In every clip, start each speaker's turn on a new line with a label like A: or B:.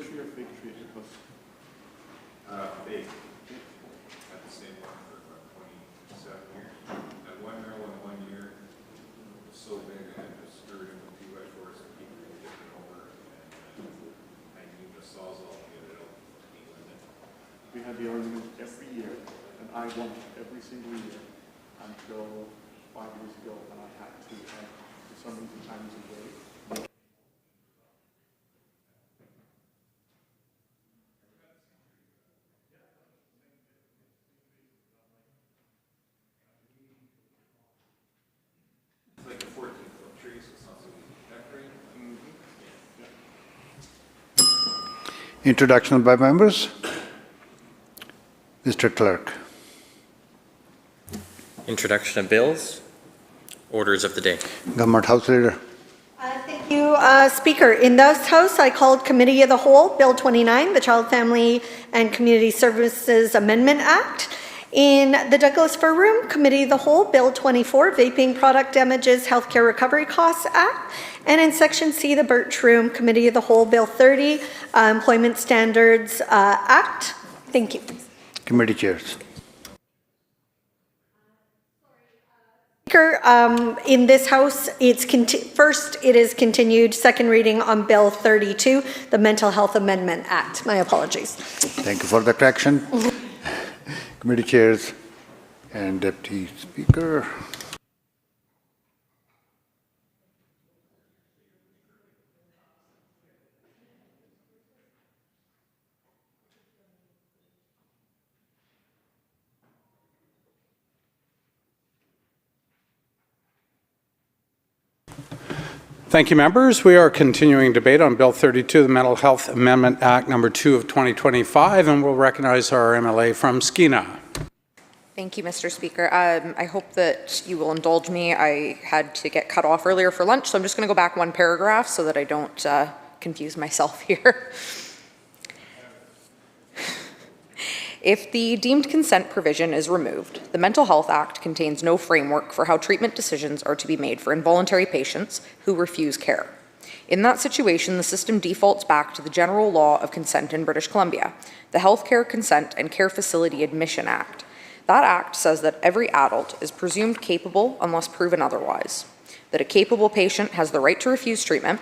A: tree or fig tree? Because
B: Fig. Had the same one for about 27 years. Had one barrel in 1 year. It was so big I had to stir it in with 2x4s to keep it from tipping over. And I used the sawzall to get it out.
A: we had the argument every year, and I won every single year until 5 years ago when I had to, for some reason, I was away.
B: It's like a 14-foot tree, so it's not so easy to decorate.
C: Introduction by members. Mr. Clerk.
D: Introduction of bills. Orders of the day.
C: Government House Leader.
E: Thank you, Speaker. In this House, I called Committee of the Whole Bill 29, the Child, Family and Community Services Amendment Act. In the Douglas Fir Room, Committee of the Whole Bill 24, Vaping Product Damages Healthcare Recovery Costs Act. And in Section C, the Birch Room, Committee of the Whole Bill 30, Employment Standards Act. Thank you.
C: Committee chairs.
E: Speaker, in this House, first it is continued second reading on Bill 32, the Mental Health Amendment Act. My apologies.
C: Thank you for the correction. Committee chairs and Deputy Speaker.
F: Thank you, members. We are continuing debate on Bill 32, the Mental Health Amendment Act number 2 of 2025, and we'll recognize our MLA from Skeena.
G: Thank you, Mr. Speaker. I hope that you will indulge me. I had to get cut off earlier for lunch, so I'm just going to go back one paragraph so that I don't confuse myself here. If the deemed consent provision is removed, the Mental Health Act contains no framework for how treatment decisions are to be made for involuntary patients who refuse care. In that situation, the system defaults back to the general law of consent in British Columbia, the Healthcare Consent and Care Facility Admission Act. That act says that every adult is presumed capable unless proven otherwise, that a capable patient has the right to refuse treatment,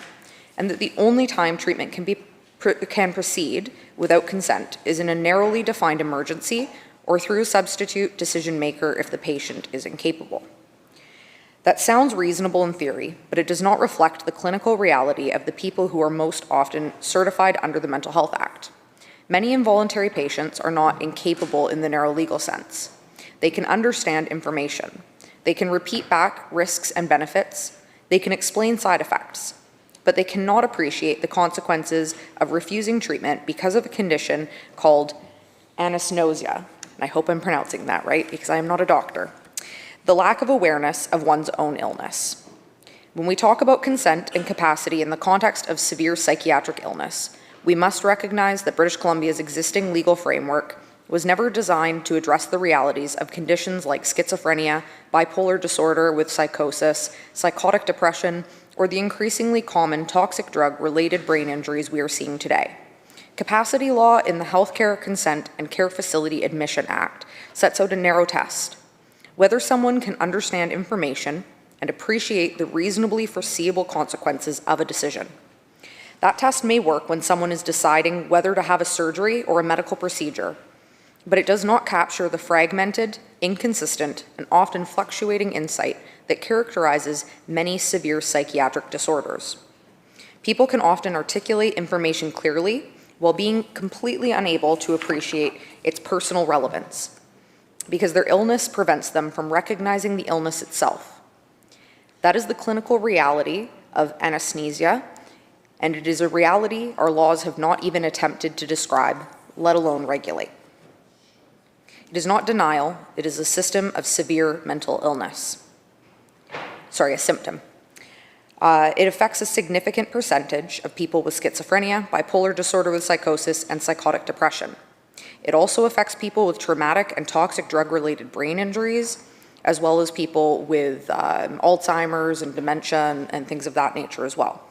G: and that the only time treatment can proceed without consent is in a narrowly defined emergency or through a substitute decision maker if the patient is incapable. That sounds reasonable in theory, but it does not reflect the clinical reality of the people who are most often certified under the Mental Health Act. Many involuntary patients are not incapable in the narrow legal sense. They can understand information. They can repeat back risks and benefits. They can explain side effects. But they cannot appreciate the consequences of refusing treatment because of a condition called anosognosia. And I hope I'm pronouncing that right because I am not a doctor. The lack of awareness of one's own illness. When we talk about consent and capacity in the context of severe psychiatric illness, we must recognize that British Columbia's existing legal framework was never designed to address the realities of conditions like schizophrenia, bipolar disorder with psychosis, psychotic depression, or the increasingly common toxic drug-related brain injuries we are seeing today. Capacity law in the Healthcare Consent and Care Facility Admission Act sets out a narrow test: whether someone can understand information and appreciate the reasonably foreseeable consequences of a decision. That test may work when someone is deciding whether to have a surgery or a medical procedure, but it does not capture the fragmented, inconsistent, and often fluctuating insight that characterizes many severe psychiatric disorders. People can often articulate information clearly while being completely unable to appreciate its personal relevance, because their illness prevents them from recognizing the illness itself. That is the clinical reality of anosognosia, and it is a reality our laws have not even attempted to describe, let alone regulate. It is not denial, it is a system of severe mental illness. A symptom. It affects a significant percentage of people with schizophrenia, bipolar disorder with psychosis, and psychotic depression. It also affects people with traumatic and toxic drug-related brain injuries, as well as people with Alzheimer's and dementia and things of that nature as well.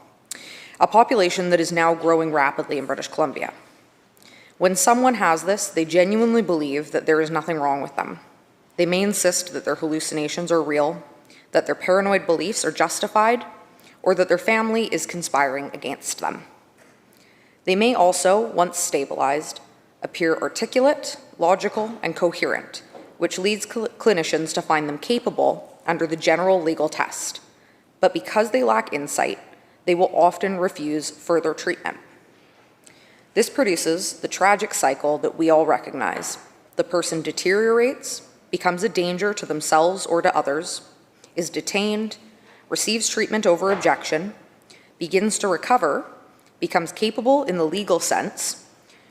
G: a population that is now growing rapidly in British Columbia. When someone has this, they genuinely believe that there is nothing wrong with them. They may insist that their hallucinations are real, that their paranoid beliefs are justified, or that their family is conspiring against them. They may also, once stabilized, appear articulate, logical, and coherent, which leads clinicians to find them capable under the general legal test. But because they lack insight, they will often refuse further treatment. This produces the tragic cycle that we all recognize. The person deteriorates, becomes a danger to themselves or to others, is detained, receives treatment over objection, begins to recover, becomes capable in the legal sense,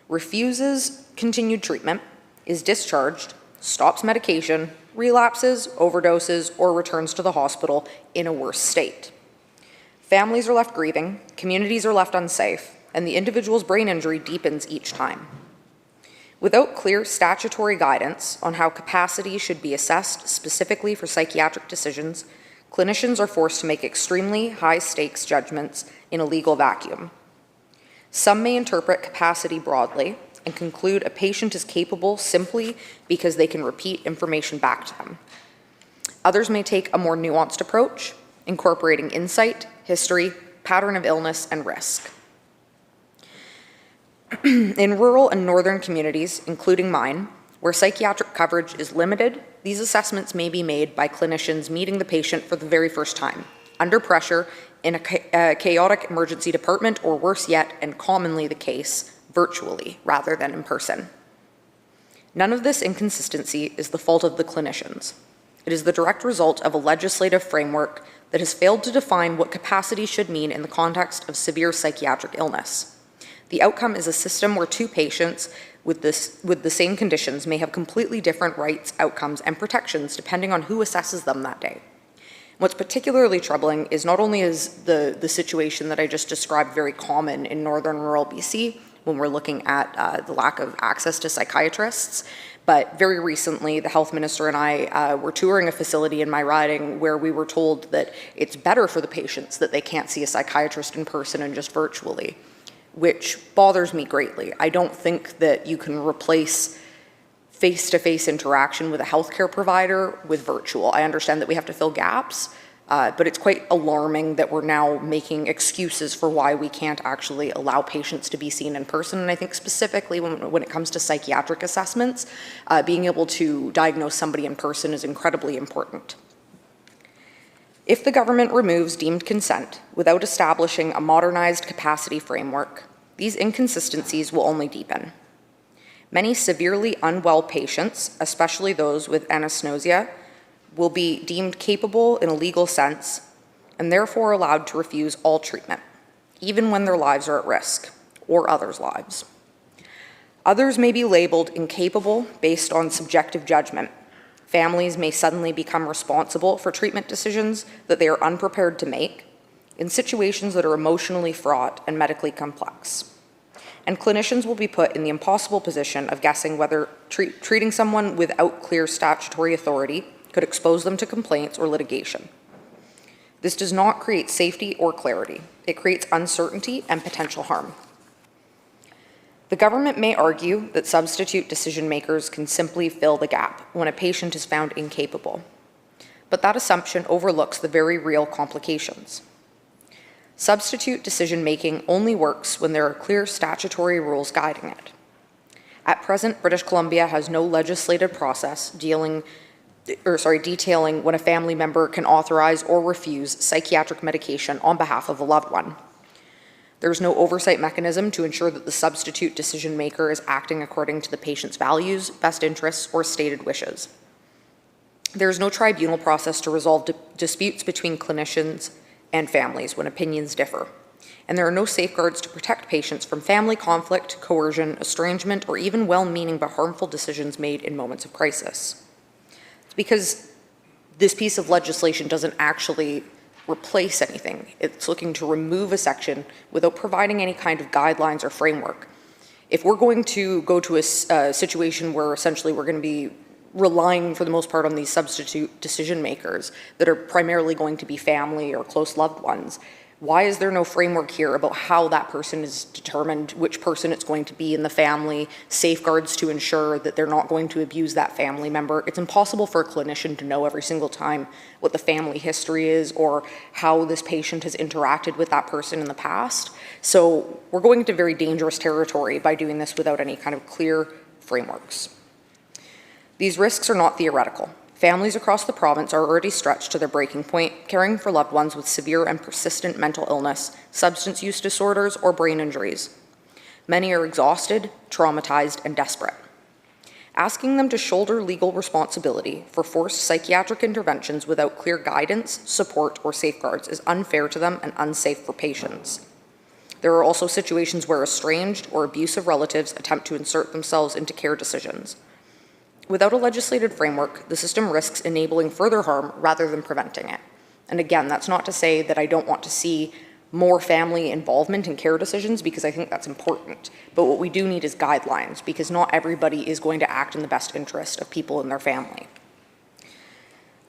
G: refuses continued treatment, is discharged, stops medication, relapses, overdoses, or returns to the hospital in a worse state. Families are left grieving, communities are left unsafe, and the individual's brain injury deepens each time. Without clear statutory guidance on how capacity should be assessed specifically for psychiatric decisions, clinicians are forced to make extremely high-stakes judgments in a legal vacuum. Some may interpret capacity broadly and conclude a patient is capable simply because they can repeat information back to them. Others may take a more nuanced approach, incorporating insight, history, pattern of illness, and risk. In rural and northern communities, including mine, where psychiatric coverage is limited, these assessments may be made by clinicians meeting the patient for the very first time, under pressure, in a chaotic emergency department, or worse yet, and commonly the case, virtually rather than in person. None of this inconsistency is the fault of the clinicians. It is the direct result of a legislative framework that has failed to define what capacity should mean in the context of severe psychiatric illness. The outcome is a system where two patients with the same conditions may have completely different rights, outcomes, and protections depending on who assesses them that day. What's particularly troubling is not only is the situation that I just described very common in northern rural BC when we're looking at the lack of access to psychiatrists, but very recently the health minister and I were touring a facility in my riding where we were told that it's better for the patients that they can't see a psychiatrist in person and just virtually, which bothers me greatly. I don't think that you can replace face-to-face interaction with a healthcare provider with virtual. I understand that we have to fill gaps, but it's quite alarming that we're now making excuses for why we can't actually allow patients to be seen in person. And I think specifically when it comes to psychiatric assessments, being able to diagnose somebody in person is incredibly important. If the government removes deemed consent without establishing a modernized capacity framework, these inconsistencies will only deepen. Many severely unwell patients, especially those with anosmia, will be deemed capable in a legal sense and therefore allowed to refuse all treatment, even when their lives are at risk, or others' lives. Others may be labeled incapable based on subjective judgment. Families may suddenly become responsible for treatment decisions that they are unprepared to make in situations that are emotionally fraught and medically complex. And clinicians will be put in the impossible position of guessing whether treating someone without clear statutory authority could expose them to complaints or litigation. This does not create safety or clarity. It creates uncertainty and potential harm. The government may argue that substitute decision makers can simply fill the gap when a patient is found incapable, but that assumption overlooks the very real complications. Substitute decision-making only works when there are clear statutory rules guiding it. At present, British Columbia has no legislative process detailing when a family member can authorize or refuse psychiatric medication on behalf of a loved one. There is no oversight mechanism to ensure that the substitute decision-maker is acting according to the patient's values, best interests, or stated wishes. There is no tribunal process to resolve disputes between clinicians and families when opinions differ. And there are no safeguards to protect patients from family conflict, coercion, estrangement, or even well-meaning but harmful decisions made in moments of crisis. It's because this piece of legislation doesn't actually replace anything. It's looking to remove a section without providing any kind of guidelines or framework. If we're going to go to a situation where essentially we're going to be relying for the most part on these substitute decision makers that are primarily going to be family or close loved ones, Why is there no framework here about how that person is determined, which person it's going to be in the family, safeguards to ensure that they're not going to abuse that family member? It's impossible for a clinician to know every single time what the family history is or how this patient has interacted with that person in the past. So we're going into very dangerous territory by doing this without any kind of clear frameworks. These risks are not theoretical. Families across the province are already stretched to their breaking point, caring for loved ones with severe and persistent mental illness, substance use disorders, or brain injuries. Many are exhausted, traumatized, and desperate. Asking them to shoulder legal responsibility for forced psychiatric interventions without clear guidance, support, or safeguards is unfair to them and unsafe for patients. There are also situations where estranged or abusive relatives attempt to insert themselves into care decisions. Without a legislated framework, the system risks enabling further harm rather than preventing it. And again, that's not to say that I don't want to see more family involvement in care decisions, because I think that's important. But what we do need is guidelines, because not everybody is going to act in the best interest of people in their family.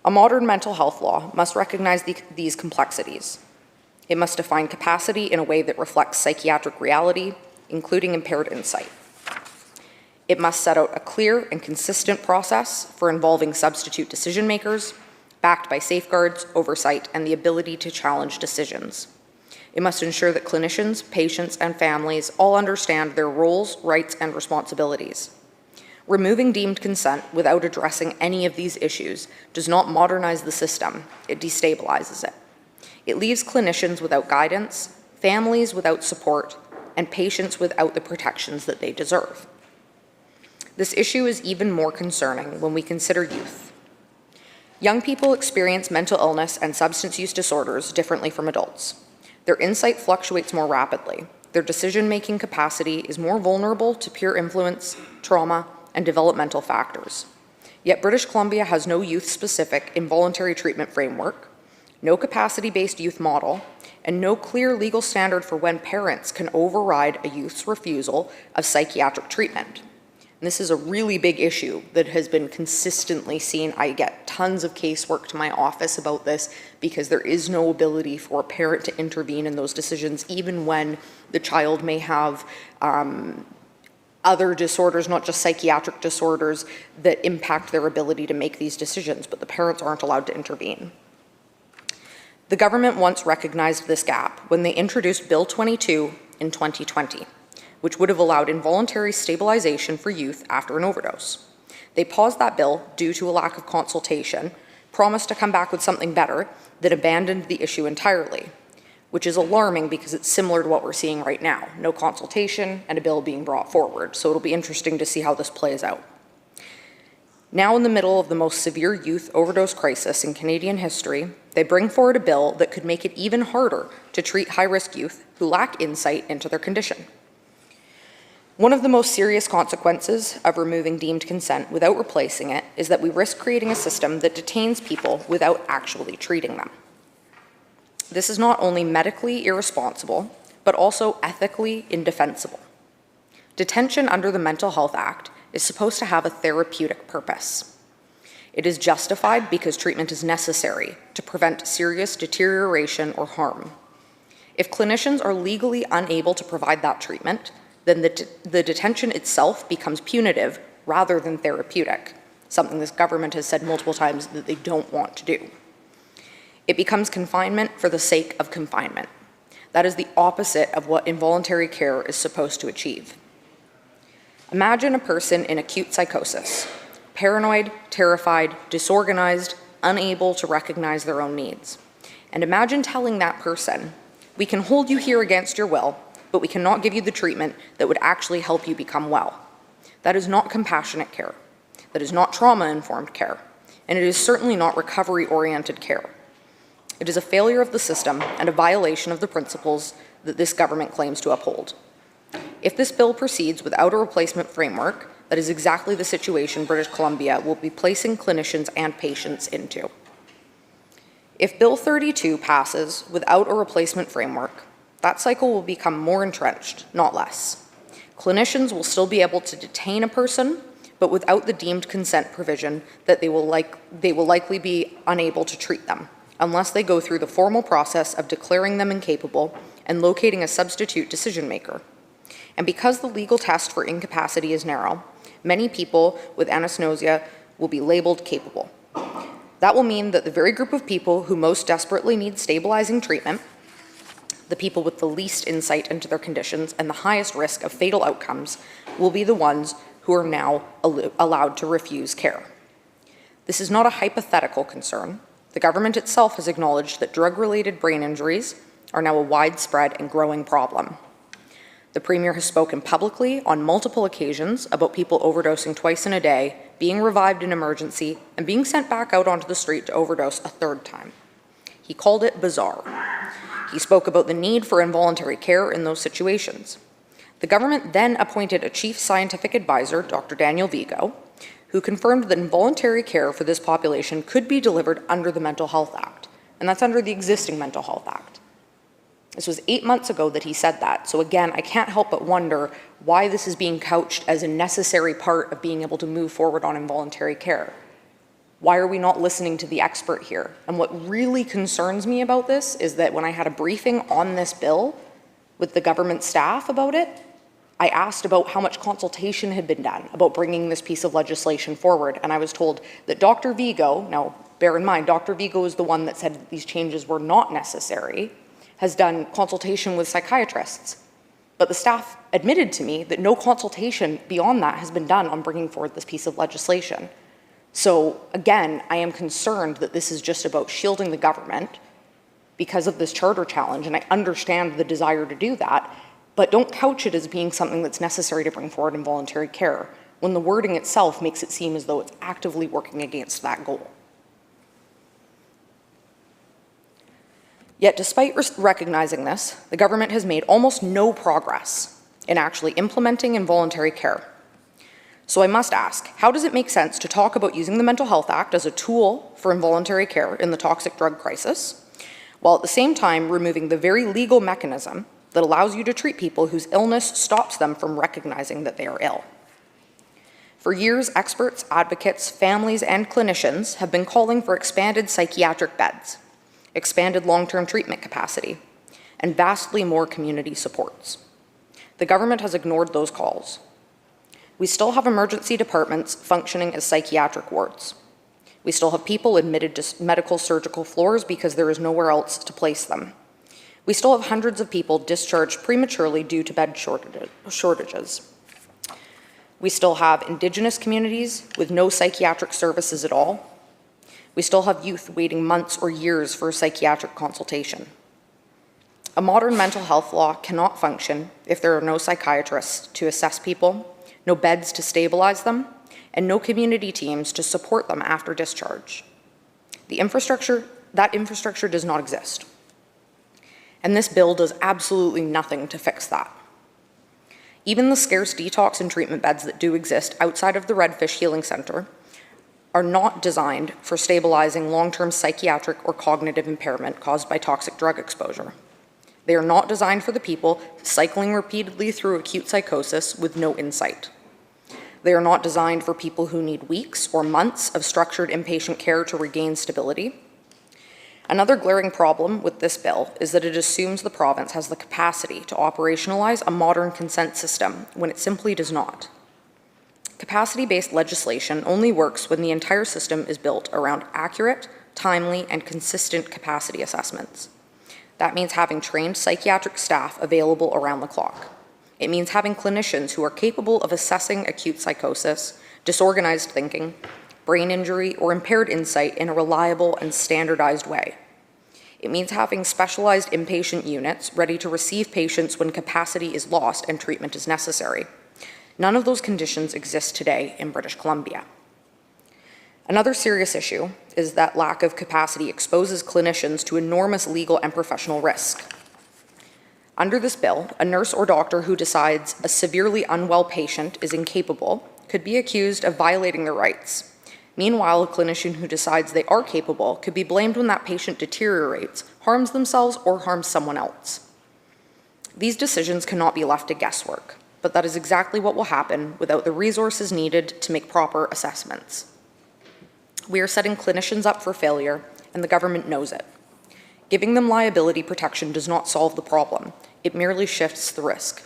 G: A modern mental health law must recognize these complexities. It must define capacity in a way that reflects psychiatric reality, including impaired insight. It must set out a clear and consistent process for involving substitute decision makers, backed by safeguards, oversight, and the ability to challenge decisions. It must ensure that clinicians, patients, and families all understand their roles, rights, and responsibilities. Removing deemed consent without addressing any of these issues does not modernize the system, it destabilizes it. It leaves clinicians without guidance, families without support, and patients without the protections that they deserve. This issue is even more concerning when we consider youth. Young people experience mental illness and substance use disorders differently from adults. Their insight fluctuates more rapidly. Their decision-making capacity is more vulnerable to peer influence, trauma, and developmental factors. Yet British Columbia has no youth-specific involuntary treatment framework, no capacity-based youth model, and no clear legal standard for when parents can override a youth's refusal of psychiatric treatment. And this is a really big issue that has been consistently seen. I get tons of casework to my office about this because there is no ability for a parent to intervene in those decisions, even when the child may have other disorders, not just psychiatric disorders, that impact their ability to make these decisions, but the parents aren't allowed to intervene. The government once recognized this gap when they introduced Bill 22 in 2020. Which would have allowed involuntary stabilization for youth after an overdose. They paused that bill due to a lack of consultation, promised to come back with something better, then abandoned the issue entirely, which is alarming because it's similar to what we're seeing right now. No consultation and a bill being brought forward, so it'll be interesting to see how this plays out. Now in the middle of the most severe youth overdose crisis in Canadian history, they bring forward a bill that could make it even harder to treat high-risk youth who lack insight into their condition. One of the most serious consequences of removing deemed consent without replacing it is that we risk creating a system that detains people without actually treating them. This is not only medically irresponsible, but also ethically indefensible. Detention under the Mental Health Act is supposed to have a therapeutic purpose. It is justified because treatment is necessary to prevent serious deterioration or harm. If clinicians are legally unable to provide that treatment, then the detention itself becomes punitive rather than therapeutic, something this government has said multiple times that they don't want to do. It becomes confinement for the sake of confinement. That is the opposite of what involuntary care is supposed to achieve. Imagine a person in acute psychosis, paranoid, terrified, disorganized, unable to recognize their own needs. And imagine telling that person, "We can hold you here against your will, but we cannot give you the treatment that would actually help you become well." That is not compassionate care. That is not trauma-informed care. And it is certainly not recovery-oriented care. It is a failure of the system and a violation of the principles that this government claims to uphold. If this bill proceeds without a replacement framework, that is exactly the situation British Columbia will be placing clinicians and patients into. If Bill 32 passes without a replacement framework, that cycle will become more entrenched, not less. Clinicians will still be able to detain a person, but without the deemed consent provision that they will likely be unable to treat them, unless they go through the formal process of declaring them incapable and locating a substitute decision maker. And because the legal test for incapacity is narrow, many people with anosognosia will be labeled capable. That will mean that the very group of people who most desperately need stabilizing treatment, the people with the least insight into their conditions and the highest risk of fatal outcomes, will be the ones who are now allowed to refuse care. This is not a hypothetical concern. The government itself has acknowledged that drug-related brain injuries are now a widespread and growing problem. The Premier has spoken publicly on multiple occasions about people overdosing twice in a day, being revived in emergency, and being sent back out onto the street to overdose a third time. He called it bizarre. He spoke about the need for involuntary care in those situations. The government then appointed a chief scientific advisor, Dr. Daniel Vigo, who confirmed that involuntary care for this population could be delivered under the Mental Health Act, and that's under the existing Mental Health Act. This was 8 months ago that he said that, so again, I can't help but wonder why this is being couched as a necessary part of being able to move forward on involuntary care. Why are we not listening to the expert here? And what really concerns me about this is that when I had a briefing on this bill with the government staff about it, I asked about how much consultation had been done about bringing this piece of legislation forward, and I was told that Dr. Vigo, now bear in mind, Dr. Vigo is the one that said these changes were not necessary, has done consultation with psychiatrists. But the staff admitted to me that no consultation beyond that has been done on bringing forward this piece of legislation. So again, I am concerned that this is just about shielding the government because of this charter challenge, and I understand the desire to do that, but don't couch it as being something that's necessary to bring forward involuntary care, when the wording itself makes it seem as though it's actively working against that goal. Yet despite recognizing this, the government has made almost no progress in actually implementing involuntary care. So I must ask, how does it make sense to talk about using the Mental Health Act as a tool for involuntary care in the toxic drug crisis, while at the same time removing the very legal mechanism that allows you to treat people whose illness stops them from recognizing that they are ill? For years, experts, advocates, families, and clinicians have been calling for expanded psychiatric beds, expanded long-term treatment capacity, and vastly more community supports. The government has ignored those calls. We still have emergency departments functioning as psychiatric wards. We still have people admitted to medical surgical floors because there is nowhere else to place them. We still have hundreds of people discharged prematurely due to bed shortages. We still have Indigenous communities with no psychiatric services at all. We still have youth waiting months or years for a psychiatric consultation. A modern mental health law cannot function if there are no psychiatrists to assess people, no beds to stabilize them, and no community teams to support them after discharge. That infrastructure does not exist. And this bill does absolutely nothing to fix that. Even the scarce detox and treatment beds that do exist outside of the Redfish Healing Center are not designed for stabilizing long-term psychiatric or cognitive impairment caused by toxic drug exposure. They are not designed for the people cycling repeatedly through acute psychosis with no insight. They are not designed for people who need weeks or months of structured inpatient care to regain stability. Another glaring problem with this bill is that it assumes the province has the capacity to operationalize a modern consent system when it simply does not. Capacity-based legislation only works when the entire system is built around accurate, timely, and consistent capacity assessments. That means having trained psychiatric staff available around the clock. It means having clinicians who are capable of assessing acute psychosis, disorganized thinking, brain injury, or impaired insight in a reliable and standardized way. It means having specialized inpatient units ready to receive patients when capacity is lost and treatment is necessary. None of those conditions exist today in British Columbia. Another serious issue is that lack of capacity exposes clinicians to enormous legal and professional risk. Under this bill, a nurse or doctor who decides a severely unwell patient is incapable could be accused of violating their rights. Meanwhile, a clinician who decides they are capable could be blamed when that patient deteriorates, harms themselves, or harms someone else. These decisions cannot be left to guesswork, but that is exactly what will happen without the resources needed to make proper assessments. We are setting clinicians up for failure and the government knows it. Giving them liability protection does not solve the problem. It merely shifts the risk.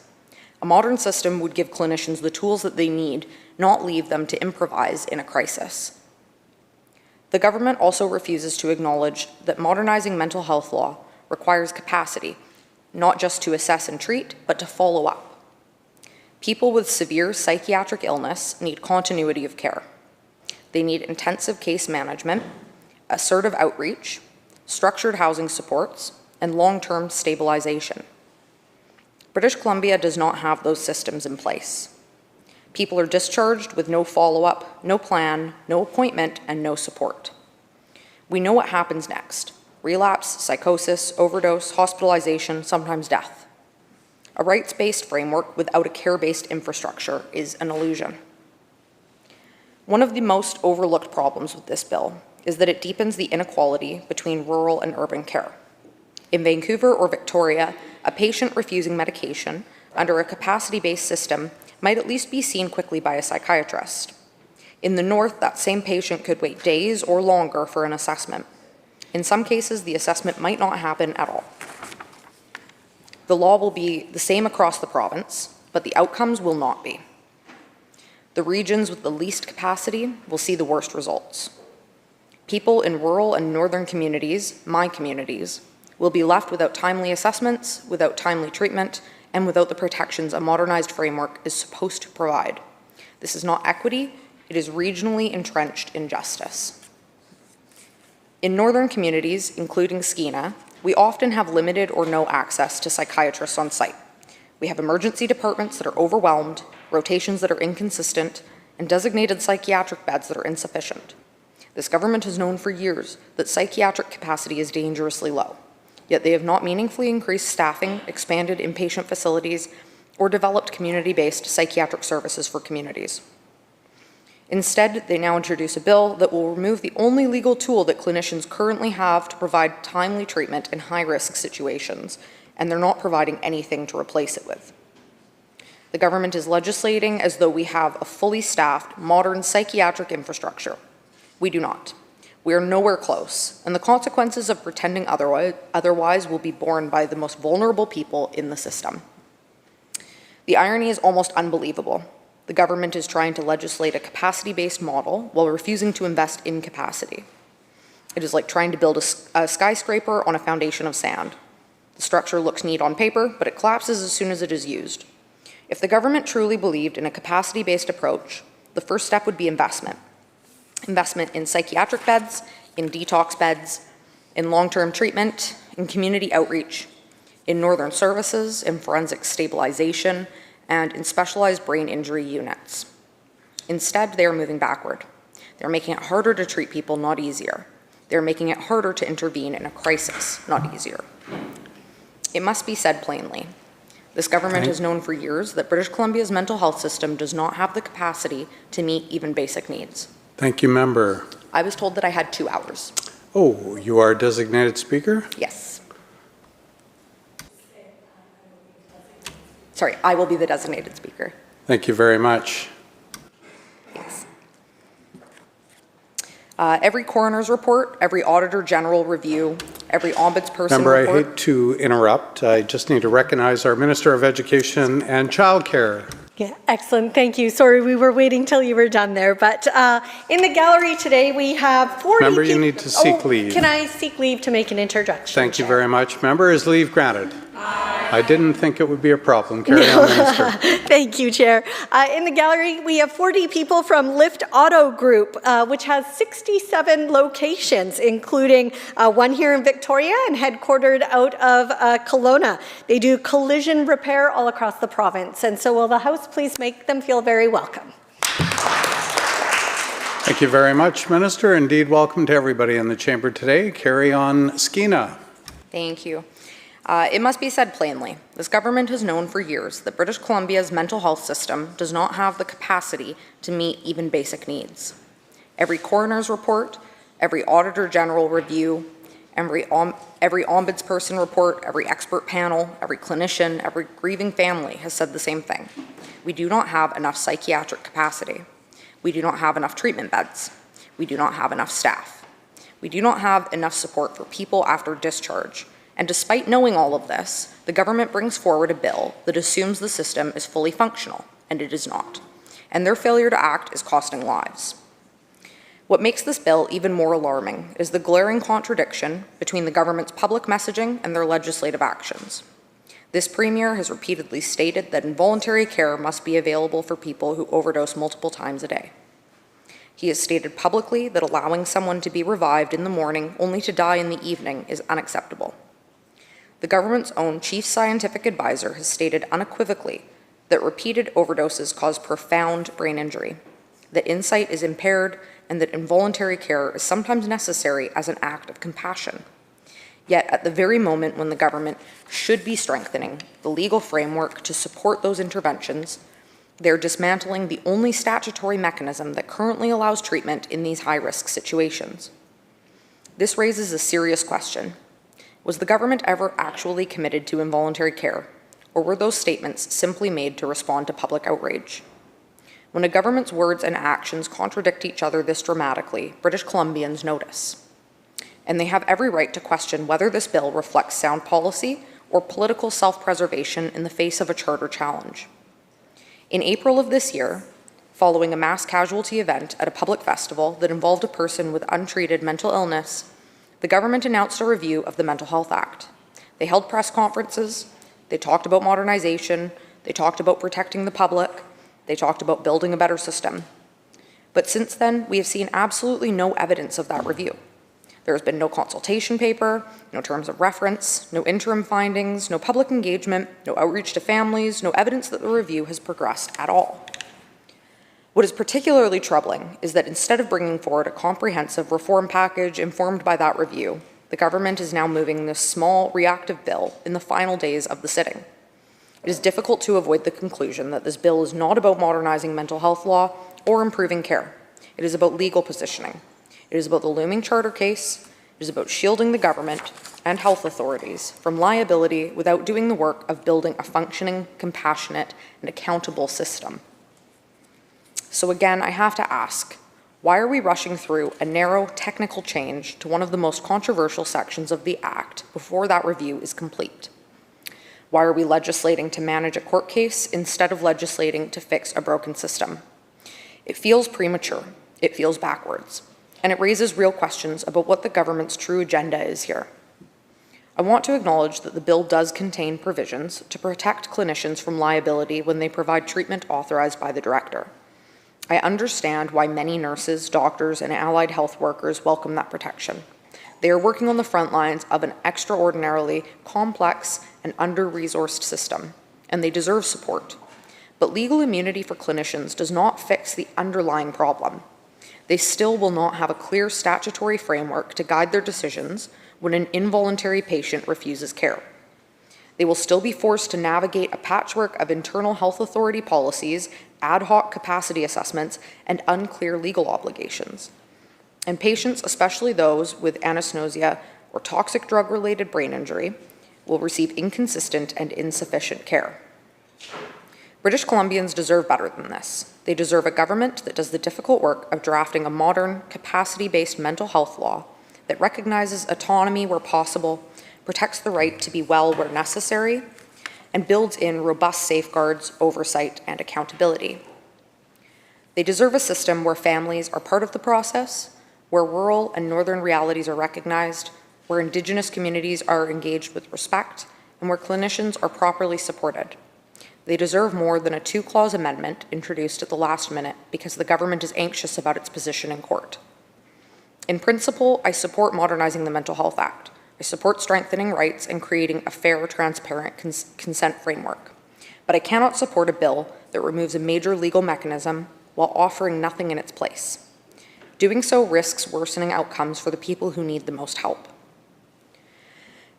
G: A modern system would give clinicians the tools that they need, not leave them to improvise in a crisis. The government also refuses to acknowledge that modernizing mental health law requires capacity, not just to assess and treat, but to follow up. People with severe psychiatric illness need continuity of care. They need intensive case management, assertive outreach, structured housing supports, and long-term stabilization. British Columbia does not have those systems in place. People are discharged with no follow-up, no plan, no appointment, and no support. We know what happens next: relapse, psychosis, overdose, hospitalization, sometimes death. A rights-based framework without a care-based infrastructure is an illusion. One of the most overlooked problems with this bill is that it deepens the inequality between rural and urban care. In Vancouver or Victoria, a patient refusing medication under a capacity-based system might at least be seen quickly by a psychiatrist. In the north, that same patient could wait days or longer for an assessment. In some cases, the assessment might not happen at all. The law will be the same across the province, but the outcomes will not be. The regions with the least capacity will see the worst results. People in rural and northern communities, my communities, will be left without timely assessments, without timely treatment, and without the protections a modernized framework is supposed to provide. This is not equity, it is regionally entrenched injustice. In northern communities, including Skeena, we often have limited or no access to psychiatrists on site. We have emergency departments that are overwhelmed, rotations that are inconsistent, and designated psychiatric beds that are insufficient. This government has known for years that psychiatric capacity is dangerously low, yet they have not meaningfully increased staffing, expanded inpatient facilities, or developed community-based psychiatric services for communities. Instead, they now introduce a bill that will remove the only legal tool that clinicians currently have to provide timely treatment in high-risk situations, and they're not providing anything to replace it with. The government is legislating as though we have a fully staffed, modern psychiatric infrastructure. We do not. We are nowhere close, and the consequences of pretending otherwise will be borne by the most vulnerable people in the system. The irony is almost unbelievable. The government is trying to legislate a capacity-based model while refusing to invest in capacity. It is like trying to build a skyscraper on a foundation of sand. The structure looks neat on paper, but it collapses as soon as it is used. If the government truly believed in a capacity-based approach, the first step would be investment. Investment in psychiatric beds, in detox beds, in long-term treatment, in community outreach, in northern services, in forensic stabilization, and in specialized brain injury units. Instead, they are moving backward. They're making it harder to treat people, not easier. They're making it harder to intervene in a crisis, not easier. It must be said plainly. This government has known for years that British Columbia's mental health system does not have the capacity to meet even basic needs.
F: Thank you, member.
G: I was told that I had 2 hours.
F: Oh, you are a designated speaker?
G: Yes. Sorry, I will be the designated speaker.
F: Thank you very much.
G: Yes. Every coroner's report, every auditor general review, every ombudsperson
F: Member,
G: report.
F: I hate to interrupt. I just need to recognize our Minister of Education and Childcare.
E: Yeah, excellent. Thank you. Sorry, we were waiting till you were done there. But in the gallery today, we have 40
F: Member, you need to seek leave.
E: Can I seek leave to make an introduction?
F: Thank you very much. Member, is leave granted? I didn't think it would be a problem. Carry on, Minister.
E: Thank you, Chair. In the gallery, we have 40 people from Lift Auto Group, which has 67 locations, including one here in Victoria and headquartered out of Kelowna. They do collision repair all across the province. And so will the House please make them feel very welcome.
F: Thank you very much, Minister. Indeed, welcome to everybody in the chamber today. Carry on, Skeena.
G: Thank you. It must be said plainly, this government has known for years that British Columbia's mental health system does not have the capacity to meet even basic needs. Every coroner's report, every auditor general review, every ombudsperson report, every expert panel, every clinician, every grieving family has said the same thing. We do not have enough psychiatric capacity. We do not have enough treatment beds. We do not have enough staff. We do not have enough support for people after discharge. And despite knowing all of this, the government brings forward a bill that assumes the system is fully functional, and it is not. And their failure to act is costing lives. What makes this bill even more alarming is the glaring contradiction between the government's public messaging and their legislative actions. This premier has repeatedly stated that involuntary care must be available for people who overdose multiple times a day. He has stated publicly that allowing someone to be revived in the morning only to die in the evening is unacceptable. The government's own chief scientific advisor has stated unequivocally that repeated overdoses cause profound brain injury, that insight is impaired, and that involuntary care is sometimes necessary as an act of compassion. Yet, at the very moment when the government should be strengthening the legal framework to support those interventions, they're dismantling the only statutory mechanism that currently allows treatment in these high-risk situations. This raises a serious question. Was the government ever actually committed to involuntary care, or were those statements simply made to respond to public outrage? When a government's words and actions contradict each other this dramatically, British Columbians notice. And they have every right to question whether this bill reflects sound policy or political self-preservation in the face of a charter challenge. In April of this year, following a mass casualty event at a public festival that involved a person with untreated mental illness, the government announced a review of the Mental Health Act. They held press conferences, they talked about modernization, they talked about protecting the public, they talked about building a better system. But since then, we have seen absolutely no evidence of that review. There has been no consultation paper, no terms of reference, no interim findings, no public engagement, no outreach to families, no evidence that the review has progressed at all. What is particularly troubling is that instead of bringing forward a comprehensive reform package informed by that review, the government is now moving this small reactive bill in the final days of the sitting. It is difficult to avoid the conclusion that this bill is not about modernizing mental health law or improving care. It is about legal positioning. It is about the looming charter case. It is about shielding the government and health authorities from liability without doing the work of building a functioning, compassionate, and accountable system. So again, I have to ask, why are we rushing through a narrow technical change to one of the most controversial sections of the Act before that review is complete? Why are we legislating to manage a court case instead of legislating to fix a broken system? It feels premature, it feels backwards, and it raises real questions about what the government's true agenda is here. I want to acknowledge that the bill does contain provisions to protect clinicians from liability when they provide treatment authorized by the director. I understand why many nurses, doctors, and allied health workers welcome that protection. They are working on the front lines of an extraordinarily complex and under-resourced system, and they deserve support. But legal immunity for clinicians does not fix the underlying problem. They still will not have a clear statutory framework to guide their decisions when an involuntary patient refuses care. They will still be forced to navigate a patchwork of internal health authority policies, ad hoc capacity assessments, and unclear legal obligations. And patients, especially those with anosognosia or toxic drug-related brain injury, will receive inconsistent and insufficient care. British Columbians deserve better than this. They deserve a government that does the difficult work of drafting a modern, capacity-based mental health law that recognizes autonomy where possible, protects the right to be well where necessary, and builds in robust safeguards, oversight, and accountability. They deserve a system where families are part of the process, where rural and northern realities are recognized, where Indigenous communities are engaged with respect, and where clinicians are properly supported. They deserve more than a two-clause amendment introduced at the last minute because the government is anxious about its position in court. In principle, I support modernizing the Mental Health Act. I support strengthening rights and creating a fair, transparent consent framework. But I cannot support a bill that removes a major legal mechanism while offering nothing in its place. Doing so risks worsening outcomes for the people who need the most help.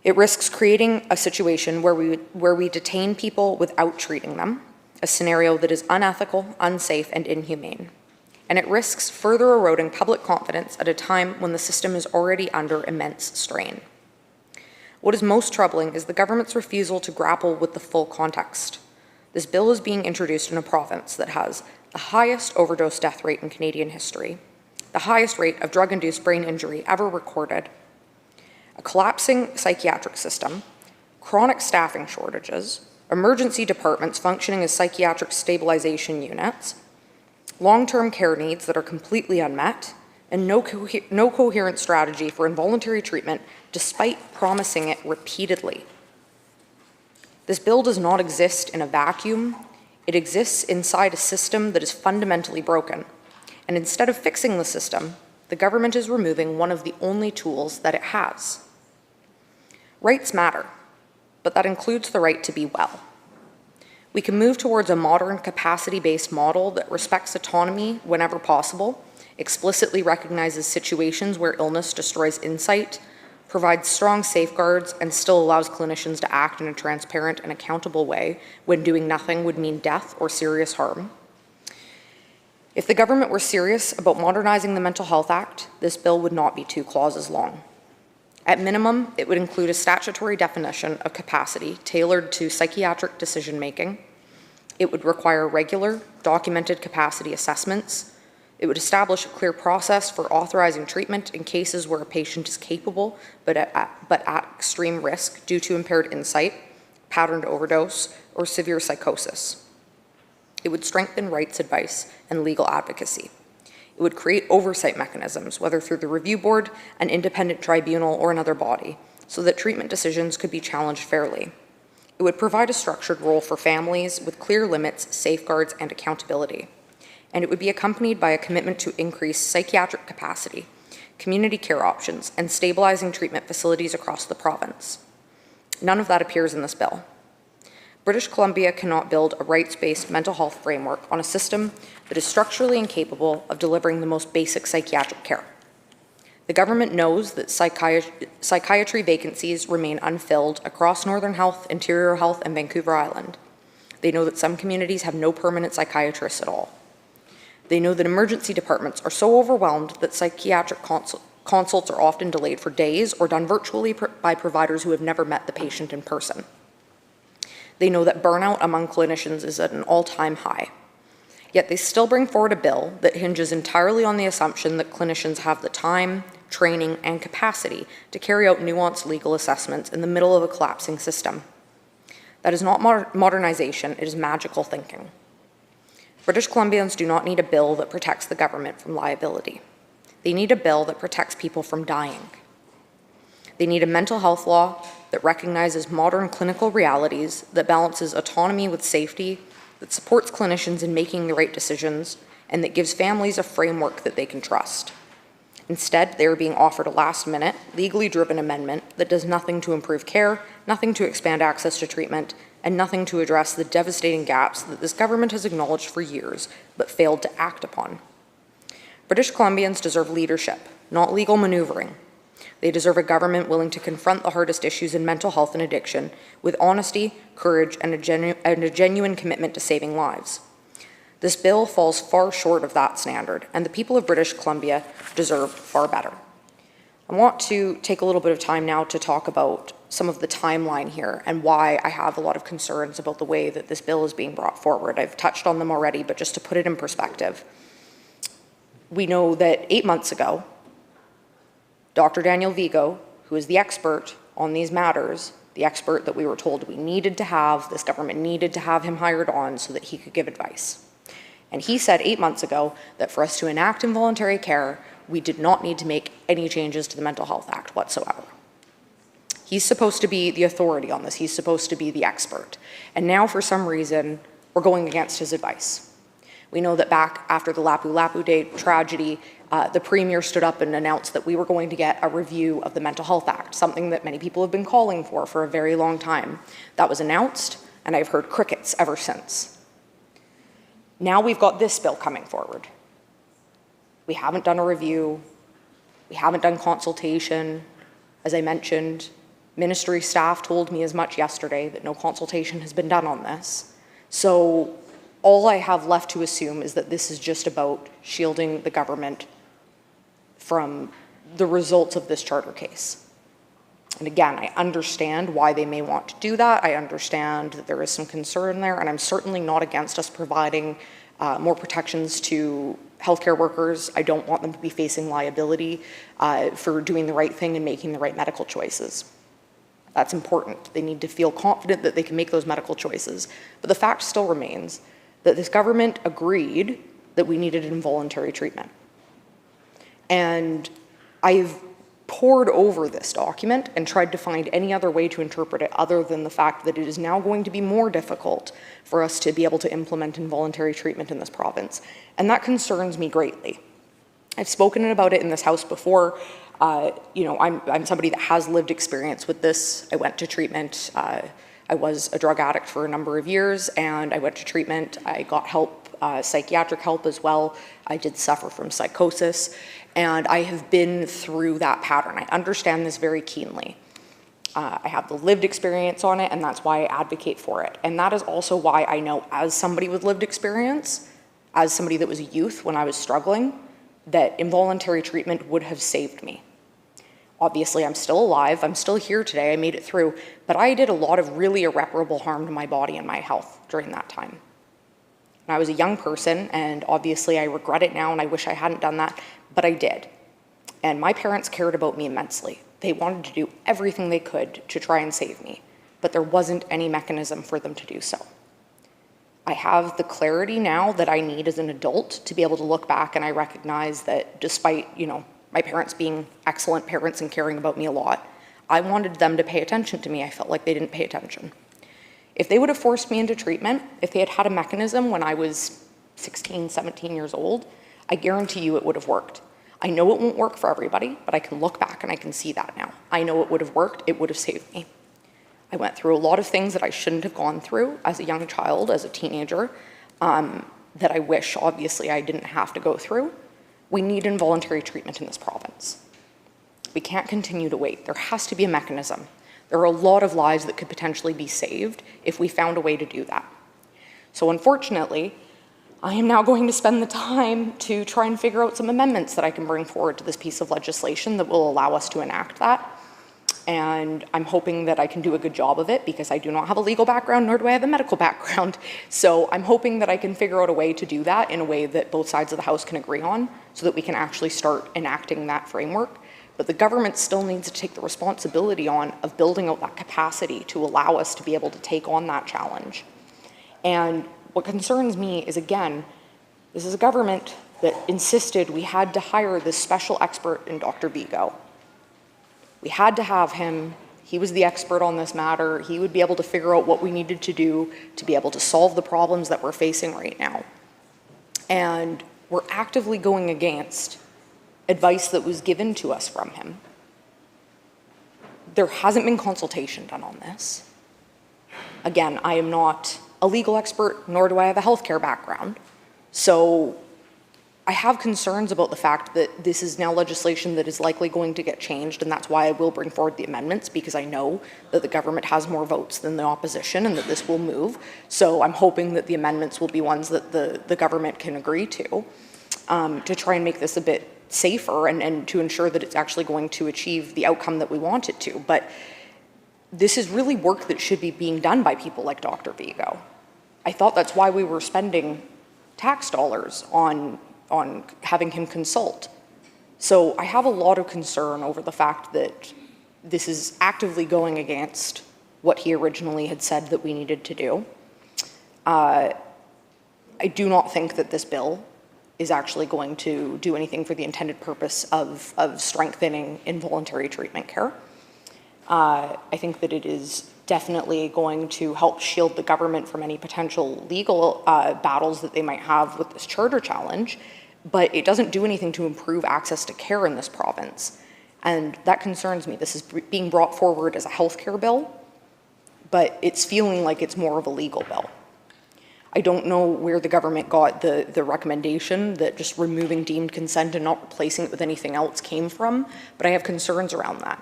G: It risks creating a situation where we detain people without treating them, a scenario that is unethical, unsafe, and inhumane. And it risks further eroding public confidence at a time when the system is already under immense strain. What is most troubling is the government's refusal to grapple with the full context. This bill is being introduced in a province that has the highest overdose death rate in Canadian history, the highest rate of drug-induced brain injury ever recorded, a collapsing psychiatric system, chronic staffing shortages, emergency departments functioning as psychiatric stabilization units, long-term care needs that are completely unmet, and no coherent strategy for involuntary treatment despite promising it repeatedly. This bill does not exist in a vacuum. It exists inside a system that is fundamentally broken. And instead of fixing the system, the government is removing one of the only tools that it has. Rights matter, but that includes the right to be well. We can move towards a modern capacity-based model that respects autonomy whenever possible, explicitly recognizes situations where illness destroys insight, provides strong safeguards, and still allows clinicians to act in a transparent and accountable way when doing nothing would mean death or serious harm. If the government were serious about modernizing the Mental Health Act, this bill would not be 2 clauses long. At minimum, it would include a statutory definition of capacity tailored to psychiatric decision-making. It would require regular, documented capacity assessments. It would establish a clear process for authorizing treatment in cases where a patient is capable but at extreme risk due to impaired insight, patterned overdose, or severe psychosis. It would strengthen rights advice and legal advocacy. It would create oversight mechanisms, whether through the review board, an independent tribunal, or another body, so that treatment decisions could be challenged fairly. It would provide a structured role for families with clear limits, safeguards, and accountability. And it would be accompanied by a commitment to increase psychiatric capacity, community care options, and stabilizing treatment facilities across the province. None of that appears in this bill. British Columbia cannot build a rights-based mental health framework on a system that is structurally incapable of delivering the most basic psychiatric care. The government knows that psychiatry vacancies remain unfilled across Northern Health, Interior Health, and Vancouver Island. They know that some communities have no permanent psychiatrists at all. They know that emergency departments are so overwhelmed that psychiatric consults are often delayed for days or done virtually by providers who have never met the patient in person. They know that burnout among clinicians is at an all-time high. Yet they still bring forward a bill that hinges entirely on the assumption that clinicians have the time, training, and capacity to carry out nuanced legal assessments in the middle of a collapsing system. That is not modernization, it is magical thinking. British Columbians do not need a bill that protects the government from liability. They need a bill that protects people from dying. They need a mental health law that recognizes modern clinical realities, that balances autonomy with safety, that supports clinicians in making the right decisions, and that gives families a framework that they can trust. Instead, they are being offered a last-minute, legally driven amendment that does nothing to improve care, nothing to expand access to treatment, and nothing to address the devastating gaps that this government has acknowledged for years, but failed to act upon. British Columbians deserve leadership, not legal maneuvering. They deserve a government willing to confront the hardest issues in mental health and addiction with honesty, courage, and a genuine commitment to saving lives. This bill falls far short of that standard, and the people of British Columbia deserve far better. I want to take a little bit of time now to talk about some of the timeline here and why I have a lot of concerns about the way that this bill is being brought forward. I've touched on them already, but just to put it in perspective, we know that 8 months ago, Dr. Daniel Vigo, who is the expert on these matters, the expert that we were told we needed to have, this government needed to have him hired on so that he could give advice. And he said 8 months ago that for us to enact involuntary care, we did not need to make any changes to the Mental Health Act whatsoever. He's supposed to be the authority on this. He's supposed to be the expert. And now, for some reason, we're going against his advice. We know that back after the Lapu-Lapu Day tragedy, the Premier stood up and announced that we were going to get a review of the Mental Health Act, something that many people have been calling for a very long time. That was announced, and I've heard crickets ever since. Now we've got this bill coming forward. We haven't done a review. We haven't done consultation. As I mentioned, ministry staff told me as much yesterday that no consultation has been done on this. So all I have left to assume is that this is just about shielding the government from the results of this charter case. And again, I understand why they may want to do that. I understand that there is some concern there, and I'm certainly not against us providing more protections to healthcare workers, I don't want them to be facing liability for doing the right thing and making the right medical choices. That's important. They need to feel confident that they can make those medical choices. But the fact still remains that this government agreed that we needed involuntary treatment. And I've pored over this document and tried to find any other way to interpret it other than the fact that it is now going to be more difficult for us to be able to implement involuntary treatment in this province. And that concerns me greatly. I've spoken about it in this House before. I'm somebody that has lived experience with this. I went to treatment. I was a drug addict for a number of years, and I went to treatment. I got help, psychiatric help as well. I did suffer from psychosis, and I have been through that pattern. I understand this very keenly. I have the lived experience on it, and that's why I advocate for it. And that is also why I know, as somebody with lived experience, as somebody that was a youth when I was struggling, that involuntary treatment would have saved me. Obviously, I'm still alive. I'm still here today. I made it through. But I did a lot of really irreparable harm to my body and my health during that time. And I was a young person, and obviously I regret it now, and I wish I hadn't done that, but I did. And my parents cared about me immensely. They wanted to do everything they could to try and save me, but there wasn't any mechanism for them to do so. I have the clarity now that I need as an adult to be able to look back, and I recognize that despite, my parents being excellent parents and caring about me a lot, I wanted them to pay attention to me. I felt like they didn't pay attention. If they would have forced me into treatment, if they had had a mechanism when I was 16, 17 years old, I guarantee you it would have worked. I know it won't work for everybody, but I can look back and I can see that now. I know it would have worked. It would have saved me. I went through a lot of things that I shouldn't have gone through as a young child, as a teenager, that I wish, obviously, I didn't have to go through. We need involuntary treatment in this province. We can't continue to wait. There has to be a mechanism. There are a lot of lives that could potentially be saved if we found a way to do that. So unfortunately, I am now going to spend the time to try and figure out some amendments that I can bring forward to this piece of legislation that will allow us to enact that. And I'm hoping that I can do a good job of it because I do not have a legal background, nor do I have a medical background. So I'm hoping that I can figure out a way to do that in a way that both sides of the House can agree on so that we can actually start enacting that framework. But the government still needs to take the responsibility on of building out that capacity to allow us to be able to take on that challenge. And what concerns me is, again, this is a government that insisted we had to hire this special expert in Dr. Vigo. We had to have him. He was the expert on this matter. He would be able to figure out what we needed to do to be able to solve the problems that we're facing right now. And we're actively going against advice that was given to us from him. There hasn't been consultation done on this. Again, I am not a legal expert, nor do I have a healthcare background. So I have concerns about the fact that this is now legislation that is likely going to get changed, and that's why I will bring forward the amendments, because I know that the government has more votes than the opposition and that this will move. So I'm hoping that the amendments will be ones that the government can agree to try and make this a bit safer and to ensure that it's actually going to achieve the outcome that we want it to. But this is really work that should be being done by people like Dr. Vigo. I thought that's why we were spending tax dollars on having him consult. So I have a lot of concern over the fact that this is actively going against what he originally had said that we needed to do. I do not think that this bill is actually going to do anything for the intended purpose of strengthening involuntary treatment care. I think that it is definitely going to help shield the government from any potential legal battles that they might have with this charter challenge, but it doesn't do anything to improve access to care in this province. And that concerns me. This is being brought forward as a healthcare bill, but it's feeling like it's more of a legal bill. I don't know where the government got the recommendation that just removing deemed consent and not replacing it with anything else came from, but I have concerns around that.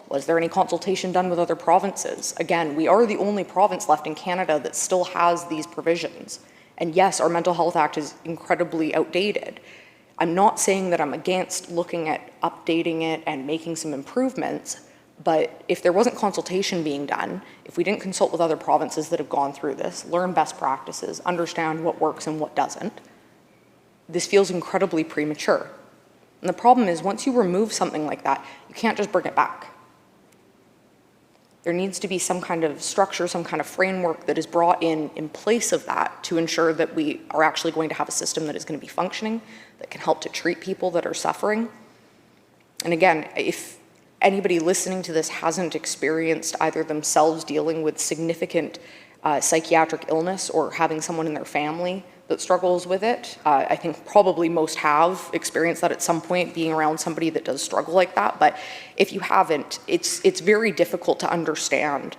G: Was there any consultation done with other provinces? Again, we are the only province left in Canada that still has these provisions. And yes, our Mental Health Act is incredibly outdated. I'm not saying that I'm against looking at updating it and making some improvements, but if there wasn't consultation being done, if we didn't consult with other provinces that have gone through this, learn best practices, understand what works and what doesn't, this feels incredibly premature. And the problem is, once you remove something like that, you can't just bring it back. There needs to be some kind of structure, some kind of framework that is brought in place of that to ensure that we are actually going to have a system that is going to be functioning, that can help to treat people that are suffering. And again, if anybody listening to this hasn't experienced either themselves dealing with significant psychiatric illness or having someone in their family that struggles with it, I think probably most have experienced that at some point, being around somebody that does struggle like that. But if you haven't, it's very difficult to understand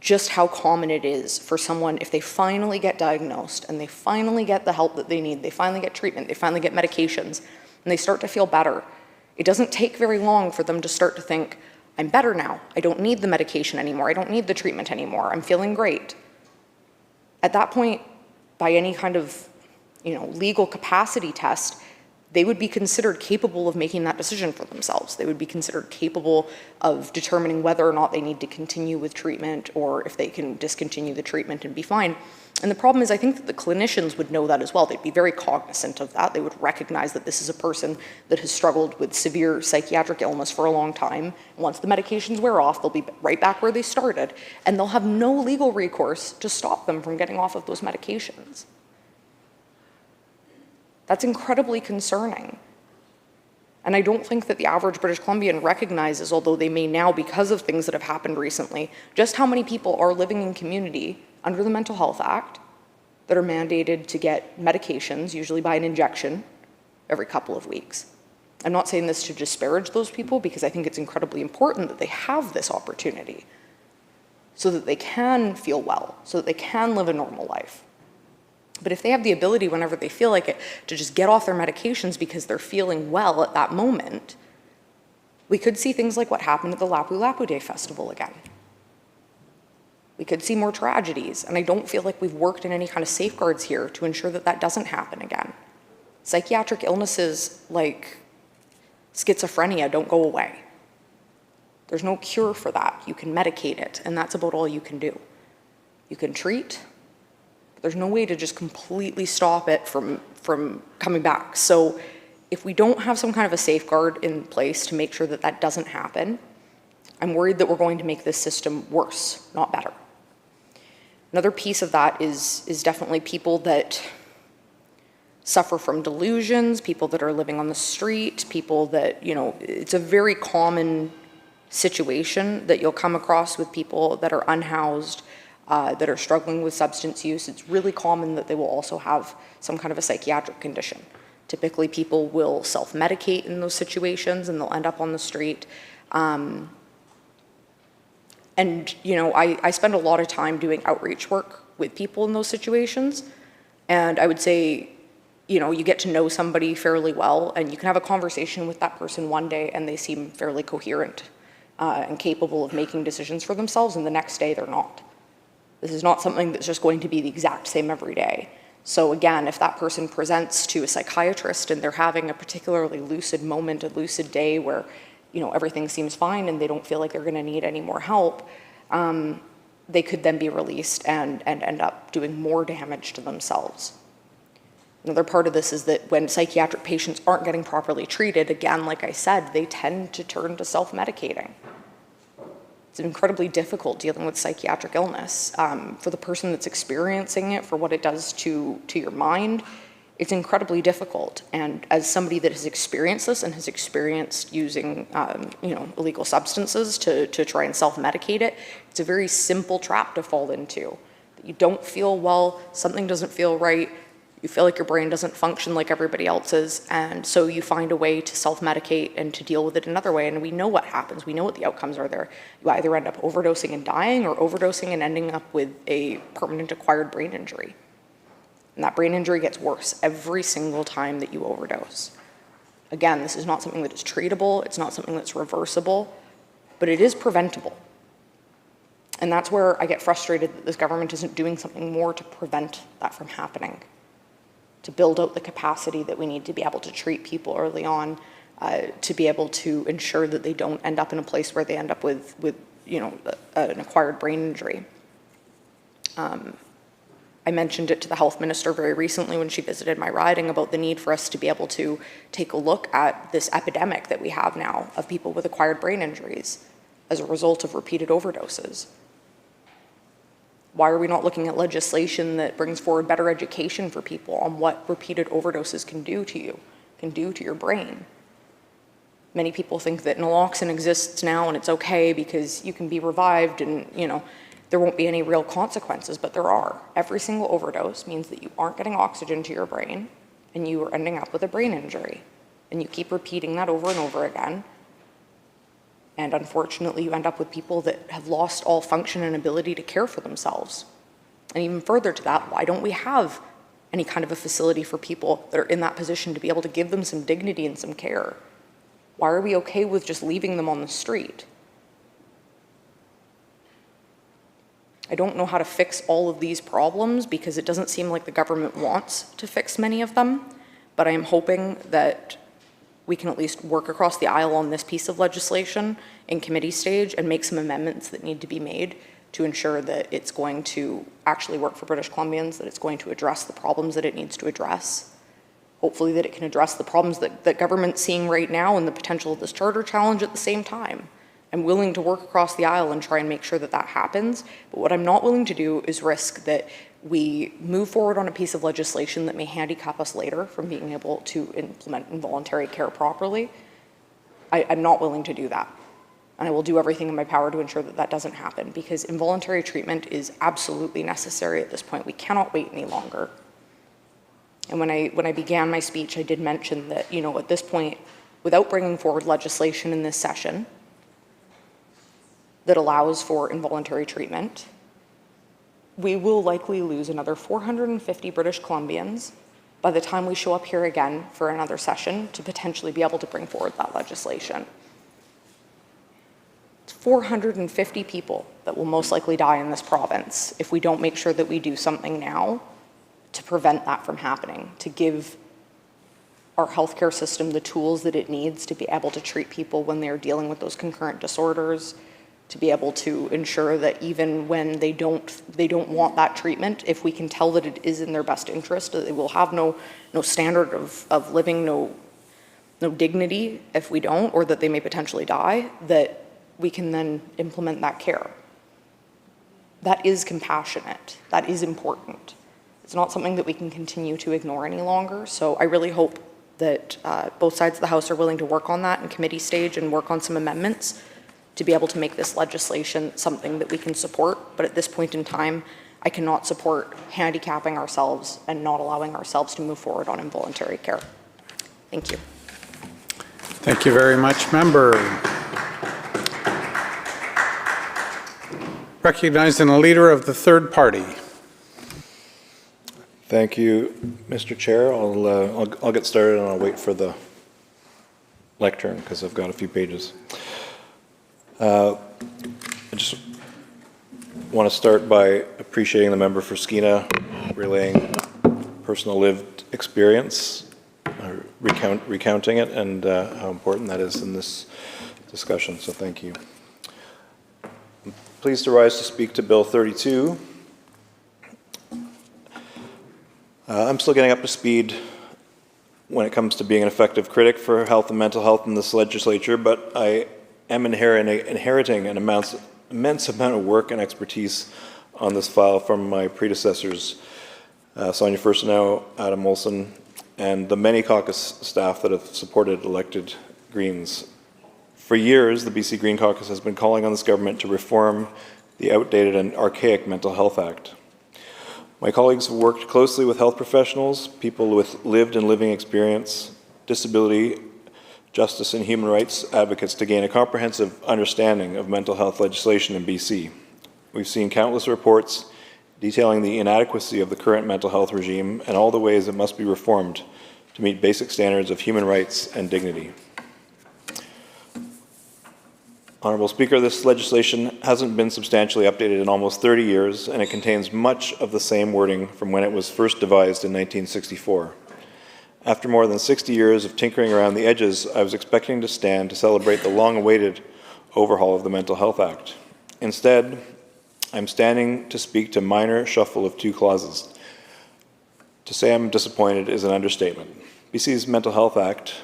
G: just how common it is for someone, if they finally get diagnosed and they finally get the help that they need, they finally get treatment, they finally get medications, and they start to feel better. It doesn't take very long for them to start to think, I'm better now. I don't need the medication anymore. I don't need the treatment anymore. I'm feeling great. At that point, by any kind of, legal capacity test, they would be considered capable of making that decision for themselves. They would be considered capable of determining whether or not they need to continue with treatment or if they can discontinue the treatment and be fine. And the problem is, I think that the clinicians would know that as well. They'd be very cognizant of that. They would recognize that this is a person that has struggled with severe psychiatric illness for a long time. Once the medications wear off, they'll be right back where they started, and they'll have no legal recourse to stop them from getting off of those medications. That's incredibly concerning. And I don't think that the average British Columbian recognizes, although they may now because of things that have happened recently, just how many people are living in community under the Mental Health Act that are mandated to get medications, usually by an injection, every couple of weeks. I'm not saying this to disparage those people, because I think it's incredibly important that they have this opportunity so that they can feel well, so that they can live a normal life. But if they have the ability, whenever they feel like it, to just get off their medications because they're feeling well at that moment, we could see things like what happened at the Lapu Lapu Day Festival again. We could see more tragedies, and I don't feel like we've worked in any kind of safeguards here to ensure that that doesn't happen again. Psychiatric illnesses like schizophrenia don't go away. There's no cure for that. You can medicate it, and that's about all you can do. You can treat, but there's no way to just completely stop it from coming back. So if we don't have some kind of a safeguard in place to make sure that that doesn't happen, I'm worried that we're going to make this system worse, not better. Another piece of that is definitely people that suffer from delusions, people that are living on the street, people that, it's a very common situation that you'll come across with people that are unhoused, that are struggling with substance use. It's really common that they will also have some kind of a psychiatric condition. Typically, people will self-medicate in those situations and they'll end up on the street. And, I spend a lot of time doing outreach work with people in those situations. And I would say, you get to know somebody fairly well, and you can have a conversation with that person one day and they seem fairly coherent and capable of making decisions for themselves, and the next day they're not. This is not something that's just going to be the exact same every day. So again, if that person presents to a psychiatrist and they're having a particularly lucid moment, a lucid day where everything seems fine and they don't feel like they're going to need any more help, they could then be released and end up doing more damage to themselves. Another part of this is that when psychiatric patients aren't getting properly treated, again, like I said, they tend to turn to self-medicating. It's incredibly difficult dealing with psychiatric illness. For the person that's experiencing it, for what it does to your mind, it's incredibly difficult. And as somebody that has experienced this and has experienced using, illegal substances to try and self-medicate it, it's a very simple trap to fall into. You don't feel well, something doesn't feel right, you feel like your brain doesn't function like everybody else's, and so you find a way to self-medicate and to deal with it another way, and we know what happens. We know what the outcomes are there. You either end up overdosing and dying, or overdosing and ending up with a permanent acquired brain injury. And that brain injury gets worse every single time that you overdose. Again, this is not something that is treatable, it's not something that's reversible, but it is preventable. And that's where I get frustrated that this government isn't doing something more to prevent that from happening, to build out the capacity that we need to be able to treat people early on, to be able to ensure that they don't end up in a place where they end up with an acquired brain injury. I mentioned it to the health minister very recently when she visited my riding about the need for us to be able to take a look at this epidemic that we have now of people with acquired brain injuries as a result of repeated overdoses. Why are we not looking at legislation that brings forward better education for people on what repeated overdoses can do to you, can do to your brain? Many people think that naloxone exists now and it's okay because you can be revived and, there won't be any real consequences, but there are. Every single overdose means that you aren't getting oxygen to your brain and you are ending up with a brain injury. And you keep repeating that over and over again. And unfortunately, you end up with people that have lost all function and ability to care for themselves. And even further to that, why don't we have any kind of a facility for people that are in that position to be able to give them some dignity and some care? Why are we okay with just leaving them on the street? I don't know how to fix all of these problems because it doesn't seem like the government wants to fix many of them, but I am hoping that we can at least work across the aisle on this piece of legislation in committee stage and make some amendments that need to be made to ensure that it's going to actually work for British Columbians, that it's going to address the problems that it needs to address. Hopefully that it can address the problems that government's seeing right now and the potential of this charter challenge at the same time. I'm willing to work across the aisle and try and make sure that that happens, but what I'm not willing to do is risk that we move forward on a piece of legislation that may handicap us later from being able to implement involuntary care properly. I'm not willing to do that. And I will do everything in my power to ensure that that doesn't happen because involuntary treatment is absolutely necessary at this point. We cannot wait any longer. And when I began my speech, I did mention that, at this point, without bringing forward legislation in this session that allows for involuntary treatment, we will likely lose another 450 British Columbians by the time we show up here again for another session to potentially be able to bring forward that legislation. It's 450 people that will most likely die in this province if we don't make sure that we do something now to prevent that from happening, to give our healthcare system the tools that it needs to be able to treat people when they're dealing with those concurrent disorders, to be able to ensure that even when they don't want that treatment, if we can tell that it is in their best interest, that they will have no standard of living, no dignity if we don't, or that they may potentially die, that we can then implement that care. That is compassionate. That is important. It's not something that we can continue to ignore any longer. So I really hope that both sides of the House are willing to work on that in committee stage and work on some amendments to be able to make this legislation something that we can support. But at this point in time, I cannot support handicapping ourselves and not allowing ourselves to move forward on involuntary care. Thank you.
F: Thank you very much, member. Recognizing the leader of the third party.
H: Thank you, Mr. Chair. I'll get started and I'll wait for the lectern because I've got a few pages. I just want to start by appreciating the member for Skeena relaying personal lived experience, recounting it, and how important that is in this discussion. So thank you. I'm pleased to rise to speak to Bill 32. I'm still getting up to speed when it comes to being an effective critic for health and mental health in this legislature, but I am inheriting an immense amount of work and expertise on this file from my predecessors, Sonia Furstenau, Adam Olson, and the many caucus staff that have supported elected Greens. For years, the BC Green Caucus has been calling on this government to reform the outdated and archaic Mental Health Act. My colleagues have worked closely with health professionals, people with lived and living experience, disability, justice and human rights advocates to gain a comprehensive understanding of mental health legislation in BC. We've seen countless reports detailing the inadequacy of the current mental health regime and all the ways it must be reformed to meet basic standards of human rights and dignity. Honourable Speaker, this legislation hasn't been substantially updated in almost 30 years, and it contains much of the same wording from when it was first devised in 1964. After more than 60 years of tinkering around the edges, I was expecting to stand to celebrate the long-awaited overhaul of the Mental Health Act. Instead, I'm standing to speak to minor shuffle of two clauses. To say I'm disappointed is an understatement. BC's Mental Health Act,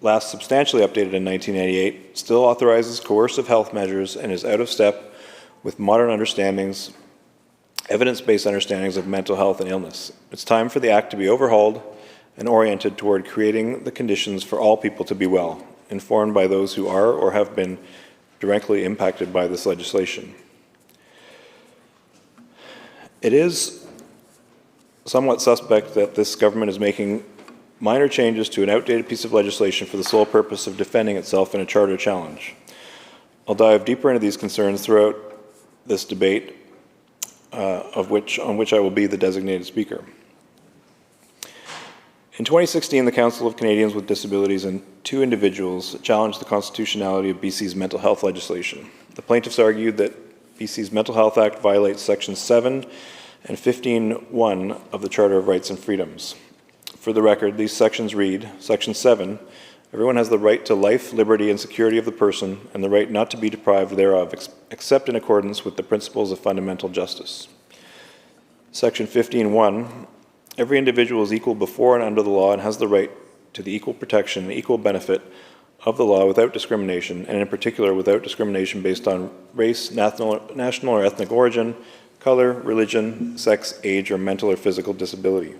H: last substantially updated in 1988, still authorizes coercive health measures and is out of step with modern understandings, evidence-based understandings of mental health and illness. It's time for the Act to be overhauled and oriented toward creating the conditions for all people to be well, informed by those who are or have been directly impacted by this legislation. It is somewhat suspect that this government is making minor changes to an outdated piece of legislation for the sole purpose of defending itself in a charter challenge. I'll dive deeper into these concerns throughout this debate, on which I will be the designated speaker. In 2016, the Council of Canadians with Disabilities and two individuals challenged the constitutionality of BC's mental health legislation. The plaintiffs argued that BC's Mental Health Act violates Sections 7 and 15(1) of the Charter of Rights and Freedoms. For the record, these sections read, Section 7, everyone has the right to life, liberty, and security of the person, and the right not to be deprived thereof, except in accordance with the principles of fundamental justice. Section 15(1), every individual is equal before and under the law and has the right to the equal protection and equal benefit of the law without discrimination, and in particular without discrimination based on race, national or ethnic origin, color, religion, sex, age, or mental or physical disability.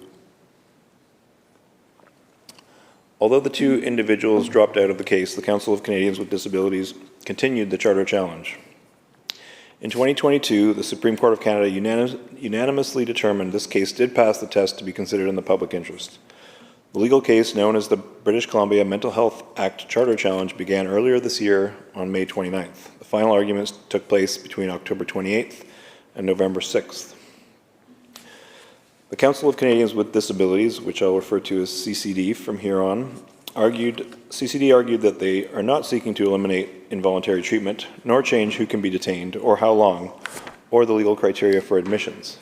H: Although the two individuals dropped out of the case, the Council of Canadians with Disabilities continued the charter challenge. In 2022, the Supreme Court of Canada unanimously determined this case did pass the test to be considered in the public interest. The legal case, known as the British Columbia Mental Health Act Charter Challenge, began earlier this year on May 29th. The final arguments took place between October 28th and November 6th. The Council of Canadians with Disabilities, which I'll refer to as CCD from here on, CCD argued that they are not seeking to eliminate involuntary treatment, nor change who can be detained, or how long, or the legal criteria for admissions.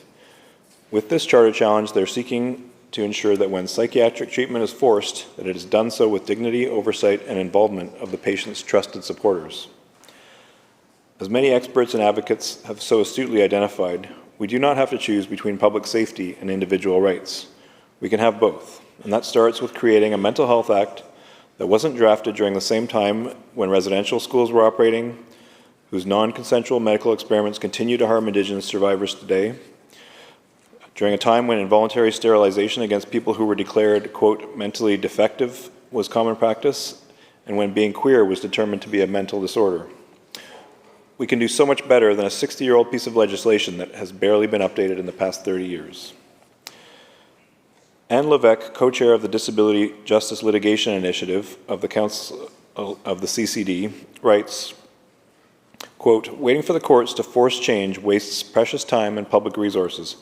H: With this charter challenge, they're seeking to ensure that when psychiatric treatment is forced, that it is done so with dignity, oversight, and involvement of the patient's trusted supporters. As many experts and advocates have so astutely identified, we do not have to choose between public safety and individual rights. We can have both, and that starts with creating a mental health act that wasn't drafted during the same time when residential schools were operating, whose non-consensual medical experiments continue to harm Indigenous survivors today, during a time when involuntary sterilization against people who were declared, quote, mentally defective was common practice, and when being queer was determined to be a mental disorder. We can do so much better than a 60-year-old piece of legislation that has barely been updated in the past 30 years. Anne Levesque, co-chair of the Disability Justice Litigation Initiative of the Council of the CCD, writes, quote, waiting for the courts to force change wastes precious time and public resources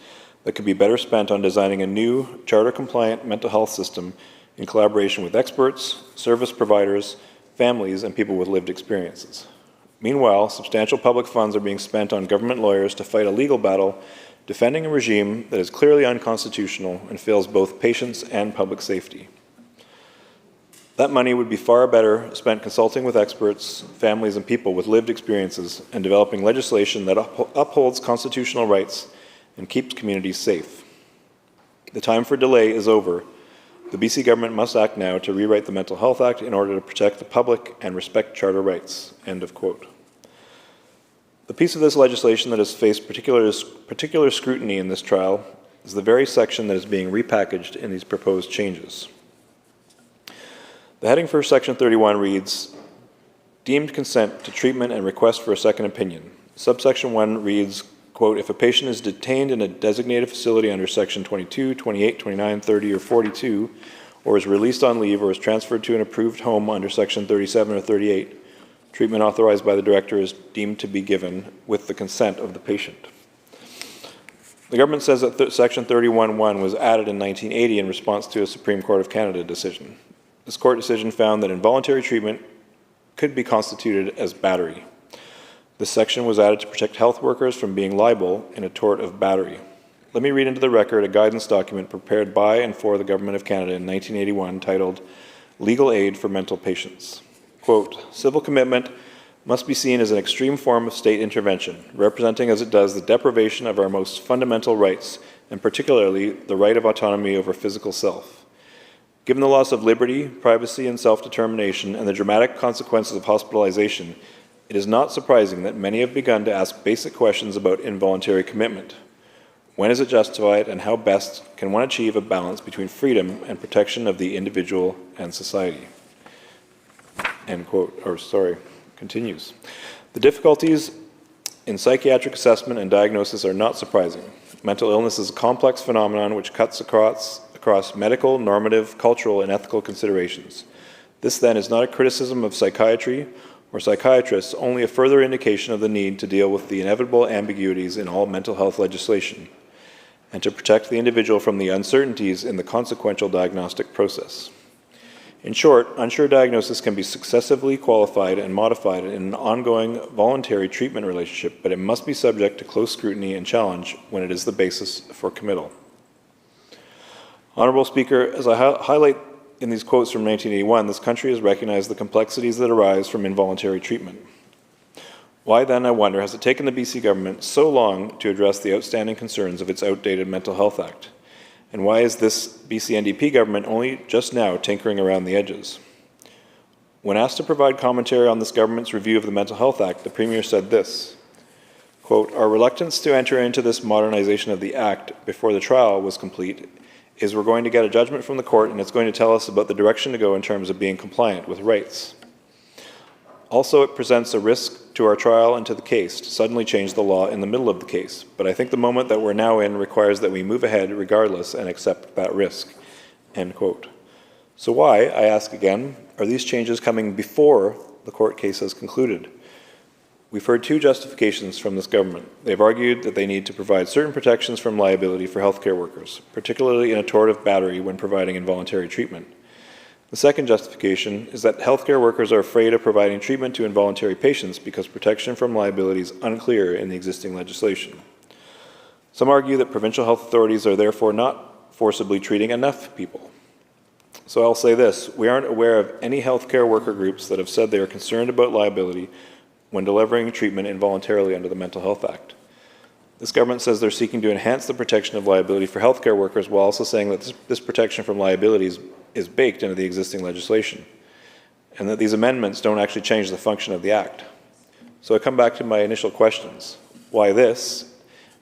H: that could be better spent on designing a new, charter-compliant mental health system in collaboration with experts, service providers, families, and people with lived experiences. Meanwhile, substantial public funds are being spent on government lawyers to fight a legal battle defending a regime that is clearly unconstitutional and fails both patients and public safety. That money would be far better spent consulting with experts, families, and people with lived experiences and developing legislation that upholds constitutional rights and keeps communities safe. The time for delay is over. The BC government must act now to rewrite the Mental Health Act in order to protect the public and respect charter rights. End of quote. The piece of this legislation that has faced particular scrutiny in this trial is the very section that is being repackaged in these proposed changes. The heading for Section 31 reads, Deemed consent to treatment and request for a second opinion. Subsection 1 reads, quote, if a patient is detained in a designated facility under Section 22, 28, 29, 30, or 42, or is released on leave or is transferred to an approved home under Section 37 or 38, treatment authorized by the director is deemed to be given with the consent of the patient. The government says that Section 31(1) was added in 1980 in response to a Supreme Court of Canada decision. This court decision found that involuntary treatment could be constituted as battery. This section was added to protect health workers from being liable in a tort of battery. Let me read into the record a guidance document prepared by and for the Government of Canada in 1981 titled Legal Aid for Mental Patients. Quote, civil commitment must be seen as an extreme form of state intervention, representing as it does the deprivation of our most fundamental rights, and particularly the right of autonomy over physical self. Given the loss of liberty, privacy, and self-determination, and the dramatic consequences of hospitalization, it is not surprising that many have begun to ask basic questions about involuntary commitment. When is it justified, and how best can one achieve a balance between freedom and protection of the individual and society? End quote, continues. The difficulties in psychiatric assessment and diagnosis are not surprising. Mental illness is a complex phenomenon which cuts across medical, normative, cultural, and ethical considerations. This then is not a criticism of psychiatry or psychiatrists, only a further indication of the need to deal with the inevitable ambiguities in all mental health legislation, and to protect the individual from the uncertainties in the consequential diagnostic process. In short, unsure diagnosis can be successively qualified and modified in an ongoing voluntary treatment relationship, but it must be subject to close scrutiny and challenge when it is the basis for committal. Honourable Speaker, as I highlight in these quotes from 1981, this country has recognized the complexities that arise from involuntary treatment. Why then, I wonder, has it taken the BC government so long to address the outstanding concerns of its outdated Mental Health Act? And why is this BC NDP government only just now tinkering around the edges? When asked to provide commentary on this government's review of the Mental Health Act, the Premier said this, quote, "Our reluctance to enter into this modernization of the Act before the trial was complete is we're going to get a judgment from the court and it's going to tell us about the direction to go in terms of being compliant with rights. Also, it presents a risk to our trial and to the case to suddenly change the law in the middle of the case. But I think the moment that we're now in requires that we move ahead regardless and accept that risk." End quote. So why, I ask again, are these changes coming before the court case has concluded? We've heard two justifications from this government. They've argued that they need to provide certain protections from liability for healthcare workers, particularly in a tort of battery when providing involuntary treatment. The second justification is that healthcare workers are afraid of providing treatment to involuntary patients because protection from liability is unclear in the existing legislation. Some argue that provincial health authorities are therefore not forcibly treating enough people. So I'll say this, we aren't aware of any healthcare worker groups that have said they are concerned about liability when delivering treatment involuntarily under the Mental Health Act. This government says they're seeking to enhance the protection of liability for healthcare workers while also saying that this protection from liability is baked into the existing legislation, and that these amendments don't actually change the function of the Act. So I come back to my initial questions. Why this,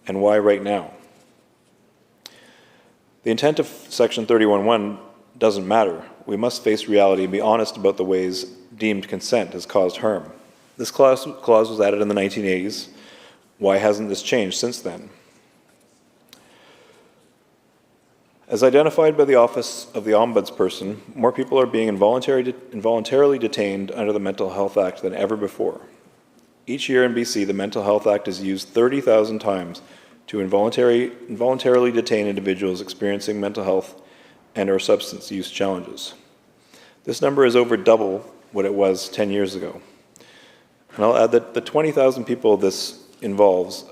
H: and why right now? The intent of Section 31.1 doesn't matter. We must face reality and be honest about the ways deemed consent has caused harm. This clause was added in the 1980s. Why hasn't this changed since then? As identified by the Office of the Ombudsperson, more people are being involuntarily detained under the Mental Health Act than ever before. Each year in BC, the Mental Health Act is used 30,000 times to involuntarily detain individuals experiencing mental health and or substance use challenges. This number is over double what it was 10 years ago. And I'll add that the 20,000 people this involves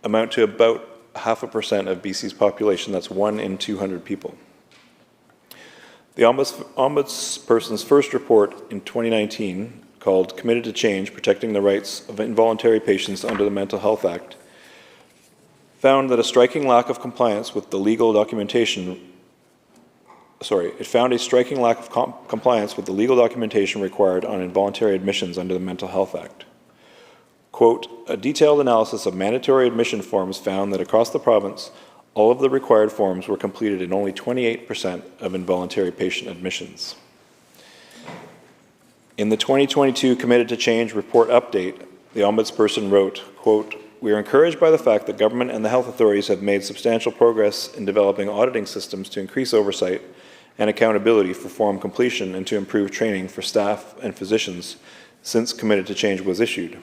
H: amount to about 0.5% of BC's population. That's 1 in 200 people. The Ombudsperson's first report in 2019, called Committed to Change, Protecting the Rights of Involuntary Patients under the Mental Health Act, found that a striking lack of compliance with the legal documentation compliance with the legal documentation required on involuntary admissions under the Mental Health Act. Quote, "A detailed analysis of mandatory admission forms found that across the province, all of the required forms were completed in only 28% of involuntary patient admissions." In the 2022 Committed to Change report update, the Ombudsperson wrote, quote, "We are encouraged by the fact that government and the health authorities have made substantial progress in developing auditing systems to increase oversight and accountability for form completion and to improve training for staff and physicians since Committed to Change was issued.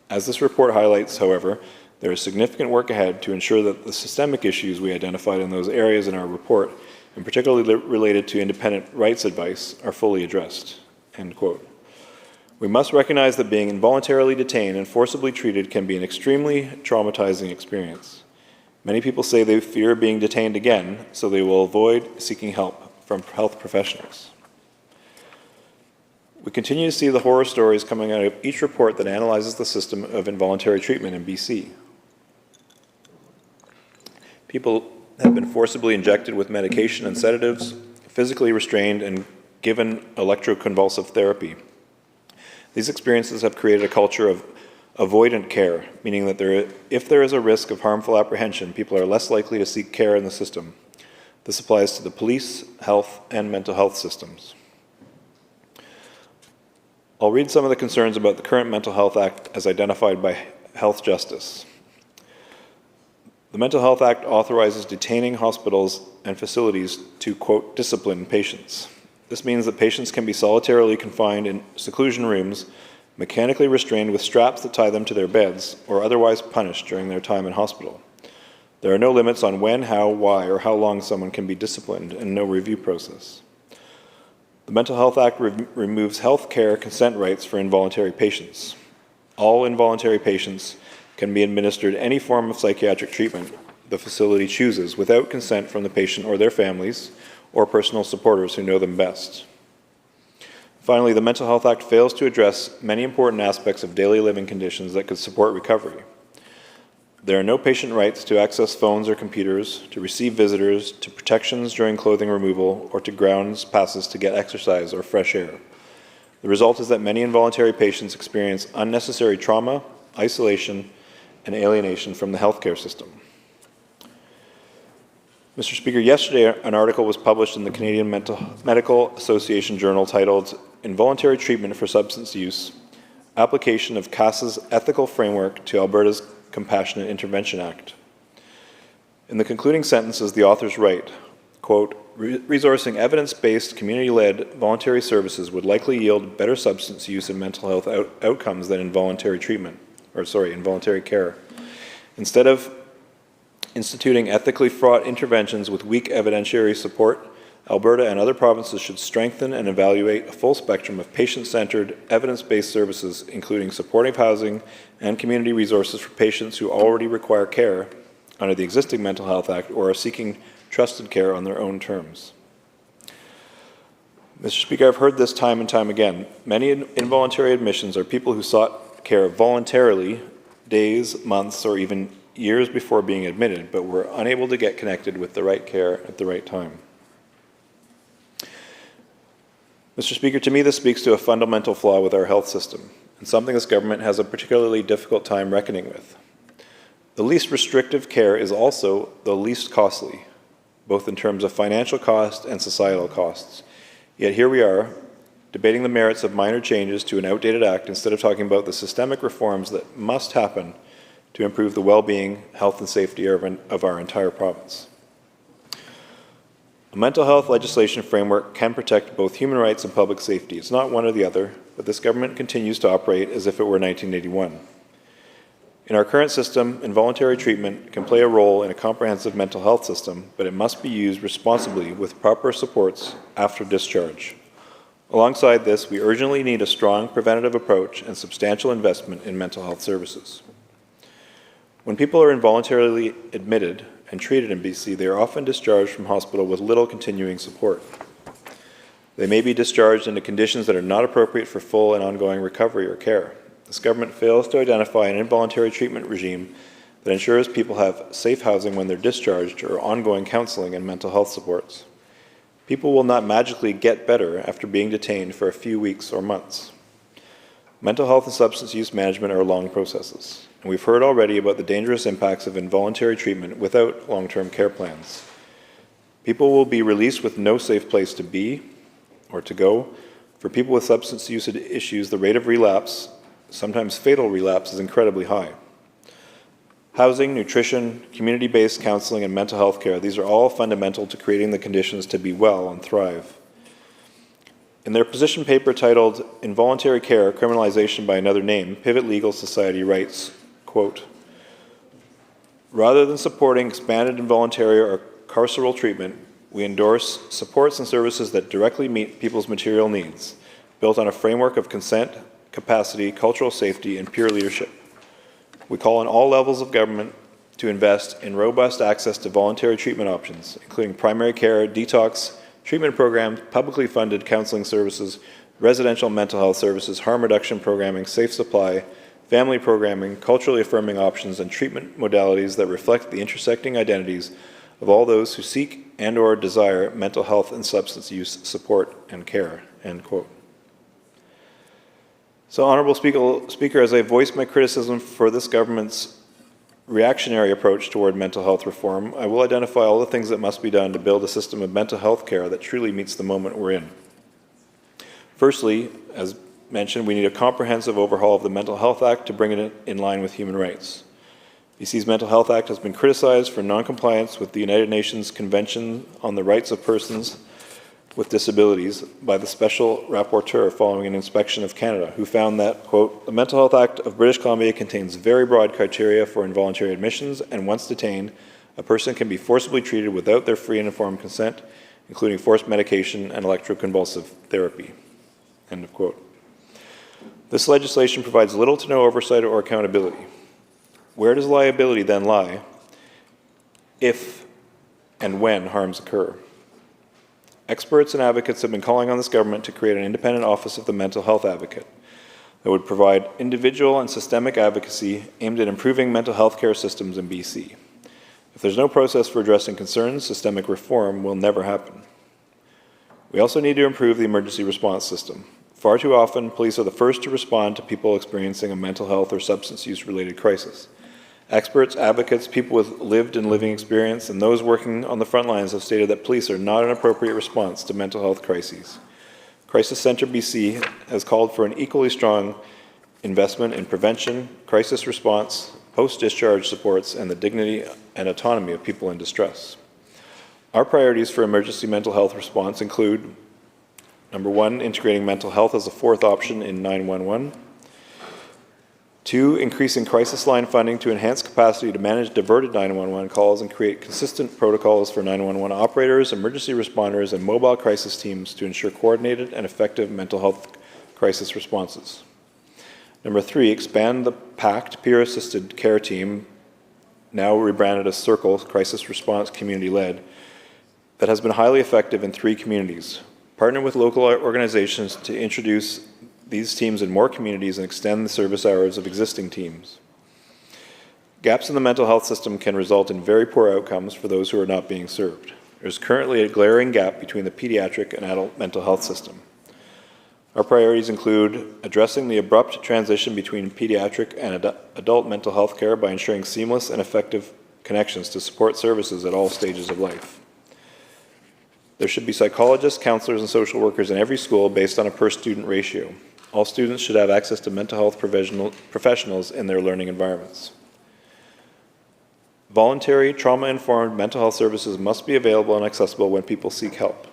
H: As this report highlights, however, there is significant work ahead to ensure that the systemic issues we identified in those areas in our report, and particularly related to independent rights advice, are fully addressed." End quote. We must recognize that being involuntarily detained and forcibly treated can be an extremely traumatizing experience. Many people say they fear being detained again, so they will avoid seeking help from health professionals. We continue to see the horror stories coming out of each report that analyzes the system of involuntary treatment in BC. People have been forcibly injected with medication and sedatives, physically restrained, and given electroconvulsive therapy. These experiences have created a culture of avoidant care, meaning that if there is a risk of harmful apprehension, people are less likely to seek care in the system. This applies to the police, health, and mental health systems. I'll read some of the concerns about the current Mental Health Act as identified by Health Justice. The Mental Health Act authorizes detaining hospitals and facilities to, quote, discipline patients. This means that patients can be solitarily confined in seclusion rooms, mechanically restrained with straps that tie them to their beds, or otherwise punished during their time in hospital. There are no limits on when, how, why, or how long someone can be disciplined, and no review process. The Mental Health Act removes health care consent rights for involuntary patients. All involuntary patients can be administered any form of psychiatric treatment the facility chooses without consent from the patient or their families or personal supporters who know them best. Finally, the Mental Health Act fails to address many important aspects of daily living conditions that could support recovery. There are no patient rights to access phones or computers, to receive visitors, to protections during clothing removal, or to grounds passes to get exercise or fresh air. The result is that many involuntary patients experience unnecessary trauma, isolation, and alienation from the healthcare system. Mr. Speaker, yesterday an article was published in the Canadian Medical Association Journal titled Involuntary Treatment for Substance Use, Application of CASA's Ethical Framework to Alberta's Compassionate Intervention Act. In the concluding sentences, the authors write, quote, resourcing evidence-based, community-led voluntary services would likely yield better substance use and mental health outcomes than involuntary care. Instead of instituting ethically fraught interventions with weak evidentiary support, Alberta and other provinces should strengthen and evaluate a full spectrum of patient-centered, evidence-based services, including supportive housing and community resources for patients who already require care under the existing Mental Health Act or are seeking trusted care on their own terms. Mr. Speaker, I've heard this time and time again. Many involuntary admissions are people who sought care voluntarily days, months, or even years before being admitted, but were unable to get connected with the right care at the right time. Mr. Speaker, to me this speaks to a fundamental flaw with our health system, and something this government has a particularly difficult time reckoning with. The least restrictive care is also the least costly, both in terms of financial cost and societal costs. Yet here we are, debating the merits of minor changes to an outdated act instead of talking about the systemic reforms that must happen to improve the well-being, health, and safety of our entire province. A mental health legislation framework can protect both human rights and public safety. It's not one or the other, but this government continues to operate as if it were 1981. In our current system, involuntary treatment can play a role in a comprehensive mental health system, but it must be used responsibly with proper supports after discharge. Alongside this, we urgently need a strong preventative approach and substantial investment in mental health services. When people are involuntarily admitted and treated in BC, they are often discharged from hospital with little continuing support. They may be discharged into conditions that are not appropriate for full and ongoing recovery or care. This government fails to identify an involuntary treatment regime that ensures people have safe housing when they're discharged or ongoing counseling and mental health supports. People will not magically get better after being detained for a few weeks or months. Mental health and substance use management are long processes, and we've heard already about the dangerous impacts of involuntary treatment without long-term care plans. People will be released with no safe place to be or to go. For people with substance use issues, the rate of relapse, sometimes fatal relapse, is incredibly high. Housing, nutrition, community-based counseling, and mental health care, these are all fundamental to creating the conditions to be well and thrive. In their position paper titled Involuntary Care, Criminalization by Another Name, Pivot Legal Society writes, quote, rather than supporting expanded involuntary or carceral treatment, we endorse supports and services that directly meet people's material needs, built on a framework of consent, capacity, cultural safety, and peer leadership. We call on all levels of government to invest in robust access to voluntary treatment options, including primary care, detox, treatment programs, publicly funded counseling services, residential mental health services, harm reduction programming, safe supply, family programming, culturally affirming options, and treatment modalities that reflect the intersecting identities of all those who seek and/or desire mental health and substance use support and care." End quote. So, Honourable Speaker, as I voice my criticism for this government's reactionary approach toward mental health reform, I will identify all the things that must be done to build a system of mental health care that truly meets the moment we're in. Firstly, as mentioned, we need a comprehensive overhaul of the Mental Health Act to bring it in line with human rights. BC's Mental Health Act has been criticized for non-compliance with the United Nations Convention on the Rights of Persons with Disabilities by the Special Rapporteur following an inspection of Canada, who found that, quote, "The Mental Health Act of British Columbia contains very broad criteria for involuntary admissions, and once detained, a person can be forcibly treated without their free and informed consent, including forced medication and electroconvulsive therapy." End of quote. This legislation provides little to no oversight or accountability. Where does liability then lie if and when harms occur? Experts and advocates have been calling on this government to create an independent office of the mental health advocate that would provide individual and systemic advocacy aimed at improving mental health care systems in BC. If there's no process for addressing concerns, systemic reform will never happen. We also need to improve the emergency response system. Far too often, police are the first to respond to people experiencing a mental health or substance use related crisis. Experts, advocates, people with lived and living experience, and those working on the front lines have stated that police are not an appropriate response to mental health crises. Crisis Centre BC has called for an equally strong investment in prevention, crisis response, post-discharge supports, and the dignity and autonomy of people in distress. Our priorities for emergency mental health response include: number one, integrating mental health as a fourth option in 911. 2, increasing crisis line funding to enhance capacity to manage diverted 911 calls and create consistent protocols for 911 operators, emergency responders, and mobile crisis teams to ensure coordinated and effective mental health crisis responses. Number 3, expand the PACT peer-assisted care team, now rebranded as Circle Crisis Response Community-Led, that has been highly effective in 3 communities. Partner with local organizations to introduce these teams in more communities and extend the service hours of existing teams. Gaps in the mental health system can result in very poor outcomes for those who are not being served. There's currently a glaring gap between the pediatric and adult mental health system. Our priorities include addressing the abrupt transition between pediatric and adult mental health care by ensuring seamless and effective connections to support services at all stages of life. There should be psychologists, counselors, and social workers in every school based on a per-student ratio. All students should have access to mental health professionals in their learning environments. Voluntary, trauma-informed mental health services must be available and accessible when people seek help.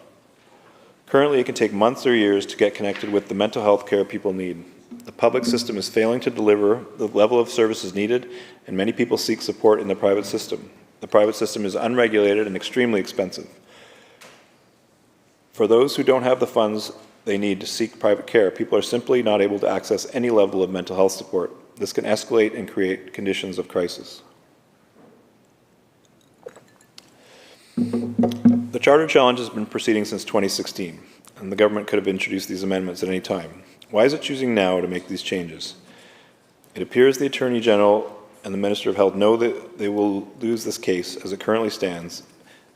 H: Currently, it can take months or years to get connected with the mental health care people need. The public system is failing to deliver the level of services needed, and many people seek support in the private system. The private system is unregulated and extremely expensive. For those who don't have the funds they need to seek private care, people are simply not able to access any level of mental health support. This can escalate and create conditions of crisis. The Charter Challenge has been proceeding since 2016, and the government could have introduced these amendments at any time. Why is it choosing now to make these changes? It appears the Attorney General and the Minister of Health know that they will lose this case as it currently stands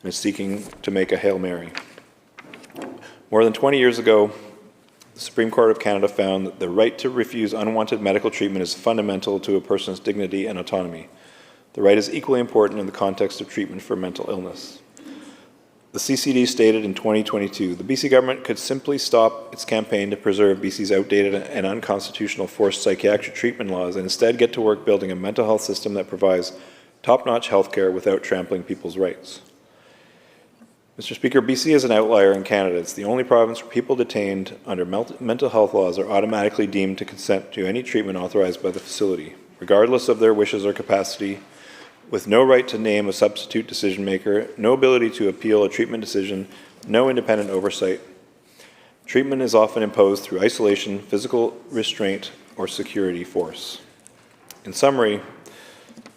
H: and is seeking to make a Hail Mary. More than 20 years ago, the Supreme Court of Canada found that the right to refuse unwanted medical treatment is fundamental to a person's dignity and autonomy. The right is equally important in the context of treatment for mental illness. The CCD stated in 2022, the BC government could simply stop its campaign to preserve BC's outdated and unconstitutional forced psychiatric treatment laws and instead get to work building a mental health system that provides top-notch health care without trampling people's rights. Mr. Speaker, BC is an outlier in Canada. It's the only province where people detained under mental health laws are automatically deemed to consent to any treatment authorized by the facility, regardless of their wishes or capacity, with no right to name a substitute decision maker, no ability to appeal a treatment decision, no independent oversight. Treatment is often imposed through isolation, physical restraint, or security force. In summary,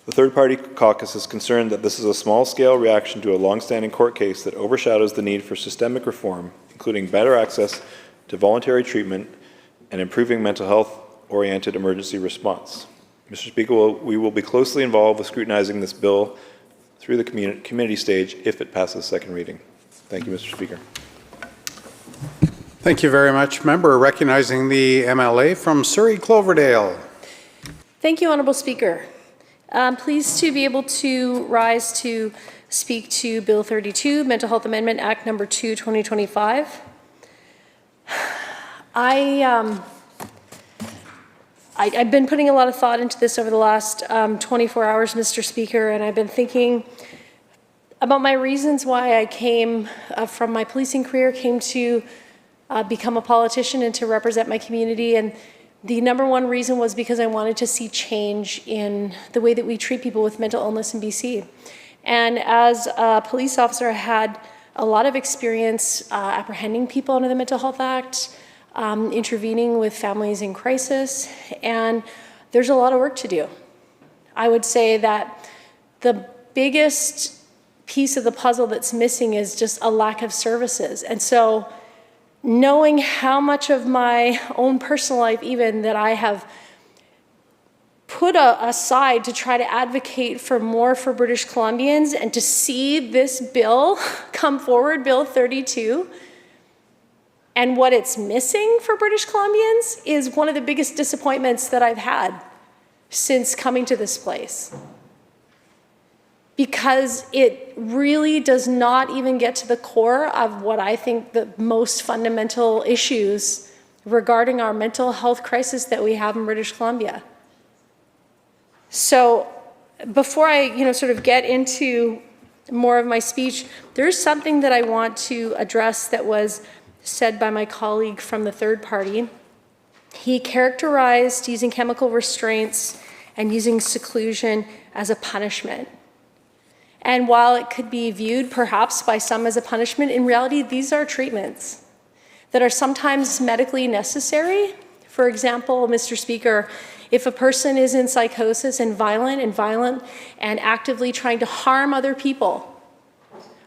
H: the third-party caucus is concerned that this is a small-scale reaction to a long-standing court case that overshadows the need for systemic reform, including better access to voluntary treatment and improving mental health-oriented emergency response. Mr. Speaker, we will be closely involved with scrutinizing this bill through the committee stage if it passes second reading. Thank you, Mr. Speaker.
F: Thank you very much. Member recognizing the MLA from Surrey Cloverdale.
I: Thank you, Honourable Speaker. I'm pleased to be able to rise to speak to Bill 32, Mental Health Amendment Act Number 2, 2025. I've been putting a lot of thought into this over the last 24 hours, Mr. Speaker, and I've been thinking about my reasons why I came from my policing career, came to become a politician and to represent my community. And the number one reason was because I wanted to see change in the way that we treat people with mental illness in BC. And as a police officer, I had a lot of experience apprehending people under the Mental Health Act, intervening with families in crisis, and there's a lot of work to do. I would say that the biggest piece of the puzzle that's missing is just a lack of services. And so knowing how much of my own personal life even that I have put aside to try to advocate for more for British Columbians, and to see this bill come forward, Bill 32, and what it's missing for British Columbians is one of the biggest disappointments that I've had since coming to this place. Because it really does not even get to the core of what I think the most fundamental issues regarding our mental health crisis that we have in British Columbia. So before I sort of get into more of my speech, there's something that I want to address that was said by my colleague from the third party. He characterized using chemical restraints and using seclusion as a punishment. And while it could be viewed perhaps by some as a punishment, in reality, these are treatments that are sometimes medically necessary. For example, Mr. Speaker, if a person is in psychosis and violent and actively trying to harm other people,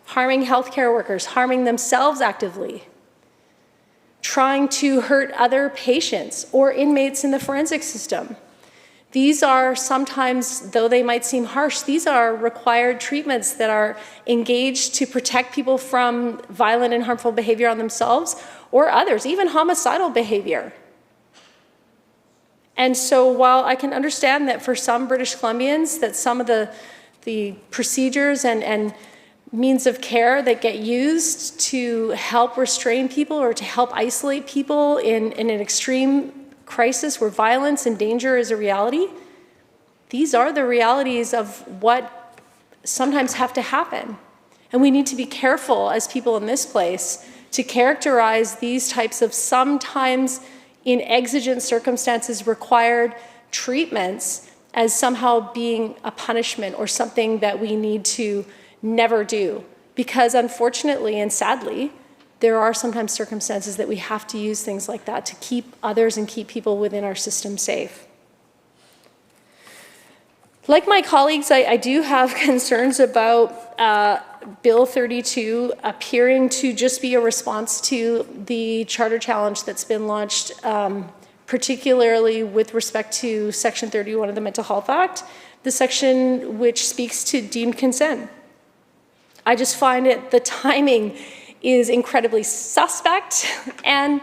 I: harming healthcare workers, harming themselves actively, trying to hurt other patients or inmates in the forensic system, these are sometimes, though they might seem harsh, these are required treatments that are engaged to protect people from violent and harmful behavior on themselves or others, even homicidal behavior. And so while I can understand that for some British Columbians, that some of the procedures and means of care that get used to help restrain people or to help isolate people in an extreme crisis where violence and danger is a reality, these are the realities of what sometimes have to happen. And we need to be careful as people in this place to characterize these types of sometimes in exigent circumstances required treatments as somehow being a punishment or something that we need to never do. Because unfortunately and sadly, there are sometimes circumstances that we have to use things like that to keep others and keep people within our system safe. Like my colleagues, I do have concerns about Bill 32 appearing to just be a response to the charter challenge that's been launched, particularly with respect to Section 31 of the Mental Health Act, the section which speaks to deemed consent. I just find the timing is incredibly suspect, and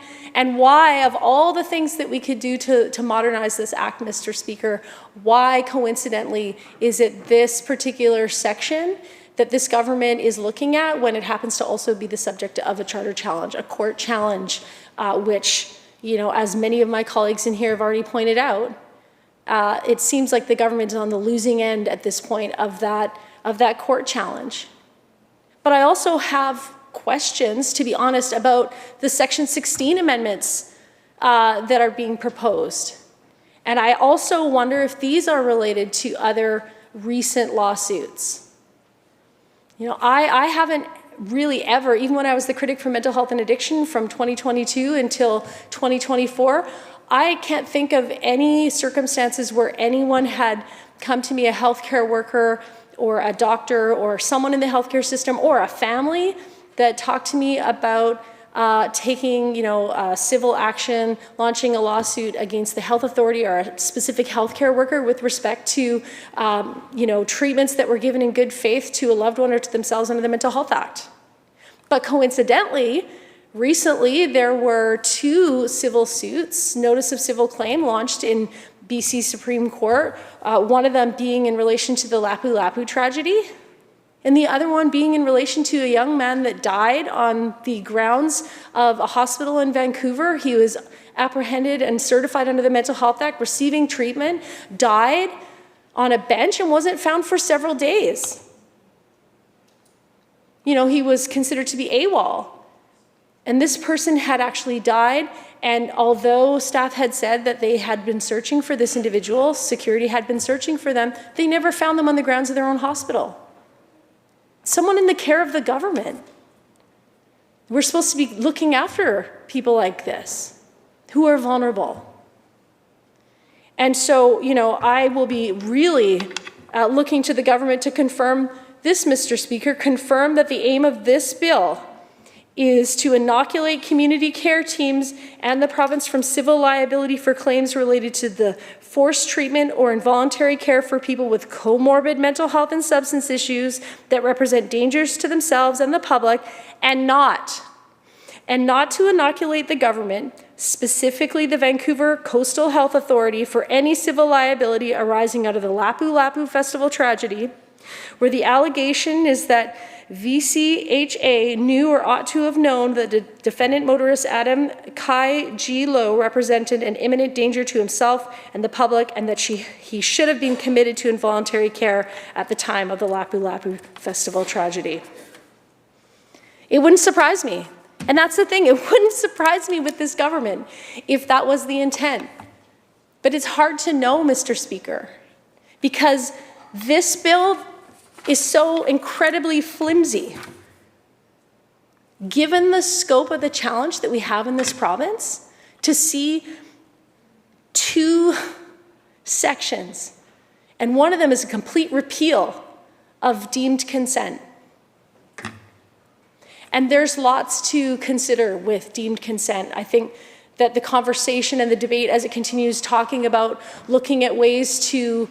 I: why, of all the things that we could do to modernize this act, Mr. Speaker, why coincidentally is it this particular section that this government is looking at when it happens to also be the subject of a charter challenge, a court challenge, which, as many of my colleagues in here have already pointed out, it seems like the government is on the losing end at this point of that court challenge. But I also have questions, to be honest, about the Section 16 amendments that are being proposed. And I also wonder if these are related to other recent lawsuits. I haven't really ever, even when I was the critic for mental health and addiction from 2022 until 2024, I can't think of any circumstances where anyone had come to me, a healthcare worker or a doctor or someone in the healthcare system or a family, that talked to me about taking, civil action, launching a lawsuit against the health authority or a specific healthcare worker with respect to, treatments that were given in good faith to a loved one or to themselves under the Mental Health Act. But coincidentally, recently there were 2 civil suits, notice of civil claim, launched in BC Supreme Court, one of them being in relation to the Lapu-Lapu tragedy, and the other one being in relation to a young man that died on the grounds of a hospital in Vancouver. He was apprehended and certified under the Mental Health Act, receiving treatment, died on a bench and wasn't found for several days. He was considered to be AWOL. And this person had actually died, and although staff had said that they had been searching for this individual, security had been searching for them, they never found them on the grounds of their own hospital. Someone in the care of the government. We're supposed to be looking after people like this, who are vulnerable. And so, I will be really looking to the government to confirm this, Mr. Speaker, confirm that the aim of this bill is to inoculate community care teams and the province from civil liability for claims related to the forced treatment or involuntary care for people with comorbid mental health and substance issues that represent dangers to themselves and the public, and not to inoculate the government, specifically the Vancouver Coastal Health Authority, for any civil liability arising out of the Lapu-Lapu Festival tragedy, where the allegation is that VCHA knew or ought to have known that the defendant motorist Adam Kai G. Low represented an imminent danger to himself and the public, and that he should have been committed to involuntary care at the time of the Lapu-Lapu Festival tragedy. It wouldn't surprise me. And that's the thing, it wouldn't surprise me with this government if that was the intent. But it's hard to know, Mr. Speaker, because this bill is so incredibly flimsy. Given the scope of the challenge that we have in this province, to see 2 sections, and one of them is a complete repeal of deemed consent. And there's lots to consider with deemed consent. I think that the conversation and the debate as it continues talking about looking at ways to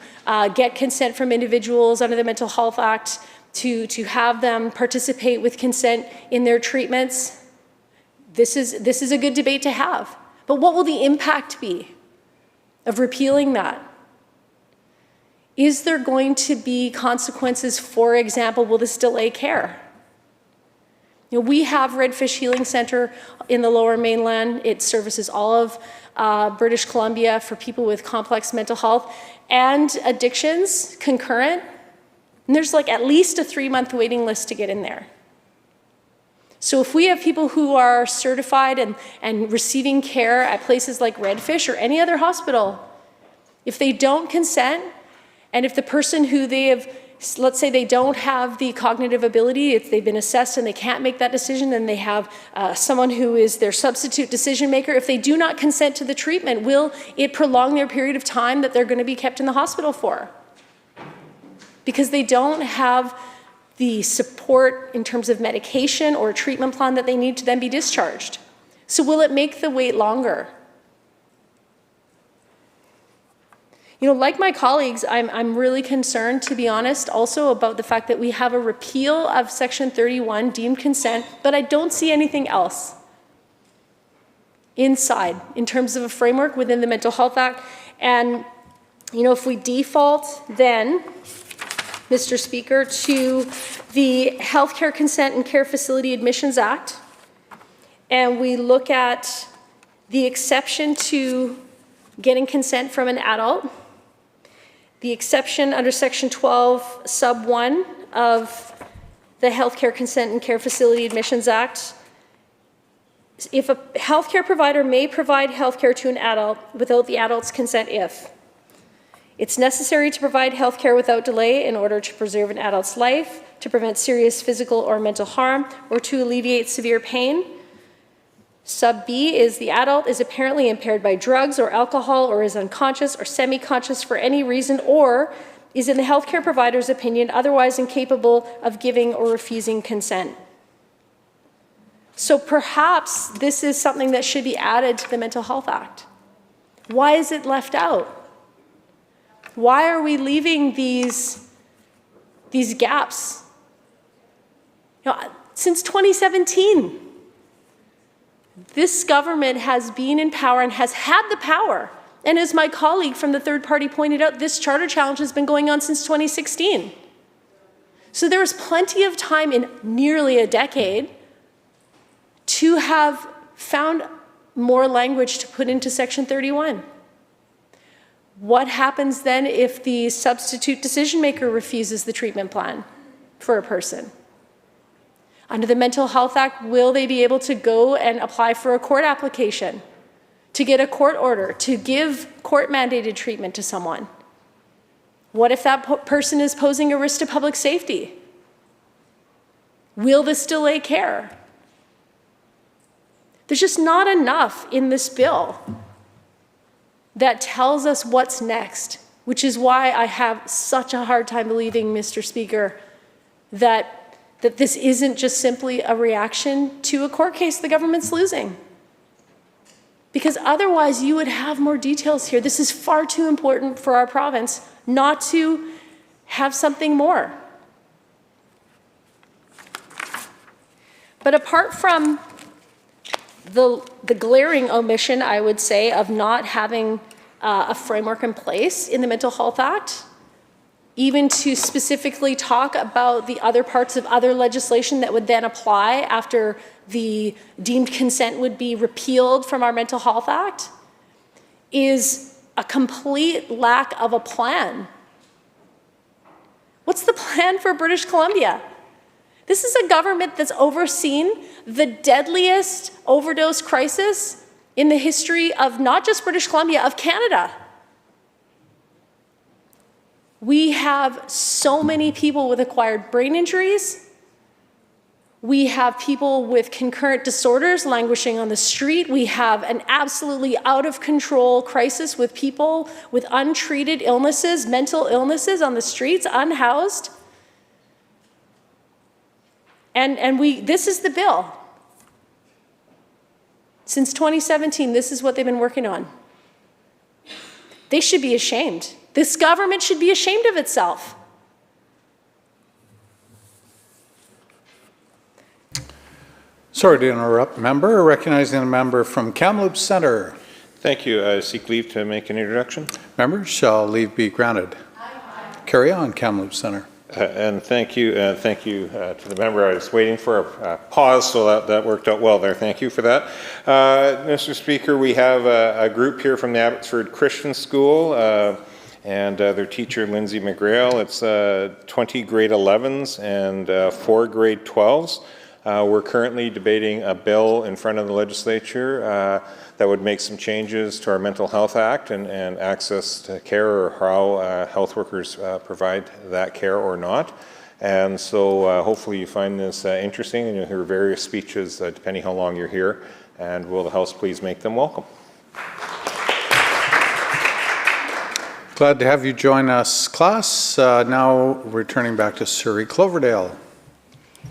I: get consent from individuals under the Mental Health Act, to have them participate with consent in their treatments, this is a good debate to have. But what will the impact be of repealing that? Is there going to be consequences? For example, will this delay care? We have Redfish Healing Centre in the Lower Mainland. It services all of British Columbia for people with complex mental health and addictions concurrent. And there's at least a 3-month waiting list to get in there. So if we have people who are certified and receiving care at places like Redfish or any other hospital, if they don't consent, and if the person who they have, let's say they don't have the cognitive ability, if they've been assessed and they can't make that decision, then they have someone who is their substitute decision maker. If they do not consent to the treatment, will it prolong their period of time that they're going to be kept in the hospital for? Because they don't have the support in terms of medication or a treatment plan that they need to then be discharged. So will it make the wait longer? Like my colleagues, I'm really concerned, to be honest, also about the fact that we have a repeal of Section 31, deemed consent, but I don't see anything else inside in terms of a framework within the Mental Health Act. And, if we default then, Mr. Speaker, to the Healthcare Consent and Care Facility Admissions Act, and we look at the exception to getting consent from an adult, the exception under Section 12, Sub 1 of the Healthcare Consent and Care Facility Admissions Act, if a healthcare provider may provide healthcare to an adult without the adult's consent if it's necessary to provide healthcare without delay in order to preserve an adult's life, to prevent serious physical or mental harm, or to alleviate severe pain. Sub B is the adult is apparently impaired by drugs or alcohol, or is unconscious or semi-conscious for any reason, or is in the healthcare provider's opinion otherwise incapable of giving or refusing consent. So perhaps this is something that should be added to the Mental Health Act. Why is it left out? Why are we leaving these gaps? Since 2017, this government has been in power and has had the power. And as my colleague from the third party pointed out, this charter challenge has been going on since 2016. So there was plenty of time in nearly a decade to have found more language to put into Section 31. What happens then if the substitute decision maker refuses the treatment plan for a person? Under the Mental Health Act, will they be able to go and apply for a court application, to get a court order, to give court-mandated treatment to someone? What if that person is posing a risk to public safety? Will this delay care? There's just not enough in this bill that tells us what's next, which is why I have such a hard time believing, Mr. Speaker, that this isn't just simply a reaction to a court case the government's losing. Because otherwise you would have more details here. This is far too important for our province not to have something more. But apart from the glaring omission, I would say, of not having a framework in place in the Mental Health Act, even to specifically talk about the other parts of other legislation that would then apply after the deemed consent would be repealed from our Mental Health Act, is a complete lack of a plan. What's the plan for British Columbia? This is a government that's overseen the deadliest overdose crisis in the history of not just British Columbia, of Canada. We have so many people with acquired brain injuries. We have people with concurrent disorders languishing on the street. We have an absolutely out of control crisis with people with untreated illnesses, mental illnesses on the streets, unhoused. And this is the bill. Since 2017, this is what they've been working on. They should be ashamed. This government should be ashamed of itself.
F: Sorry to interrupt, member. Recognizing a member from Kamloops Centre.
B: Thank you. I seek leave to make an introduction.
F: Member, shall leave be granted? Carry on, Kamloops Centre.
B: And thank you to the member. I was waiting for a pause, so that worked out well there. Thank you for that. Mr. Speaker, we have a group here from the Abbotsford Christian School and their teacher, Lindsay McGrail. It's 20 grade 11s and 4 grade 12s. We're currently debating a bill in front of the legislature that would make some changes to our Mental Health Act and access to care, or how health workers provide that care or not. And so hopefully you find this interesting, and you'll hear various speeches depending how long you're here. And will the House please make them welcome?
F: Glad to have you join us, class. Now returning back to Surrey Cloverdale.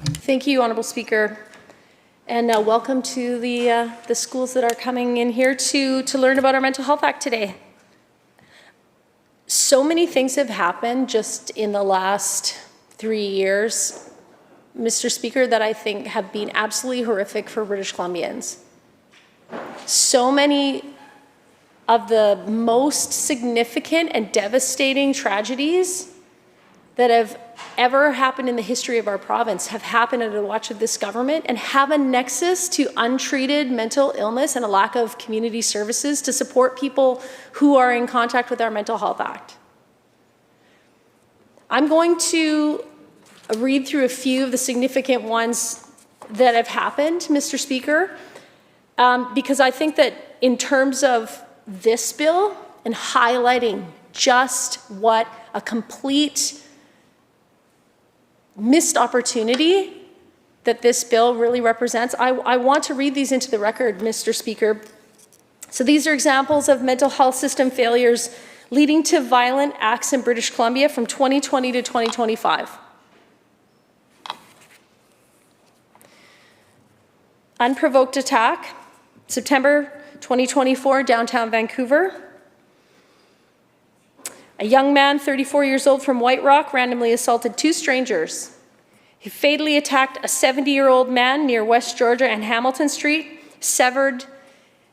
I: Thank you, Honourable Speaker. And welcome to the schools that are coming in here to learn about our Mental Health Act today. So many things have happened just in the last 3 years, Mr. Speaker, that I think have been absolutely horrific for British Columbians. So many of the most significant and devastating tragedies that have ever happened in the history of our province have happened under the watch of this government and have a nexus to untreated mental illness and a lack of community services to support people who are in contact with our Mental Health Act. I'm going to read through a few of the significant ones that have happened, Mr. Speaker, because I think that in terms of this bill and highlighting just what a complete missed opportunity that this bill really represents, I want to read these into the record, Mr. Speaker. So these are examples of mental health system failures leading to violent acts in British Columbia from 2020 to 2025. unprovoked attack, September 2024, downtown Vancouver. A young man, 34 years old from White Rock, randomly assaulted 2 strangers. He fatally attacked a 70-year-old man near West Georgia and Hamilton Street, severed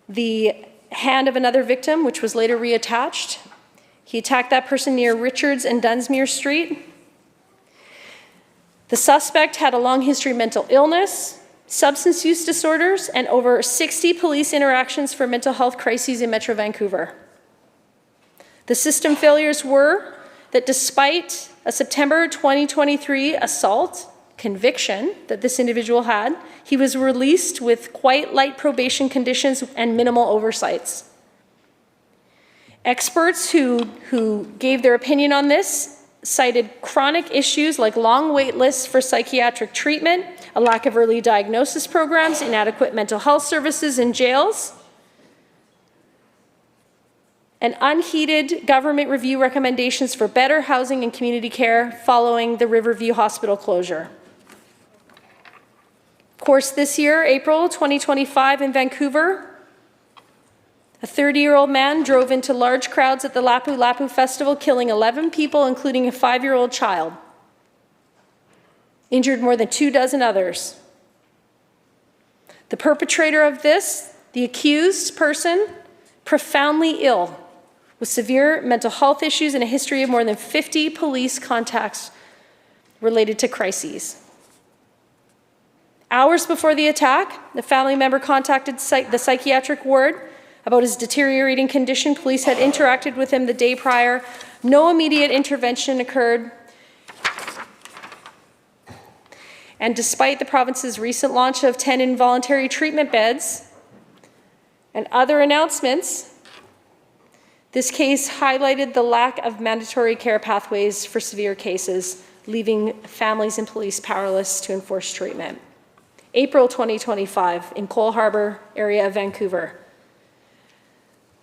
I: the hand of another victim, which was later reattached. He attacked that person near Richards and Dunsmuir Street. The suspect had a long history of mental illness, substance use disorders, and over 60 police interactions for mental health crises in Metro Vancouver. The system failures were that despite a September 2023 assault conviction that this individual had, he was released with quite light probation conditions and minimal oversights. Experts who gave their opinion on this cited chronic issues like long wait lists for psychiatric treatment, a lack of early diagnosis programs, inadequate mental health services in jails, and unheeded government review recommendations for better housing and community care following the Riverview Hospital closure. Of course, this year, April 2025 in Vancouver, a 30-year-old man drove into large crowds at the Lapu Lapu Festival, killing 11 people, including a 5-year-old child. Injured more than 24 others. The perpetrator of this, the accused person, profoundly ill, with severe mental health issues and a history of more than 50 police contacts related to crises. Hours before the attack, the family member contacted the psychiatric ward about his deteriorating condition. Police had interacted with him the day prior. No immediate intervention occurred. And despite the province's recent launch of 10 involuntary treatment beds and other announcements, this case highlighted the lack of mandatory care pathways for severe cases, leaving families and police powerless to enforce treatment. April 2025 in Cole Harbour area of Vancouver.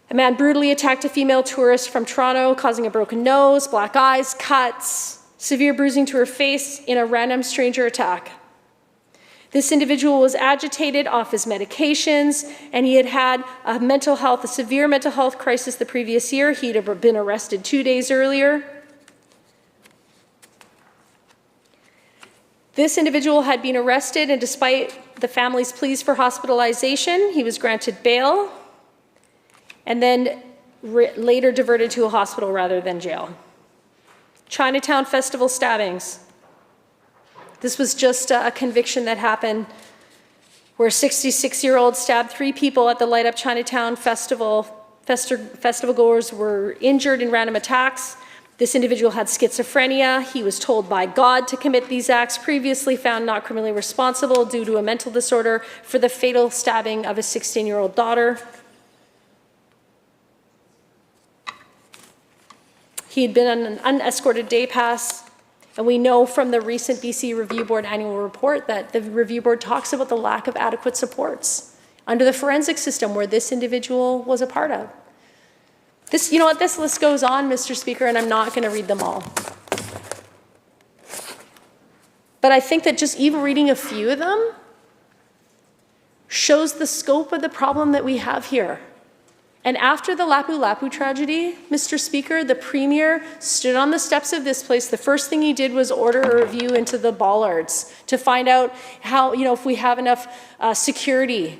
I: A man brutally attacked a female tourist from Toronto, causing a broken nose, black eyes, cuts, severe bruising to her face in a random stranger attack. This individual was agitated off his medications, and he had had a severe mental health crisis the previous year. He'd been arrested 2 days earlier. This individual had been arrested, and despite the family's pleas for hospitalization, he was granted bail and then later diverted to a hospital rather than jail. Chinatown Festival stabbings. This was just a conviction that happened where a 66-year-old stabbed 3 people at the Light Up Chinatown Festival. Festival goers were injured in random attacks. This individual had schizophrenia. He was told by God to commit these acts, previously found not criminally responsible due to a mental disorder for the fatal stabbing of a 16-year-old daughter. He had been on an unescorted day pass, and we know from the recent BC Review Board annual report that the Review Board talks about the lack of adequate supports under the forensic system where this individual was a part of. This list goes on, Mr. Speaker, and I'm not going to read them all. But I think that just even reading a few of them shows the scope of the problem that we have here. And after the Lapu Lapu tragedy, Mr. Speaker, the Premier stood on the steps of this place. The first thing he did was order a review into the bollards to find out how, if we have enough security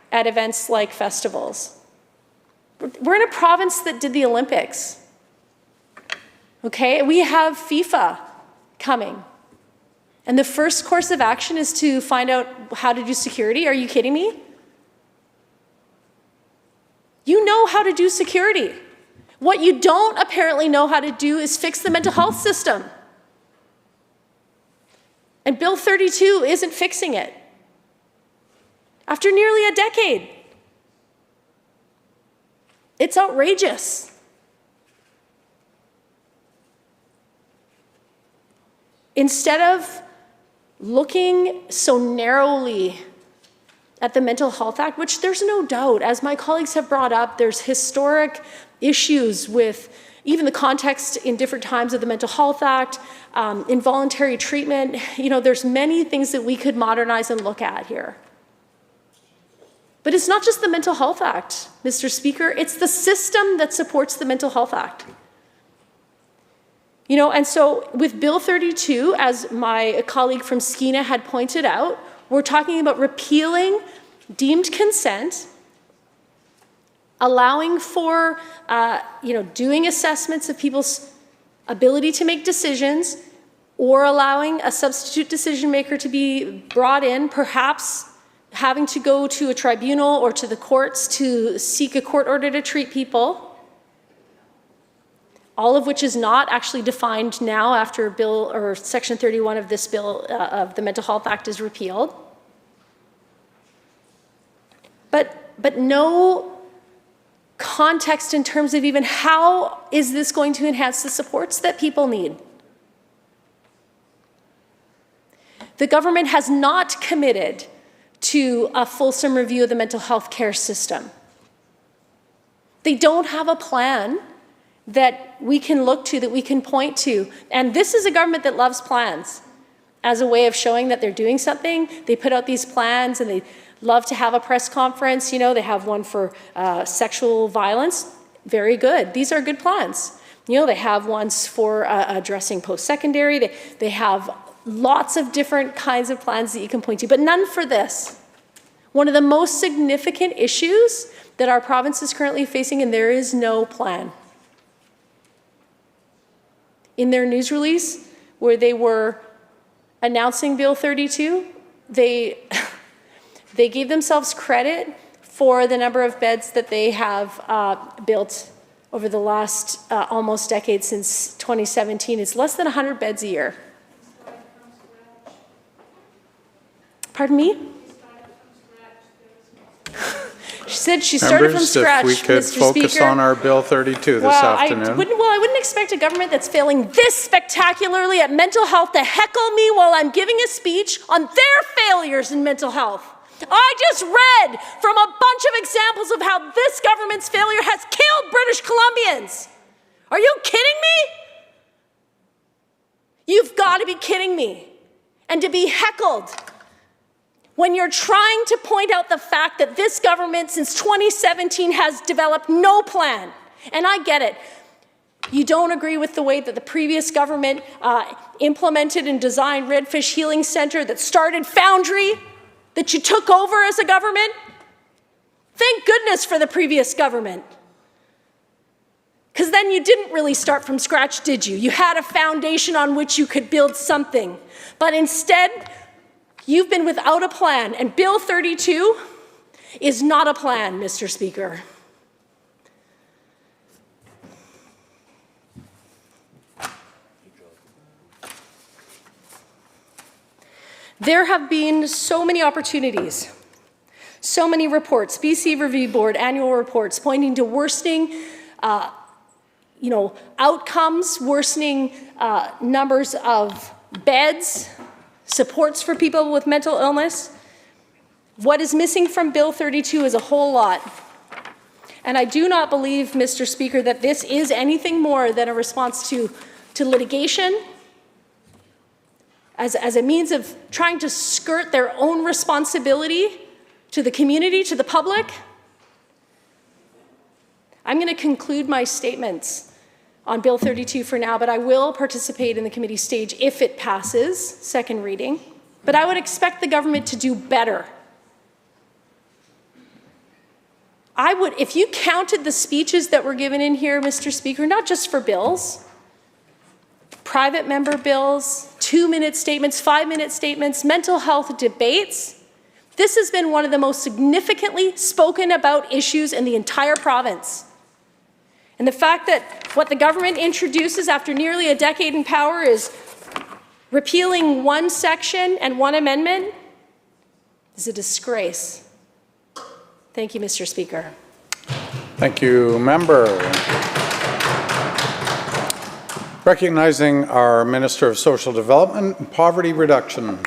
I: at events like festivals. We're in a province that did the Olympics. Okay, we have FIFA coming. And the first course of action is to find out how to do security. Are you kidding me? You know how to do security. What you don't apparently know how to do is fix the mental health system. And Bill 32 isn't fixing it. After nearly a decade. It's outrageous. Instead of looking so narrowly at the Mental Health Act, which there's no doubt, as my colleagues have brought up, there's historic issues with even the context in different times of the Mental Health Act, involuntary treatment. There's many things that we could modernize and look at here. But it's not just the Mental Health Act, Mr. Speaker, it's the system that supports the Mental Health Act. You know, and so with Bill 32, as my colleague from Skeena had pointed out, we're talking about repealing deemed consent, allowing for, doing assessments of people's ability to make decisions, or allowing a substitute decision maker to be brought in, perhaps having to go to a tribunal or to the courts to seek a court order to treat people, all of which is not actually defined now after Bill or Section 31 of this bill of the Mental Health Act is repealed. But no context in terms of even how is this going to enhance the supports that people need. The government has not committed to a fulsome review of the mental health care system. They don't have a plan that we can look to, that we can point to. And this is a government that loves plans as a way of showing that they're doing something. They put out these plans and they love to have a press conference. You know, they have one for sexual violence. Very good. These are good plans. You know, they have ones for addressing post-secondary. They have lots of different kinds of plans that you can point to, but none for this. One of the most significant issues that our province is currently facing, and there is no plan. In their news release, where they were announcing Bill 32, they gave themselves credit for the number of beds that they have built over the last almost decade since 2017. It's less than 100 beds a year. Pardon me? She said she started from scratch,
F: Members, if we could focus on our Bill 32 this afternoon.
I: I wouldn't expect a government that's failing this spectacularly at mental health to heckle me while I'm giving a speech on their failures in mental health. I just read from a bunch of examples of how this government's failure has killed British Columbians. Are you kidding me? You've got to be kidding me. And to be heckled when you're trying to point out the fact that this government since 2017 has developed no plan. And I get it. You don't agree with the way that the previous government implemented and designed Redfish Healing Center that started Foundry, that you took over as a government. Thank goodness for the previous government. Because then you didn't really start from scratch, did you? You had a foundation on which you could build something. But instead, you've been without a plan, and Bill 32 is not a plan, Mr. Speaker. There have been so many opportunities, so many reports, BC Review Board annual reports pointing to worsening outcomes, worsening numbers of beds, supports for people with mental illness. What is missing from Bill 32 is a whole lot. And I do not believe, Mr. Speaker, that this is anything more than a response to litigation as a means of trying to skirt their own responsibility to the community, to the public. I'm going to conclude my statements on Bill 32 for now, but I will participate in the committee stage if it passes second reading. But I would expect the government to do better. If you counted the speeches that were given in here, Mr. Speaker, not just for bills, private member bills, 2-minute statements, 5-minute statements, mental health debates, this has been one of the most significantly spoken about issues in the entire province. And the fact that what the government introduces after nearly a decade in power is repealing one section and one amendment is a disgrace. Thank you, Mr. Speaker.
F: Thank you, member. Recognizing our Minister of Social Development and Poverty Reduction.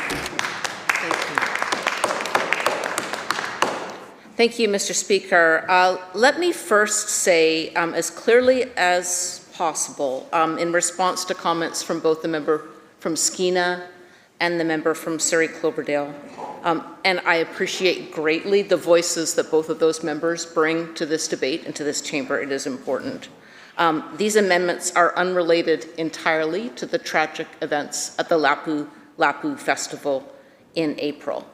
J: Thank you, Mr. Speaker. Let me first say, as clearly as possible, in response to comments from both the member from Skeena and the member from Surrey Cloverdale, And I appreciate greatly the voices that both of those members bring to this debate and to this chamber. It is important. These amendments are unrelated entirely to the tragic events at the Lapu Lapu Festival in April.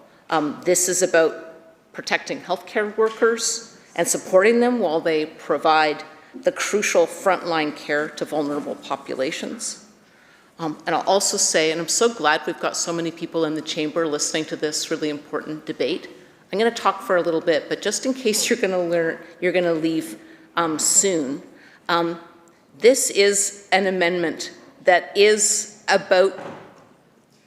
J: This is about protecting healthcare workers and supporting them while they provide the crucial frontline care to vulnerable populations. And I'll also say, and I'm so glad we've got so many people in the chamber listening to this really important debate. I'm going to talk for a little bit, but just in case you're going to leave soon, this is an amendment that is about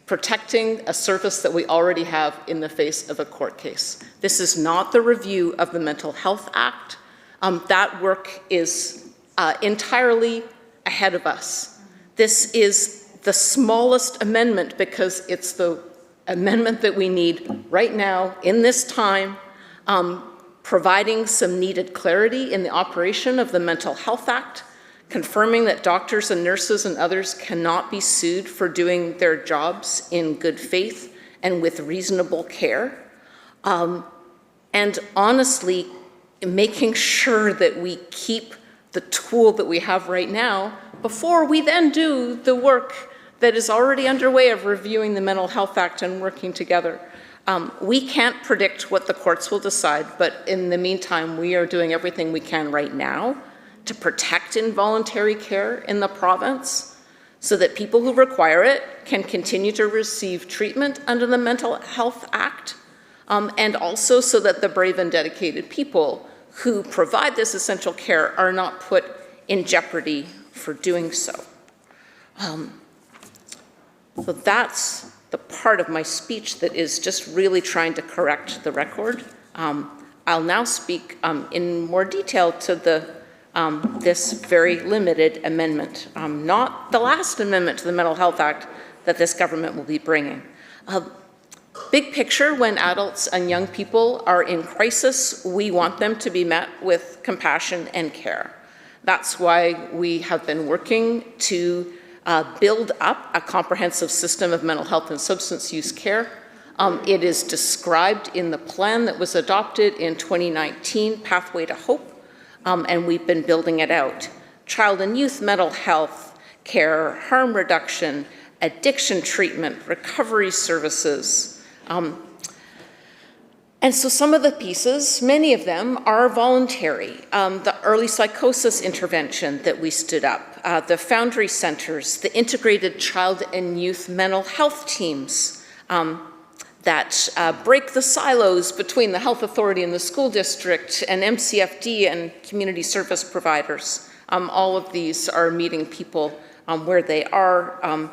J: protecting a service that we already have in the face of a court case. This is not the review of the Mental Health Act. That work is entirely ahead of us. This is the smallest amendment because it's the amendment that we need right now in this time, providing some needed clarity in the operation of the Mental Health Act, confirming that doctors and nurses and others cannot be sued for doing their jobs in good faith and with reasonable care, and honestly, making sure that we keep the tool that we have right now before we then do the work that is already underway of reviewing the Mental Health Act and working together. We can't predict what the courts will decide, but in the meantime, we are doing everything we can right now to protect involuntary care in the province so that people who require it can continue to receive treatment under the Mental Health Act, and also so that the brave and dedicated people who provide this essential care are not put in jeopardy for doing so. So that's the part of my speech that is just really trying to correct the record. I'll now speak in more detail to this very limited amendment, not the last amendment to the Mental Health Act that this government will be bringing. Big picture, when adults and young people are in crisis, we want them to be met with compassion and care. That's why we have been working to build up a comprehensive system of mental health and substance use care. It is described in the plan that was adopted in 2019, Pathway to Hope, and we've been building it out. Child and youth mental health care, harm reduction, addiction treatment, recovery services. And so some of the pieces, many of them are voluntary. The early psychosis intervention that we stood up, the Foundry Centers, the integrated child and youth mental health teams that break the silos between the health authority and the school district and MCFD and community service providers. All of these are meeting people where they are,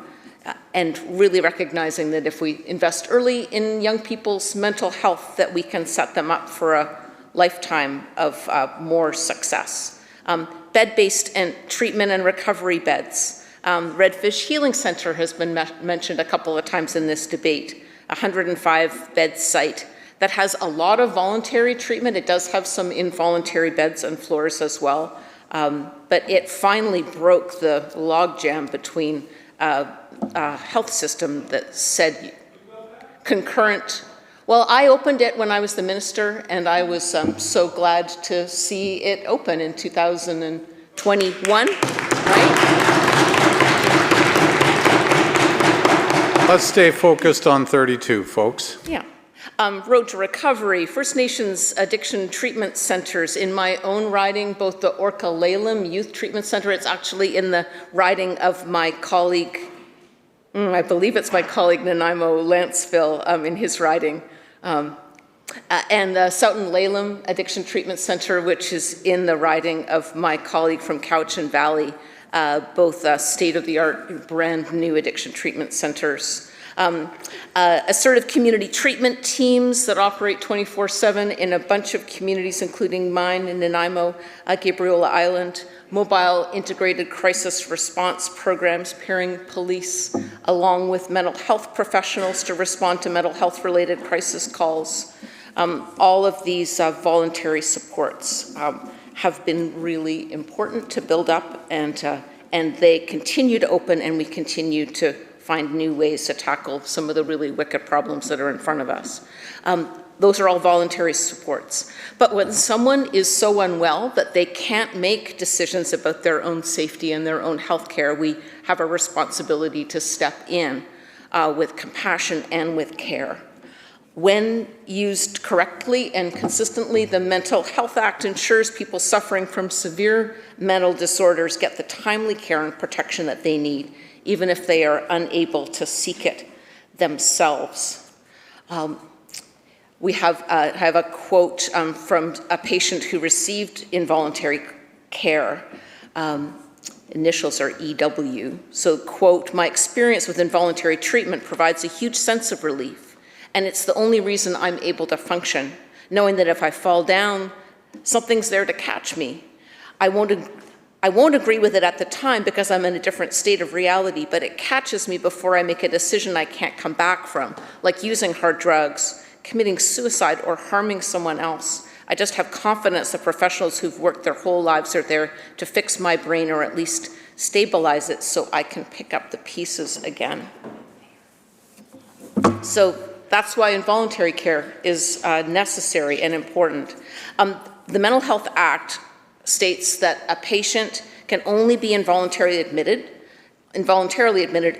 J: and really recognizing that if we invest early in young people's mental health, that we can set them up for a lifetime of more success. Bed-based and treatment and recovery beds. Redfish Healing Center has been mentioned a couple of times in this debate, a 105-bed site that has a lot of voluntary treatment. It does have some involuntary beds and floors as well, but it finally broke the logjam between health system that said concurrent. Well, I opened it when I was the minister, and I was so glad to see it open in 2021, right?
F: Let's stay focused on 32, folks.
J: Yeah. Road to Recovery, First Nations Addiction Treatment Centers in my own riding, both the Orca Lalem Youth Treatment Center, it's actually in the riding of my colleague, I believe it's my colleague Nanaimo Lanceville in his riding, and the Southern Lalem Addiction Treatment Center, which is in the riding of my colleague from Cowichan Valley, both state-of-the-art, brand new addiction treatment centers. Assertive community treatment teams that operate 24/7 in a bunch of communities, including mine in Nanaimo, Gabriola Island, mobile integrated crisis response programs pairing police along with mental health professionals to respond to mental health related crisis calls. All of these voluntary supports have been really important to build up, and they continue to open, and we continue to find new ways to tackle some of the really wicked problems that are in front of us. Those are all voluntary supports. But when someone is so unwell that they can't make decisions about their own safety and their own health care, we have a responsibility to step in with compassion and with care. When used correctly and consistently, the Mental Health Act ensures people suffering from severe mental disorders get the timely care and protection that they need, even if they are unable to seek it themselves. We have a quote from a patient who received involuntary care. Initials are EW. So, quote, "My experience with involuntary treatment provides a huge sense of relief, and it's the only reason I'm able to function, knowing that if I fall down, something's there to catch me. I won't agree with it at the time because I'm in a different state of reality, but it catches me before I make a decision I can't come back from, like using hard drugs, committing suicide, or harming someone else. I just have confidence that professionals who've worked their whole lives are there to fix my brain or at least stabilize it so I can pick up the pieces again." So that's why involuntary care is necessary and important. The Mental Health Act states that a patient can only be involuntarily admitted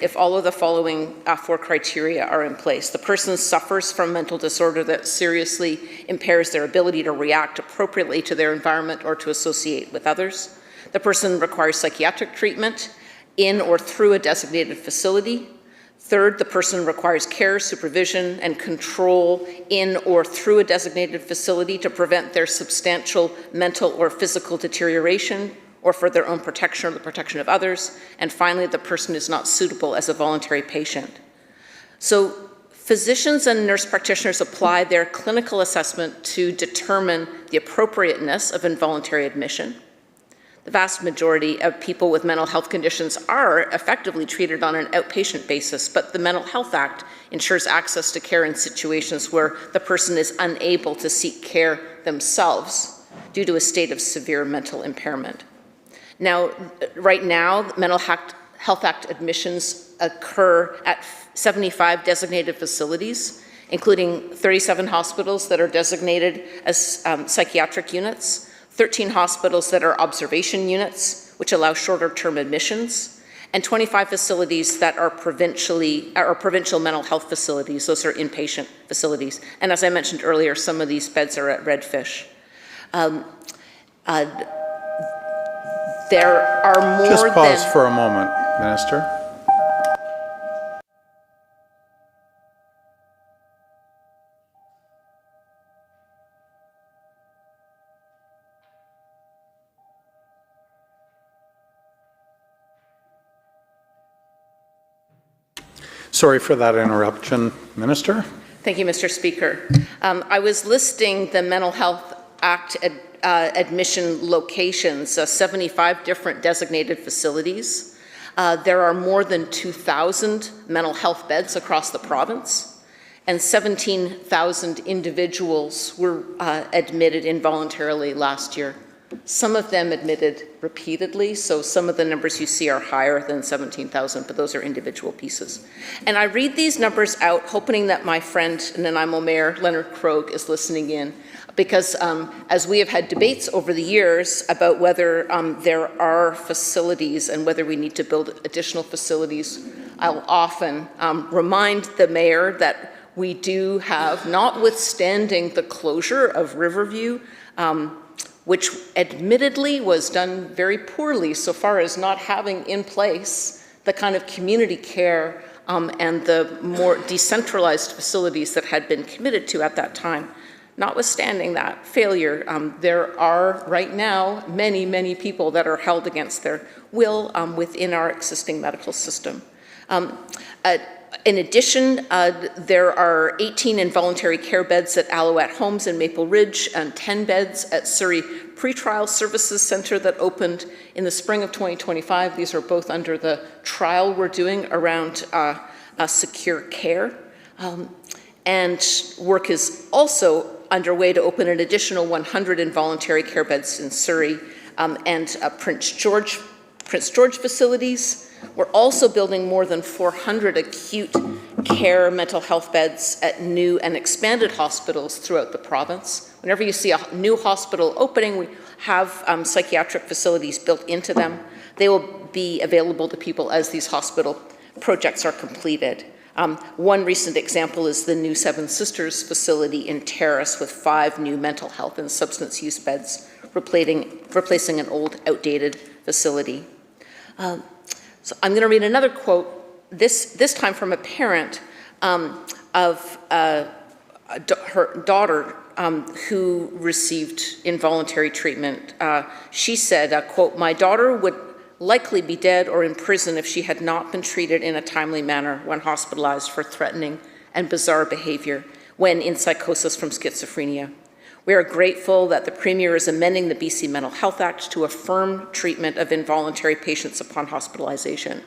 J: if all of the following 4 criteria are in place. The person suffers from mental disorder that seriously impairs their ability to react appropriately to their environment or to associate with others. The person requires psychiatric treatment in or through a designated facility. Third, the person requires care, supervision, and control in or through a designated facility to prevent their substantial mental or physical deterioration or for their own protection or the protection of others. And finally, the person is not suitable as a voluntary patient. So physicians and nurse practitioners apply their clinical assessment to determine the appropriateness of involuntary admission. The vast majority of people with mental health conditions are effectively treated on an outpatient basis, but the Mental Health Act ensures access to care in situations where the person is unable to seek care themselves due to a state of severe mental impairment. Now, right now, Mental Health Act admissions occur at 75 designated facilities, including 37 hospitals that are designated as psychiatric units, 13 hospitals that are observation units, which allow shorter-term admissions, and 25 facilities that are provincial mental health facilities. Those are inpatient facilities. And as I mentioned earlier, some of these beds are at Redfish. There are more
F: Just pause
J: than...
F: for a moment, Minister. Sorry for that interruption, Minister.
J: Thank you, Mr. Speaker. I was listing the Mental Health Act admission locations, 75 different designated facilities. There are more than 2,000 mental health beds across the province, and 17,000 individuals were admitted involuntarily last year. Some of them admitted repeatedly, so some of the numbers you see are higher than 17,000, but those are individual pieces. And I read these numbers out hoping that my friend and Nanaimo Mayor Leonard Krogh is listening in, because as we have had debates over the years about whether there are facilities and whether we need to build additional facilities, I'll often remind the mayor that we do have, notwithstanding the closure of Riverview, which admittedly was done very poorly so far as not having in place the kind of community care and the more decentralized facilities that had been committed to at that time. Notwithstanding that failure, there are right now many, many people that are held against their will within our existing medical system. In addition, there are 18 involuntary care beds at Alouette Homes in Maple Ridge and 10 beds at Surrey Pretrial Services Centre that opened in the spring of 2025. These are both under the trial we're doing around secure care. And work is also underway to open an additional 100 involuntary care beds in Surrey and Prince George facilities. We're also building more than 400 acute care mental health beds at new and expanded hospitals throughout the province. Whenever you see a new hospital opening, we have psychiatric facilities built into them. They will be available to people as these hospital projects are completed. One recent example is the new Seven Sisters facility in Terrace with 5 new mental health and substance use beds, replacing an old, outdated facility. So I'm going to read another quote, this time from a parent of her daughter who received involuntary treatment. She said, quote, "My daughter would likely be dead or in prison if she had not been treated in a timely manner when hospitalized for threatening and bizarre behavior when in psychosis from schizophrenia. We are grateful that the Premier is amending the BC Mental Health Act to affirm treatment of involuntary patients upon hospitalization.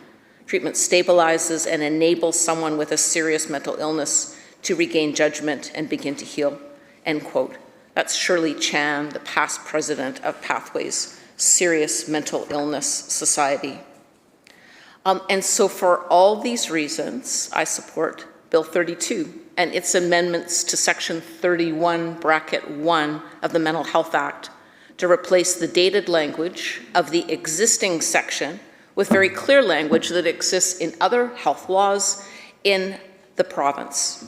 J: Treatment stabilizes and enables someone with a serious mental illness to regain judgment and begin to heal," end quote. That's Shirley Chan, the past president of Pathways Serious Mental Illness Society. And so for all these reasons, I support Bill 32 and its amendments to Section 31(1) of the Mental Health Act to replace the dated language of the existing section with very clear language that exists in other health laws in the province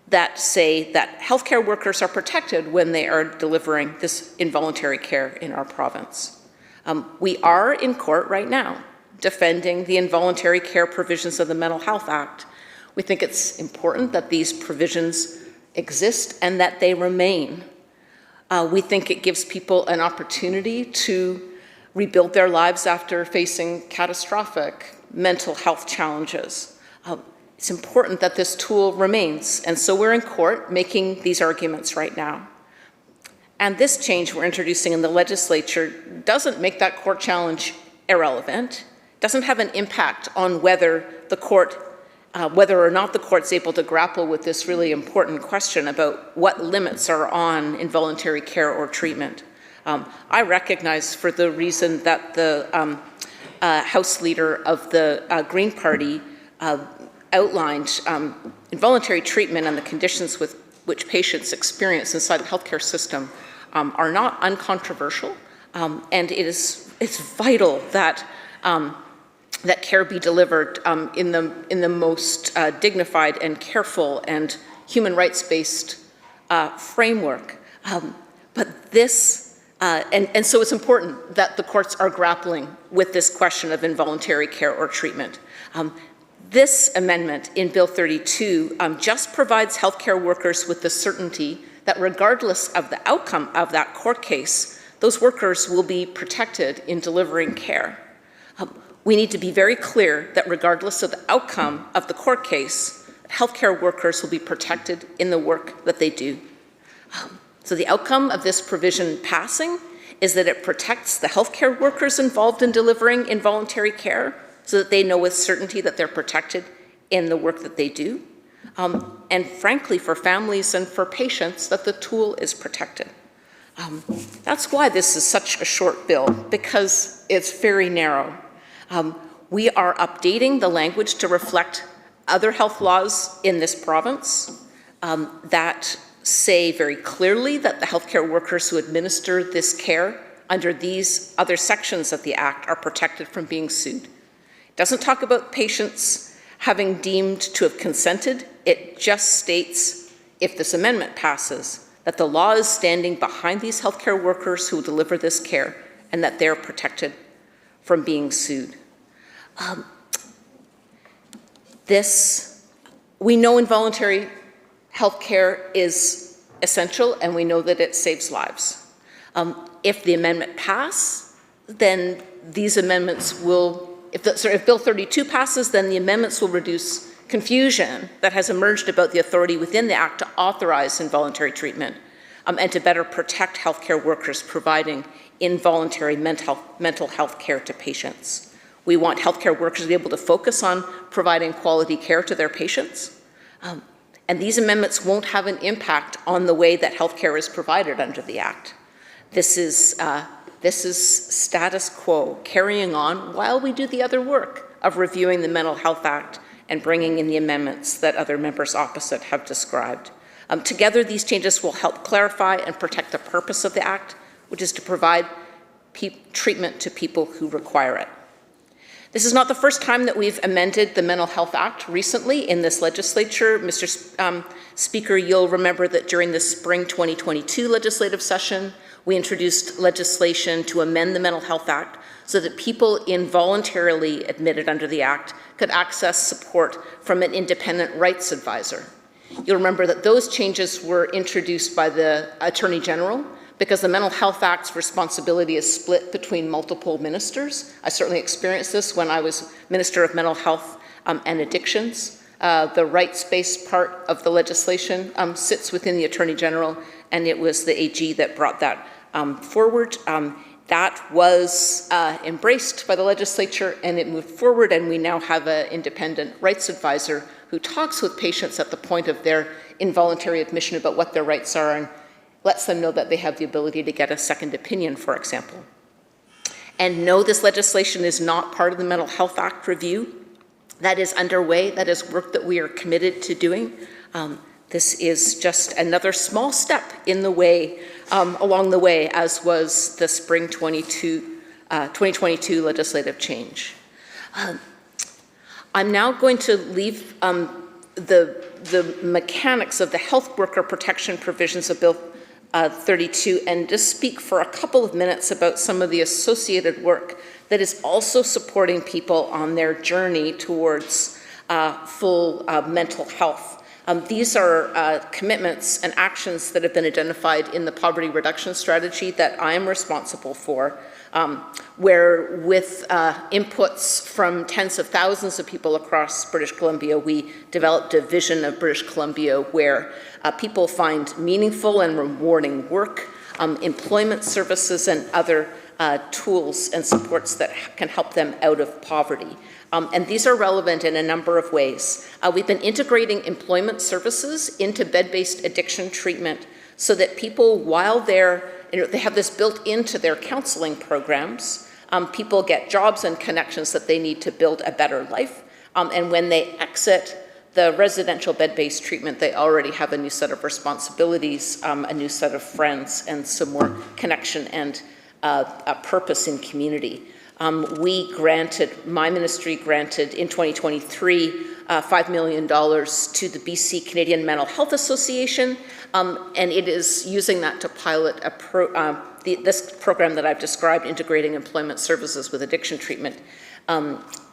J: that say that healthcare workers are protected when they are delivering this involuntary care in our province. We are in court right now defending the involuntary care provisions of the Mental Health Act. We think it's important that these provisions exist and that they remain. We think it gives people an opportunity to rebuild their lives after facing catastrophic mental health challenges. It's important that this tool remains, and so we're in court making these arguments right now. And this change we're introducing in the legislature doesn't make that court challenge irrelevant, doesn't have an impact on whether or not the court's able to grapple with this really important question about what limits are on involuntary care or treatment. I recognize, for the reason that the House Leader of the Green Party outlined, involuntary treatment and the conditions with which patients experience inside the healthcare system are not uncontroversial, and it's vital that that care be delivered in the most dignified and careful and human rights-based framework. But this, and so it's important that the courts are grappling with this question of involuntary care or treatment. This amendment in Bill 32 just provides healthcare workers with the certainty that regardless of the outcome of that court case, those workers will be protected in delivering care. We need to be very clear that regardless of the outcome of the court case, healthcare workers will be protected in the work that they do. So the outcome of this provision passing is that it protects the healthcare workers involved in delivering involuntary care so that they know with certainty that they're protected in the work that they do. And frankly, for families and for patients, that the tool is protected. That's why this is such a short bill, because it's very narrow. We are updating the language to reflect other health laws in this province that say very clearly that the healthcare workers who administer this care under these other sections of the Act are protected from being sued. It doesn't talk about patients having deemed to have consented. It just states, if this amendment passes, that the law is standing behind these healthcare workers who deliver this care and that they're protected from being sued. We know involuntary health care is essential, and we know that it saves lives. If the amendment passes, then these amendments will, if Bill 32 passes, then the amendments will reduce confusion that has emerged about the authority within the Act to authorize involuntary treatment and to better protect healthcare workers providing involuntary mental health care to patients. We want healthcare workers to be able to focus on providing quality care to their patients. And these amendments won't have an impact on the way that healthcare is provided under the Act. This is This is status quo, carrying on while we do the other work of reviewing the Mental Health Act and bringing in the amendments that other members opposite have described. Together, these changes will help clarify and protect the purpose of the Act, which is to provide treatment to people who require it. This is not the first time that we've amended the Mental Health Act recently in this legislature. Mr. Speaker, you'll remember that during the spring 2022 legislative session, we introduced legislation to amend the Mental Health Act so that people involuntarily admitted under the Act could access support from an independent rights advisor. You'll remember that those changes were introduced by the Attorney General because the Mental Health Act's responsibility is split between multiple ministers. I certainly experienced this when I was Minister of Mental Health and Addictions. The rights-based part of the legislation sits within the Attorney General, and it was the AG that brought that forward. That was embraced by the legislature, and it moved forward, and we now have an independent rights advisor who talks with patients at the point of their involuntary admission about what their rights are and lets them know that they have the ability to get a second opinion, for example. And no, this legislation is not part of the Mental Health Act review. That is underway. That is work that we are committed to doing. This is just another small step in the way, along the way, as was the spring 2022 legislative change. I'm now going to leave the mechanics of the health worker protection provisions of Bill 32 and just speak for a couple of minutes about some of the associated work that is also supporting people on their journey towards full mental health. These are commitments and actions that have been identified in the poverty reduction strategy that I am responsible for, where with inputs from tens of thousands of people across British Columbia, we developed a vision of British Columbia where people find meaningful and rewarding work, employment services, and other tools and supports that can help them out of poverty. And these are relevant in a number of ways. We've been integrating employment services into bed-based addiction treatment so that people, while they have this built into their counseling programs, people get jobs and connections that they need to build a better life. And when they exit the residential bed-based treatment, they already have a new set of responsibilities, a new set of friends, and some more connection and a purpose in community. My ministry granted in 2023 $5 million to the BC Canadian Mental Health Association, and it is using that to pilot this program that I've described, integrating employment services with addiction treatment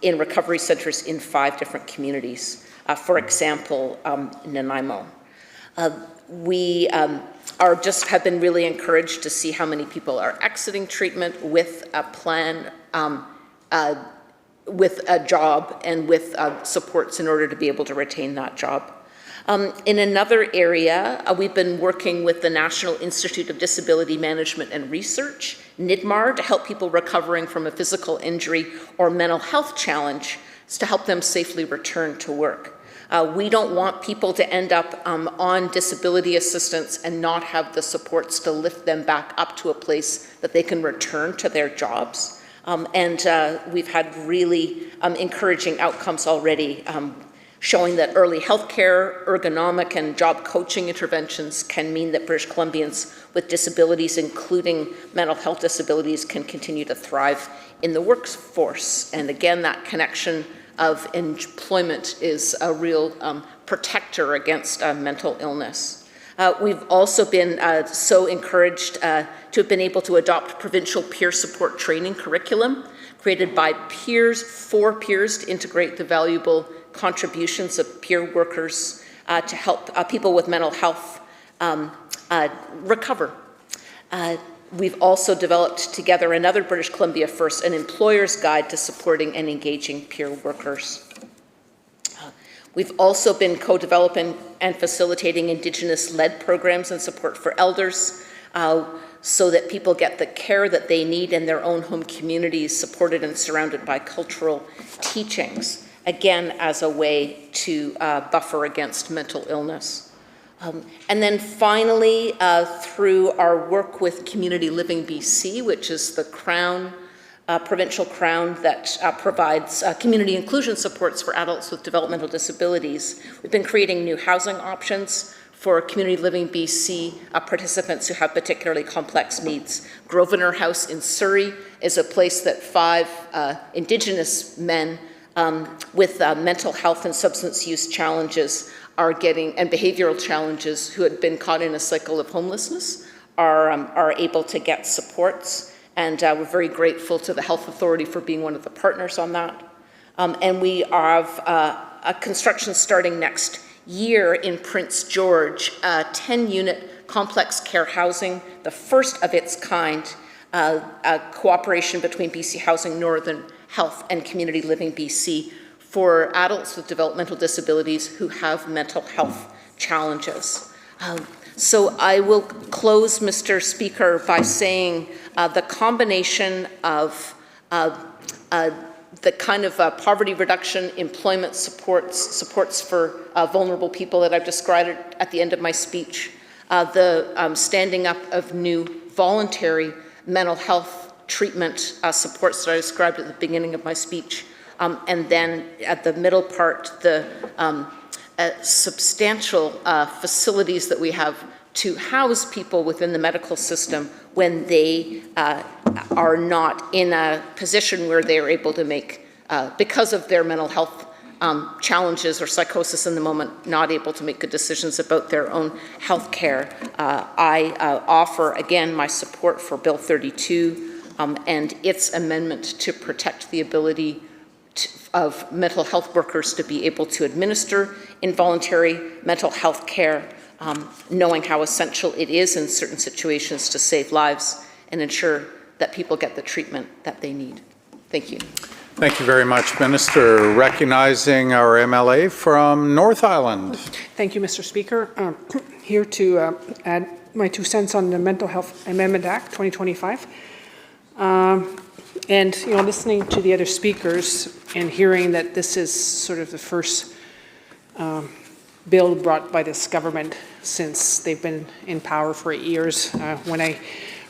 J: in recovery centers in 5 different communities. For example, Nanaimo. We have been really encouraged to see how many people are exiting treatment with a plan, with a job, and with supports in order to be able to retain that job. In another area, we've been working with the National Institute of Disability Management and Research, NIDMAR, to help people recovering from a physical injury or mental health challenge to help them safely return to work. We don't want people to end up on disability assistance and not have the supports to lift them back up to a place that they can return to their jobs. We've had really encouraging outcomes already, showing that early healthcare, ergonomic, and job coaching interventions can mean that British Columbians with disabilities, including mental health disabilities, can continue to thrive in the workforce. And again, that connection of employment is a real protector against mental illness. We've also been so encouraged to have been able to adopt provincial peer support training curriculum created by peers, for peers, to integrate the valuable contributions of peer workers to help people with mental health recover. We've also developed together another British Columbia first, an employer's guide to supporting and engaging peer workers. We've also been co-developing and facilitating Indigenous-led programs and support for elders so that people get the care that they need in their own home communities, supported and surrounded by cultural teachings, again, as a way to buffer against mental illness. And then finally, through our work with Community Living BC, which is the Crown, provincial Crown that provides community inclusion supports for adults with developmental disabilities, we've been creating new housing options for Community Living BC participants who have particularly complex needs. Grosvenor House in Surrey is a place that 5 Indigenous men with mental health and substance use challenges are getting, and behavioral challenges, who had been caught in a cycle of homelessness, are able to get supports. And we're very grateful to the Health Authority for being one of the partners on that. And we have a construction starting next year in Prince George, 10-unit complex care housing, the first of its kind, a cooperation between BC Housing, Northern Health, and Community Living BC for adults with developmental disabilities who have mental health challenges. So I will close, Mr. Speaker, by saying the combination of the kind of poverty reduction, employment supports for vulnerable people that I've described at the end of my speech, the standing up of new voluntary mental health treatment supports that I described at the beginning of my speech, and then at the middle part, the substantial facilities that we have to house people within the medical system when they are not in a position where they are able to make, because of their mental health challenges or psychosis in the moment, not able to make good decisions about their own health care. I offer, again, my support for Bill 32 and its amendment to protect the ability of mental health workers to be able to administer involuntary mental health care, knowing how essential it is in certain situations to save lives and ensure that people get the treatment that they need. Thank you.
F: Thank you very much, Minister. Recognizing our MLA from North Island.
K: Thank you, Mr. Speaker. Here to add my 2 cents on the Mental Health Amendment Act 2025. And, listening to the other speakers and hearing that this is sort of the first bill brought by this government since they've been in power for 8 years. When I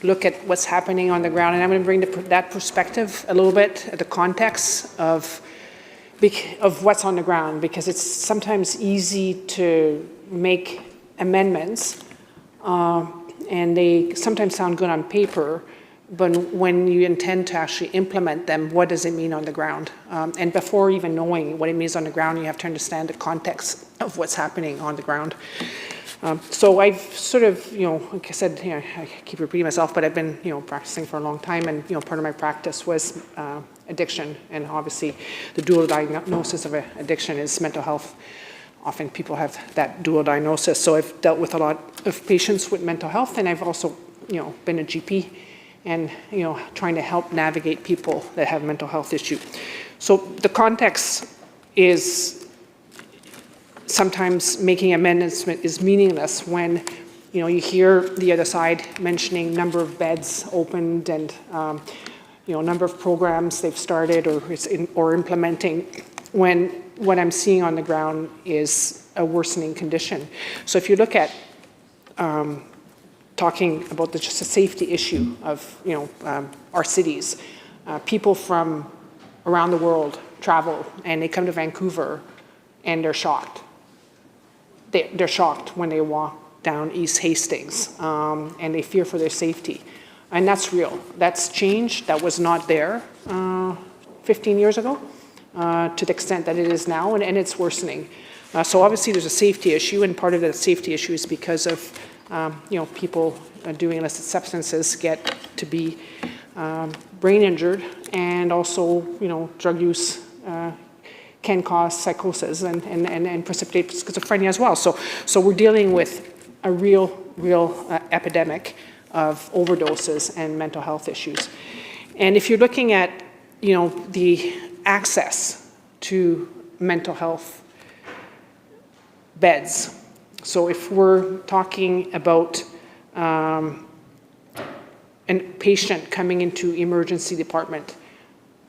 K: look at what's happening on the ground, and I'm going to bring that perspective a little bit, the context of what's on the ground, because it's sometimes easy to make amendments, and they sometimes sound good on paper, but when you intend to actually implement them, what does it mean on the ground? And before even knowing what it means on the ground, you have to understand the context of what's happening on the ground. So I've sort of, like I said, I keep repeating myself, but I've been, practicing for a long time, and, part of my practice was addiction, and obviously the dual diagnosis of addiction is mental health. Often people have that dual diagnosis, so I've dealt with a lot of patients with mental health, and I've also, been a GP, and trying to help navigate people that have mental health issues. So the context is sometimes making amendments is meaningless when you hear the other side mentioning number of beds opened and number of programs they've started or implementing, when what I'm seeing on the ground is a worsening condition. So if you look at talking about just a safety issue of our cities, people from around the world travel and they come to Vancouver and they're shocked. They're shocked when they walk down East Hastings, and they fear for their safety. And that's real. That's change that was not there 15 years ago to the extent that it is now, and it's worsening. So obviously there's a safety issue, and part of that safety issue is because of people doing illicit substances get to be brain injured, and also drug use can cause psychosis and precipitate schizophrenia as well. So we're dealing with a real epidemic of overdoses and mental health issues. And if you're looking at the access to mental health beds, so if we're talking about a patient coming into emergency department,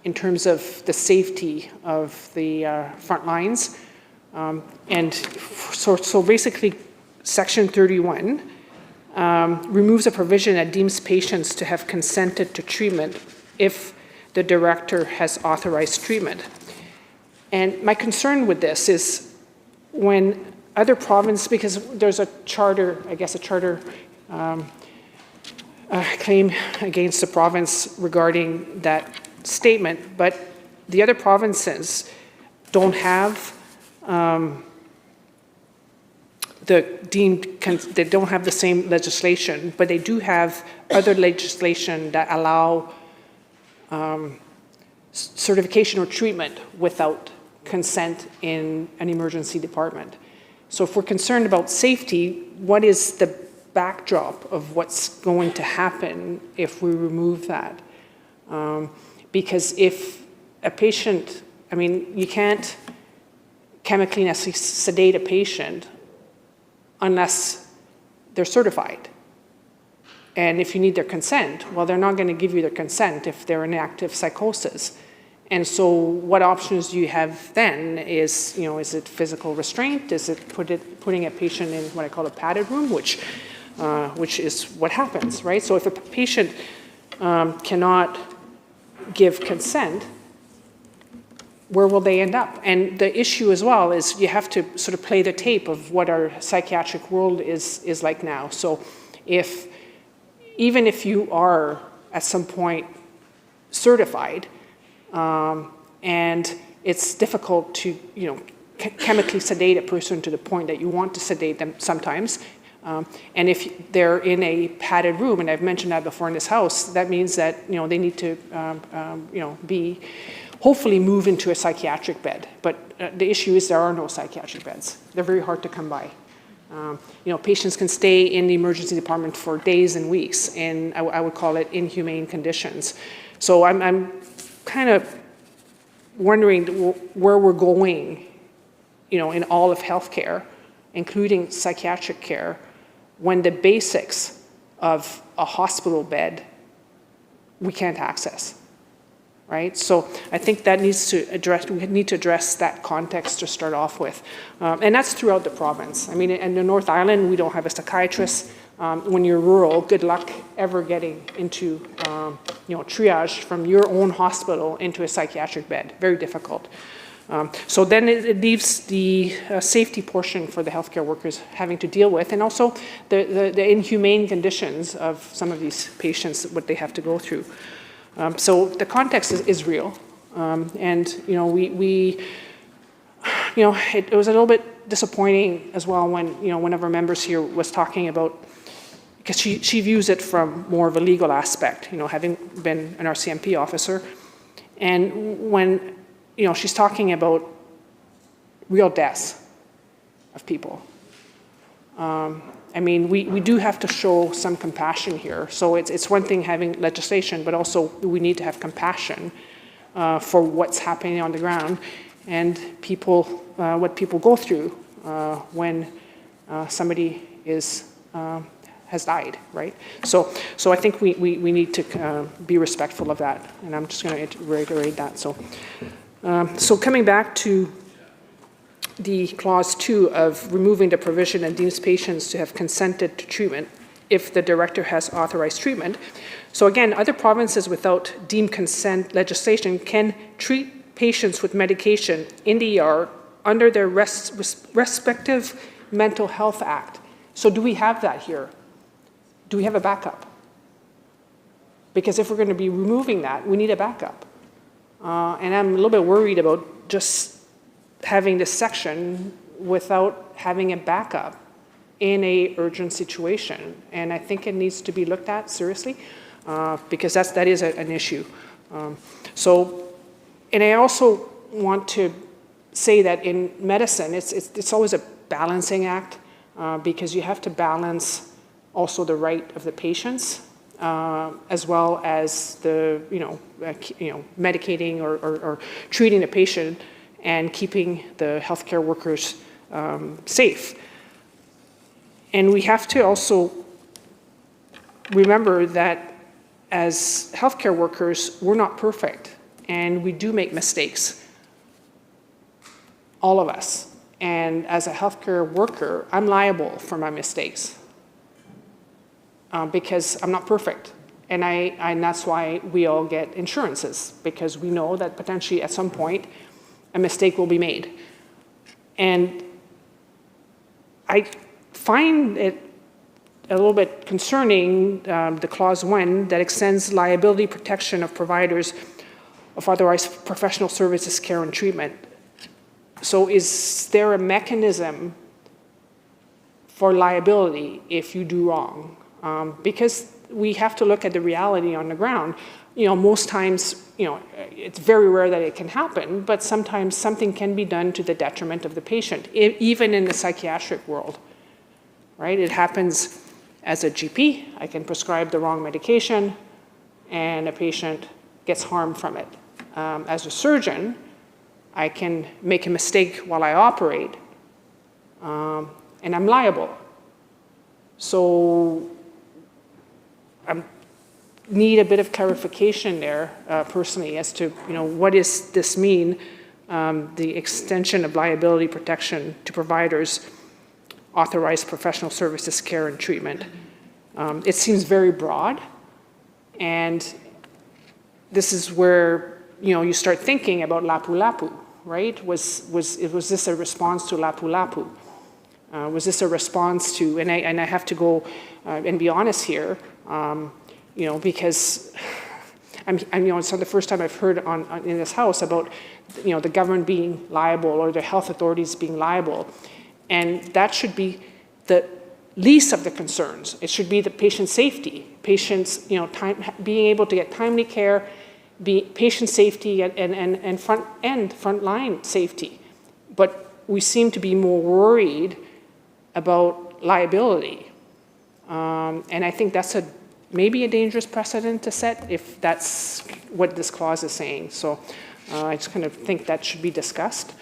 K: in terms of the safety of the front lines, and so basically Section 31 removes a provision that deems patients to have consented to treatment if the director has authorized treatment. And my concern with this is when other provinces, because there's a charter, I guess a charter claim against the province regarding that statement, but the other provinces don't have they don't have the same legislation, but they do have other legislation that allow certification or treatment without consent in an emergency department. So if we're concerned about safety, what is the backdrop of what's going to happen if we remove that? Because if a patient, I mean, you can't chemically sedate a patient unless they're certified. And if you need their consent, well, they're not going to give you their consent if they're in active psychosis. And so what options do you have then is, you know, is it physical restraint? Is it putting a patient in what I call a padded room, which is what happens, right? So if a patient cannot give consent, where will they end up? And the issue as well is you have to sort of play the tape of what our psychiatric world is like now. So even if you are at some point certified, and it's difficult to, you know, chemically sedate a person to the point that you want to sedate them sometimes. And if they're in a padded room, and I've mentioned that before in this house, that means that, you know, they need to, you know, hopefully move into a psychiatric bed. But the issue is there are no psychiatric beds. They're very hard to come by. You know, patients can stay in the emergency department for days and weeks, and I would call it inhumane conditions. So I'm kind of wondering where we're going, you know, in all of healthcare, including psychiatric care, when the basics of a hospital bed we can't access, right? So I think that we need to address that context to start off with. And that's throughout the province. I mean, in the North Island, we don't have a psychiatrist. When you're rural, good luck ever getting into, you know, triage from your own hospital into a psychiatric bed. Very difficult. So then it leaves the safety portion for the healthcare workers having to deal with, and also the inhumane conditions of some of these patients, what they have to go through. So the context is real. And, you know, we you know, it was a little bit disappointing as well when, you know, one of our members here was talking about, because she views it from more of a legal aspect, you know, having been an RCMP officer. And when, you know, she's talking about real deaths of people. I mean, we do have to show some compassion here. So it's one thing having legislation, but also we need to have compassion for what's happening on the ground and people, what people go through when somebody has died, right? So I think we need to be respectful of that, and I'm just going to reiterate that. So coming back to the clause 2 of removing the provision that deems patients to have consented to treatment if the director has authorized treatment. So again, other provinces without deemed consent legislation can treat patients with medication in the ER under their respective mental health act. So do we have that here? Do we have a backup? Because if we're going to be removing that, we need a backup. And I'm a little bit worried about just having this section without having a backup in a urgent situation. And I think it needs to be looked at seriously because that is an issue. And I also want to say that in medicine, it's always a balancing act because you have to balance also the right of the patients as well as the, medicating or treating the patient and keeping the healthcare workers safe. And we have to also remember that as healthcare workers, we're not perfect and we do make mistakes. All of us. And as a healthcare worker, I'm liable for my mistakes because I'm not perfect. And that's why we all get insurances, because we know that potentially at some point a mistake will be made. And I find it a little bit concerning, the clause 1, that extends liability protection of providers of authorized professional services, care, and treatment. So is there a mechanism for liability if you do wrong? Because we have to look at the reality on the ground. Most times, it's very rare that it can happen, but sometimes something can be done to the detriment of the patient, even in the psychiatric world, right? It happens as a GP. I can prescribe the wrong medication, and a patient gets harmed from it. As a surgeon, I can make a mistake while I operate, and I'm liable. So I need a bit of clarification there, personally, as to what does this mean, the extension of liability protection to providers authorized professional services, care, and treatment. It seems very broad, and this is where you start thinking about lapu-lapu, right? Was this a response to lapu-lapu? Was this a response to, and I have to go and be honest here, because it's not the first time I've heard in this House about, the government being liable or the health authorities being liable. And that should be the least of the concerns. It should be the patient safety, patients, being able to get timely care, patient safety and frontline safety. But we seem to be more worried about liability. And I think that's maybe a dangerous precedent to set if that's what this clause is saying. So I just kind of think that should be discussed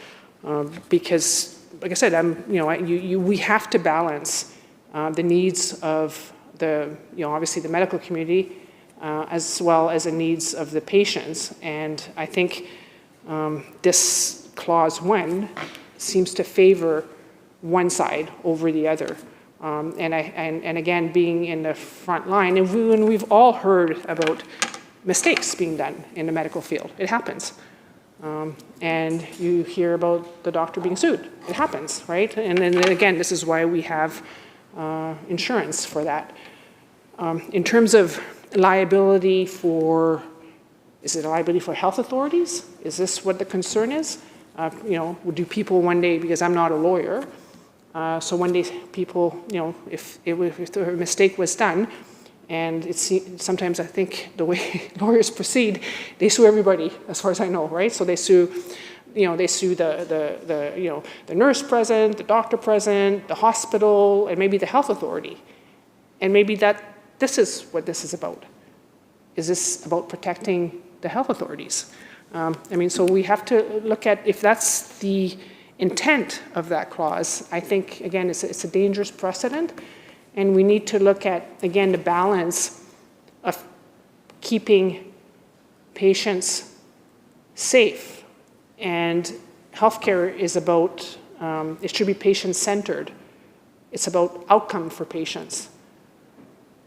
K: because, like I said, we have to balance the needs of obviously the medical community as well as the needs of the patients. And I think this clause 1 seems to favor one side over the other. And again, being in the front line, and we've all heard about mistakes being done in the medical field. It happens. And you hear about the doctor being sued. It happens, right? And then again, this is why we have insurance for that. In terms of liability is it a liability for health authorities? Is this what the concern is? Do people one day, because I'm not a lawyer, so one day people, if a mistake was done, and sometimes I think the way lawyers proceed, they sue everybody, as far as I know, right? So they sue, the nurse present, the doctor present, the hospital, and maybe the health authority. And maybe this is what this is about. Is this about protecting the health authorities? So we have to look at if that's the intent of that clause. I think, again, it's a dangerous precedent. And we need to look at, again, the balance of keeping patients safe. And healthcare is about, it should be patient-centered. It's about outcome for patients.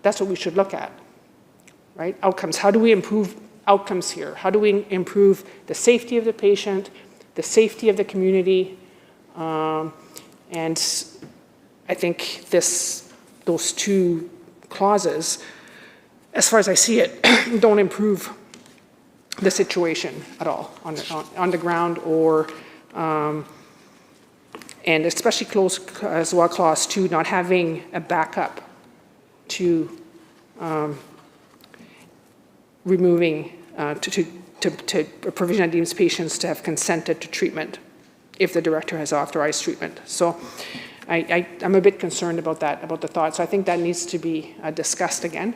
K: That's what we should look at, right? Outcomes. How do we improve outcomes here? How do we improve the safety of the patient, the safety of the community? And I think those two clauses, as far as I see it, don't improve the situation at all on the ground, or and especially as well clause 2, not having a backup to removing to a provision that deems patients to have consented to treatment if the director has authorized treatment. So I'm a bit concerned about that, about the thought. So I think that needs to be discussed again.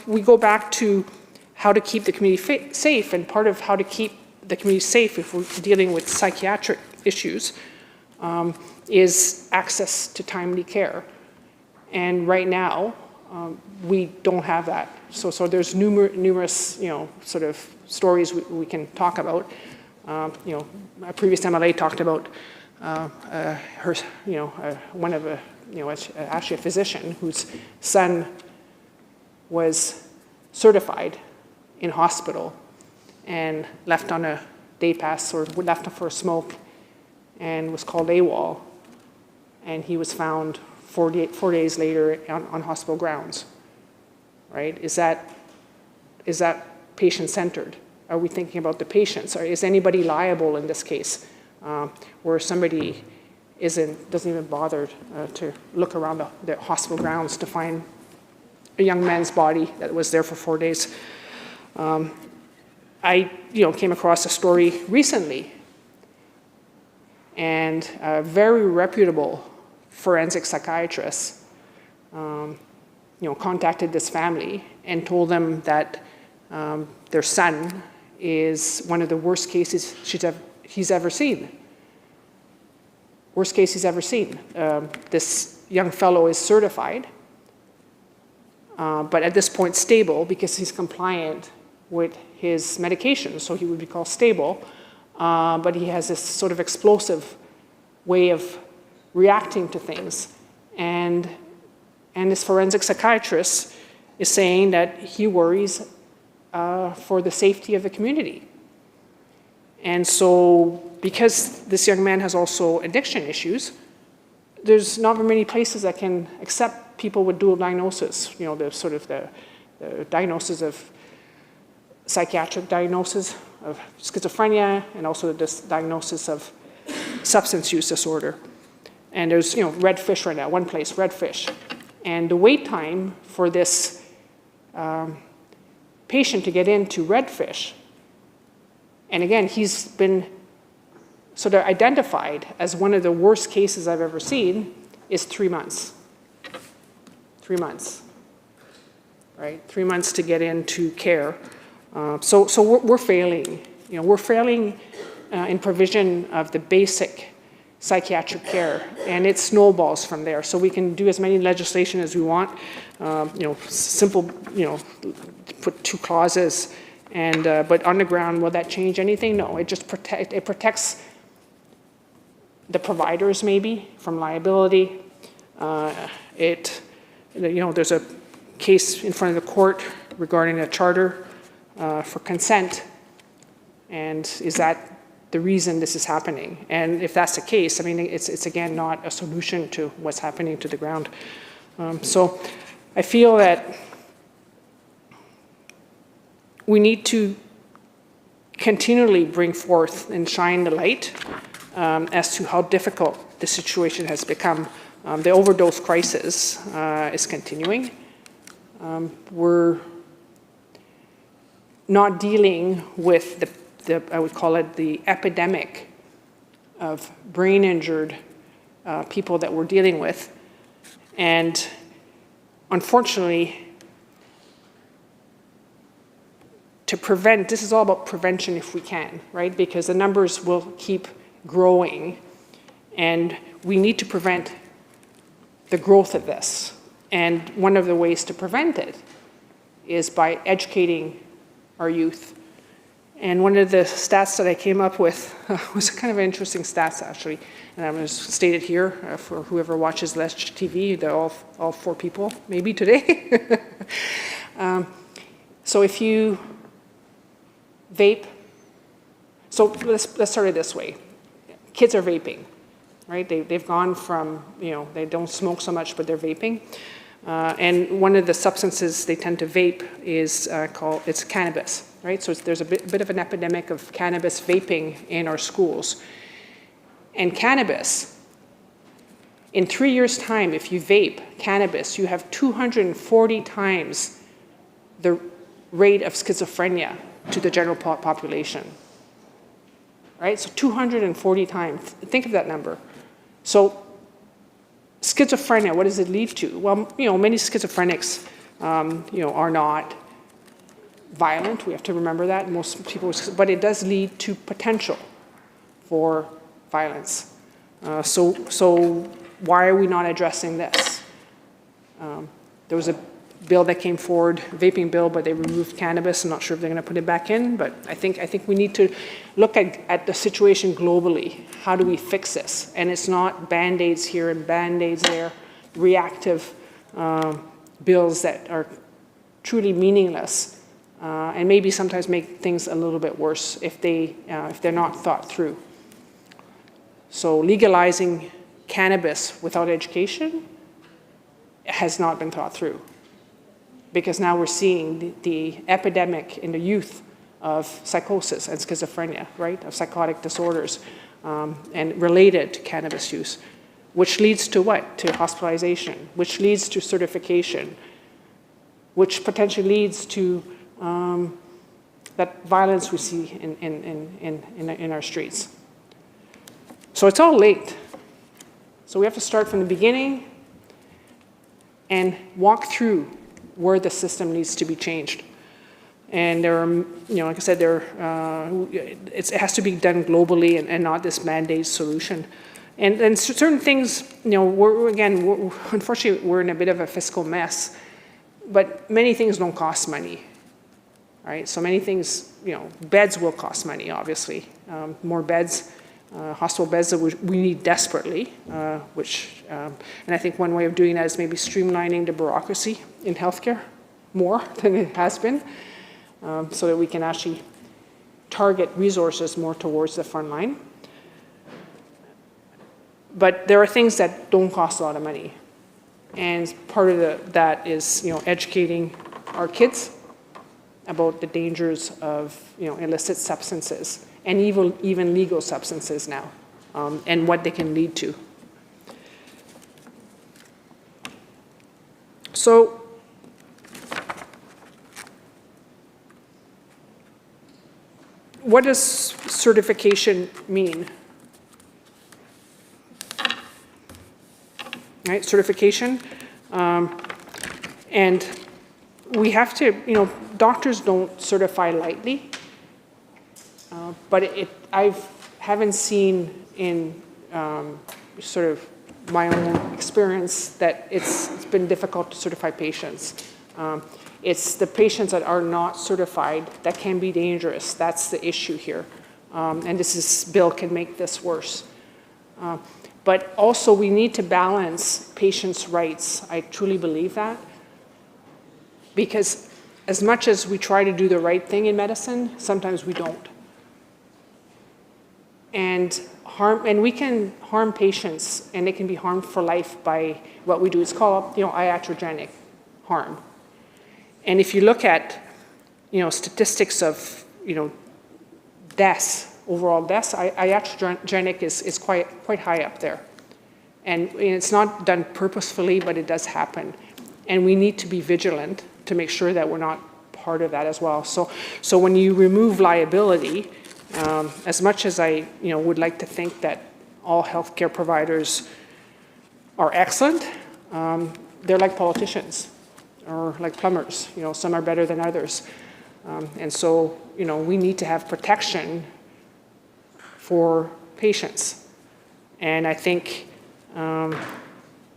K: We go back to how to keep the community safe, and part of how to keep the community safe if we're dealing with psychiatric issues is access to timely care. And right now, we don't have that. So there's numerous, sort of stories we can talk about. A previous MLA talked about her, one of actually a physician whose son was certified in hospital and left on a day pass or left for a smoke and was called AWOL. And he was found 4 days later on hospital grounds, right? Is that patient-centered? Are we thinking about the patients? Or is anybody liable in this case where somebody doesn't even bother to look around the hospital grounds to find a young man's body that was there for 4 days? I came across a story recently, and a very reputable forensic psychiatrist contacted this family and told them that their son is one of the worst cases he's ever seen. Worst case he's ever seen. This young fellow is certified, but at this point stable because he's compliant with his medication, so he would be called stable, but he has this sort of explosive way of reacting to things. And this forensic psychiatrist is saying that he worries for the safety of the community. And so, because this young man has also addiction issues, there's not very many places that can accept people with dual diagnosis, the diagnosis of psychiatric diagnosis of schizophrenia and also this diagnosis of substance use disorder. And there's, Redfish right now, one place, Redfish. And the wait time for this patient to get into Redfish, and again, he's been sort of identified as one of the worst cases I've ever seen, is 3 months. 3 months, right? 3 months to get into care. So we're failing. We're failing in provision of the basic psychiatric care, and it snowballs from there. So we can do as many legislation as we want, simple, put 2 clauses, and but on the ground, will that change anything? No, it just protects the providers maybe from liability. There's a case in front of the court regarding a charter for consent, and is that the reason this is happening? And if that's the case, I mean, it's again not a solution to what's happening to the ground. So I feel that we need to continually bring forth and shine the light as to how difficult the situation has become. The overdose crisis is continuing. We're not dealing with the I would call it the epidemic of brain-injured people that we're dealing with. And unfortunately, to prevent, this is all about prevention if we can, right? Because the numbers will keep growing, and we need to prevent the growth of this. And one of the ways to prevent it is by educating our youth. And one of the stats that I came up with was kind of an interesting stats, actually. And I'm going to state it here for whoever watches Legislature TV. They're all 4 people, maybe today. So if you vape, so let's start it this way. Kids are vaping, right? They've gone from, they don't smoke so much, but they're vaping. And one of the substances they tend to vape is it's cannabis. Right? So there's a bit of an epidemic of cannabis vaping in our schools. And cannabis, in 3 years' time, if you vape cannabis, you have 240 times the rate of schizophrenia to the general population. Right? So 240 times. Think of that number. So schizophrenia, what does it lead to? Well, many schizophrenics, are not violent. We have to remember that. Most people, but it does lead to potential for violence. So why are we not addressing this? There was a bill that came forward, vaping bill, but they removed cannabis. I'm not sure if they're going to put it back in, but I think we need to look at the situation globally. How do we fix this? And it's not Band-Aids here and Band-Aids there, reactive bills that are truly meaningless and maybe sometimes make things a little bit worse if they're not thought through. So legalizing cannabis without education has not been thought through, because now we're seeing the epidemic in the youth of psychosis and schizophrenia, right, of psychotic disorders and related to cannabis use, which leads to what? To hospitalization, which leads to certification, which potentially leads to that violence we see in our streets. So it's all linked. So we have to start from the beginning and walk through where the system needs to be changed. And there are, like I said, it has to be done globally and not this Band-Aid solution. And certain things, unfortunately, we're in a bit of a fiscal mess, but many things don't cost money, right? So many things, beds will cost money, obviously. More beds, hospital beds that we need desperately, and I think one way of doing that is maybe streamlining the bureaucracy in healthcare more than it has been, so that we can actually target resources more towards the front line. But there are things that don't cost a lot of money. And part of that is, educating our kids about the dangers of, illicit substances and even legal substances now, and what they can lead to. So, what does certification mean? Right, certification, and we have to, doctors don't certify lightly, but I haven't seen in sort of my own experience that it's been difficult to certify patients. It's the patients that are not certified that can be dangerous. That's the issue here, and this bill can make this worse. But also we need to balance patients' rights. I truly believe that. Because as much as we try to do the right thing in medicine, sometimes we don't. And we can harm patients, and they can be harmed for life by what we do. It's called, iatrogenic harm. And if you look at, statistics of, deaths, overall deaths, iatrogenic is quite high up there. And it's not done purposefully, but it does happen. And we need to be vigilant to make sure that we're not part of that as well. So when you remove liability, as much as I would like to think that all healthcare providers are excellent, they're like politicians or like plumbers. Some are better than others. And so, we need to have protection for patients. And I think,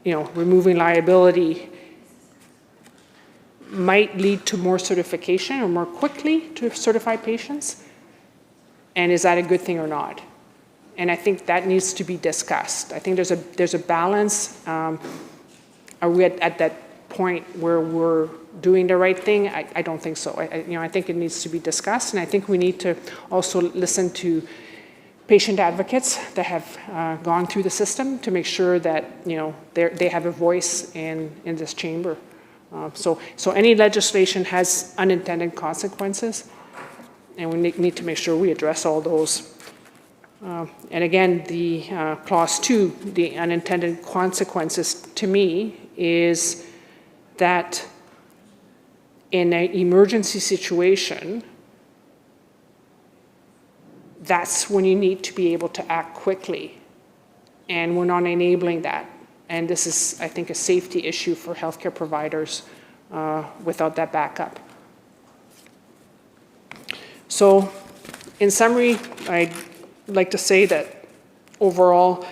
K: removing liability might lead to more certification or more quickly to certify patients. And is that a good thing or not? And I think that needs to be discussed. I think there's a balance. Are we at that point where we're doing the right thing? I don't think so. I think it needs to be discussed, and I think we need to also listen to patient advocates that have gone through the system to make sure that they have a voice in this chamber. So any legislation has unintended consequences, and we need to make sure we address all those. And again, the clause 2, the unintended consequences, to me, is that in an emergency situation, that's when you need to be able to act quickly. And we're not enabling that. And this is, I think, a safety issue for healthcare providers without that backup. So, in summary, I'd like to say that overall,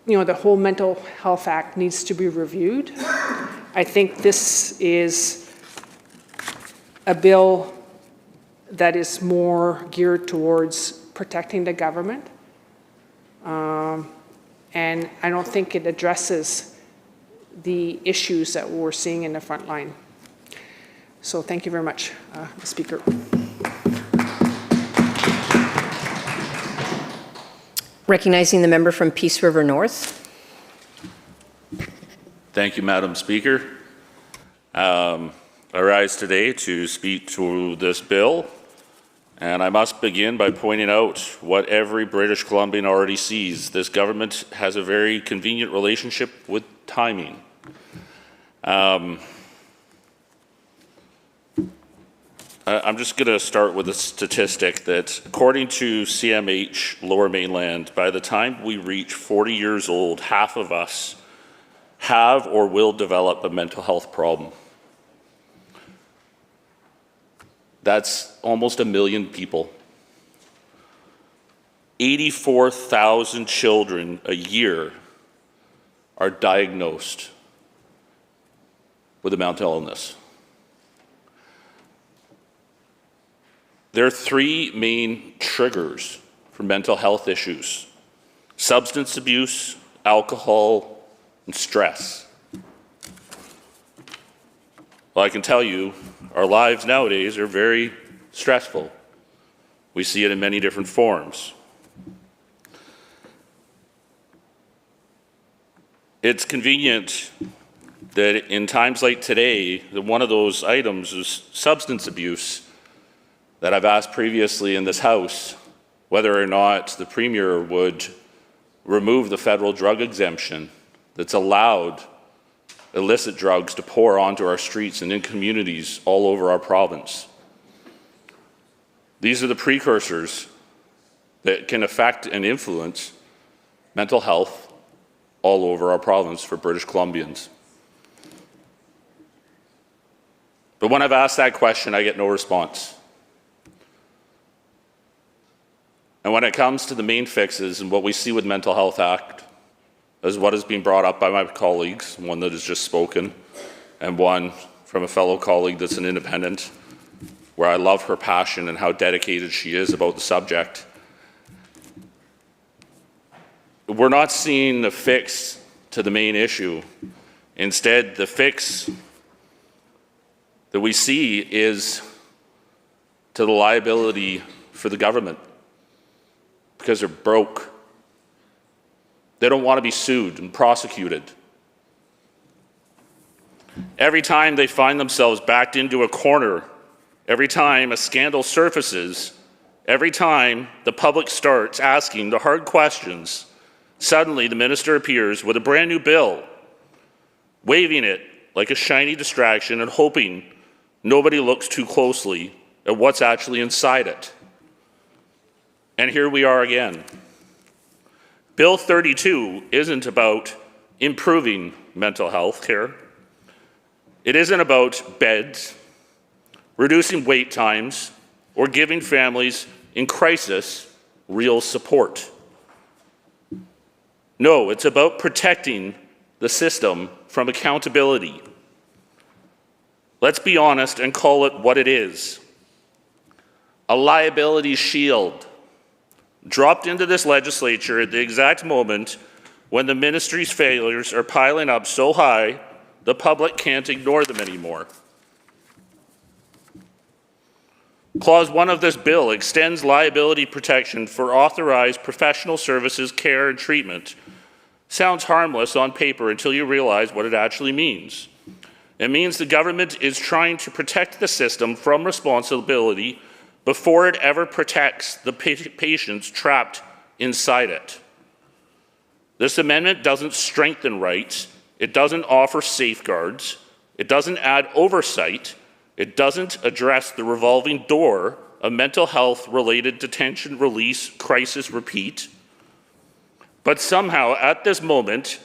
K: the whole Mental Health Act needs to be reviewed. I think this is a bill that is more geared towards protecting the government. And I don't think it addresses the issues that we're seeing in the front line. So thank you very much, Speaker.
L: Recognizing the member from Peace River North.
M: Thank you, Madam Speaker. I rise today to speak to this bill, and I must begin by pointing out what every British Columbian already sees. This government has a very convenient relationship with timing. I'm just going to start with a statistic that, according to CMH Lower Mainland, by the time we reach 40 years old, half of us have or will develop a mental health problem. That's almost 1 million people. 84,000 children a year are diagnosed with a mental illness. There are 3 main triggers for mental health issues: substance abuse, alcohol, and stress. Well, I can tell you, our lives nowadays are very stressful. We see it in many different forms. It's convenient that in times like today, that one of those items is substance abuse, that I've asked previously in this House whether or not the Premier would remove the federal drug exemption that's allowed illicit drugs to pour onto our streets and in communities all over our province. These are the precursors that can affect and influence mental health all over our province for British Columbians. But when I've asked that question, I get no response. And when it comes to the main fixes and what we see with Mental Health Act, as what has been brought up by my colleagues, one that has just spoken, and one from a fellow colleague that's an independent, where I love her passion and how dedicated she is about the subject. We're not seeing the fix to the main issue. Instead, the fix that we see is to the liability for the government, because they're broke. They don't want to be sued and prosecuted. Every time they find themselves backed into a corner, every time a scandal surfaces, every time the public starts asking the hard questions, suddenly the minister appears with a brand new bill, waving it like a shiny distraction and hoping nobody looks too closely at what's actually inside it. And here we are again. Bill 32 isn't about improving mental health care. It isn't about beds, reducing wait times, or giving families in crisis real support. No, it's about protecting the system from accountability. Let's be honest and call it what it is: a liability shield, dropped into this legislature at the exact moment when the ministry's failures are piling up so high the public can't ignore them anymore. Clause 1 of this bill extends liability protection for authorized professional services, care, and treatment. Sounds harmless on paper until you realize what it actually means. It means the government is trying to protect the system from responsibility before it ever protects the patients trapped inside it. This amendment doesn't strengthen rights, it doesn't offer safeguards, it doesn't add oversight, it doesn't address the revolving door of mental health-related detention, release, crisis, repeat. But somehow, at this moment,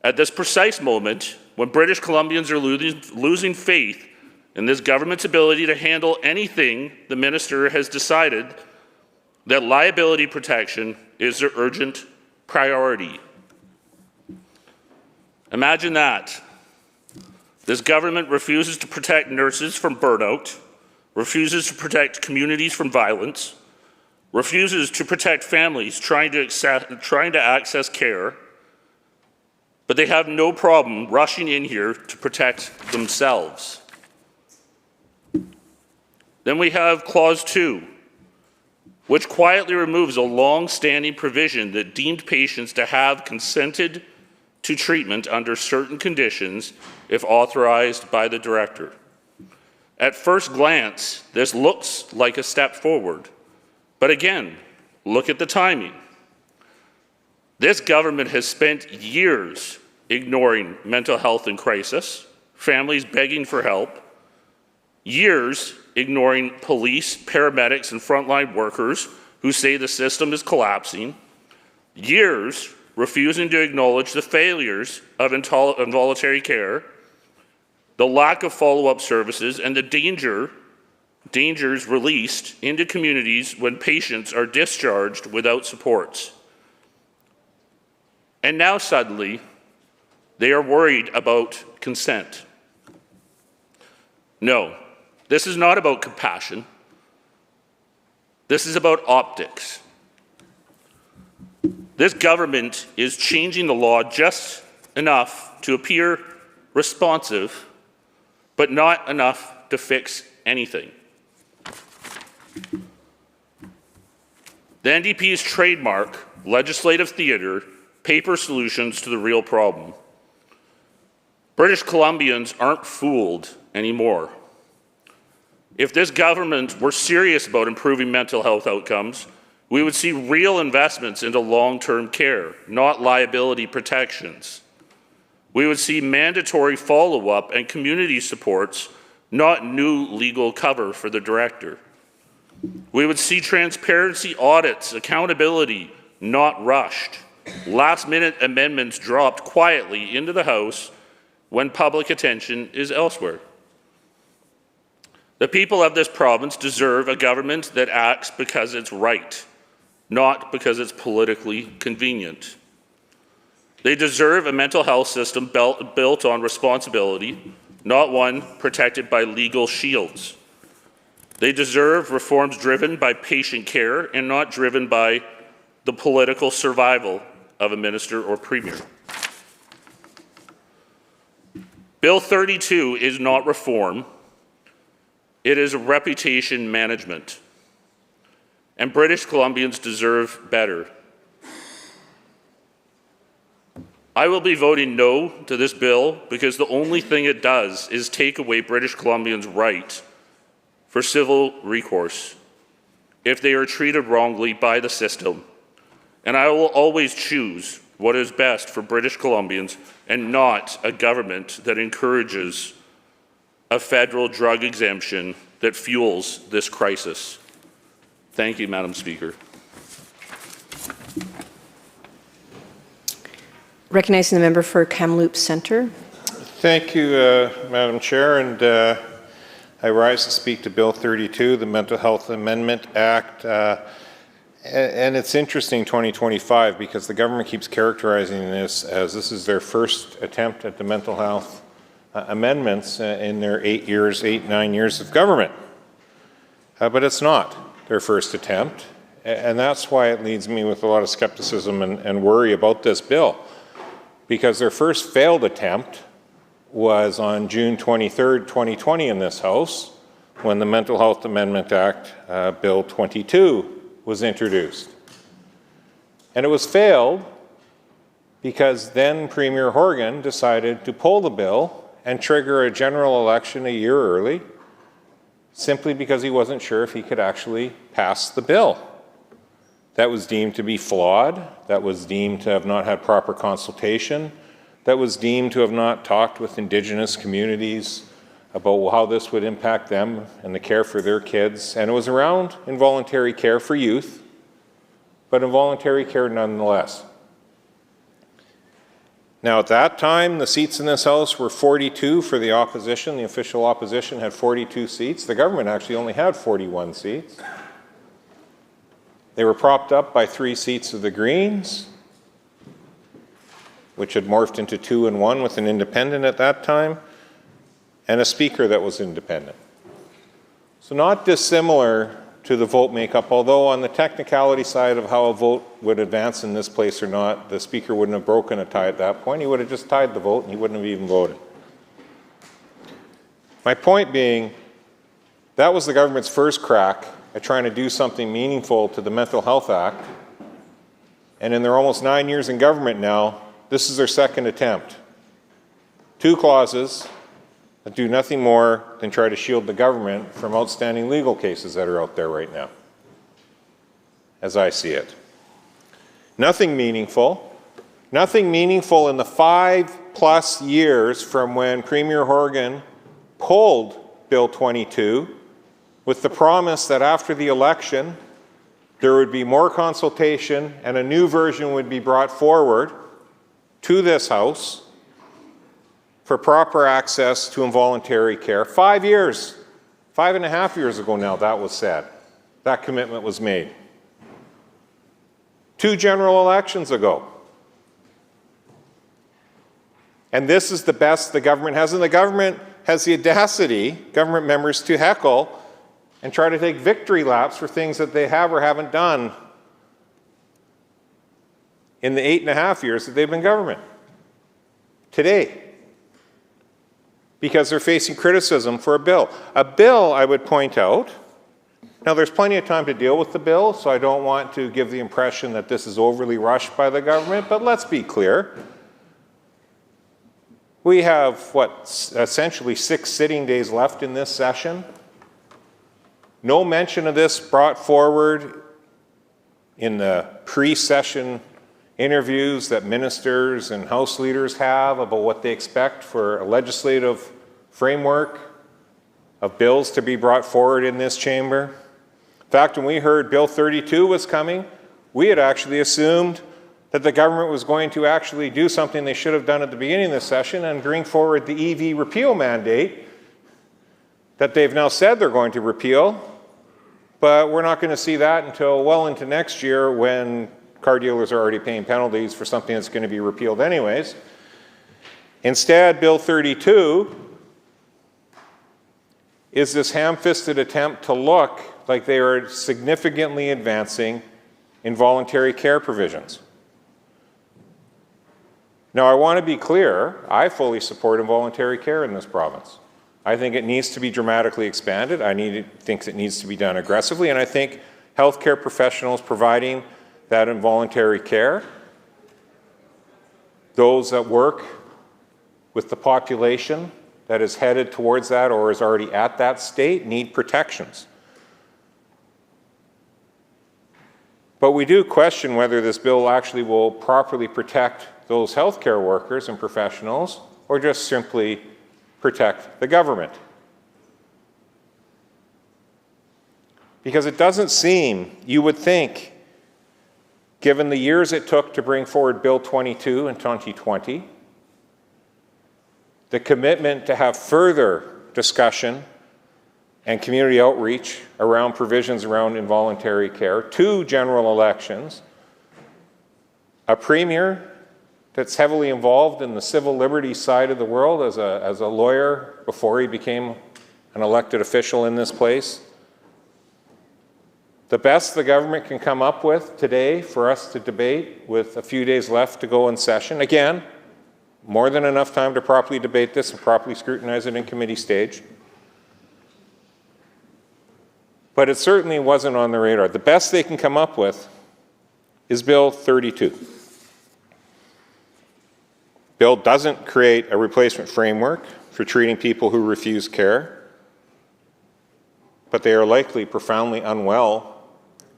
M: at this precise moment, when British Columbians are losing faith in this government's ability to handle anything, the minister has decided that liability protection is their urgent priority. Imagine that. This government refuses to protect nurses from burnout, refuses to protect communities from violence, refuses to protect families trying to access care, but they have no problem rushing in here to protect themselves. Then we have Clause 2, which quietly removes a long-standing provision that deemed patients to have consented to treatment under certain conditions if authorized by the director. At first glance, this looks like a step forward. But again, look at the timing. This government has spent years ignoring mental health in crisis, families begging for help, years ignoring police, paramedics, and frontline workers who say the system is collapsing, years refusing to acknowledge the failures of involuntary care, the lack of follow-up services, and the dangers released into communities when patients are discharged without supports. And now suddenly, they are worried about consent. No, this is not about compassion. This is about optics. This government is changing the law just enough to appear responsive, but not enough to fix anything. The NDP's trademark, legislative theatre, paper solutions to the real problem. British Columbians aren't fooled anymore. If this government were serious about improving mental health outcomes, we would see real investments into long-term care, not liability protections. We would see mandatory follow-up and community supports, not new legal cover for the director. We would see transparency audits, accountability, not rushed. Last-minute amendments dropped quietly into the House when public attention is elsewhere. The people of this province deserve a government that acts because it's right, not because it's politically convenient. They deserve a mental health system built on responsibility, not one protected by legal shields. They deserve reforms driven by patient care and not driven by the political survival of a minister or premier. Bill 32 is not reform. It is reputation management. And British Columbians deserve better. I will be voting no to this bill because the only thing it does is take away British Columbians' right for civil recourse if they are treated wrongly by the system. And I will always choose what is best for British Columbians and not a government that encourages a federal drug exemption that fuels this crisis. Thank you, Madam Speaker.
L: Recognizing the member for Kamloops Centre.
N: Thank you, Madam Chair, and I rise to speak to Bill 32, the Mental Health Amendment Act. And it's interesting, 2025, because the government keeps characterizing this as this is their first attempt at the mental health amendments in their 9 years of government. But it's not their first attempt, and that's why it leaves me with a lot of skepticism and worry about this bill, because their first failed attempt was on June 23rd, 2020 in this House, when the Mental Health Amendment Act, Bill 22, was introduced. And it was failed because then Premier Horgan decided to pull the bill and trigger a general election a year early, simply because he wasn't sure if he could actually pass the bill. That was deemed to be flawed. That was deemed to have not had proper consultation. That was deemed to have not talked with Indigenous communities about how this would impact them and the care for their kids. And it was around involuntary care for youth, but involuntary care nonetheless. Now, at that time, the seats in this House were 42 for the opposition. The official opposition had 42 seats. The government actually only had 41 seats. They were propped up by 3 seats of the Greens, which had morphed into 2 and 1 with an independent at that time. and a speaker that was independent. So not dissimilar to the vote makeup, although on the technicality side of how a vote would advance in this place or not, the speaker wouldn't have broken a tie at that point. He would have just tied the vote and he wouldn't have even voted. My point being, that was the government's first crack at trying to do something meaningful to the Mental Health Act. And in their almost 9 years in government now, this is their second attempt. 2 clauses that do nothing more than try to shield the government from outstanding legal cases that are out there right now, as I see it. Nothing meaningful in the 5+ years from when Premier Horgan pulled Bill 22 with the promise that after the election there would be more consultation and a new version would be brought forward to this House for proper access to involuntary care. 5 years, 5.5 years ago now, that was said. That commitment was made. 2 general elections ago. And this is the best the government has. And the government has the audacity, government members, to heckle and try to take victory laps for things that they have or haven't done in the 8.5 years that they've been government. Today. Because they're facing criticism for a bill. A bill, I would point out, now there's plenty of time to deal with the bill, so I don't want to give the impression that this is overly rushed by the government, but let's be clear. We have, essentially 6 sitting days left in this session. No mention of this brought forward in the pre-session interviews that ministers and House leaders have about what they expect for a legislative framework of bills to be brought forward in this chamber. In fact, when we heard Bill 32 was coming, we had actually assumed that the government was going to actually do something they should have done at the beginning of this session and bring forward the EV repeal mandate that they've now said they're going to repeal, but we're not going to see that until well into next year when car dealers are already paying penalties for something that's going to be repealed anyways. Instead, Bill 32 is this ham-fisted attempt to look like they are significantly advancing involuntary care provisions. Now, I want to be clear, I fully support involuntary care in this province. I think it needs to be dramatically expanded. I think it needs to be done aggressively, and I think healthcare professionals providing that involuntary care, those that work with the population that is headed towards that or is already at that state, need protections. But we do question whether this bill actually will properly protect those healthcare workers and professionals or just simply protect the government. Because it doesn't seem, you would think, given the years it took to bring forward Bill 22 in 2020, the commitment to have further discussion and community outreach around provisions around involuntary care, 2 general elections, a premier that's heavily involved in the civil liberties side of the world as a lawyer before he became an elected official in this place. The best the government can come up with today for us to debate with a few days left to go in session. Again, more than enough time to properly debate this and properly scrutinize it in committee stage. But it certainly wasn't on the radar. The best they can come up with is Bill 32. Bill doesn't create a replacement framework for treating people who refuse care, but they are likely profoundly unwell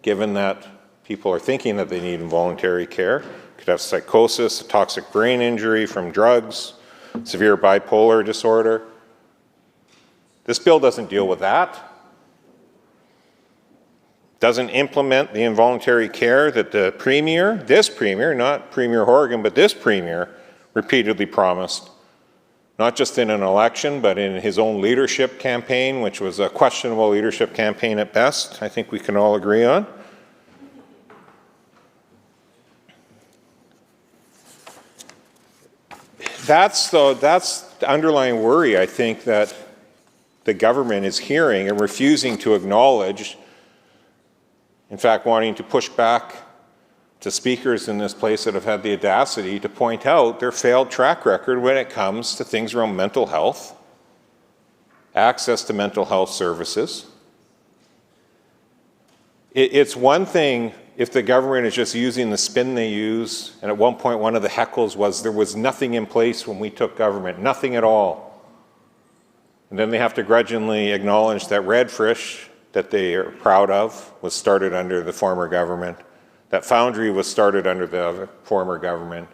N: given that people are thinking that they need involuntary care. Could have psychosis, a toxic brain injury from drugs, severe bipolar disorder. This bill doesn't deal with that. Doesn't implement the involuntary care that the Premier, this Premier, not Premier Horgan, but this Premier, repeatedly promised, not just in an election, but in his own leadership campaign, which was a questionable leadership campaign at best, I think we can all agree on. That's the underlying worry, I think, that the government is hearing and refusing to acknowledge, in fact, wanting to push back to speakers in this place that have had the audacity to point out their failed track record when it comes to things around mental health, access to mental health services. It's one thing if the government is just using the spin they use, and at one point one of the heckles was there was nothing in place when we took government, nothing at all. And then they have to grudgingly acknowledge that Redfish, that they are proud of, was started under the former government, that Foundry was started under the former government,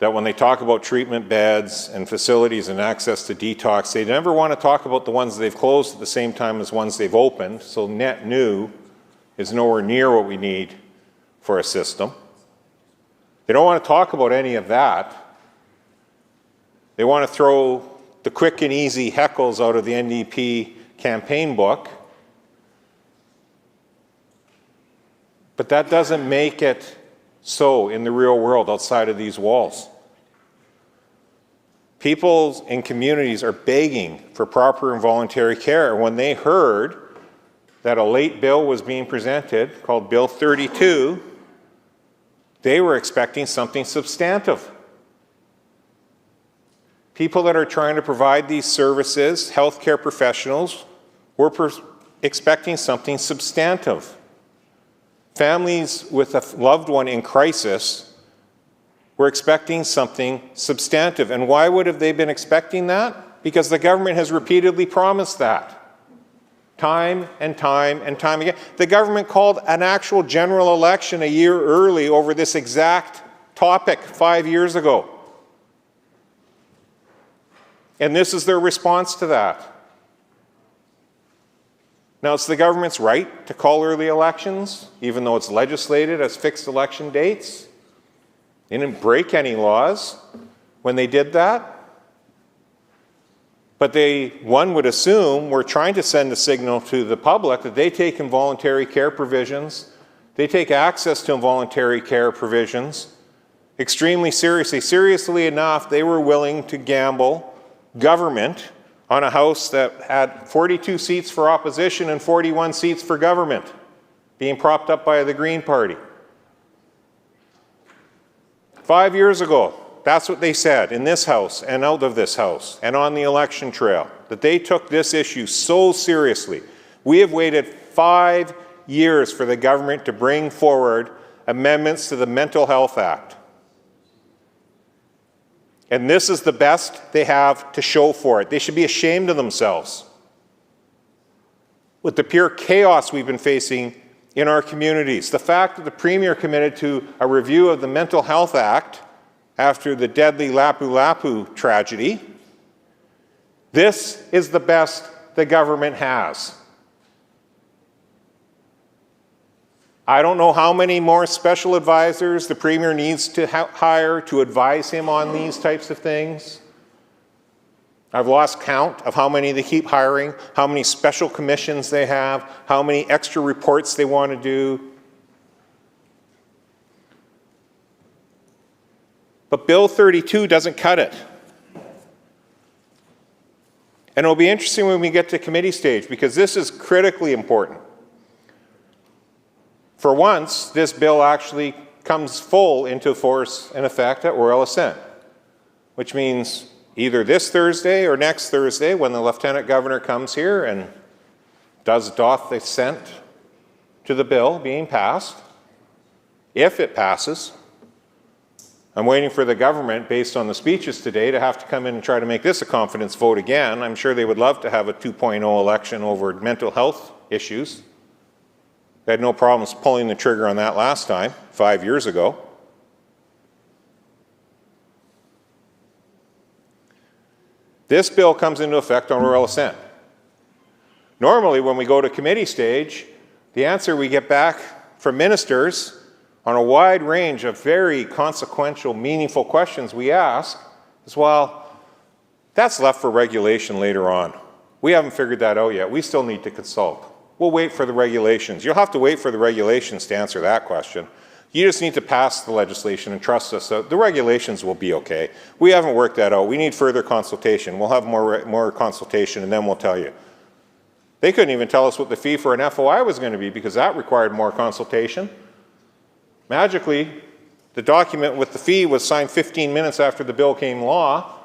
N: that when they talk about treatment beds and facilities and access to detox, they never want to talk about the ones they've closed at the same time as ones they've opened, so net new is nowhere near what we need for a system. They don't want to talk about any of that. They want to throw the quick and easy heckles out of the NDP campaign book. But that doesn't make it so in the real world outside of these walls. People in communities are begging for proper and voluntary care. When they heard that a late bill was being presented called Bill 32, they were expecting something substantive. People that are trying to provide these services, healthcare professionals, were expecting something substantive. Families with a loved one in crisis were expecting something substantive. And why would have they been expecting that? Because the government has repeatedly promised that. Time and time and time again. The government called an actual general election a year early over this exact topic 5 years ago. And this is their response to that. Now, it's the government's right to call early elections, even though it's legislated as fixed election dates. They didn't break any laws when they did that. But one would assume, we're trying to send a signal to the public that they take involuntary care provisions, they take access to involuntary care provisions extremely seriously. Seriously enough, they were willing to gamble government on a House that had 42 seats for opposition and 41 seats for government, being propped up by the Green Party. 5 years ago, that's what they said in this House and out of this House and on the election trail, that they took this issue so seriously. We have waited 5 years for the government to bring forward amendments to the Mental Health Act. And this is the best they have to show for it. They should be ashamed of themselves. With the pure chaos we've been facing in our communities, the fact that the Premier committed to a review of the Mental Health Act after the deadly Lapu-Lapu tragedy, this is the best the government has. I don't know how many more special advisors the Premier needs to hire to advise him on these types of things. I've lost count of how many they keep hiring, how many special commissions they have, how many extra reports they want to do. But Bill 32 doesn't cut it. And it'll be interesting when we get to committee stage, because this is critically important. For once, this bill actually comes full into force and effect at royal assent, which means either this Thursday or next Thursday, when the Lieutenant Governor comes here and doth assent to the bill being passed, if it passes. I'm waiting for the government, based on the speeches today, to have to come in and try to make this a confidence vote again. I'm sure they would love to have a 2.0 election over mental health issues. They had no problems pulling the trigger on that last time, 5 years ago. This bill comes into effect on royal assent. Normally, when we go to committee stage, the answer we get back from ministers on a wide range of very consequential, meaningful questions we ask is, well, that's left for regulation later on. We haven't figured that out yet. We still need to consult. We'll wait for the regulations. You'll have to wait for the regulations to answer that question. You just need to pass the legislation and trust us. So the regulations will be okay. We haven't worked that out. We need further consultation. We'll have more consultation, and then we'll tell you. They couldn't even tell us what the fee for an FOI was going to be because that required more consultation. Magically, the document with the fee was signed 15 minutes after the bill came law.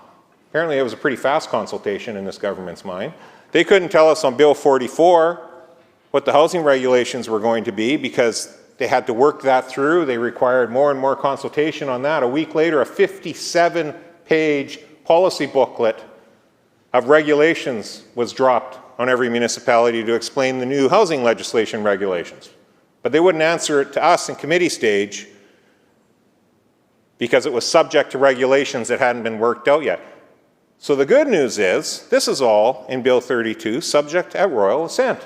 N: Apparently, it was a pretty fast consultation in this government's mind. They couldn't tell us on Bill 44 what the housing regulations were going to be because they had to work that through. They required more and more consultation on that. A week later, a 57-page policy booklet of regulations was dropped on every municipality to explain the new housing legislation regulations. But they wouldn't answer it to us in committee stage because it was subject to regulations that hadn't been worked out yet. So the good news is, this is all in Bill 32, subject at royal assent.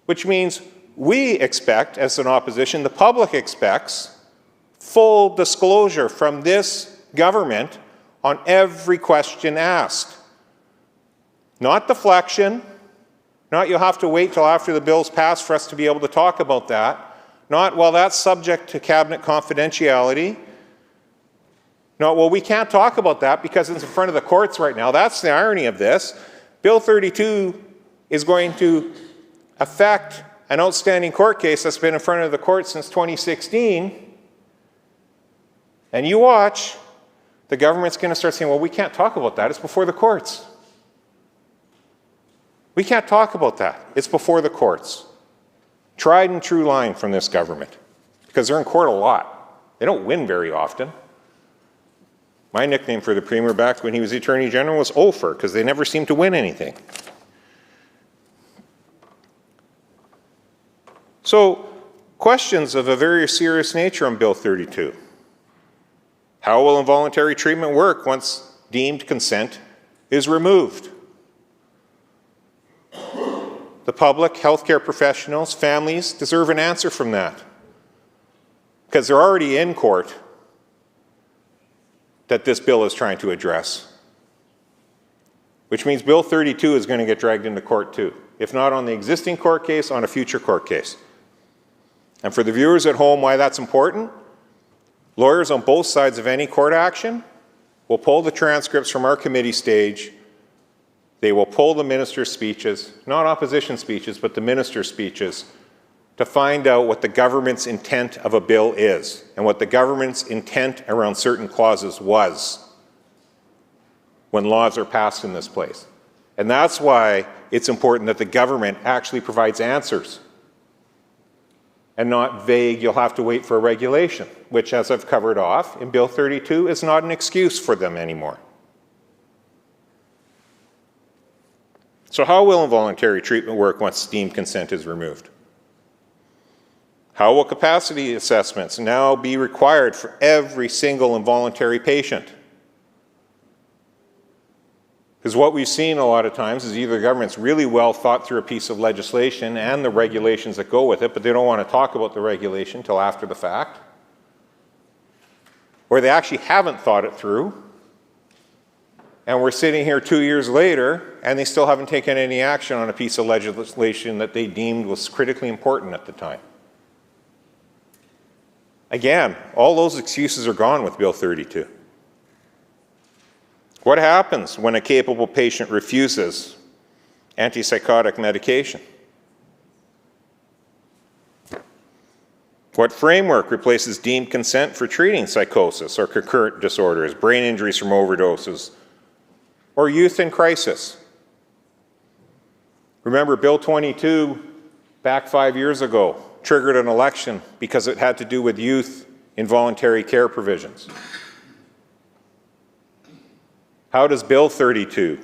N: Which means we expect, as an opposition, the public expects full disclosure from this government on every question asked. Not deflection, not you'll have to wait till after the bill's passed for us to be able to talk about that, not, well, that's subject to cabinet confidentiality, not, well, we can't talk about that because it's in front of the courts right now. That's the irony of this. Bill 32 is going to affect an outstanding court case that's been in front of the court since 2016, and you watch, the government's going to start saying, well, we can't talk about that. It's before the courts. We can't talk about that. It's before the courts. Tried and true line from this government, because they're in court a lot. They don't win very often. My nickname for the Premier back when he was the Attorney General was Ofer, because they never seem to win anything. So, questions of a very serious nature on Bill 32. How will involuntary treatment work once deemed consent is removed? The public, healthcare professionals, families deserve an answer from that. Because they're already in court that this bill is trying to address. Which means Bill 32 is going to get dragged into court too. If not on the existing court case, on a future court case. And for the viewers at home, why that's important, lawyers on both sides of any court action will pull the transcripts from our committee stage. They will pull the minister's speeches, not opposition speeches, but the minister's speeches, to find out what the government's intent of a bill is and what the government's intent around certain clauses was when laws are passed in this place. And that's why it's important that the government actually provides answers and not vague, you'll have to wait for a regulation, which, as I've covered off in Bill 32, is not an excuse for them anymore. So how will involuntary treatment work once deemed consent is removed? How will capacity assessments now be required for every single involuntary patient? Because what we've seen a lot of times is either the government's really well thought through a piece of legislation and the regulations that go with it, but they don't want to talk about the regulation until after the fact, or they actually haven't thought it through, and we're sitting here 2 years later and they still haven't taken any action on a piece of legislation that they deemed was critically important at the time. Again, all those excuses are gone with Bill 32. What happens when a capable patient refuses antipsychotic medication? What framework replaces deemed consent for treating psychosis or concurrent disorders, brain injuries from overdoses, or youth in crisis? Remember, Bill 22, back 5 years ago, triggered an election because it had to do with youth involuntary care provisions. How does Bill 32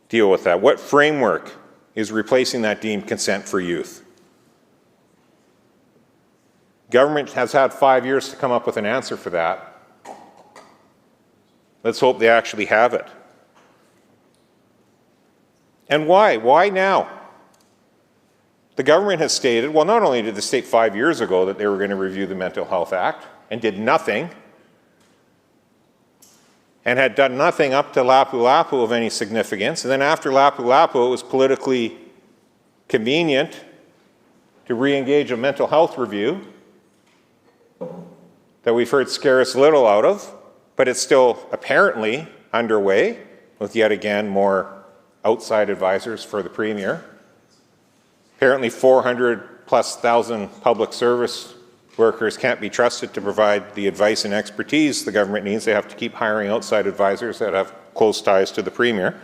N: deal with that? What framework is replacing that deemed consent for youth? Government has had 5 years to come up with an answer for that. Let's hope they actually have it. And why? Why now? The government has stated, well, not only did they state 5 years ago that they were going to review the Mental Health Act and did nothing, and had done nothing up to Lapu-Lapu of any significance, and then after Lapu-Lapu it was politically convenient to re-engage a mental health review that we've heard scarce little out of, but it's still apparently underway with yet again more outside advisors for the Premier. Apparently 400,000+ public service workers can't be trusted to provide the advice and expertise the government needs. They have to keep hiring outside advisors that have close ties to the Premier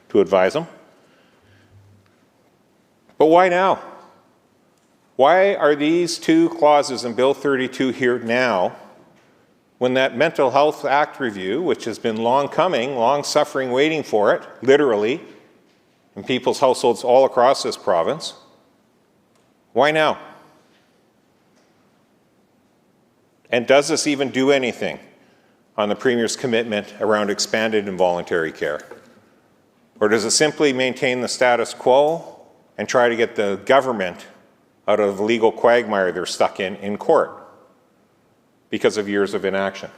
N: to advise them. But why now? Why are these two clauses in Bill 32 here now when that Mental Health Act review, which has been long coming, long suffering, waiting for it, literally, in people's households all across this province, why now? And does this even do anything on the Premier's commitment around expanded involuntary care? Or does it simply maintain the status quo and try to get the government out of the legal quagmire they're stuck in court because of years of inaction?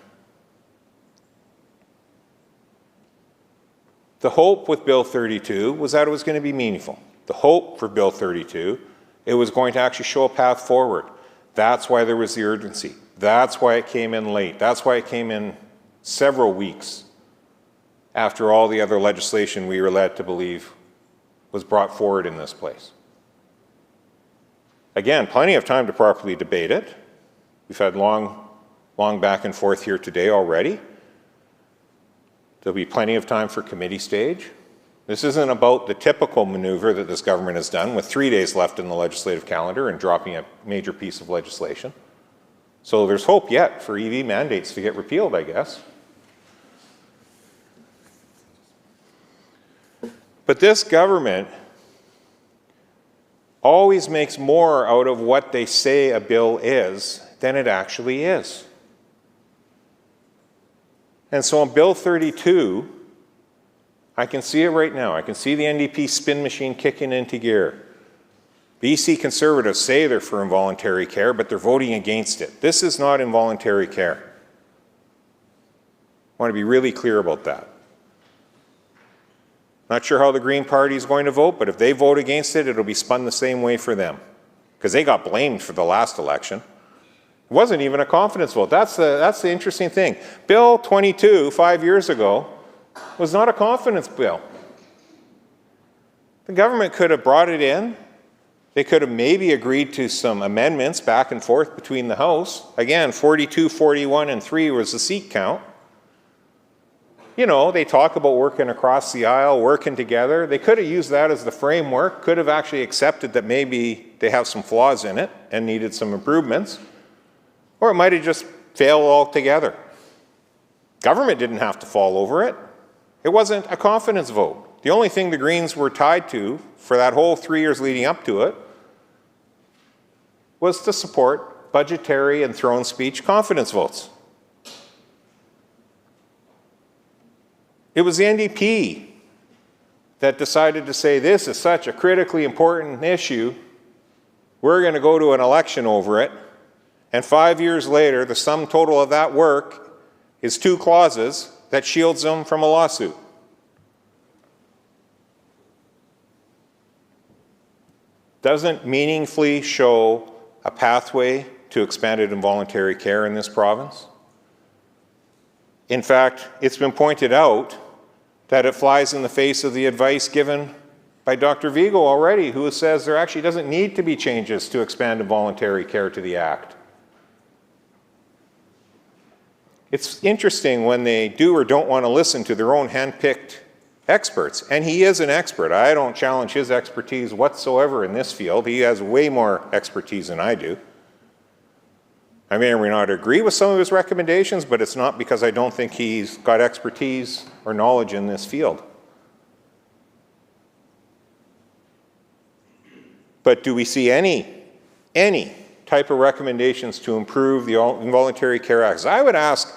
N: The hope with Bill 32 was that it was going to be meaningful. The hope for Bill 32, it was going to actually show a path forward. That's why there was the urgency. That's why it came in late. That's why it came in several weeks after all the other legislation we were led to believe was brought forward in this place. Again, plenty of time to properly debate it. We've had long back and forth here today already. There'll be plenty of time for committee stage. This isn't about the typical maneuver that this government has done with 3 days left in the legislative calendar and dropping a major piece of legislation. So there's hope yet for EV mandates to get repealed, I guess. But this government always makes more out of what they say a bill is than it actually is. And so on Bill 32, I can see it right now. I can see the NDP spin machine kicking into gear. BC Conservatives say they're for involuntary care, but they're voting against it. This is not involuntary care. I want to be really clear about that. Not sure how the Green Party is going to vote, but if they vote against it, it'll be spun the same way for them. Because they got blamed for the last election. It wasn't even a confidence vote. That's the interesting thing. Bill 22, 5 years ago, was not a confidence bill. The government could have brought it in. They could have maybe agreed to some amendments back and forth between the House. Again, 42, 41, and 3 was the seat count. You know, they talk about working across the aisle, working together. They could have used that as the framework, could have actually accepted that maybe they have some flaws in it and needed some improvements. Or it might have just failed altogether. Government didn't have to fall over it. It wasn't a confidence vote. The only thing the Greens were tied to for that whole 3 years leading up to it was to support budgetary and throne speech confidence votes. It was the NDP that decided to say this is such a critically important issue, we're going to go to an election over it, and 5 years later, the sum total of that work is 2 clauses that shields them from a lawsuit. Doesn't meaningfully show a pathway to expanded involuntary care in this province. In fact, it's been pointed out that it flies in the face of the advice given by Dr. Vigo already, who says there actually doesn't need to be changes to expand involuntary care to the Act. It's interesting when they do or don't want to listen to their own hand-picked experts, and he is an expert. I don't challenge his expertise whatsoever in this field. He has way more expertise than I do. I may or may not agree with some of his recommendations, but it's not because I don't think he's got expertise or knowledge in this field. But do we see any type of recommendations to improve the Involuntary Care Act? I would ask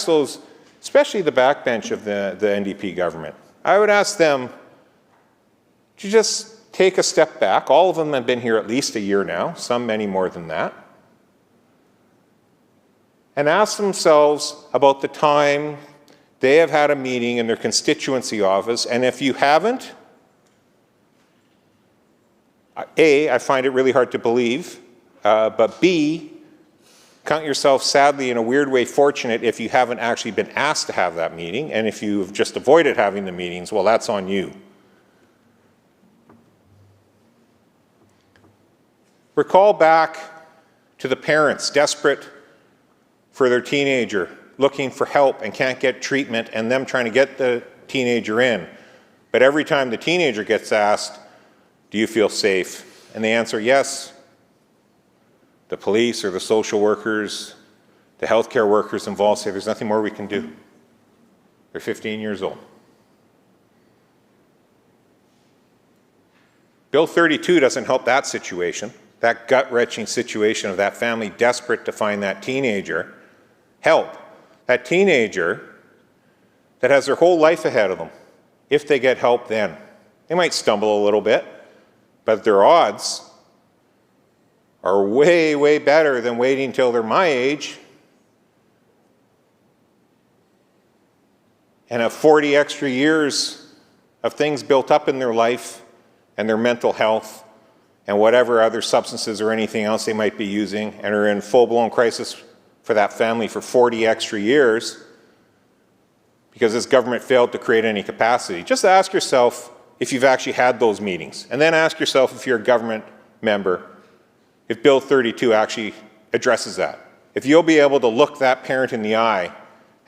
N: those, especially the backbench of the NDP government, I would ask them to just take a step back. All of them have been here at least a year now, some many more than that, and ask themselves about the time they have had a meeting in their constituency office, and if you haven't, A, I find it really hard to believe, but B, count yourself sadly in a weird way fortunate if you haven't actually been asked to have that meeting, and if you've just avoided having the meetings, well, that's on you. Recall back to the parents desperate for their teenager, looking for help and can't get treatment, and them trying to get the teenager in. But every time the teenager gets asked, do you feel safe? And they answer yes. The police or the social workers, the healthcare workers involved say there's nothing more we can do. They're 15 years old. Bill 32 doesn't help that situation, that gut-wrenching situation of that family desperate to find that teenager. Help that teenager that has their whole life ahead of them. If they get help then. They might stumble a little bit, but their odds are way, way better than waiting until they're my age and have 40 extra years of things built up in their life and their mental health and whatever other substances or anything else they might be using, and are in full-blown crisis for that family for 40 extra years because this government failed to create any capacity. Just ask yourself if you've actually had those meetings, and then ask yourself if you're a government member, if Bill 32 actually addresses that. If you'll be able to look that parent in the eye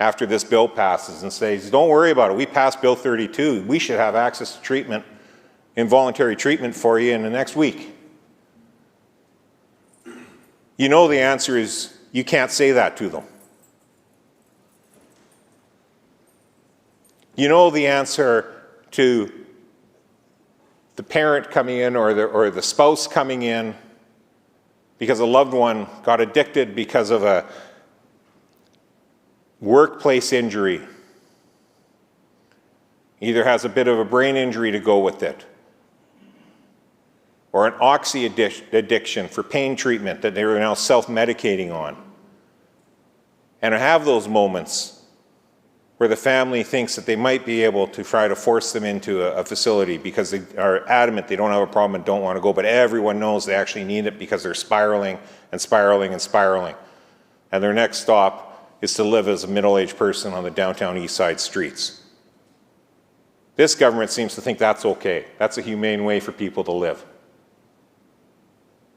N: after this bill passes and say, don't worry about it, we passed Bill 32, we should have access to treatment, involuntary treatment for you in the next week. You know the answer is you can't say that to them. You know the answer to the parent coming in or the spouse coming in because a loved one got addicted because of a workplace injury, either has a bit of a brain injury to go with it, or an oxy addiction for pain treatment that they are now self-medicating on. And have those moments where the family thinks that they might be able to try to force them into a facility because they are adamant they don't have a problem and don't want to go, but everyone knows they actually need it because they're spiraling and spiraling and spiraling. And their next stop is to live as a middle-aged person on the downtown east side streets. This government seems to think that's okay. That's a humane way for people to live.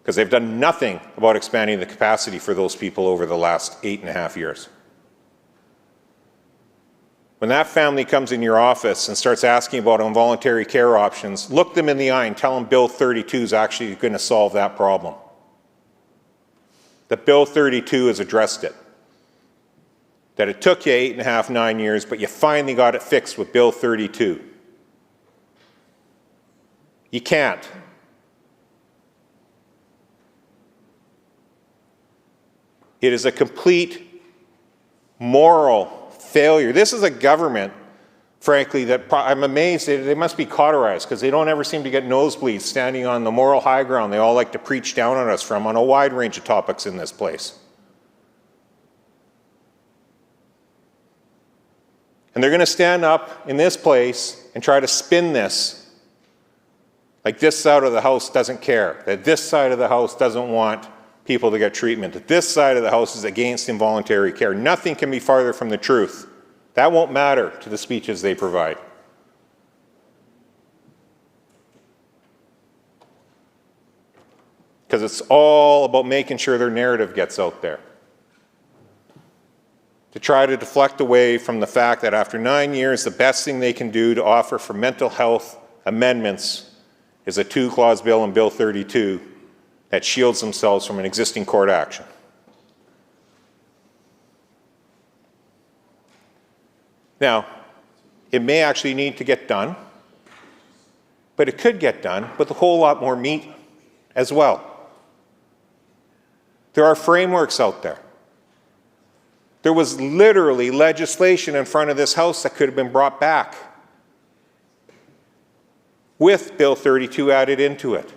N: Because they've done nothing about expanding the capacity for those people over the last 8.5 years. When that family comes in your office and starts asking about involuntary care options, look them in the eye and tell them Bill 32 is actually going to solve that problem. That Bill 32 has addressed it. That it took you 8.5, 9 years, but you finally got it fixed with Bill 32. You can't. It is a complete moral failure. This is a government, frankly, that I'm amazed they must be cauterized because they don't ever seem to get nosebleeds standing on the moral high ground they all like to preach down on us from on a wide range of topics in this place. And they're going to stand up in this place and try to spin this like this side of the House doesn't care, that this side of the House doesn't want people to get treatment, that this side of the House is against involuntary care. Nothing can be farther from the truth. That won't matter to the speeches they provide. Because it's all about making sure their narrative gets out there. To try to deflect away from the fact that after 9 years, the best thing they can do to offer for mental health amendments is a 2-clause bill in Bill 32 that shields themselves from an existing court action. Now, it may actually need to get done, but it could get done with a whole lot more meat as well. There are frameworks out there. There was literally legislation in front of this House that could have been brought back with Bill 32 added into it,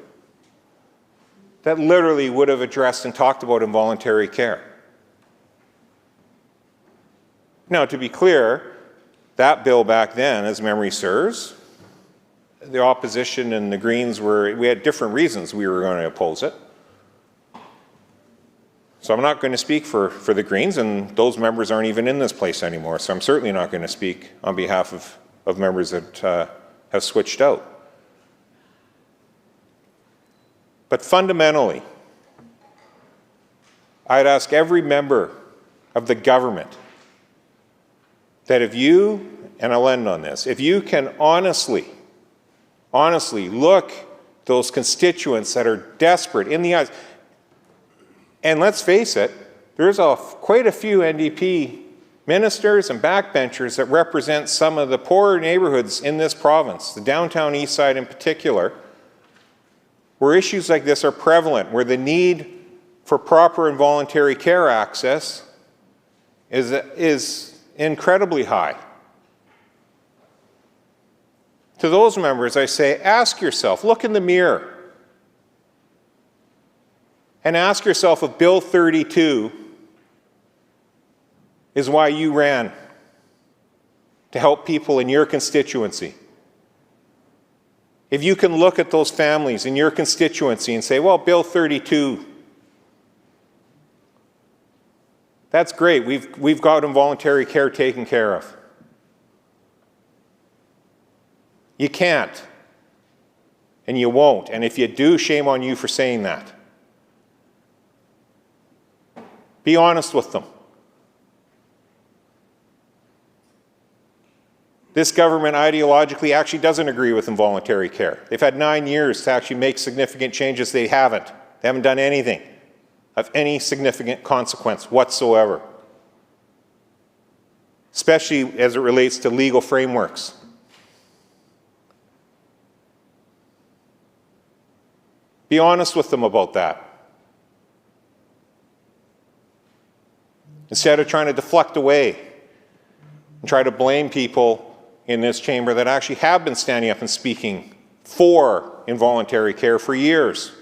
N: that literally would have addressed and talked about involuntary care. Now, to be clear, that bill back then, as memory serves, the opposition and the Greens we had different reasons we were going to oppose it. So I'm not going to speak for the Greens, and those members aren't even in this place anymore. So I'm certainly not going to speak on behalf of members that have switched out. But fundamentally, I'd ask every member of the government that if you, and I'll end on this, if you can honestly look those constituents that are desperate in the eyes, and let's face it, there's quite a few NDP ministers and backbenchers that represent some of the poorer neighborhoods in this province, the downtown east side in particular, where issues like this are prevalent, where the need for proper and voluntary care access is incredibly high. To those members, I say, ask yourself, look in the mirror, and ask yourself if Bill 32 is why you ran to help people in your constituency. If you can look at those families in your constituency and say, well, Bill 32, that's great. We've got involuntary care taken care of. You can't, and you won't. And if you do, shame on you for saying that. Be honest with them. This government ideologically actually doesn't agree with involuntary care. They've had 9 years to actually make significant changes. They haven't. They haven't done anything of any significant consequence whatsoever, especially as it relates to legal frameworks. Be honest with them about that. Instead of trying to deflect away and try to blame people in this chamber that actually have been standing up and speaking for involuntary care for years.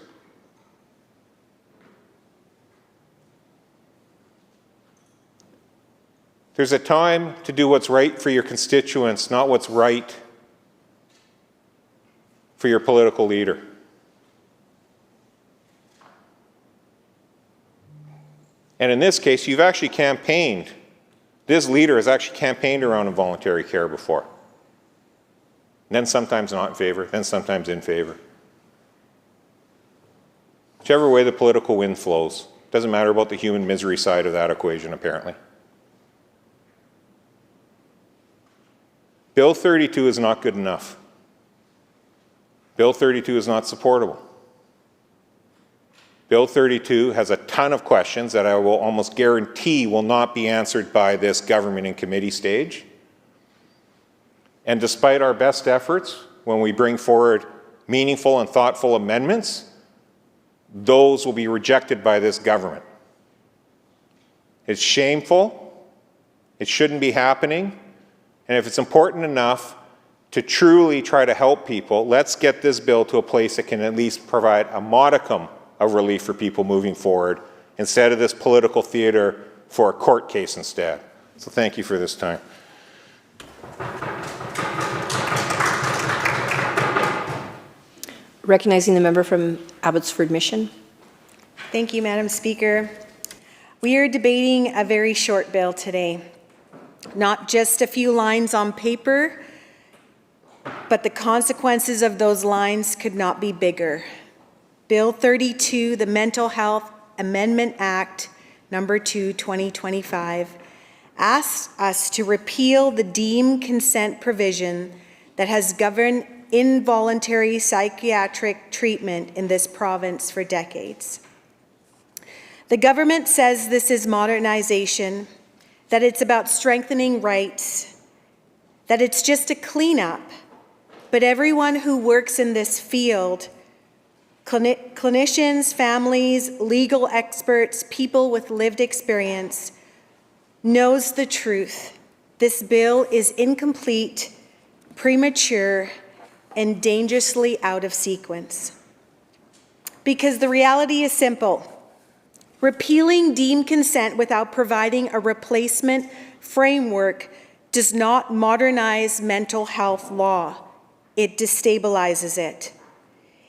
N: There's a time to do what's right for your constituents, not what's right for your political leader. And in this case, you've actually campaigned. This leader has actually campaigned around involuntary care before. And then sometimes not in favor, then sometimes in favor. Whichever way the political wind flows, doesn't matter about the human misery side of that equation, apparently. Bill 32 is not good enough. Bill 32 is not supportable. Bill 32 has a ton of questions that I will almost guarantee will not be answered by this government in committee stage. And despite our best efforts, when we bring forward meaningful and thoughtful amendments, those will be rejected by this government. It's shameful. It shouldn't be happening. And if it's important enough to truly try to help people, let's get this bill to a place that can at least provide a modicum of relief for people moving forward, instead of this political theater for a court case instead. So thank you for this time.
L: Recognizing the member from Abbotsford Mission.
O: Thank you, Madam Speaker. We are debating a very short bill today. Not just a few lines on paper, but the consequences of those lines could not be bigger. Bill 32, the Mental Health Amendment Act, number 2, 2025, asks us to repeal the deemed consent provision that has governed involuntary psychiatric treatment in this province for decades. The government says this is modernization, that it's about strengthening rights, that it's just a cleanup, but everyone who works in this field, clinicians, families, legal experts, people with lived experience, knows the truth. This bill is incomplete, premature, and dangerously out of sequence. Because the reality is simple. Repealing deemed consent without providing a replacement framework does not modernize mental health law. it destabilizes it.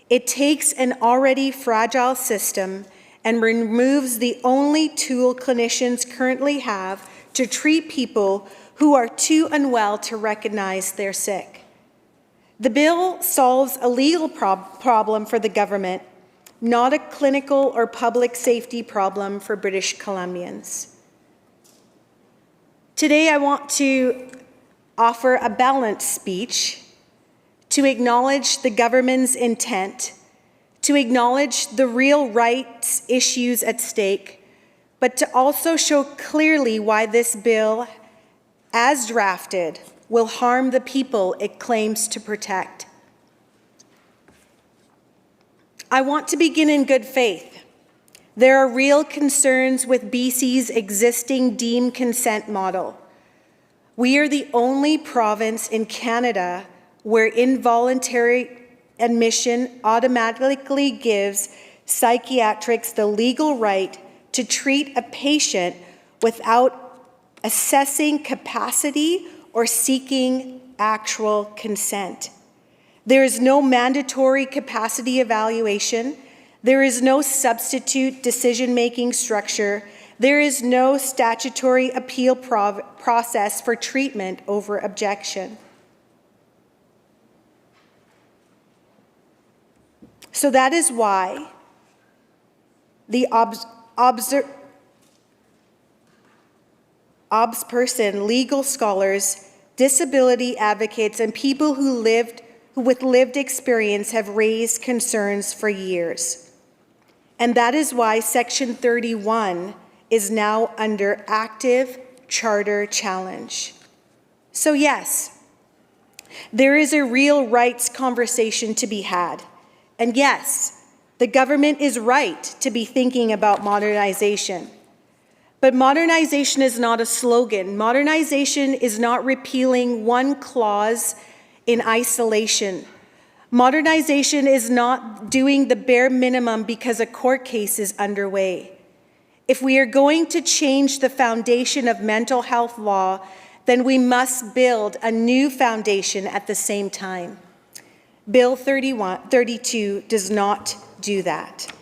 O: It takes an already fragile system and removes the only tool clinicians currently have to treat people who are too unwell to recognize they're sick. The bill solves a legal problem for the government, not a clinical or public safety problem for British Columbians. Today, I want to offer a balanced speech to acknowledge the government's intent, to acknowledge the real rights issues at stake, but to also show clearly why this bill, as drafted, will harm the people it claims to protect. I want to begin in good faith. There are real concerns with BC's existing deemed consent model. We are the only province in Canada where involuntary admission automatically gives psychiatrists the legal right to treat a patient without assessing capacity or seeking actual consent. There is no mandatory capacity evaluation. There is no substitute decision-making structure. There is no statutory appeal process for treatment over objection. So that is why the obs-person, legal scholars, disability advocates, and people who with lived experience have raised concerns for years. And that is why Section 31 is now under active charter challenge. So yes, there is a real rights conversation to be had. And yes, the government is right to be thinking about modernization. But modernization is not a slogan. Modernization is not repealing one clause in isolation. Modernization is not doing the bare minimum because a court case is underway. If we are going to change the foundation of mental health law, then we must build a new foundation at the same time. Bill 32 does not do that.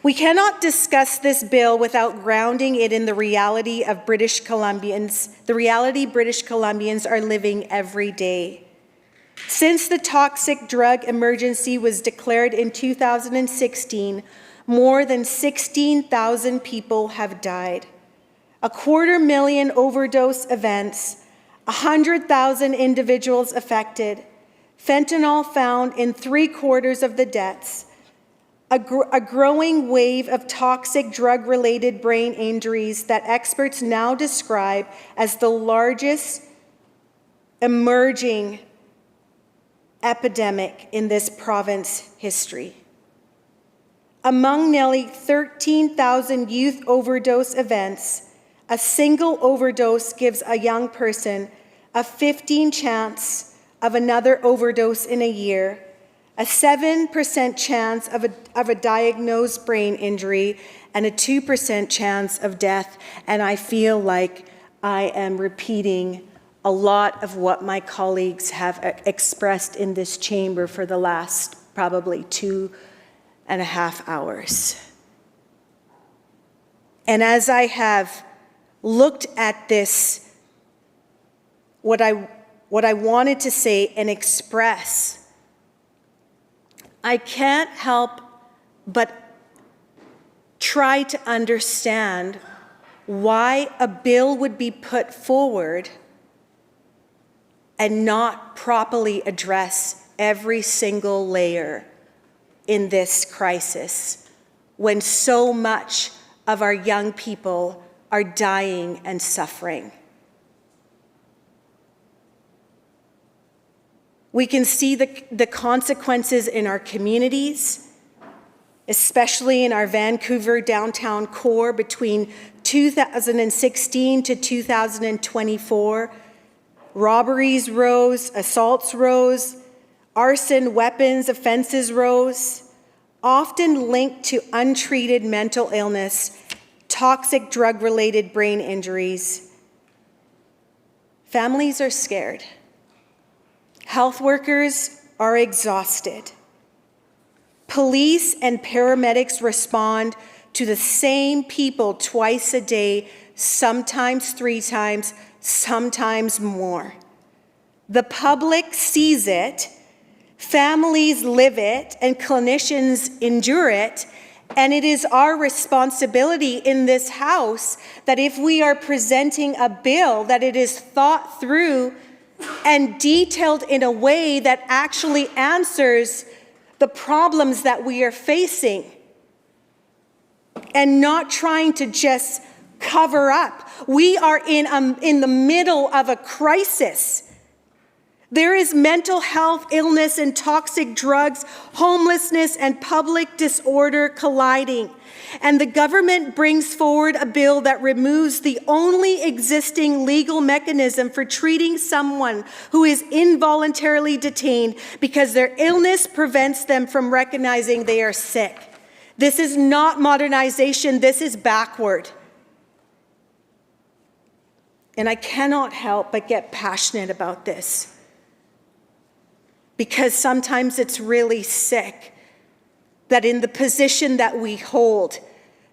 O: We cannot discuss this bill without grounding it in the reality of British Columbians, the reality British Columbians are living every day. Since the toxic drug emergency was declared in 2016, more than 16,000 people have died. 250,000 overdose events, 100,000 individuals affected, fentanyl found in 3/4 of the deaths, a growing wave of toxic drug-related brain injuries that experts now describe as the largest emerging epidemic in this province's history. Among nearly 13,000 youth overdose events, a single overdose gives a young person a 15% chance of another overdose in a year, a 7% chance of a diagnosed brain injury, and a 2% chance of death. And I feel like I am repeating a lot of what my colleagues have expressed in this chamber for the last probably 2.5 hours. And as I have looked at this, what I wanted to say and express, I can't help but try to understand why a bill would be put forward and not properly address every single layer in this crisis when so much of our young people are dying and suffering. We can see the consequences in our communities, especially in our Vancouver downtown core between 2016 to 2024. Robberies rose, assaults rose, arson, weapons, offenses rose, often linked to untreated mental illness, toxic drug-related brain injuries. Families are scared. Health workers are exhausted. Police and paramedics respond to the same people twice a day, sometimes 3 times, sometimes more. The public sees it, families live it, and clinicians endure it, and it is our responsibility in this House that if we are presenting a bill, that it is thought through and detailed in a way that actually answers the problems that we are facing, and not trying to just cover up. We are in the middle of a crisis. There is mental health, illness, and toxic drugs, homelessness, and public disorder colliding. And the government brings forward a bill that removes the only existing legal mechanism for treating someone who is involuntarily detained because their illness prevents them from recognizing they are sick. This is not modernization, this is backward. And I cannot help but get passionate about this, because sometimes it's really sick that in the position that we hold,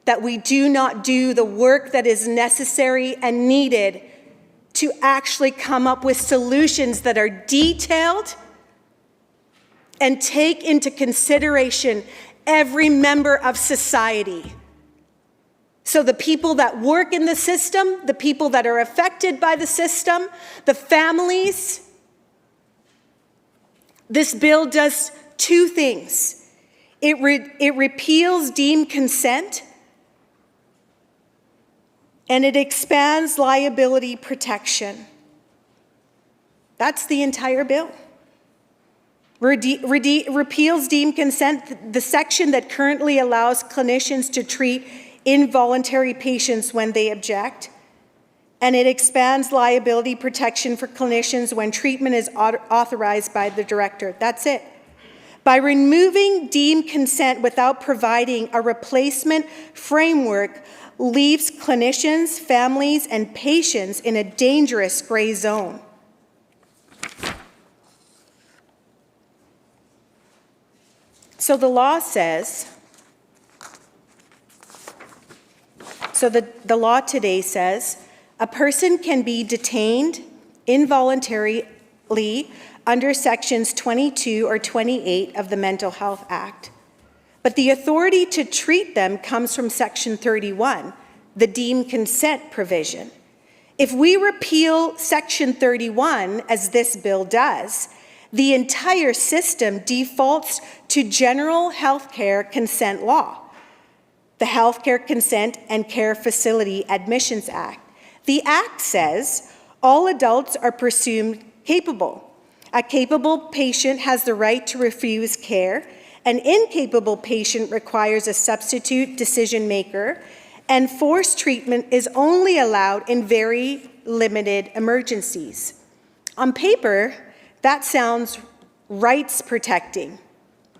O: that we do not do the work that is necessary and needed to actually come up with solutions that are detailed and take into consideration every member of society. So the people that work in the system, the people that are affected by the system, the families. This bill does 2 things. It repeals deemed consent, and it expands liability protection. That's the entire bill. Repeals deemed consent, the section that currently allows clinicians to treat involuntary patients when they object, and it expands liability protection for clinicians when treatment is authorized by the director. That's it. By removing deemed consent without providing a replacement framework leaves clinicians, families, and patients in a dangerous gray zone. So the law says, the law today says, a person can be detained involuntarily under sections 22 or 28 of the Mental Health Act. But the authority to treat them comes from section 31, the deemed consent provision. If we repeal section 31, as this bill does, the entire system defaults to general healthcare consent law, the Healthcare Consent and Care Facility Admissions Act. The Act says all adults are presumed capable. A capable patient has the right to refuse care. An incapable patient requires a substitute decision maker, and forced treatment is only allowed in very limited emergencies. On paper, that sounds rights protecting,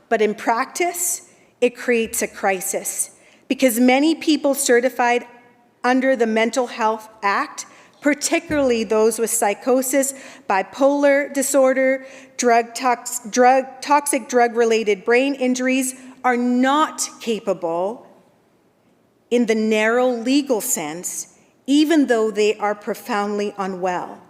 O: but in practice, it creates a crisis because many people certified under the Mental Health Act, particularly those with psychosis, bipolar disorder, toxic drug-related brain injuries, are not capable in the narrow legal sense, even though they are profoundly unwell.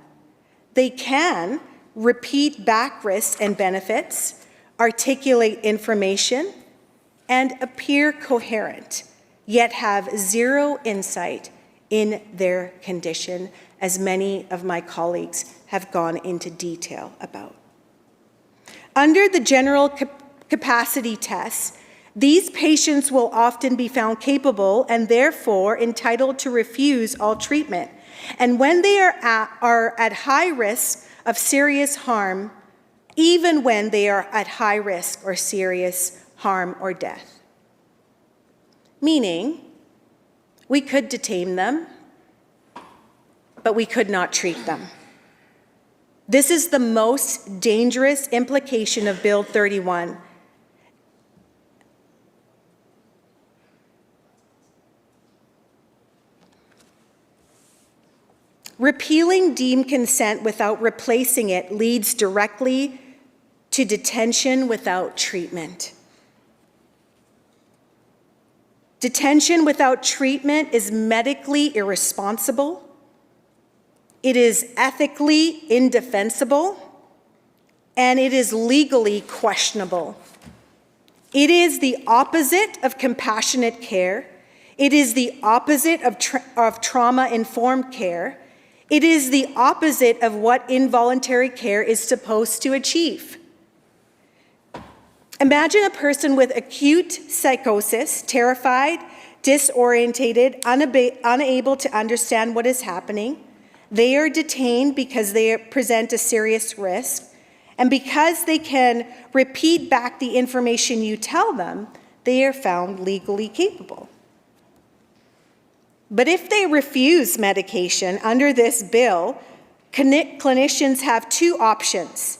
O: They can repeat back risks and benefits, articulate information, and appear coherent, yet have zero insight in their condition, as many of my colleagues have gone into detail about. Under the general capacity test, these patients will often be found capable and therefore entitled to refuse all treatment. And when they are at high risk of serious harm, even when they are at high risk or serious harm or death. Meaning, we could detain them, but we could not treat them. This is the most dangerous implication of Bill 31. Repealing deemed consent without replacing it leads directly to detention without treatment. Detention without treatment is medically irresponsible. It is ethically indefensible, and it is legally questionable. It is the opposite of compassionate care. It is the opposite of trauma-informed care. It is the opposite of what involuntary care is supposed to achieve. Imagine a person with acute psychosis, terrified, disorientated, unable to understand what is happening. They are detained because they present a serious risk, and because they can repeat back the information you tell them, they are found legally capable. But if they refuse medication under this bill, clinicians have two options: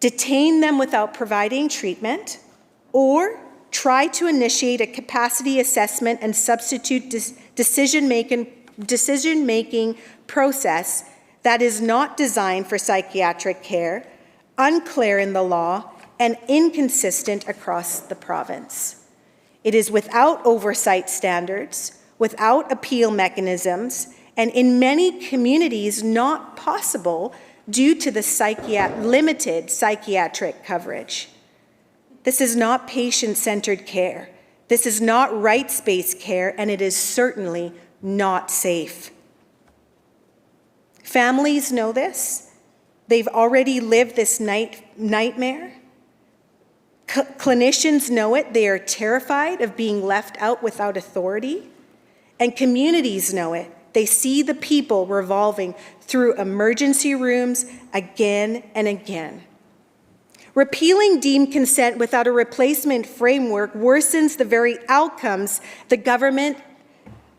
O: detain them without providing treatment, or try to initiate a capacity assessment and substitute decision-making process that is not designed for psychiatric care, unclear in the law, and inconsistent across the province. It is without oversight standards, without appeal mechanisms, and in many communities not possible due to the limited psychiatric coverage. This is not patient-centered care. This is not rights-based care, and it is certainly not safe. Families know this. They've already lived this nightmare. Clinicians know it. They are terrified of being left out without authority. And communities know it. They see the people revolving through emergency rooms again and again. Repealing deemed consent without a replacement framework worsens the very outcomes the government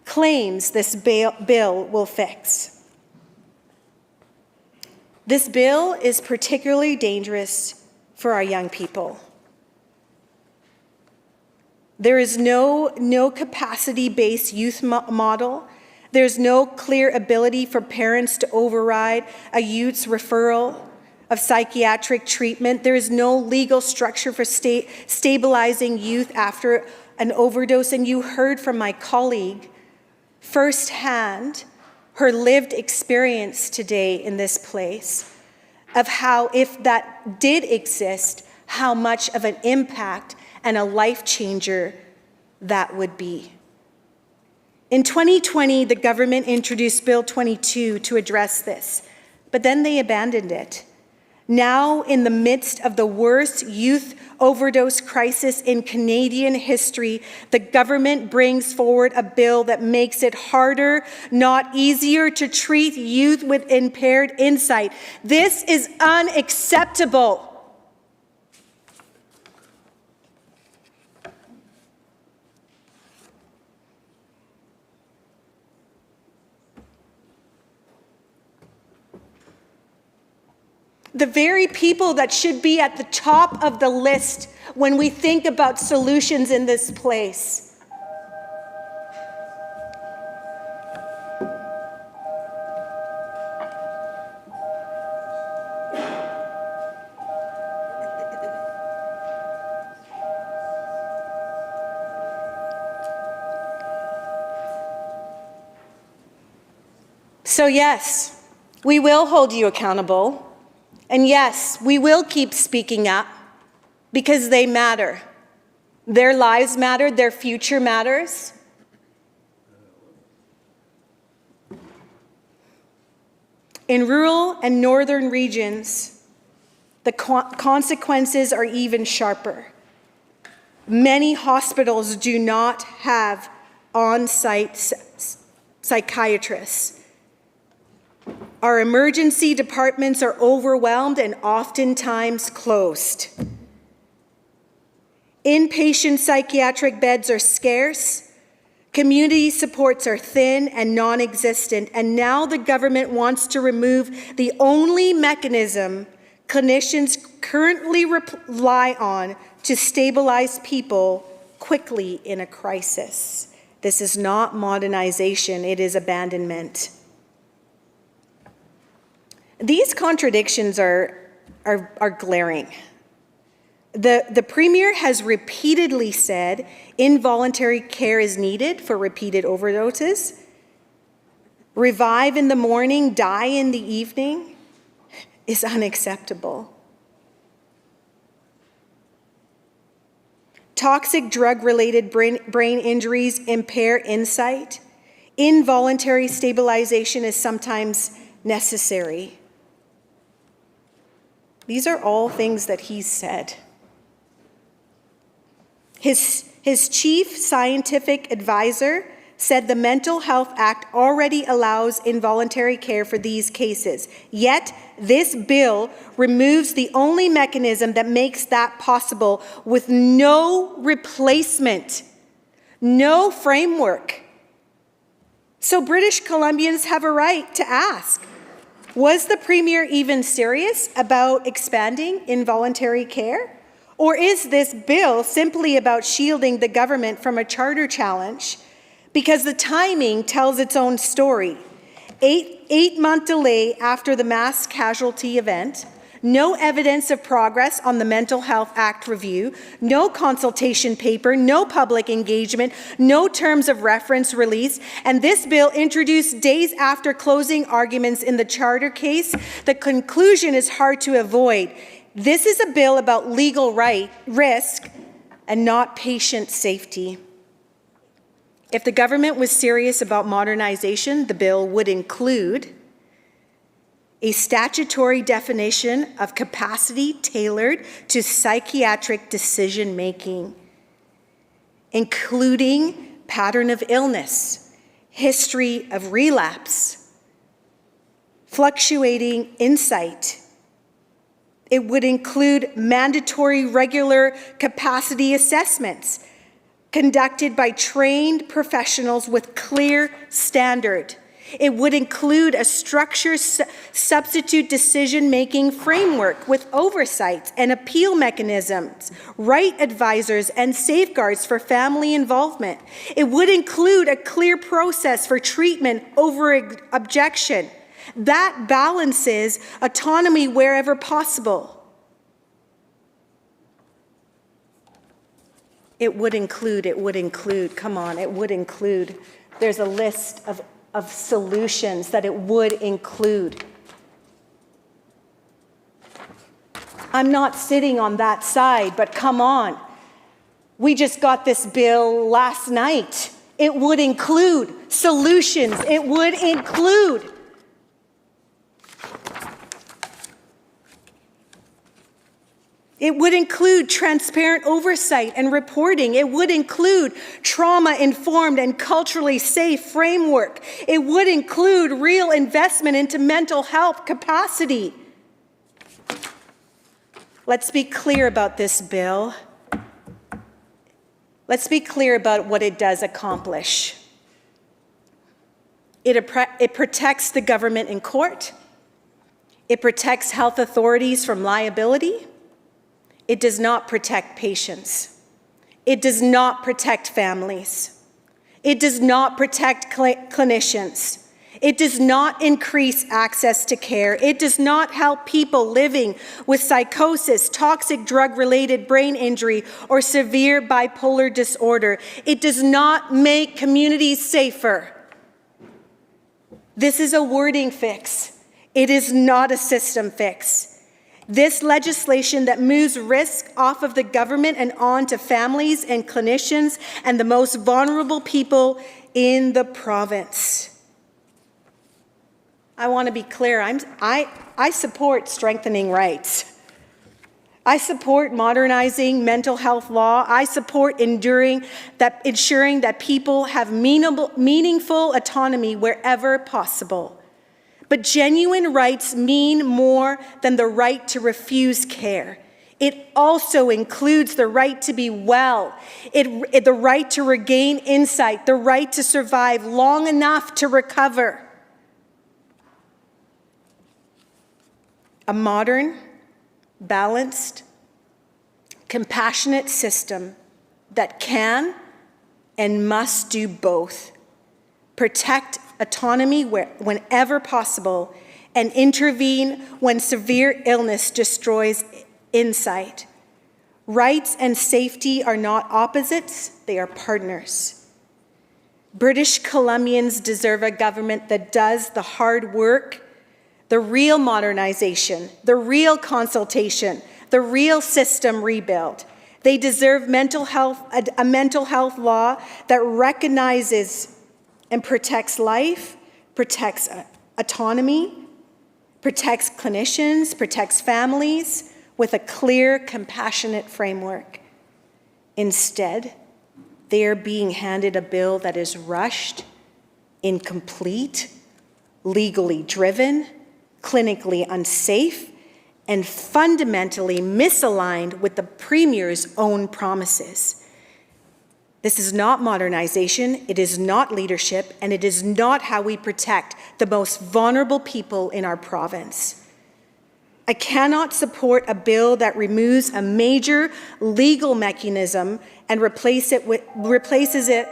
O: claims this bill will fix. This bill is particularly dangerous for our young people. There is no capacity-based youth model. There's no clear ability for parents to override a youth's referral of psychiatric treatment. There is no legal structure for stabilizing youth after an overdose. And you heard from my colleague firsthand her lived experience today in this place of how, if that did exist, how much of an impact and a life changer that would be. In 2020, the government introduced Bill 22 to address this, but then they abandoned it. Now, in the midst of the worst youth overdose crisis in Canadian history, the government brings forward a bill that makes it harder, not easier, to treat youth with impaired insight. This is unacceptable. The very people that should be at the top of the list when we think about solutions in this place. So yes, we will hold you accountable. And yes, we will keep speaking up because they matter. Their lives matter, their future matters. In rural and northern regions, the consequences are even sharper. Many hospitals do not have on-site psychiatrists. Our emergency departments are overwhelmed and oftentimes closed. Inpatient psychiatric beds are scarce. Community supports are thin and non-existent. And now the government wants to remove the only mechanism clinicians currently rely on to stabilize people quickly in a crisis. This is not modernization, it is abandonment. These contradictions are glaring. The Premier has repeatedly said involuntary care is needed for repeated overdoses. Revive in the morning, die in the evening is unacceptable. Toxic drug-related brain injuries impair insight. Involuntary stabilization is sometimes necessary. These are all things that he's said. His chief scientific advisor said the Mental Health Act already allows involuntary care for these cases. Yet, this bill removes the only mechanism that makes that possible with no replacement, no framework. So British Columbians have a right to ask, was the Premier even serious about expanding involuntary care? Or is this bill simply about shielding the government from a charter challenge? Because the timing tells its own story. Eight-month delay after the mass casualty event, no evidence of progress on the Mental Health Act review, no consultation paper, no public engagement, no terms of reference released, and this bill introduced days after closing arguments in the charter case. The conclusion is hard to avoid. This is a bill about legal risk and not patient safety. If the government was serious about modernization, the bill would include a statutory definition of capacity tailored to psychiatric decision-making, including pattern of illness, history of relapse, fluctuating insight. It would include mandatory regular capacity assessments conducted by trained professionals with clear standard. It would include a structured substitute decision-making framework with oversights and appeal mechanisms, right advisors, and safeguards for family involvement. It would include a clear process for treatment over objection. That balances autonomy wherever possible. It would include, come on, it would include. There's a list of solutions that it would include. I'm not sitting on that side, but come on. We just got this bill last night. It would include solutions. It would include. It would include transparent oversight and reporting. It would include trauma-informed and culturally safe framework. It would include real investment into mental health capacity. Let's be clear about this bill. Let's be clear about what it does accomplish. It protects the government in court. It protects health authorities from liability. It does not protect patients. It does not protect families. It does not protect clinicians. It does not increase access to care. It does not help people living with psychosis, toxic drug-related brain injury, or severe bipolar disorder. It does not make communities safer. This is a wording fix. It is not a system fix. This legislation that moves risk off of the government and on to families and clinicians and the most vulnerable people in the province. I want to be clear. I support strengthening rights. I support modernizing mental health law. I support ensuring that people have meaningful autonomy wherever possible. But genuine rights mean more than the right to refuse care. It also includes the right to be well, the right to regain insight, the right to survive long enough to recover. A modern, balanced, compassionate system that can and must do both. Protect autonomy whenever possible and intervene when severe illness destroys insight. Rights and safety are not opposites, they are partners. British Columbians deserve a government that does the hard work, the real modernization, the real consultation, the real system rebuild. They deserve a mental health law that recognizes and protects life, protects autonomy, protects clinicians, protects families with a clear, compassionate framework. Instead, they are being handed a bill that is rushed, incomplete, legally driven, clinically unsafe, and fundamentally misaligned with the Premier's own promises. This is not modernization, it is not leadership, and it is not how we protect the most vulnerable people in our province. I cannot support a bill that removes a major legal mechanism and replaces it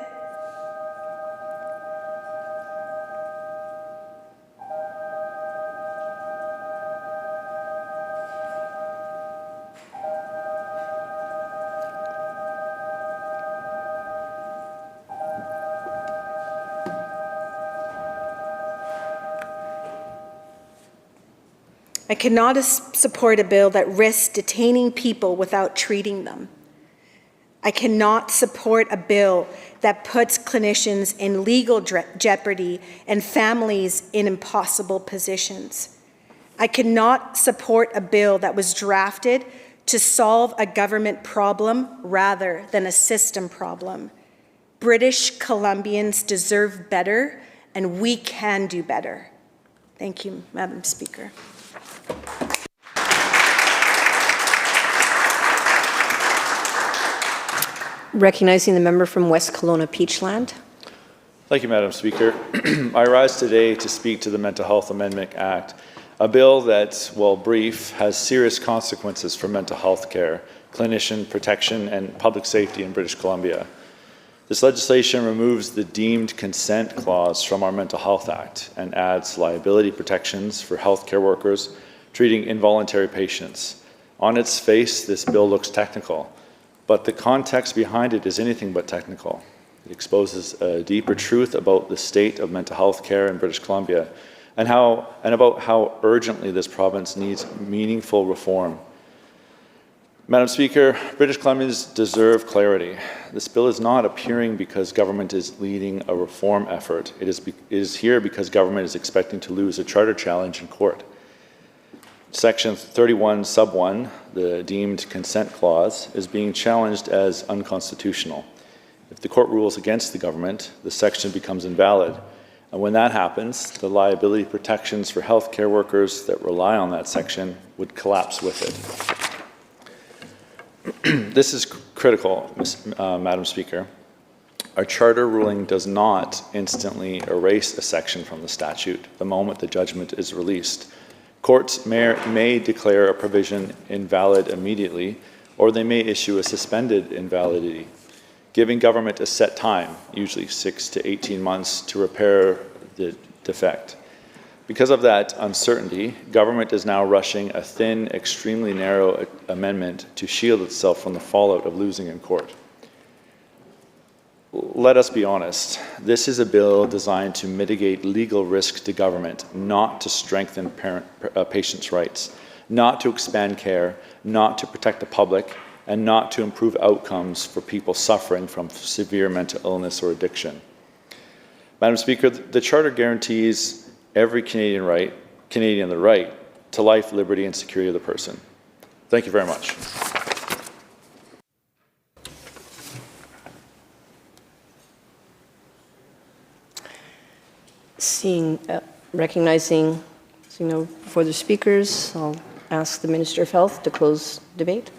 O: I cannot support a bill that risks detaining people without treating them. I cannot support a bill that puts clinicians in legal jeopardy and families in impossible positions. I cannot support a bill that was drafted to solve a government problem rather than a system problem. British Columbians deserve better, and we can do better. Thank you, Madam Speaker.
L: Recognizing the member from West Kelowna Peachland.
P: Thank you, Madam Speaker. I rise today to speak to the Mental Health Amendment Act, a bill that, while brief, has serious consequences for mental health care, clinician protection, and public safety in British Columbia. This legislation removes the deemed consent clause from our Mental Health Act and adds liability protections for healthcare workers treating involuntary patients. On its face, this bill looks technical, but the context behind it is anything but technical. It exposes a deeper truth about the state of mental health care in British Columbia and about how urgently this province needs meaningful reform. Madam Speaker, British Columbians deserve clarity. This bill is not appearing because government is leading a reform effort. It is here because government is expecting to lose a charter challenge in court. Section 31 sub 1, the deemed consent clause, is being challenged as unconstitutional. If the court rules against the government, the section becomes invalid. And when that happens, the liability protections for healthcare workers that rely on that section would collapse with it. This is critical, Madam Speaker. Our charter ruling does not instantly erase a section from the statute the moment the judgment is released. Courts may declare a provision invalid immediately, or they may issue a suspended invalidity, giving government a set time, usually 6 to 18 months, to repair the defect. Because of that uncertainty, government is now rushing a thin, extremely narrow amendment to shield itself from the fallout of losing in court. Let us be honest, this is a bill designed to mitigate legal risk to government, not to strengthen patients' rights, not to expand care, not to protect the public, and not to improve outcomes for people suffering from severe mental illness or addiction. Madam Speaker, the Charter guarantees every Canadian the right to life, liberty, and security of the person. Thank you very much.
L: Recognizing no further speakers, I'll ask the Minister of Health to close debate.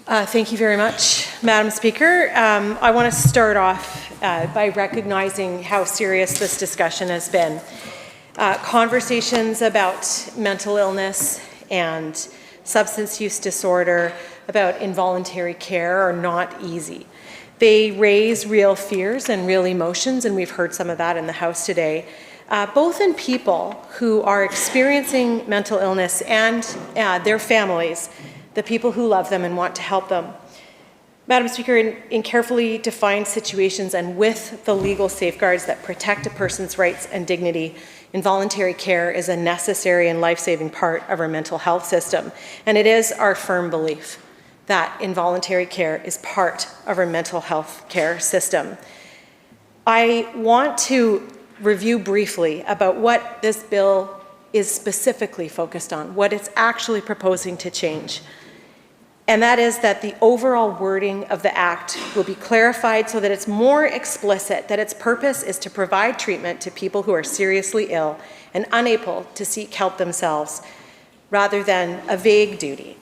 I: Thank you very much, Madam Speaker. I want to start off by recognizing how serious this discussion has been. Conversations about mental illness and substance use disorder, about involuntary care are not easy. They raise real fears and real emotions, and we've heard some of that in the House today.
O: both in people who are experiencing mental illness and their families, the people who love them and want to help them. Madam Speaker, in carefully defined situations and with the legal safeguards that protect a person's rights and dignity, involuntary care is a necessary and life-saving part of our mental health system. And it is our firm belief that involuntary care is part of our mental health care system. I want to review briefly about what this bill is specifically focused on, what it's actually proposing to change. And that is that the overall wording of the Act will be clarified so that it's more explicit, that its purpose is to provide treatment to people who are seriously ill and unable to seek help themselves, rather than a vague duty.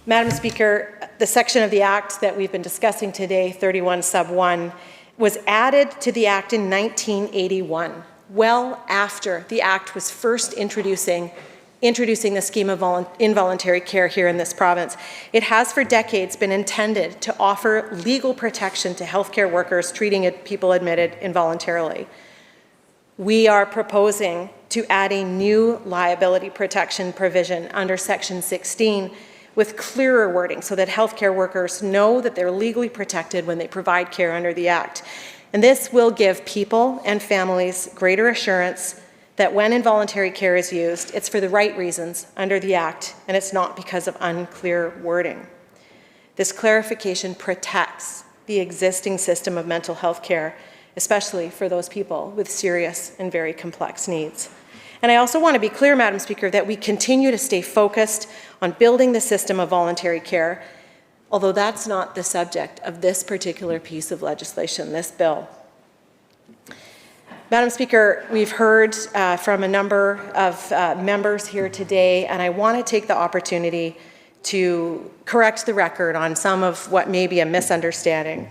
O: Madam Speaker, the section of the Act that we've been discussing today, 31 sub 1, was added to the Act in 1981, well after the Act was first introducing the scheme of involuntary care here in this province. It has for decades been intended to offer legal protection to healthcare workers treating people admitted involuntarily. We are proposing to add a new liability protection provision under Section 16 with clearer wording so that healthcare workers know that they're legally protected when they provide care under the Act. And this will give people and families greater assurance that when involuntary care is used, it's for the right reasons under the Act, and it's not because of unclear wording. This clarification protects the existing system of mental health care, especially for those people with serious and very complex needs. And I also want to be clear, Madam Speaker, that we continue to stay focused on building the system of voluntary care, although that's not the subject of this particular piece of legislation, this bill. Madam Speaker, we've heard from a number of members here today, and I want to take the opportunity to correct the record on some of what may be a misunderstanding.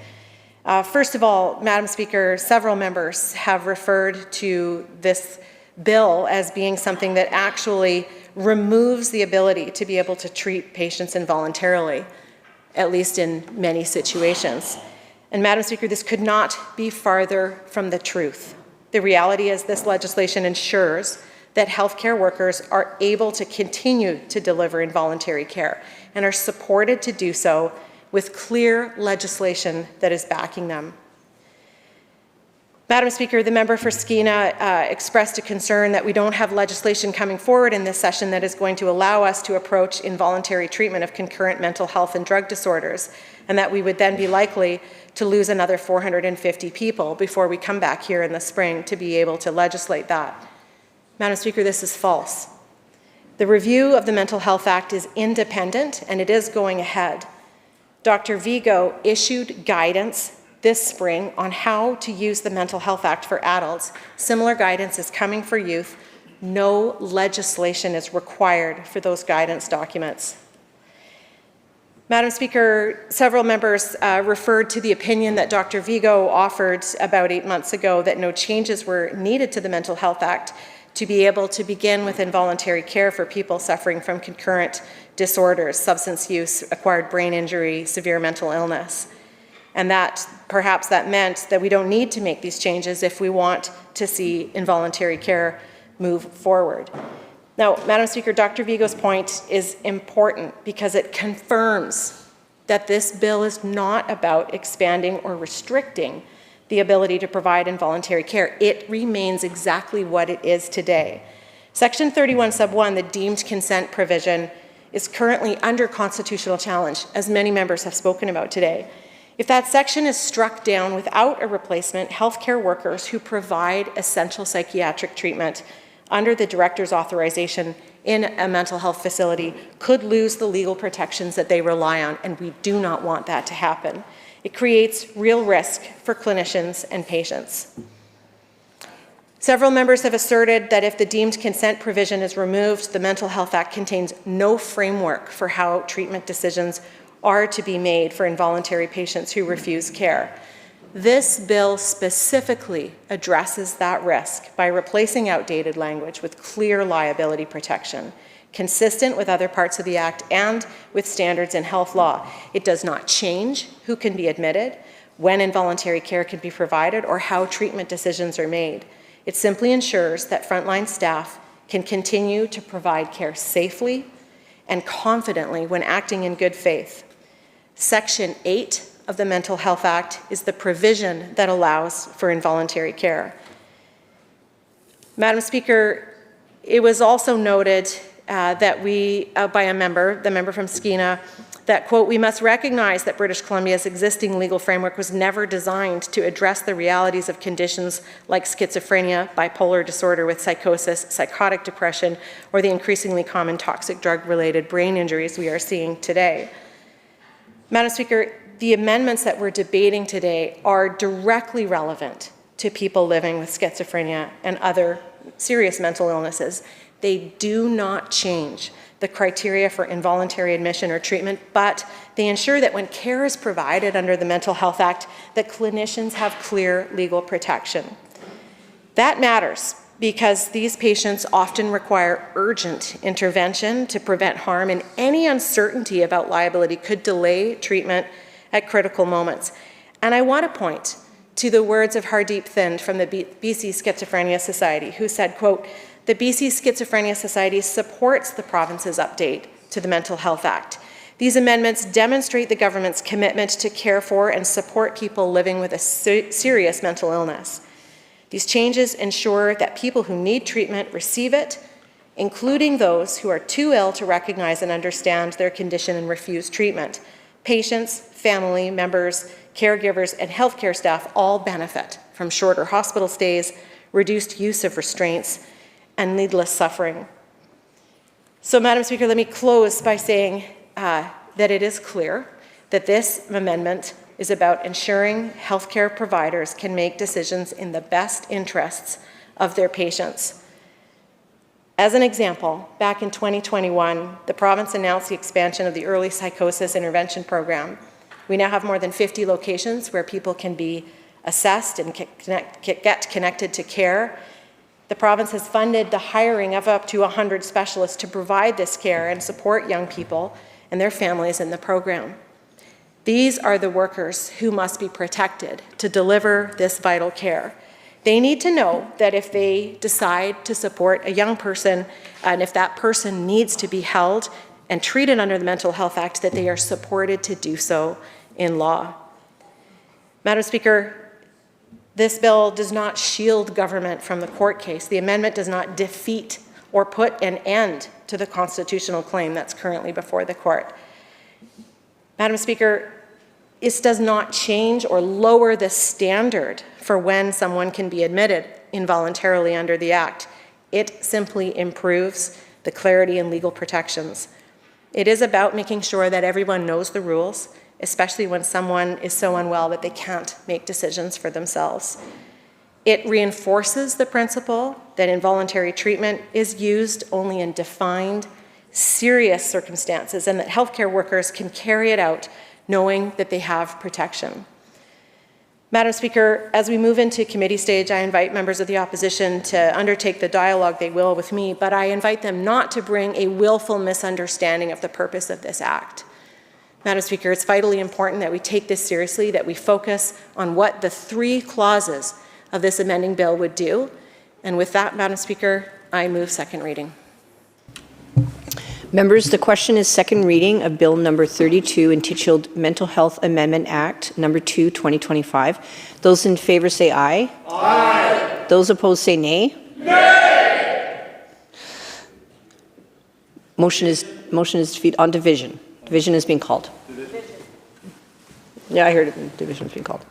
O: First of all, Madam Speaker, several members have referred to this bill as being something that actually removes the ability to be able to treat patients involuntarily, at least in many situations. And Madam Speaker, this could not be farther from the truth. The reality is this legislation ensures that healthcare workers are able to continue to deliver involuntary care and are supported to do so with clear legislation that is backing them. Madam Speaker, the member for Skeena expressed a concern that we don't have legislation coming forward in this session that is going to allow us to approach involuntary treatment of concurrent mental health and drug disorders, and that we would then be likely to lose another 450 people before we come back here in the spring to be able to legislate that. Madam Speaker, this is false. The review of the Mental Health Act is independent and it is going ahead. Dr. Vigo issued guidance this spring on how to use the Mental Health Act for adults. Similar guidance is coming for youth. No legislation is required for those guidance documents. Madam Speaker, several members referred to the opinion that Dr. Vigo offered about 8 months ago that no changes were needed to the Mental Health Act to be able to begin with involuntary care for people suffering from concurrent disorders, substance use, acquired brain injury, severe mental illness. And that perhaps that meant that we don't need to make these changes if we want to see involuntary care move forward. Now, Madam Speaker, Dr. Vigo's point is important because it confirms that this bill is not about expanding or restricting the ability to provide involuntary care. It remains exactly what it is today. Section 31 sub 1, the deemed consent provision, is currently under constitutional challenge, as many members have spoken about today. If that section is struck down without a replacement, healthcare workers who provide essential psychiatric treatment under the director's authorization in a mental health facility could lose the legal protections that they rely on, and we do not want that to happen. It creates real risk for clinicians and patients. Several members have asserted that if the deemed consent provision is removed, the Mental Health Act contains no framework for how treatment decisions are to be made for involuntary patients who refuse care. This bill specifically addresses that risk by replacing outdated language with clear liability protection, consistent with other parts of the Act and with standards in health law. It does not change who can be admitted, when involuntary care can be provided, or how treatment decisions are made.
Q: It simply ensures that frontline staff can continue to provide care safely and confidently when acting in good faith. Section 8 of the Mental Health Act is the provision that allows for involuntary care. Madam Speaker, it was also noted that by a member, the member from Skeena, that, quote, we must recognize that British Columbia's existing legal framework was never designed to address the realities of conditions like schizophrenia, bipolar disorder with psychosis, psychotic depression, or the increasingly common toxic drug-related brain injuries we are seeing today. Madam Speaker, the amendments that we're debating today are directly relevant to people living with schizophrenia and other serious mental illnesses. They do not change the criteria for involuntary admission or treatment, but they ensure that when care is provided under the Mental Health Act, that clinicians have clear legal protection. That matters because these patients often require urgent intervention to prevent harm, and any uncertainty about liability could delay treatment at critical moments. And I want to point to the words of Hardeep Thind from the BC Schizophrenia Society, who said, quote, the BC Schizophrenia Society supports the province's update to the Mental Health Act. These amendments demonstrate the government's commitment to care for and support people living with a serious mental illness. These changes ensure that people who need treatment receive it, including those who are too ill to recognize and understand their condition and refuse treatment. Patients, family members, caregivers, and healthcare staff all benefit from shorter hospital stays, reduced use of restraints, and needless suffering. So, Madam Speaker, let me close by saying that it is clear that this amendment is about ensuring healthcare providers can make decisions in the best interests of their patients. As an example, back in 2021, the province announced the expansion of the Early Psychosis Intervention Program. We now have more than 50 locations where people can be assessed and get connected to care. The province has funded the hiring of up to 100 specialists to provide this care and support young people and their families in the program. These are the workers who must be protected to deliver this vital care. They need to know that if they decide to support a young person, and if that person needs to be held and treated under the Mental Health Act, that they are supported to do so in law. Madam Speaker, this bill does not shield government from the court case. The amendment does not defeat or put an end to the constitutional claim that's currently before the court. Madam Speaker, this does not change or lower the standard for when someone can be admitted involuntarily under the Act. It simply improves the clarity and legal protections. It is about making sure that everyone knows the rules, especially when someone is so unwell that they can't make decisions for themselves. It reinforces the principle that involuntary treatment is used only in defined, serious circumstances, and that healthcare workers can carry it out knowing that they have protection. Madam Speaker, as we move into committee stage, I invite members of the opposition to undertake the dialogue they will with me, but I invite them not to bring a willful misunderstanding of the purpose of this Act. Madam Speaker, it's vitally important that we take this seriously, that we focus on what the 3 clauses of this amending bill would do. And with that, Madam Speaker, I move second reading.
L: Members, the question is second reading of Bill number 32, entitled Mental Health Amendment Act number 2, 2025. Those in favor say aye. Aye. Those opposed say nay. Nay. Motion is defeated on division. Division is being called. Division. Yeah, I heard it. Division is being called.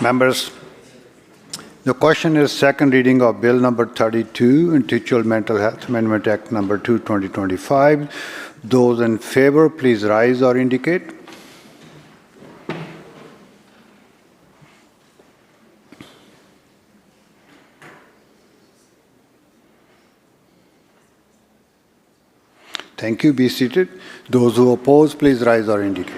C: Members, the question is second reading of Bill number 32, Intituled Mental Health Amendment Act number 2, 2025. Those in favor, please rise or indicate. Thank you. Be seated. Those who oppose, please rise or indicate.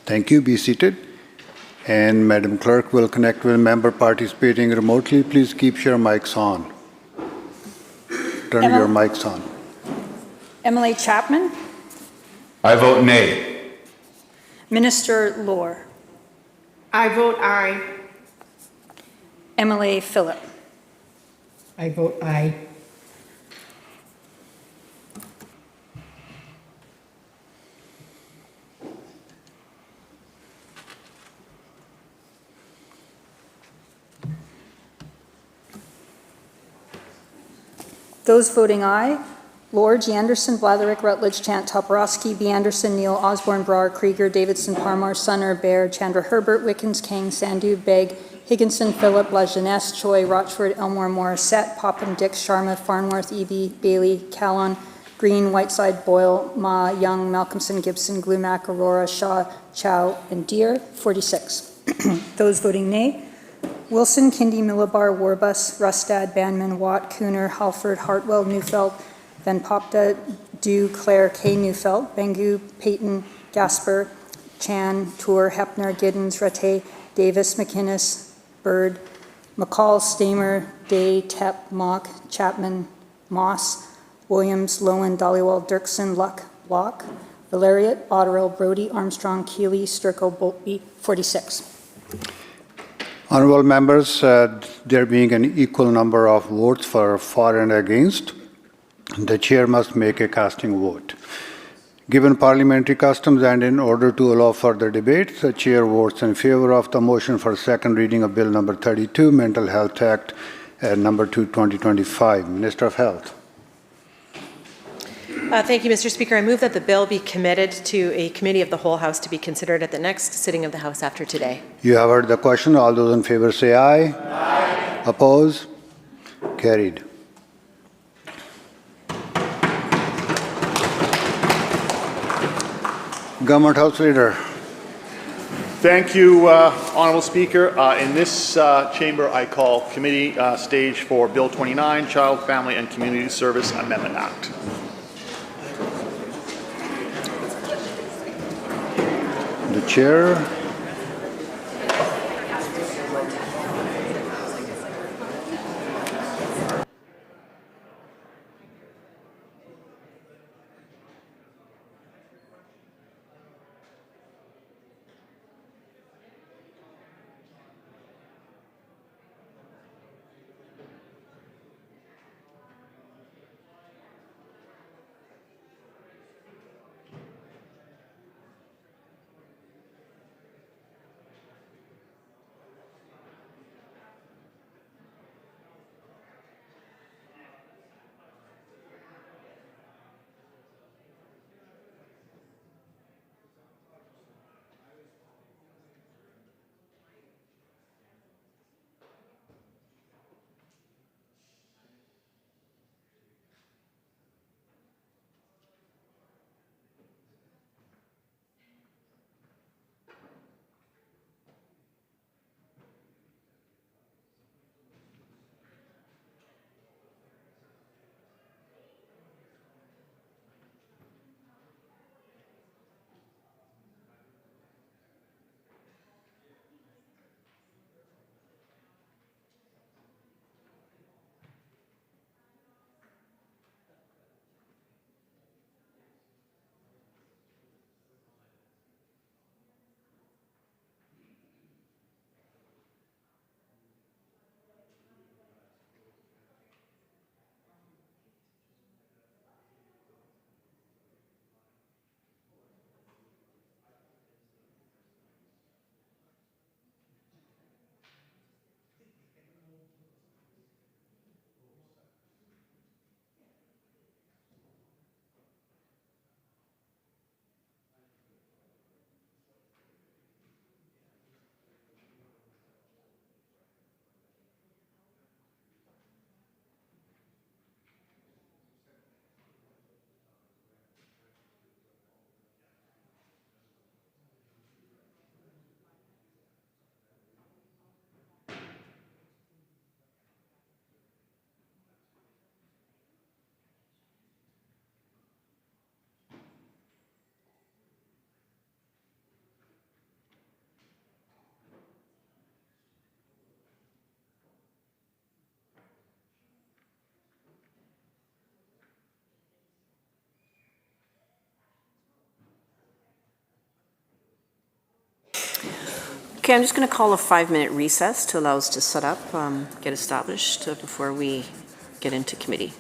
C: Thank you. Be seated. And Madam Clerk will connect with a member participating remotely. Please keep your mics on. Turn your mics on.
R: Emily Chapman.
S: I vote nay.
R: Minister Lohr.
T: I vote aye.
R: Emily Phillip.
T: I vote aye.
R: Those voting aye: Lohr, G. Anderson, Blatherick, Rutledge, Chant, Toporowski, B. Anderson, Neal, Osborne, Brar, Krieger, Davidson, Parmar, Sunner, Bear, Chandra, Herbert, Wickens, Kang, Sandhu, Begg, Higginson, Phillip, Lajeunesse, Choi, Rochford, Elmore, Morissette, Popham, Dix, Sharma, Farnworth, Eby, Bailey, Callon, Green, Whiteside, Boyle, Ma, Young, Malcolmson, Gibson, Glumac, Aurora, Shaw, Chow, and Deere, 46. Those voting nay: Wilson, Kindy, Millibar, Warbus, Rustad, Banman, Watt, Cooner, Halford, Hartwell, Neufeld, Van Popta, Dew, Clare, K. Neufeld, Bengu, Peyton, Gasper, Chan, Tour, Hepner, Giddens, Ratte, Davis, McInnes, Bird, McCall, Stamer, Day, Tepp, Mock, Chapman, Moss, Williams, Lowen, Dollywell, Dirksen, Luck, Block, Valeriot, Otterill, Brody, Armstrong, Keeley, Sturko, Boltby, 46.
C: Honorable members, there being an equal number of votes for and against, the chair must make a casting vote. Given parliamentary customs and in order to allow further debate, the chair votes in favor of the motion for second reading of Bill number 32, Mental Health Act number 2, 2025. Minister of Health.
Q: Thank you, Mr. Speaker. I move that the bill be committed to a committee of the whole House to be considered at the next sitting of the House after today.
C: You have heard the question. All those in favor say aye. Aye. Oppose? Carried. Government House Leader.
A: Thank you, Honorable Speaker. In this chamber, I call committee stage for Bill 29, Child, Family, and Community Service Amendment Act.
C: The chair.
L: Okay, I'm just going to call a 5-minute recess to allow us to set up, get established before we get into committee.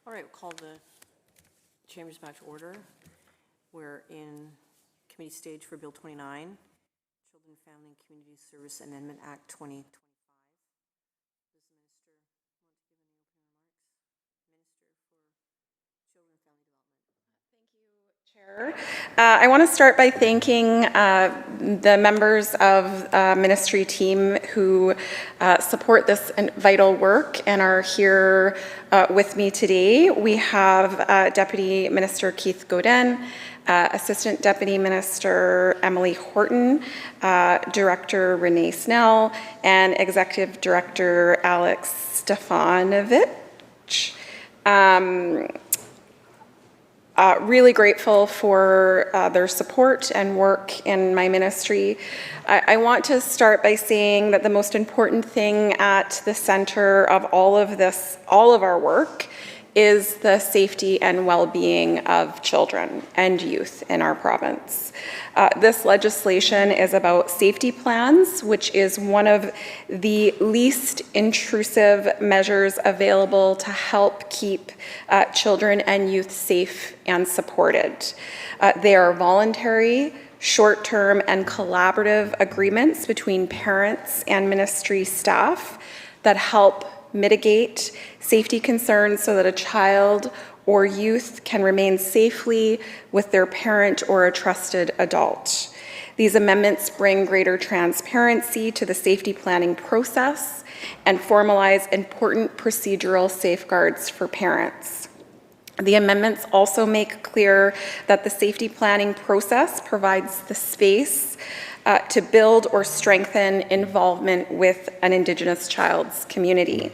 L: All right, we'll call the chambers back to order. We're in committee stage for Bill 29, Children, Family and Community Service Amendment Act 2025. Does the minister want to give any opening remarks? Minister for Children, Family Development.
G: I want to start by thanking the members of ministry team who support this vital work and are here with me today. We have Deputy Minister Keith Godin, Assistant Deputy Minister Emily Horton, Director Renee Snell, and Executive Director Alex Stefanovic. Really grateful for their support and work in my ministry. I want to start by saying that the most important thing at the center of all of our work
U: is the safety and well-being of children and youth in our province. This legislation is about safety plans, which is one of the least intrusive measures available to help keep children and youth safe and supported. They are voluntary, short-term, and collaborative agreements between parents and ministry staff that help mitigate safety concerns so that a child or youth can remain safely with their parent or a trusted adult. These amendments bring greater transparency to the safety planning process and formalize important procedural safeguards for parents. The amendments also make clear that the safety planning process provides the space to build or strengthen involvement with an Indigenous child's community.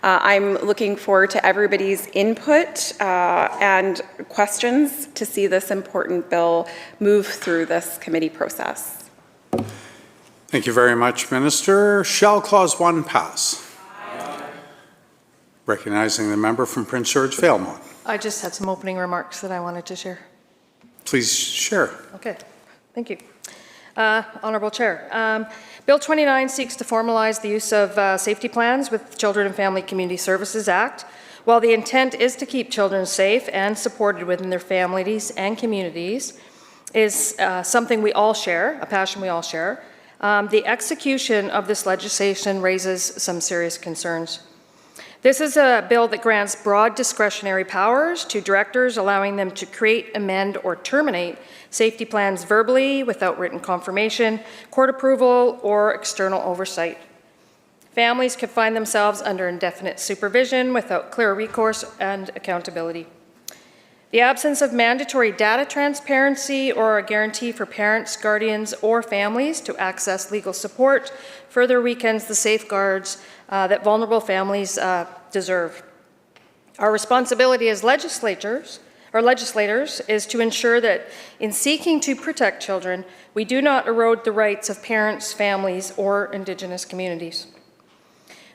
U: I'm looking forward to everybody's input and questions to see this important bill move through this committee process.
F: Thank you very much, Minister. Shall Clause 1 pass? Aye. Recognizing the member from Prince George Valemount.
V: I just had some opening remarks that I wanted to share.
F: Please share.
V: Okay, thank you. Honourable Chair, Bill 29 seeks to formalize the use of safety plans with Children and Family Community Services Act. While the intent is to keep children safe and supported within their families and communities, is something we all share, a passion we all share. The execution of this legislation raises some serious concerns. This is a bill that grants broad discretionary powers to directors, allowing them to create, amend, or terminate safety plans verbally without written confirmation, court approval, or external oversight. Families could find themselves under indefinite supervision without clear recourse and accountability. The absence of mandatory data transparency or a guarantee for parents, guardians, or families to access legal support further weakens the safeguards that vulnerable families deserve. Our responsibility as legislators is to ensure that in seeking to protect children, we do not erode the rights of parents, families, or Indigenous communities.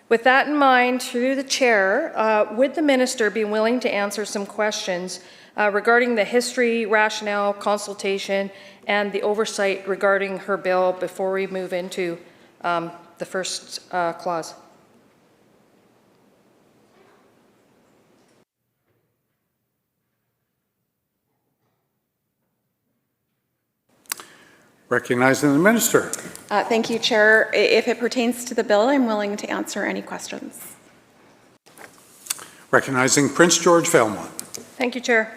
V: With that in mind, through the chair, would the minister be willing to answer some questions regarding the history, rationale, consultation, and the oversight regarding her bill before we move into the first clause?
F: Recognizing the minister.
U: Thank you, Chair. If it pertains to the bill, I'm willing to answer any questions.
F: Recognizing Prince George Valemount.
V: Thank you, Chair.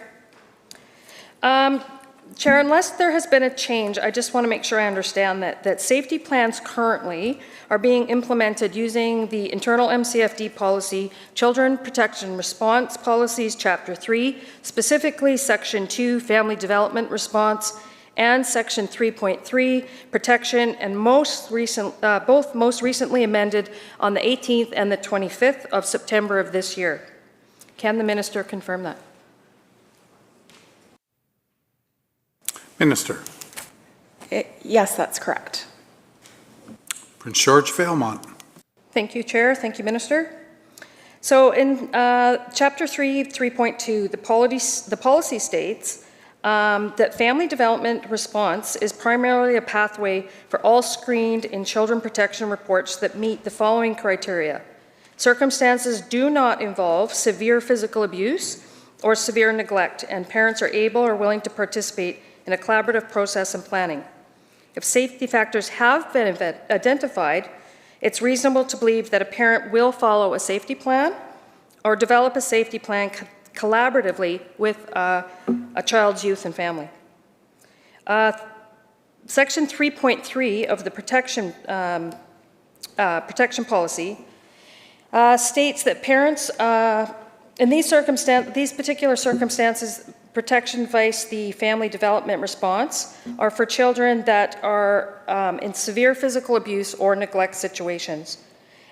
V: Chair, unless there has been a change, I just want to make sure I understand that safety plans currently are being implemented using the internal MCFD policy, Children Protection Response Policies, Chapter 3, specifically Section 2, Family Development Response, and Section 3.3, Protection, and both most recently amended on the 18th and the 25th of September of this year. Can the minister confirm that?
F: Minister.
U: Yes, that's correct.
F: Prince George Valemount.
V: Thank you, Chair. Thank you, Minister. So in Chapter 3, 3.2, the policy states that family development response is primarily a pathway for all screened in children protection reports that meet the following criteria. Circumstances do not involve severe physical abuse or severe neglect, and parents are able or willing to participate in a collaborative process and planning. If safety factors have been identified, it's reasonable to believe that a parent will follow a safety plan or develop a safety plan collaboratively with a child's youth and family. Section 3.3 of the protection policy states that parents, in these particular circumstances, protection vice the family development response are for children that are in severe physical abuse or neglect situations.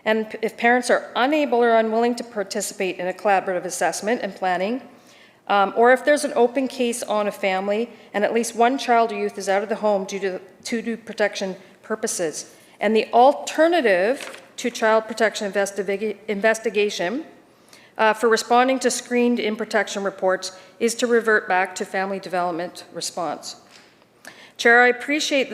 V: And if parents are unable or unwilling to participate in a collaborative assessment and planning, or if there's an open case on a family and at least one child or youth is out of the home due to protection purposes, and the alternative to child protection investigation for responding to screened-in protection reports is to revert back to family development response. Chair, I would appreciate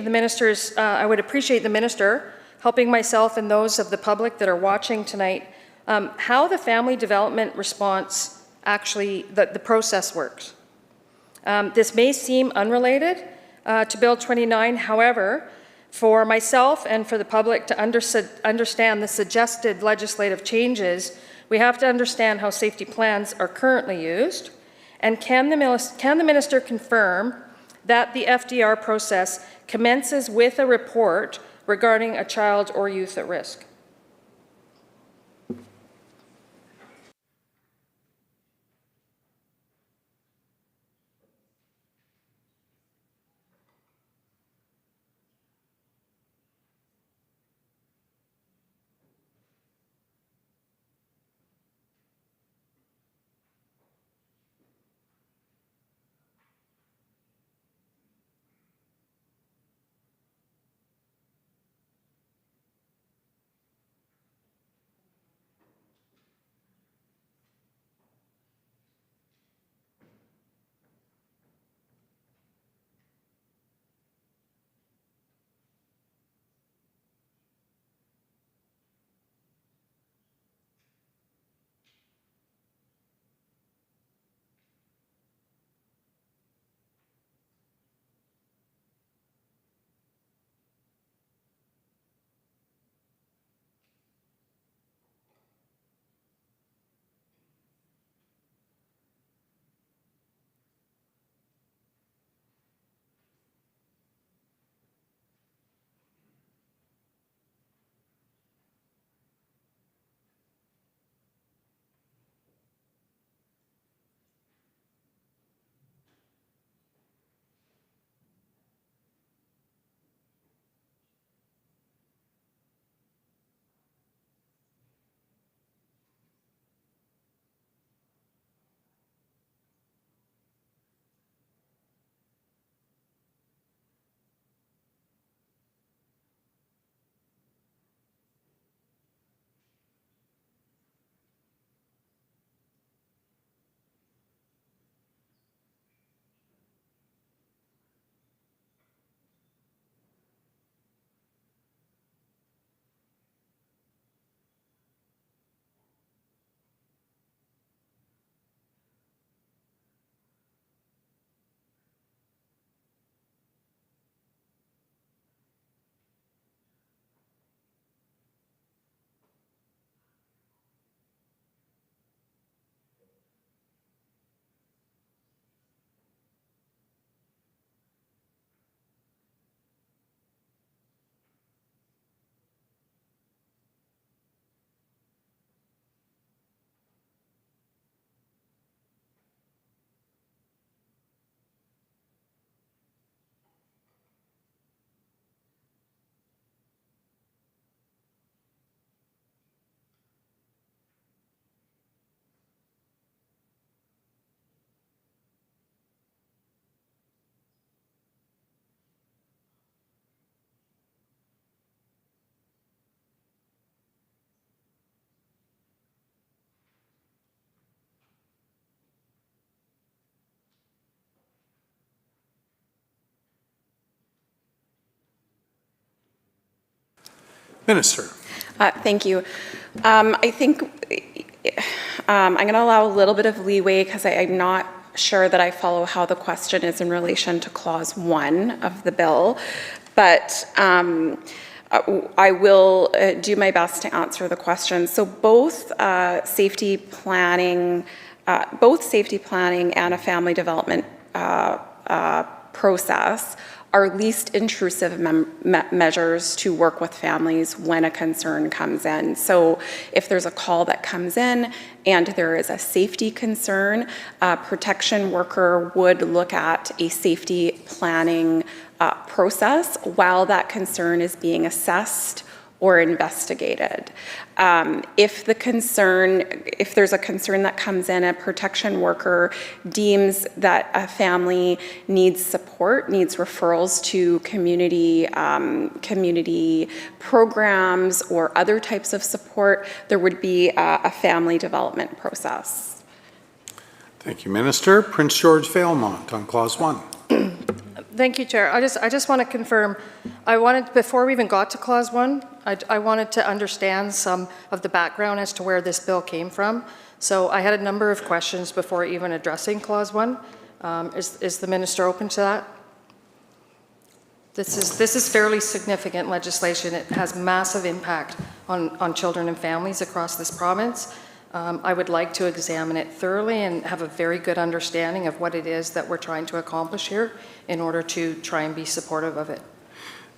V: the minister helping myself and those of the public that are watching tonight how the family development response actually, the process works. This may seem unrelated to Bill 29, however, for myself and for the public to understand the suggested legislative changes, we have to understand how safety plans are currently used, and can the minister confirm that the FDR process commences with a report regarding a child or youth at risk?
F: Minister.
U: Thank you. I think I'm going to allow a little bit of leeway because I'm not sure that I follow how the question is in relation to Clause 1 of the bill, but I will do my best to answer the question. So both safety planning and a family development process are least intrusive measures to work with families when a concern comes in. So if there's a call that comes in and there is a safety concern, a protection worker would look at a safety planning process while that concern is being assessed or investigated. If there's a concern that comes in, a protection worker deems that a family needs support, needs referrals to community programs or other types of support, there would be a family development process.
F: Thank you, Minister. Prince George Vailmont on Clause 1.
V: Thank you, Chair. I just want to confirm, before we even got to Clause 1, I wanted to understand some of the background as to where this bill came from. So I had a number of questions before even addressing Clause 1. Is the Minister open to that? This is fairly significant legislation. It has massive impact on children and families across this province. I would like to examine it thoroughly and have a very good understanding of what it is that we're trying to accomplish here in order to try and be supportive of it.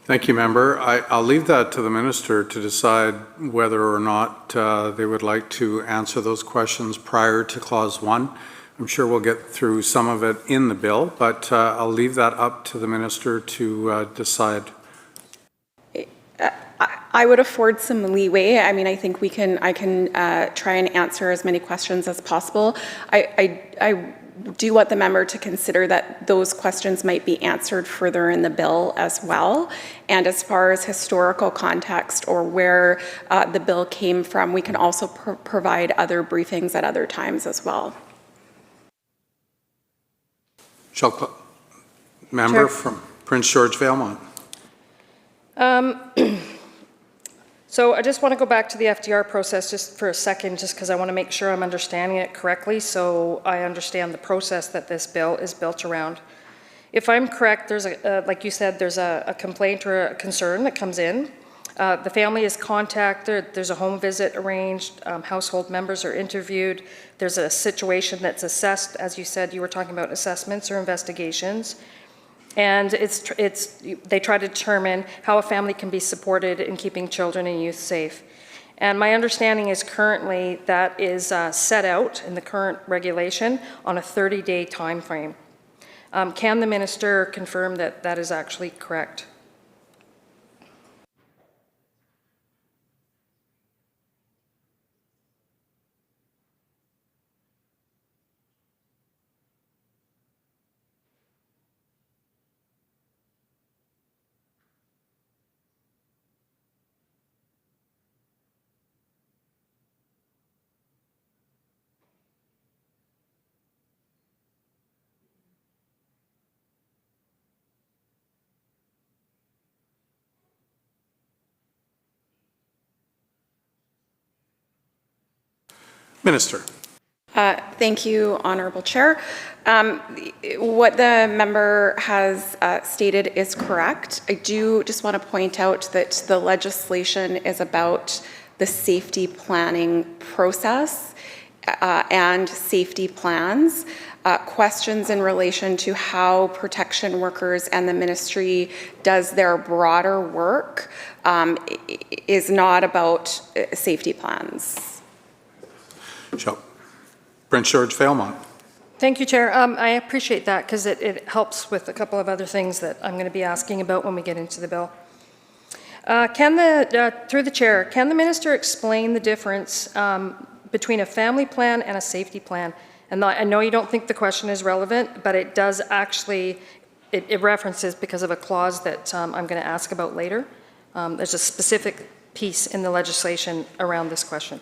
F: Thank you, Member. I'll leave that to the Minister to decide whether or not they would like to answer those questions prior to Clause 1. I'm sure we'll get through some of it in the bill, but I'll leave that up to the Minister to decide.
U: I would afford some leeway. I mean, I think I can try and answer as many questions as possible. I do want the member to consider that those questions might be answered further in the bill as well. And as far as historical context or where the bill came from, we can also provide other briefings at other times as well.
F: Member from Prince George Vailmont.
V: So I just want to go back to the FDR process just for a second, just because I want to make sure I'm understanding it correctly so I understand the process that this bill is built around. If I'm correct, there's like you said, there's a complaint or a concern that comes in. The family is contacted, there's a home visit arranged, household members are interviewed, there's a situation that's assessed, as you said, you were talking about assessments or investigations. And they try to determine how a family can be supported in keeping children and youth safe. And my understanding is currently that is set out in the current regulation on a 30-day time frame. Can the Minister confirm that that is actually correct?
F: Minister.
U: Thank you, Honourable Chair. What the member has stated is correct. I do just want to point out that the legislation is about the safety planning process and safety plans. Questions in relation to how protection workers and the ministry does their broader work is not about safety plans.
F: Prince George Vailmont.
V: Thank you, Chair. I appreciate that because it helps with a couple of other things that I'm going to be asking about when we get into the bill. Through the Chair, can the Minister explain the difference between a family plan and a safety plan? And I know you don't think the question is relevant, but it does actually, it references because of a clause that I'm going to ask about later. There's a specific piece in the legislation around this question.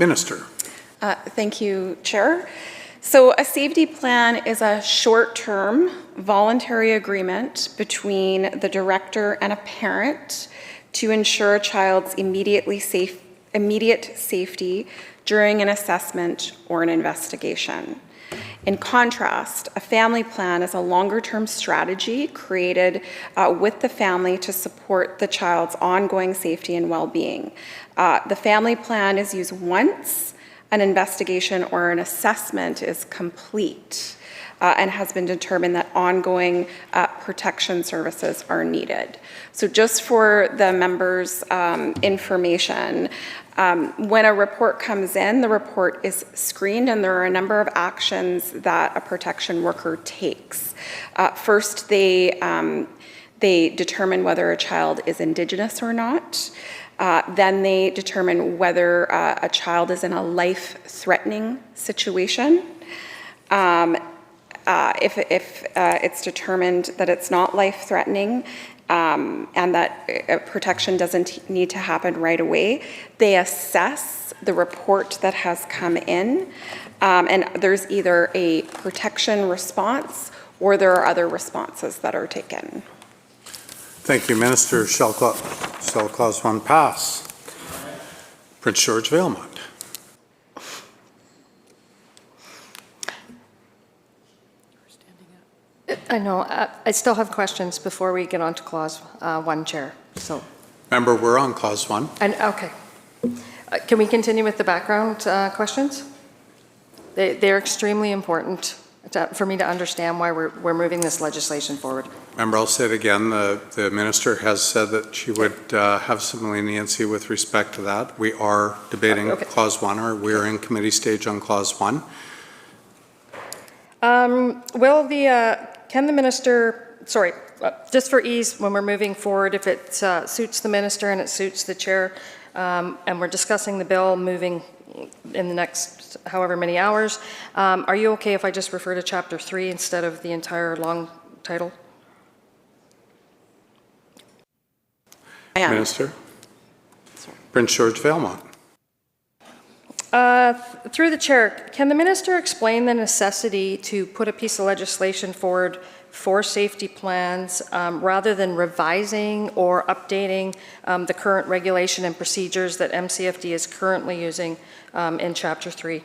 F: Minister.
U: Thank you, Chair. So a safety plan is a short-term voluntary agreement between the director and a parent to ensure a child's immediate safety during an assessment or an investigation. In contrast, a family plan is a longer-term strategy created with the family to support the child's ongoing safety and well-being. The family plan is used once an investigation or an assessment is complete and has been determined that ongoing protection services are needed. So just for the members' information, when a report comes in, the report is screened and there are a number of actions that a protection worker takes. First, they determine whether a child is Indigenous or not. Then they determine whether a child is in a life-threatening situation. If it's determined that it's not life-threatening and that protection doesn't need to happen right away, they assess the report that has come in, and there's either a protection response or there are other responses that are taken.
F: Thank you, Minister. Shall Clause 1 pass? Prince George Vailmont.
V: I know, I still have questions before we get on to Clause 1, Chair. So,
F: Member, we're on Clause 1.
V: okay. Can we continue with the background questions? They're extremely important for me to understand why we're moving this legislation forward.
F: Member, I'll say it again. The minister has said that she would have some leniency with respect to that. We are debating Clause 1, or we're in committee stage on Clause 1. Can the minister, sorry, just for ease, when we're moving forward, if it suits the minister and it suits the chair, and we're discussing the bill moving in the next however many hours, are you okay if I just refer to Chapter 3 instead of the entire long title? Minister. Prince George Vailmont.
V: Through the chair, can the minister explain the necessity to put a piece of legislation forward for safety plans rather than revising or updating the current regulation and procedures that MCFD is currently using in Chapter 3?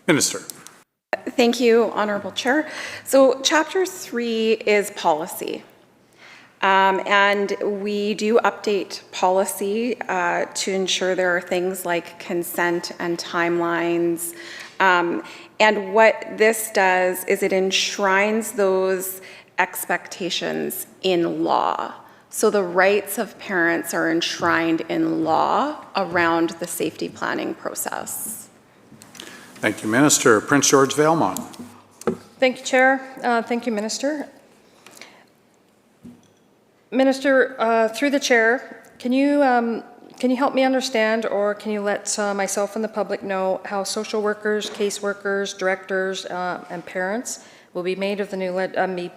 F: Minister.
U: Thank you, Honourable Chair. So Chapter 3 is policy. And we do update policy to ensure there are things like consent and timelines. And what this does is it enshrines those expectations in law. So the rights of parents are enshrined in law around the safety planning process.
F: Thank you, Minister. Prince George Vailmont.
V: Thank you, Chair. Thank you, Minister. Minister, through the chair, can you help me understand, or can you let myself and the public know how social workers, caseworkers, directors, and parents will be made of the new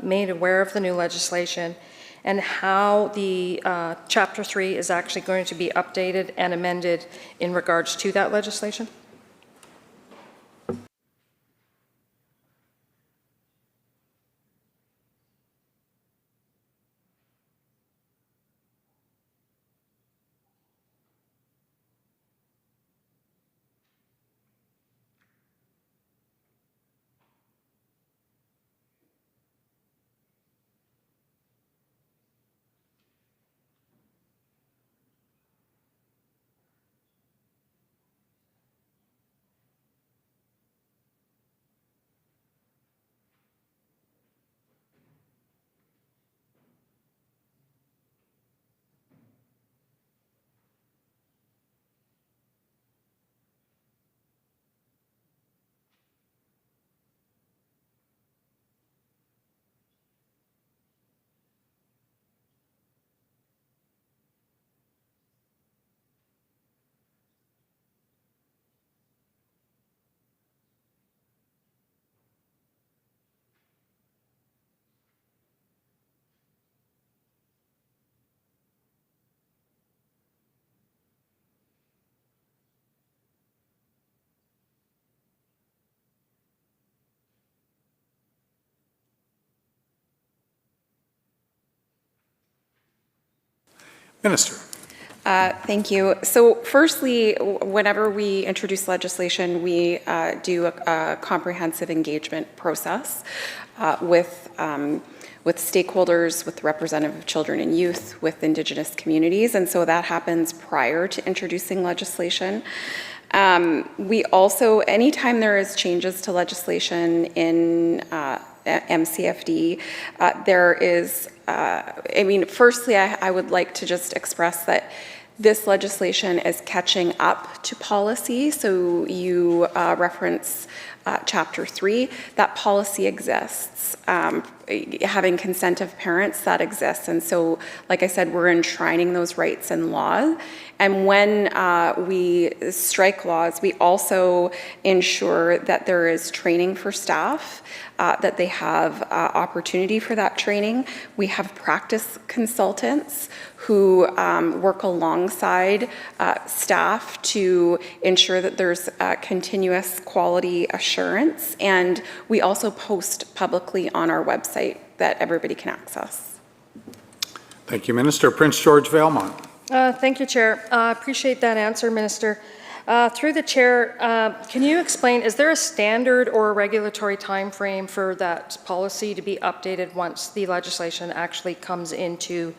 V: made aware of the new legislation, and how the Chapter 3 is actually going to be updated and amended in regards to that legislation?
F: Minister.
U: Thank you. So firstly, whenever we introduce legislation, we do a comprehensive engagement process with stakeholders, with representative of children and youth, with Indigenous communities, and so that happens prior to introducing legislation. We also, anytime there is changes to legislation in MCFD, there is, firstly, I would like to just express that this legislation is catching up to policy. So you reference Chapter 3, that policy exists. Having consent of parents, that exists. And so, like I said, we're enshrining those rights in law. And when we strike laws, we also ensure that there is training for staff, that they have opportunity for that training. We have practice consultants who work alongside staff to ensure that there's continuous quality assurance. And we also post publicly on our website that everybody can access.
F: Thank you, Minister. Prince George Vailmont.
V: Thank you, Chair. Appreciate that answer, Minister. Through the Chair, can you explain, is there a standard or a regulatory time frame for that policy to be updated once the legislation actually comes into,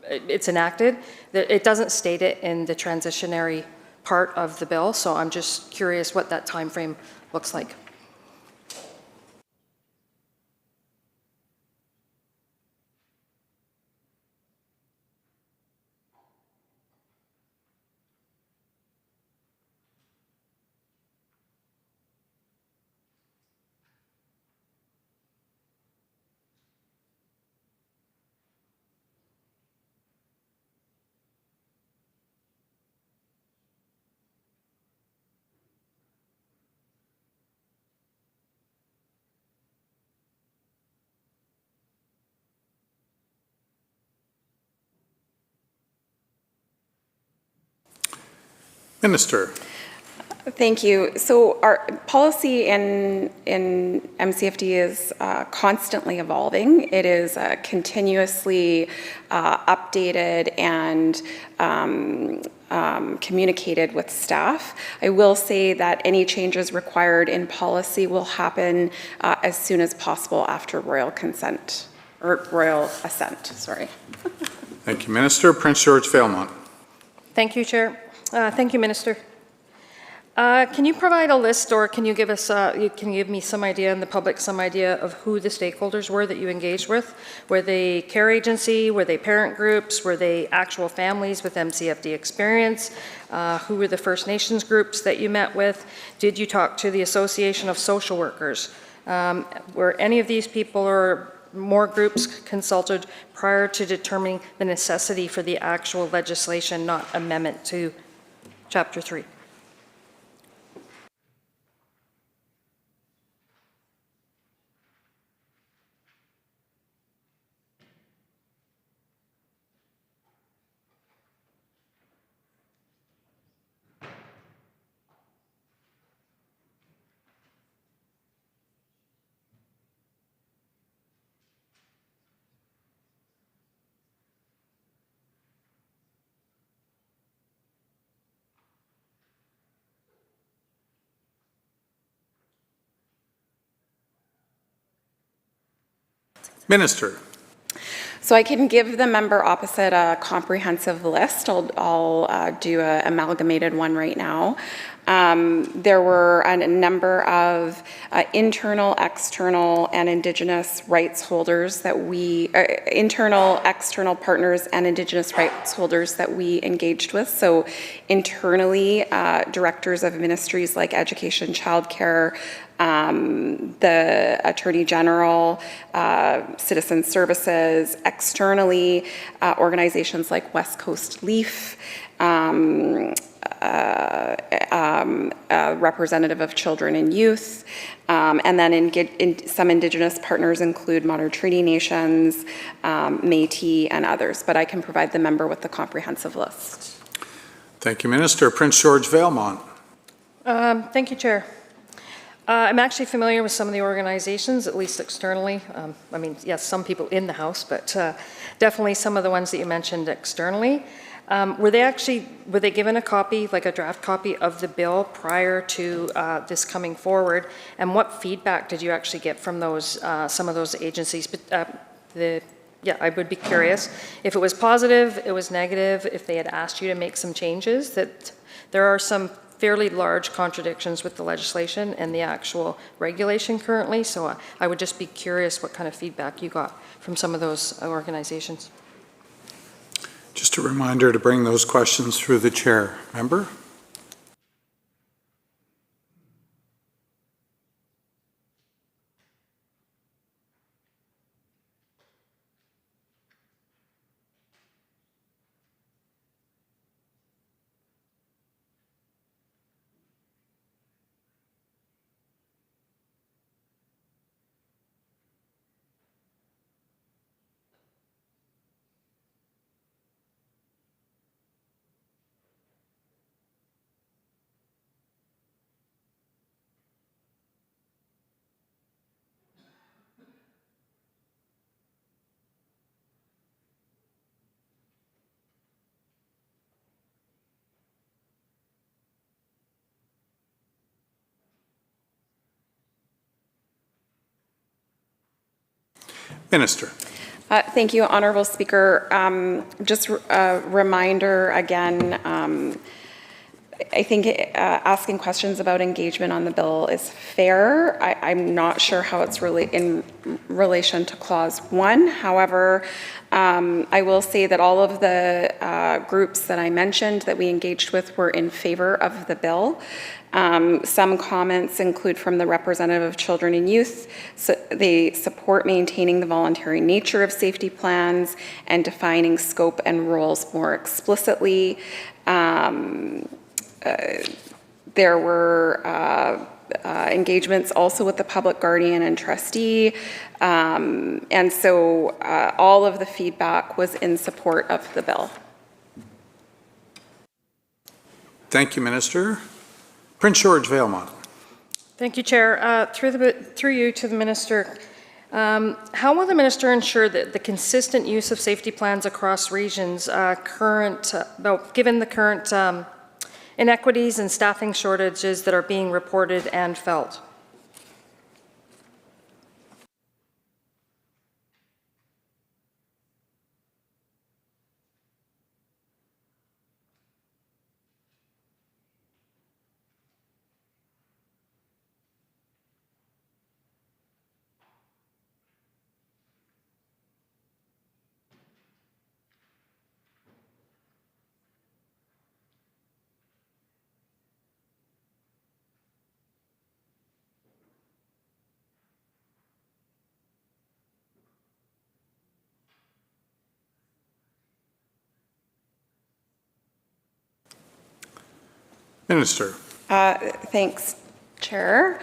V: it's enacted? It doesn't state it in the transitionary part of the bill, so I'm just curious what that time frame looks like.
F: Minister.
U: Thank you. So our policy in MCFD is constantly evolving. It is continuously updated and communicated with staff. I will say that any changes required in policy will happen as soon as possible after royal consent, or royal assent, sorry.
F: Thank you, Minister. Prince George Vailmont.
V: Thank you, Chair. Thank you, Minister. Can you provide a list, or can you give us, can you give me some idea and the public some idea of who the stakeholders were that you engaged with? Were they care agency? Were they parent groups? Were they actual families with MCFD experience? Who were the First Nations groups that you met with? Did you talk to the Association of Social Workers? Were any of these people or more groups consulted prior to determining the necessity for the actual legislation, not amendment to Chapter 3?
F: Minister.
U: So I can give the member opposite a comprehensive list. I'll do an amalgamated one right now. There were a number of internal, external, and Indigenous rights holders that we, internal, external partners and Indigenous rights holders that we engaged with. So internally, directors of ministries like Education, Childcare, the Attorney General, Citizen Services, externally, organizations like West Coast Leaf, representative of children and youth, and then in some Indigenous partners include Modern Treaty Nations, Métis, and others, but I can provide the member with the comprehensive list.
F: Thank you, Minister. Prince George Vailmont.
V: Thank you, Chair. I'm actually familiar with some of the organizations, at least externally. I mean, yes, some people in the House, but definitely some of the ones that you mentioned externally. Were they given a copy, like a draft copy of the bill prior to this coming forward? And what feedback did you actually get from those, some of those agencies? Yeah, I would be curious if it was positive, it was negative, if they had asked you to make some changes, that there are some fairly large contradictions with the legislation and the actual regulation currently. So I would just be curious what kind of feedback you got from some of those organizations.
F: Just a reminder to bring those questions through the chair. Member? Minister.
U: Thank you, Honourable Speaker. Just a reminder again, I think asking questions about engagement on the bill is fair. I'm not sure how it's really in relation to Clause 1. However, I will say that all of the groups that I mentioned that we engaged with were in favor of the bill. Some comments include from the representative of children and youth. So they support maintaining the voluntary nature of safety plans and defining scope and roles more explicitly. There were engagements also with the public guardian and trustee. And so all of the feedback was in support of the bill.
F: Thank you, Minister. Prince George Vailmont.
V: Thank you, Chair. Through you to the Minister, how will the Minister ensure that the consistent use of safety plans across regions, given the current inequities and staffing shortages that are being reported and felt?
F: Minister.
U: Thanks, Chair.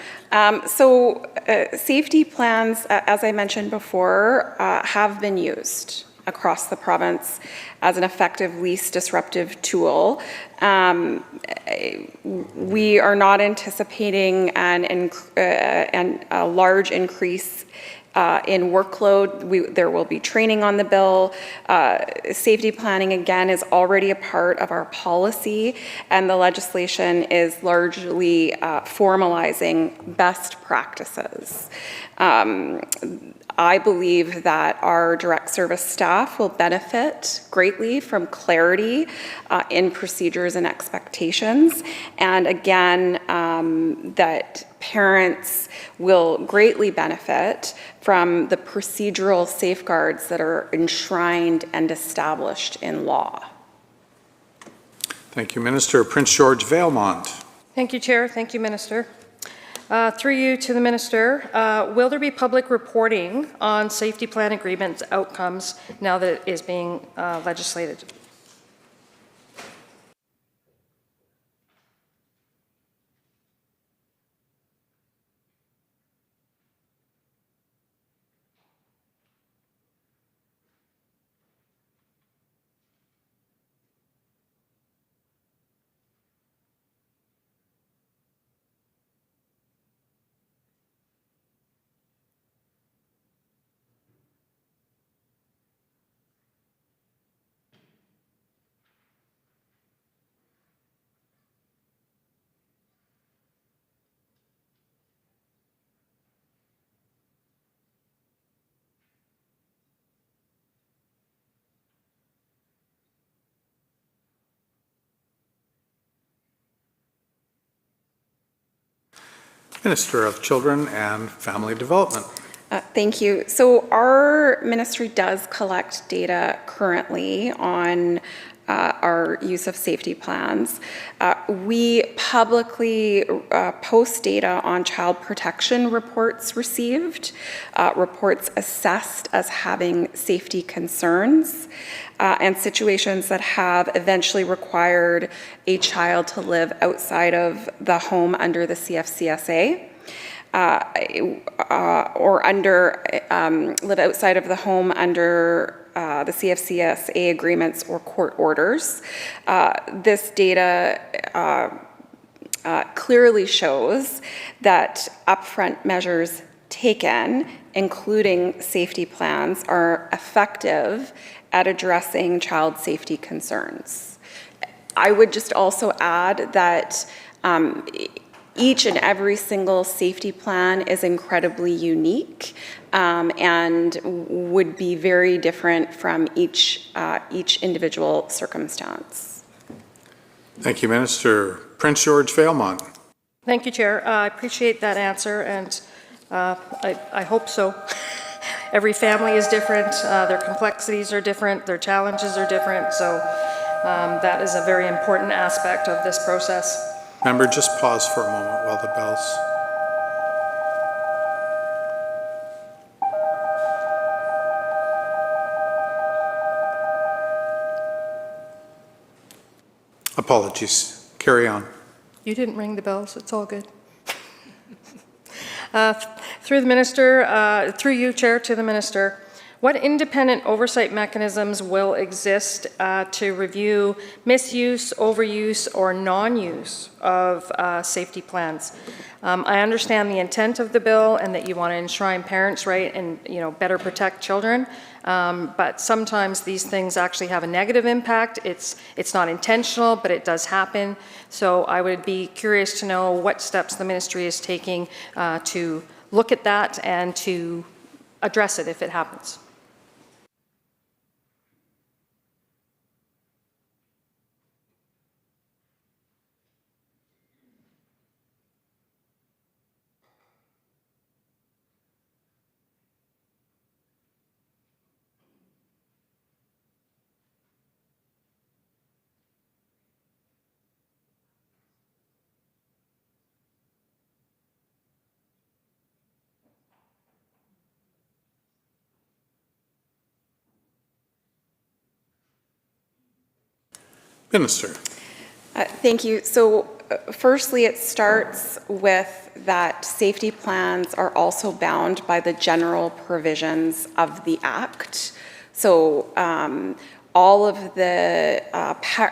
U: Safety plans, as I mentioned before, have been used across the province as an effective, least disruptive tool. We are not anticipating a large increase in workload. There will be training on the bill. Safety planning, again, is already a part of our policy, and the legislation is largely formalizing best practices. I believe that our direct service staff will benefit greatly from clarity in procedures and expectations. And again, that parents will greatly benefit from the procedural safeguards that are enshrined and established in law.
F: Thank you, Minister. Prince George Vailmont.
V: Thank you, Chair. Thank you, Minister. Through you to the Minister, will there be public reporting on safety plan agreements outcomes now that it is being legislated?
F: Minister of Children and Family Development.
U: Thank you. So our ministry does collect data currently on our use of safety plans. We publicly post data on child protection reports received, reports assessed as having safety concerns, and situations that have eventually required a child to live outside of the home under the CFCSA. Or live outside of the home under the CFCSA agreements or court orders. This data clearly shows that upfront measures taken, including safety plans, are effective at addressing child safety concerns. I would just also add that each and every single safety plan is incredibly unique and would be very different from each individual circumstance.
F: Thank you, Minister. Prince George Vailmont.
V: Thank you, Chair. I appreciate that answer, and I hope so. Every family is different, their complexities are different, their challenges are different, so that is a very important aspect of this process.
F: Member, just pause for a moment while the bells. Apologies. Carry on.
V: You didn't ring the bells. It's all good. Through the Minister, through you, Chair, to the Minister, what independent oversight mechanisms will exist to review misuse, overuse, or non-use of safety plans? I understand the intent of the bill and that you want to enshrine parents' right and better protect children, but sometimes these things actually have a negative impact. It's not intentional, but it does happen. So I would be curious to know what steps the ministry is taking to look at that and to address it if it happens.
F: Minister.
U: Thank you. So firstly, it starts with that safety plans are also bound by the general provisions of the Act. So all of the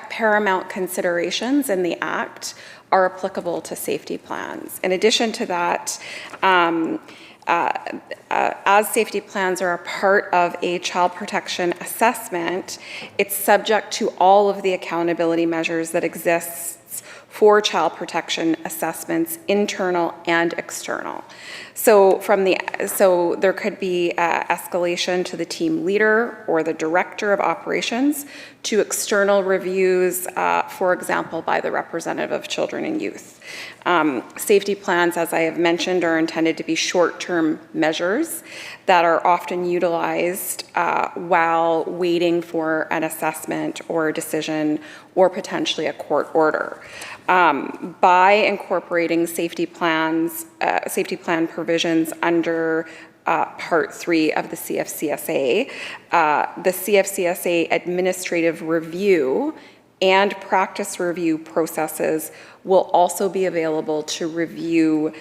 U: paramount considerations in the Act are applicable to safety plans. In addition to that, as safety plans are a part of a child protection assessment, it's subject to all of the accountability measures that exists for child protection assessments, internal and external. So there could be escalation to the team leader or the director of operations to external reviews, for example, by the representative of children and youth. Safety plans, as I have mentioned, are intended to be short-term measures that are often utilized while waiting for an assessment or a decision or potentially a court order. By incorporating safety plan provisions under Part 3 of the CFCSA, the CFCSA administrative review and practice review processes will also be available to review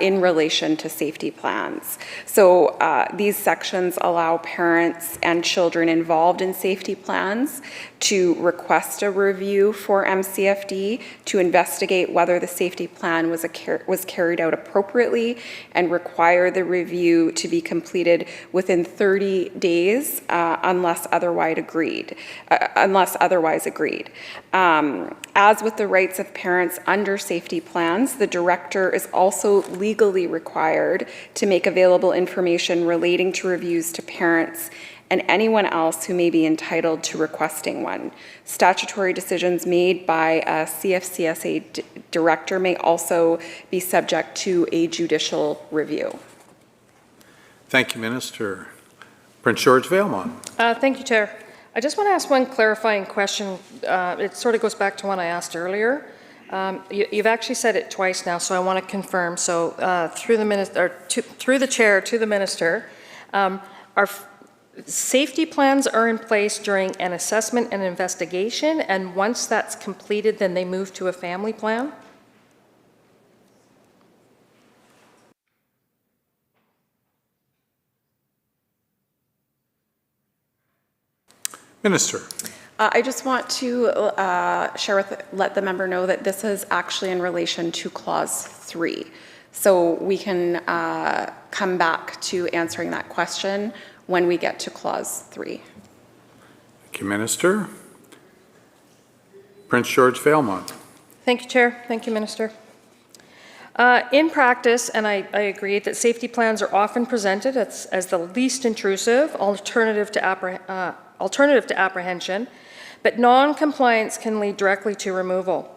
U: in relation to safety plans. So these sections allow parents and children involved in safety plans to request a review for MCFD to investigate whether the safety plan was carried out appropriately and require the review to be completed within 30 days unless otherwise agreed. As with the rights of parents under safety plans, the director is also legally required to make available information relating to reviews to parents and anyone else who may be entitled to requesting one. Statutory decisions made by a CFCSA director may also be subject to a judicial review.
F: Thank you, Minister. Prince George Vailmont.
V: Thank you, Chair. I just want to ask one clarifying question. It sort of goes back to one I asked earlier. You've actually said it twice now, so I want to confirm. So through the chair to the minister, our safety plans are in place during an assessment and investigation, and once that's completed, then they move to a family plan?
F: Minister.
U: I just want to let the member know that this is actually in relation to Clause 3. So we can come back to answering that question when we get to Clause 3.
F: Thank you, Minister. Prince George Vailmont.
V: Thank you, Chair. Thank you, Minister. In practice, and I agree that safety plans are often presented as the least intrusive alternative to apprehension, but non-compliance can lead directly to removal.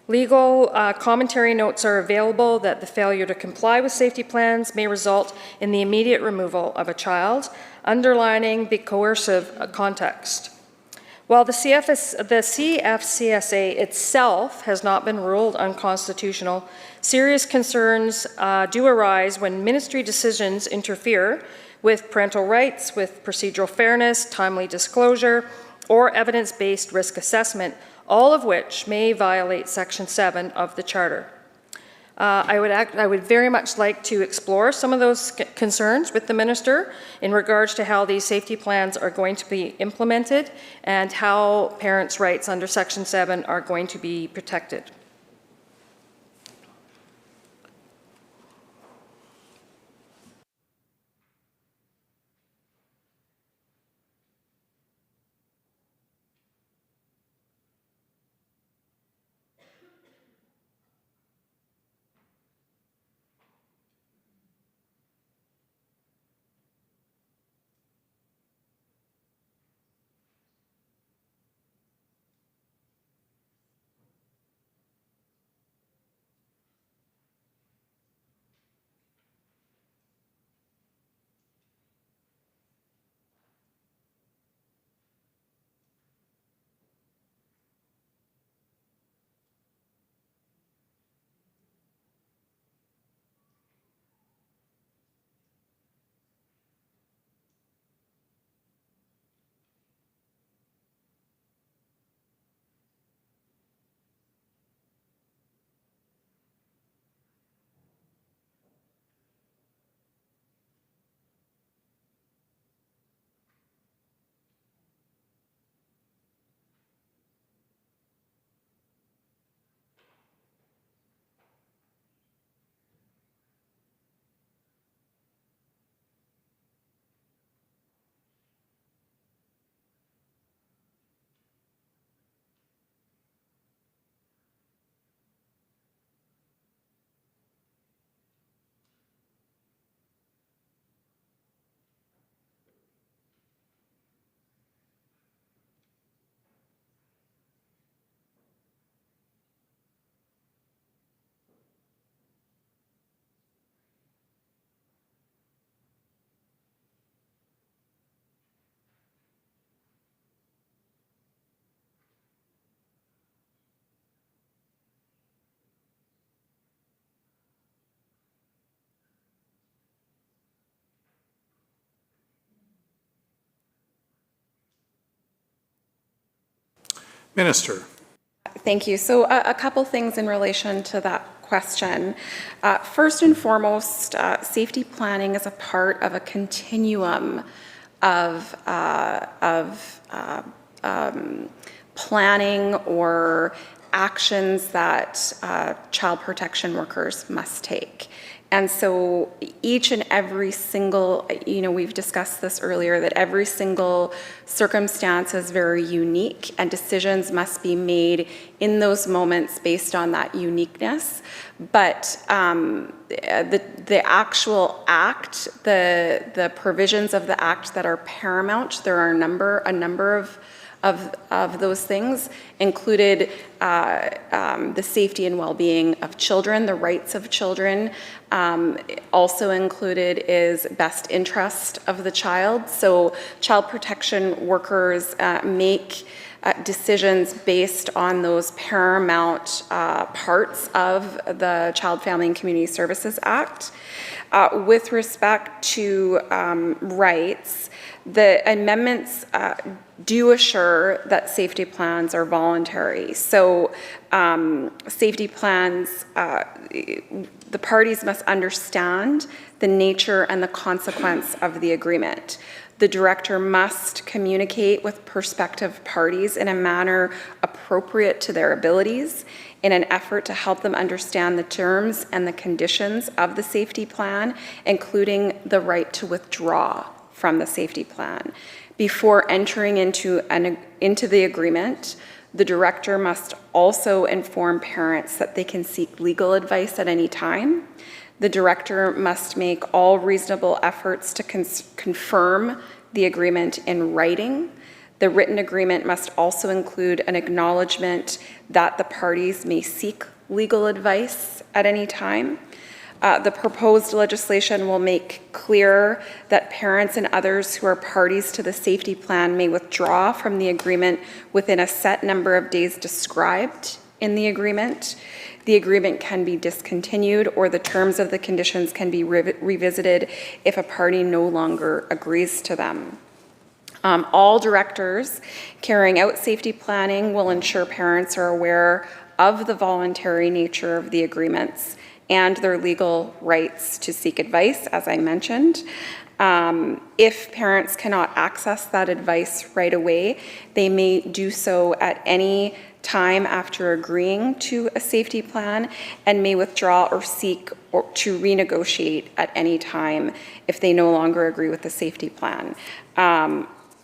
V: Legal commentary notes are available that the failure to comply with safety plans may result in the immediate removal of a child, underlining the coercive context. While the CFCSA itself has not been ruled unconstitutional, serious concerns do arise when ministry decisions interfere with parental rights, with procedural fairness, timely disclosure, or evidence-based risk assessment, all of which may violate Section 7 of the Charter. I would very much like to explore some of those concerns with the minister in regards to how these safety plans are going to be implemented and how parents' rights under Section 7 are going to be protected.
F: Minister.
U: Thank you. So a couple things in relation to that question. First and foremost, safety planning is a part of a continuum of planning or actions that child protection workers must take. And so each and every single, we've discussed this earlier, that every single circumstance is very unique and decisions must be made in those moments based on that uniqueness. But the actual act, the provisions of the act that are paramount, there are a number of those things included the safety and well-being of children, the rights of children. Also included is best interest of the child. So child protection workers make decisions based on those paramount parts of the Child, Family and Community Services Act. With respect to rights, the amendments do assure that safety plans are voluntary. So safety plans, the parties must understand the nature and the consequence of the agreement. The director must communicate with prospective parties in a manner appropriate to their abilities in an effort to help them understand the terms and the conditions of the safety plan, including the right to withdraw from the safety plan. Before entering into the agreement, the director must also inform parents that they can seek legal advice at any time. The director must make all reasonable efforts to confirm the agreement in writing. The written agreement must also include an acknowledgement that the parties may seek legal advice at any time. The proposed legislation will make clear that parents and others who are parties to the safety plan may withdraw from the agreement within a set number of days described in the agreement. The agreement can be discontinued, or the terms of the conditions can be revisited if a party no longer agrees to them. All directors carrying out safety planning will ensure parents are aware of the voluntary nature of the agreements and their legal rights to seek advice, as I mentioned. If parents cannot access that advice right away, they may do so at any time after agreeing to a safety plan and may withdraw or seek to renegotiate at any time if they no longer agree with the safety plan.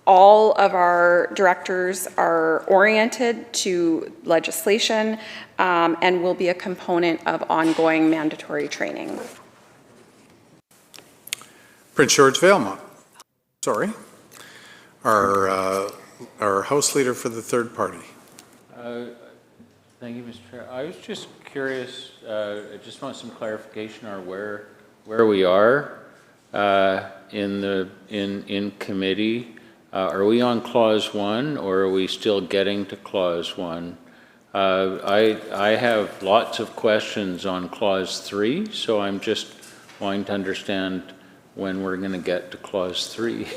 U: All of our directors are oriented to legislation and will be a component of ongoing mandatory training.
F: Prince George Vailmont. Sorry. Our House Leader for the third party.
D: Thank you, Mr. Chair. I was just curious, I just want some clarification on where we are in committee. Are we on clause 1 or are we still getting to clause 1? I have lots of questions on clause 3, so I'm just wanting to understand when we're going to get to clause 3.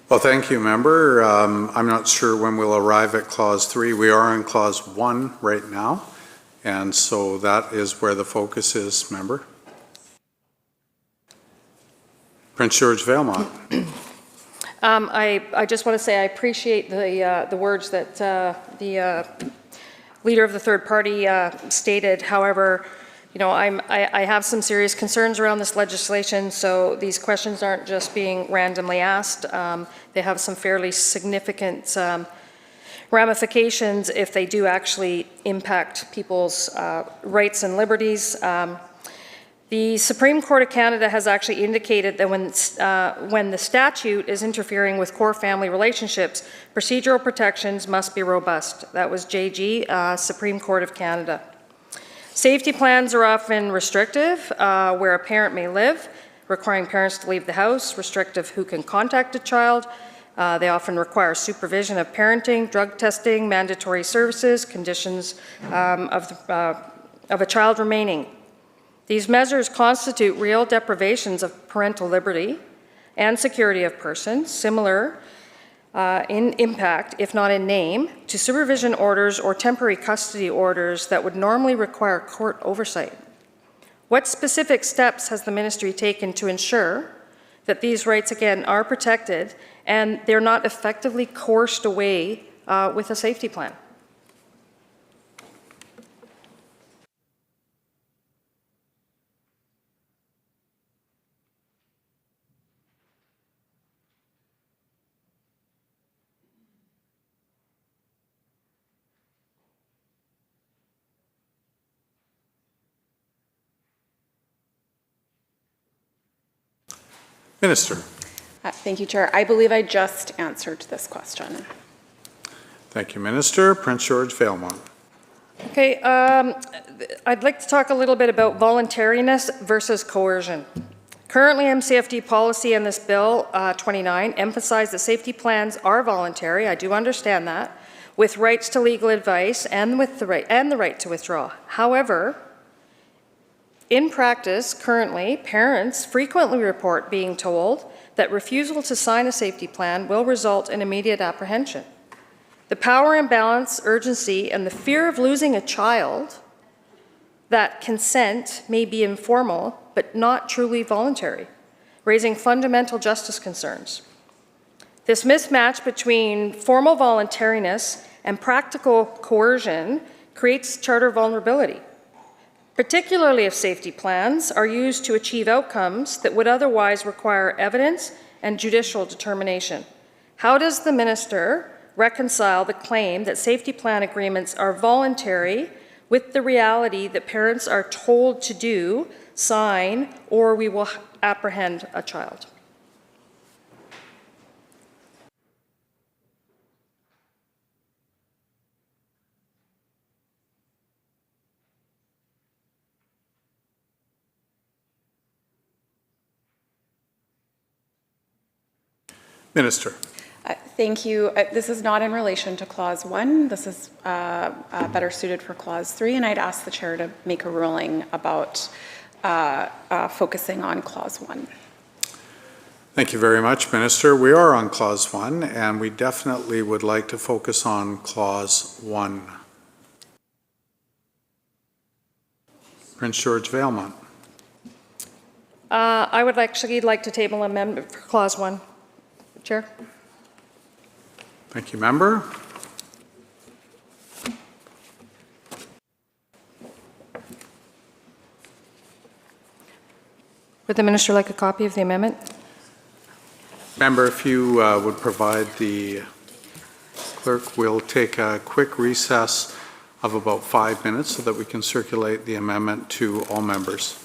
F: Well, thank you, member. I'm not sure when we'll arrive at clause 3. We are in clause 1 right now, and so that is where the focus is, member. Prince George Vailmont.
V: I just want to say I appreciate the words that the leader of the third party stated. However, you know, I have some serious concerns around this legislation, so these questions aren't just being randomly asked. They have some fairly significant ramifications if they do actually impact people's rights and liberties. The Supreme Court of Canada has actually indicated that when the statute is interfering with core family relationships, procedural protections must be robust. That was JG, Supreme Court of Canada. Safety plans are often restrictive, where a parent may live, requiring parents to leave the house, restrictive who can contact a child. They often require supervision of parenting, drug testing, mandatory services, conditions of a child remaining. These measures constitute real deprivations of parental liberty and security of persons, similar in impact, if not in name, to supervision orders or temporary custody orders that would normally require court oversight. What specific steps has the ministry taken to ensure that these rights, again, are protected and they're not effectively coerced away with a safety plan?
F: Minister.
U: Thank you, Chair. I believe I just answered this question.
F: Thank you, Minister. Prince George Vailmont.
V: Okay, I'd like to talk a little bit about voluntariness versus coercion. Currently, MCFD policy in this bill 29 emphasize that safety plans are voluntary. I do understand that, with rights to legal advice and with the right to withdraw. However, in practice, currently, parents frequently report being told that refusal to sign a safety plan will result in immediate apprehension. The power imbalance, urgency, and the fear of losing a child, that consent may be informal but not truly voluntary, raising fundamental justice concerns. This mismatch between formal voluntariness and practical coercion creates charter vulnerability, particularly if safety plans are used to achieve outcomes that would otherwise require evidence and judicial determination. How does the minister reconcile the claim that safety plan agreements are voluntary with the reality that parents are told to do, sign, or we will apprehend a child?
F: Minister.
U: Thank you. This is not in relation to Clause 1. This is better suited for Clause 3, and I'd ask the Chair to make a ruling about focusing on Clause 1.
F: Thank you very much, Minister. We are on Clause 1, and we definitely would like to focus on Clause 1. Prince George Vailmont.
V: I would actually like to table an amendment for Clause 1. Chair.
F: Thank you, Member.
V: Would the Minister like a copy of the amendment?
F: Member, if you would provide the clerk, we'll take a quick recess of about 5 minutes so that we can circulate the amendment to all members.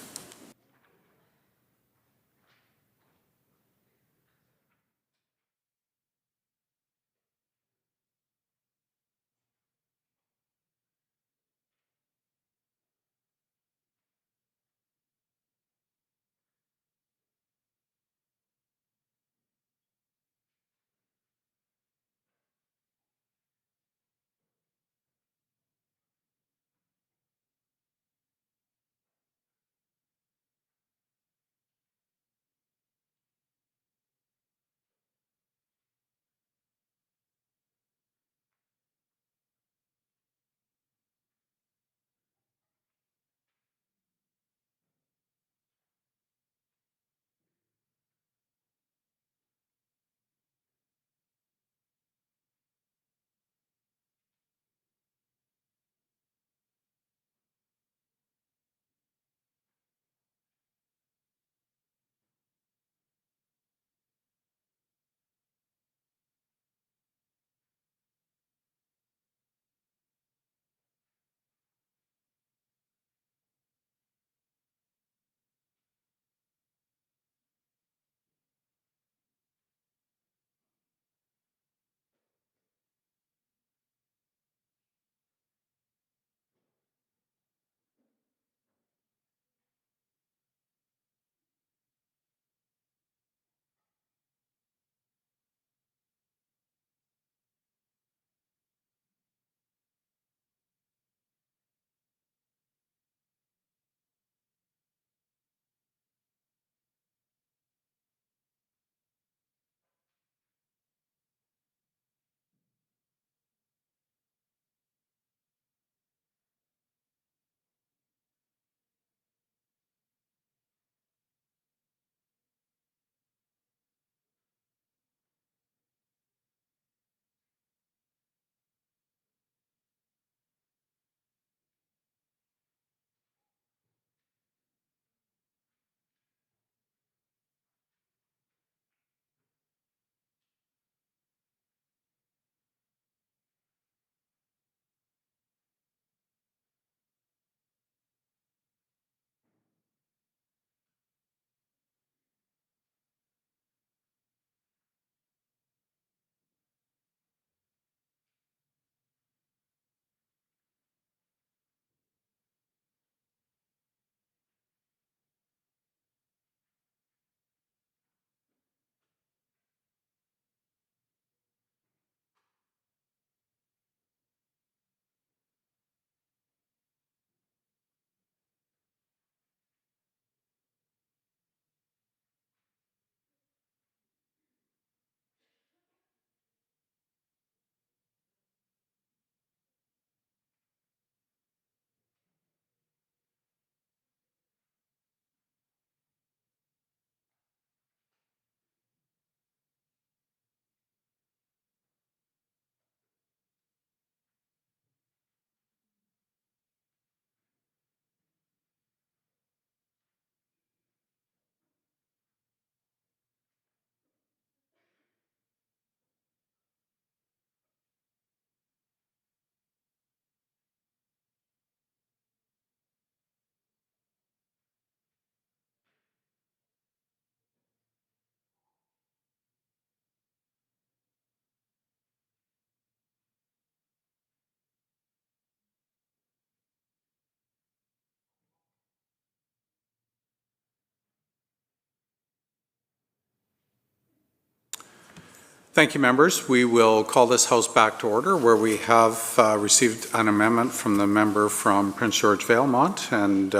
F: Thank you, members. We will call this House back to order, where we have received an amendment from the member from Prince George Valemont. And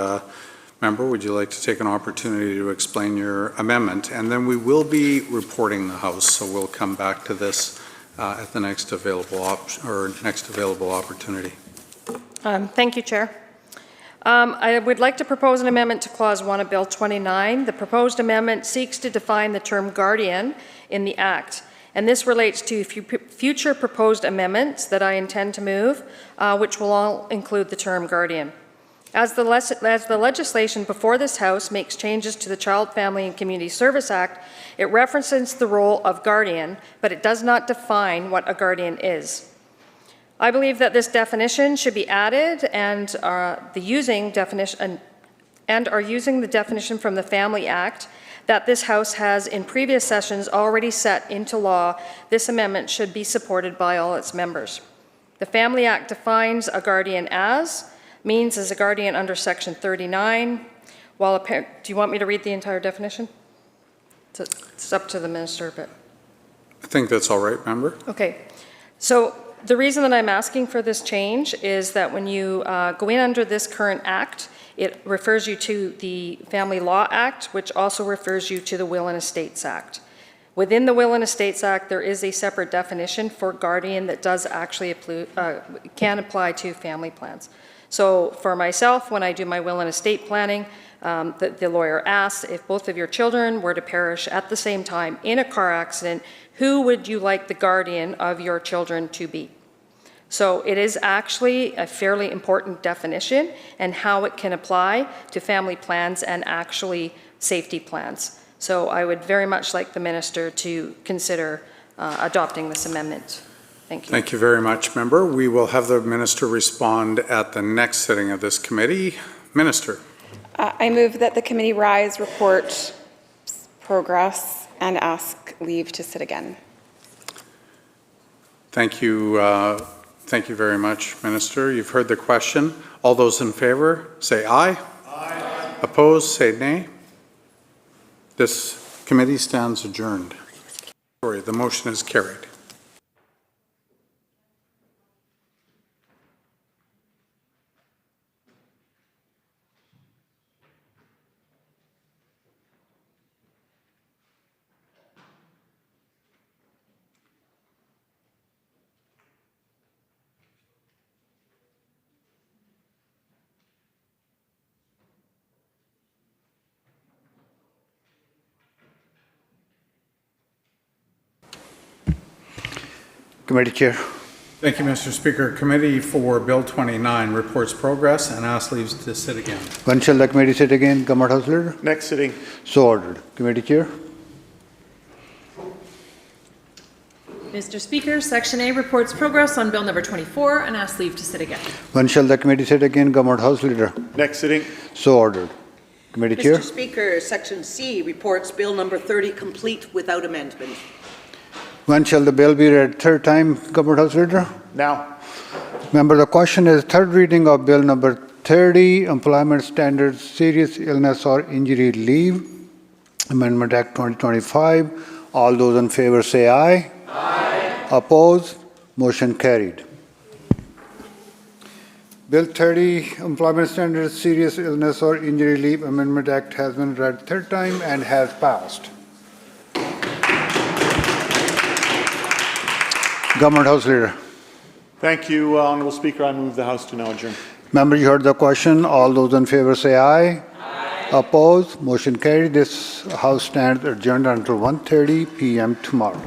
F: member, would you like to take an opportunity to explain your amendment? And then we will be reporting the House, so we'll come back to this at the next available opportunity.
V: Thank you, Chair. I would like to propose an amendment to Clause 1 of Bill 29. The proposed amendment seeks to define the term guardian in the Act, and this relates to future proposed amendments that I intend to move, which will all include the term guardian. As the legislation before this House makes changes to the Child, Family and Community Service Act, it references the role of guardian, but it does not define what a guardian is. I believe that this definition should be added and are using the definition from the Family Act that this House has in previous sessions already set into law. This amendment should be supported by all its members. The Family Act defines a guardian as, means as a guardian under Section 39. Do you want me to read the entire definition? It's up to the minister, but.
F: I think that's all right, member.
V: Okay. So the reason that I'm asking for this change is that when you go in under this current act, it refers you to the Family Law Act, which also refers you to the Will and Estates Act. Within the Will and Estates Act, there is a separate definition for guardian that does actually can apply to family plans. So for myself, when I do my will and estate planning, the lawyer asks, if both of your children were to perish at the same time in a car accident, who would you like the guardian of your children to be? So it is actually a fairly important definition and how it can apply to family plans and actually safety plans. So I would very much like the minister to consider adopting this amendment. Thank you.
F: Thank you very much, member. We will have the minister respond at the next sitting of this committee. Minister.
U: I move that the committee rise, report progress, and ask leave to sit again.
F: Thank you. Thank you very much, Minister. You've heard the question. All those in favor, say aye. Aye. Opposed, say nay. This committee stands adjourned. The motion is carried.
C: Committee Chair.
F: Thank you, Mr. Speaker. Committee for Bill 29 reports progress and asks leaves to sit again.
C: When shall the committee sit again, Government House Leader?
A: Next sitting.
C: So ordered. Committee Chair.
E: Mr. Speaker, Section A reports progress on Bill number 24 and asks leave to sit again.
C: When shall the committee sit again, Government House Leader?
A: Next sitting.
C: So ordered. Committee Chair.
H: Mr. Speaker, Section C reports Bill number 30 complete without amendment.
C: When shall the bill be read third time, Government House Leader?
A: Now.
C: Member, the question is third reading of Bill number 30, Employment Standards, Serious Illness or Injury Leave, Amendment Act 2025. All those in favor say aye. Aye. Opposed? Motion carried. Bill 30, Employment Standards, Serious Illness or Injury Leave Amendment Act has been read third time and has passed. Government House Leader.
A: Thank you, Honourable Speaker. I move the House to now adjourn.
C: Member, you heard the question. All those in favor say aye. Aye. Opposed? Motion carried. This House stands adjourned until 1:30 p.m. tomorrow.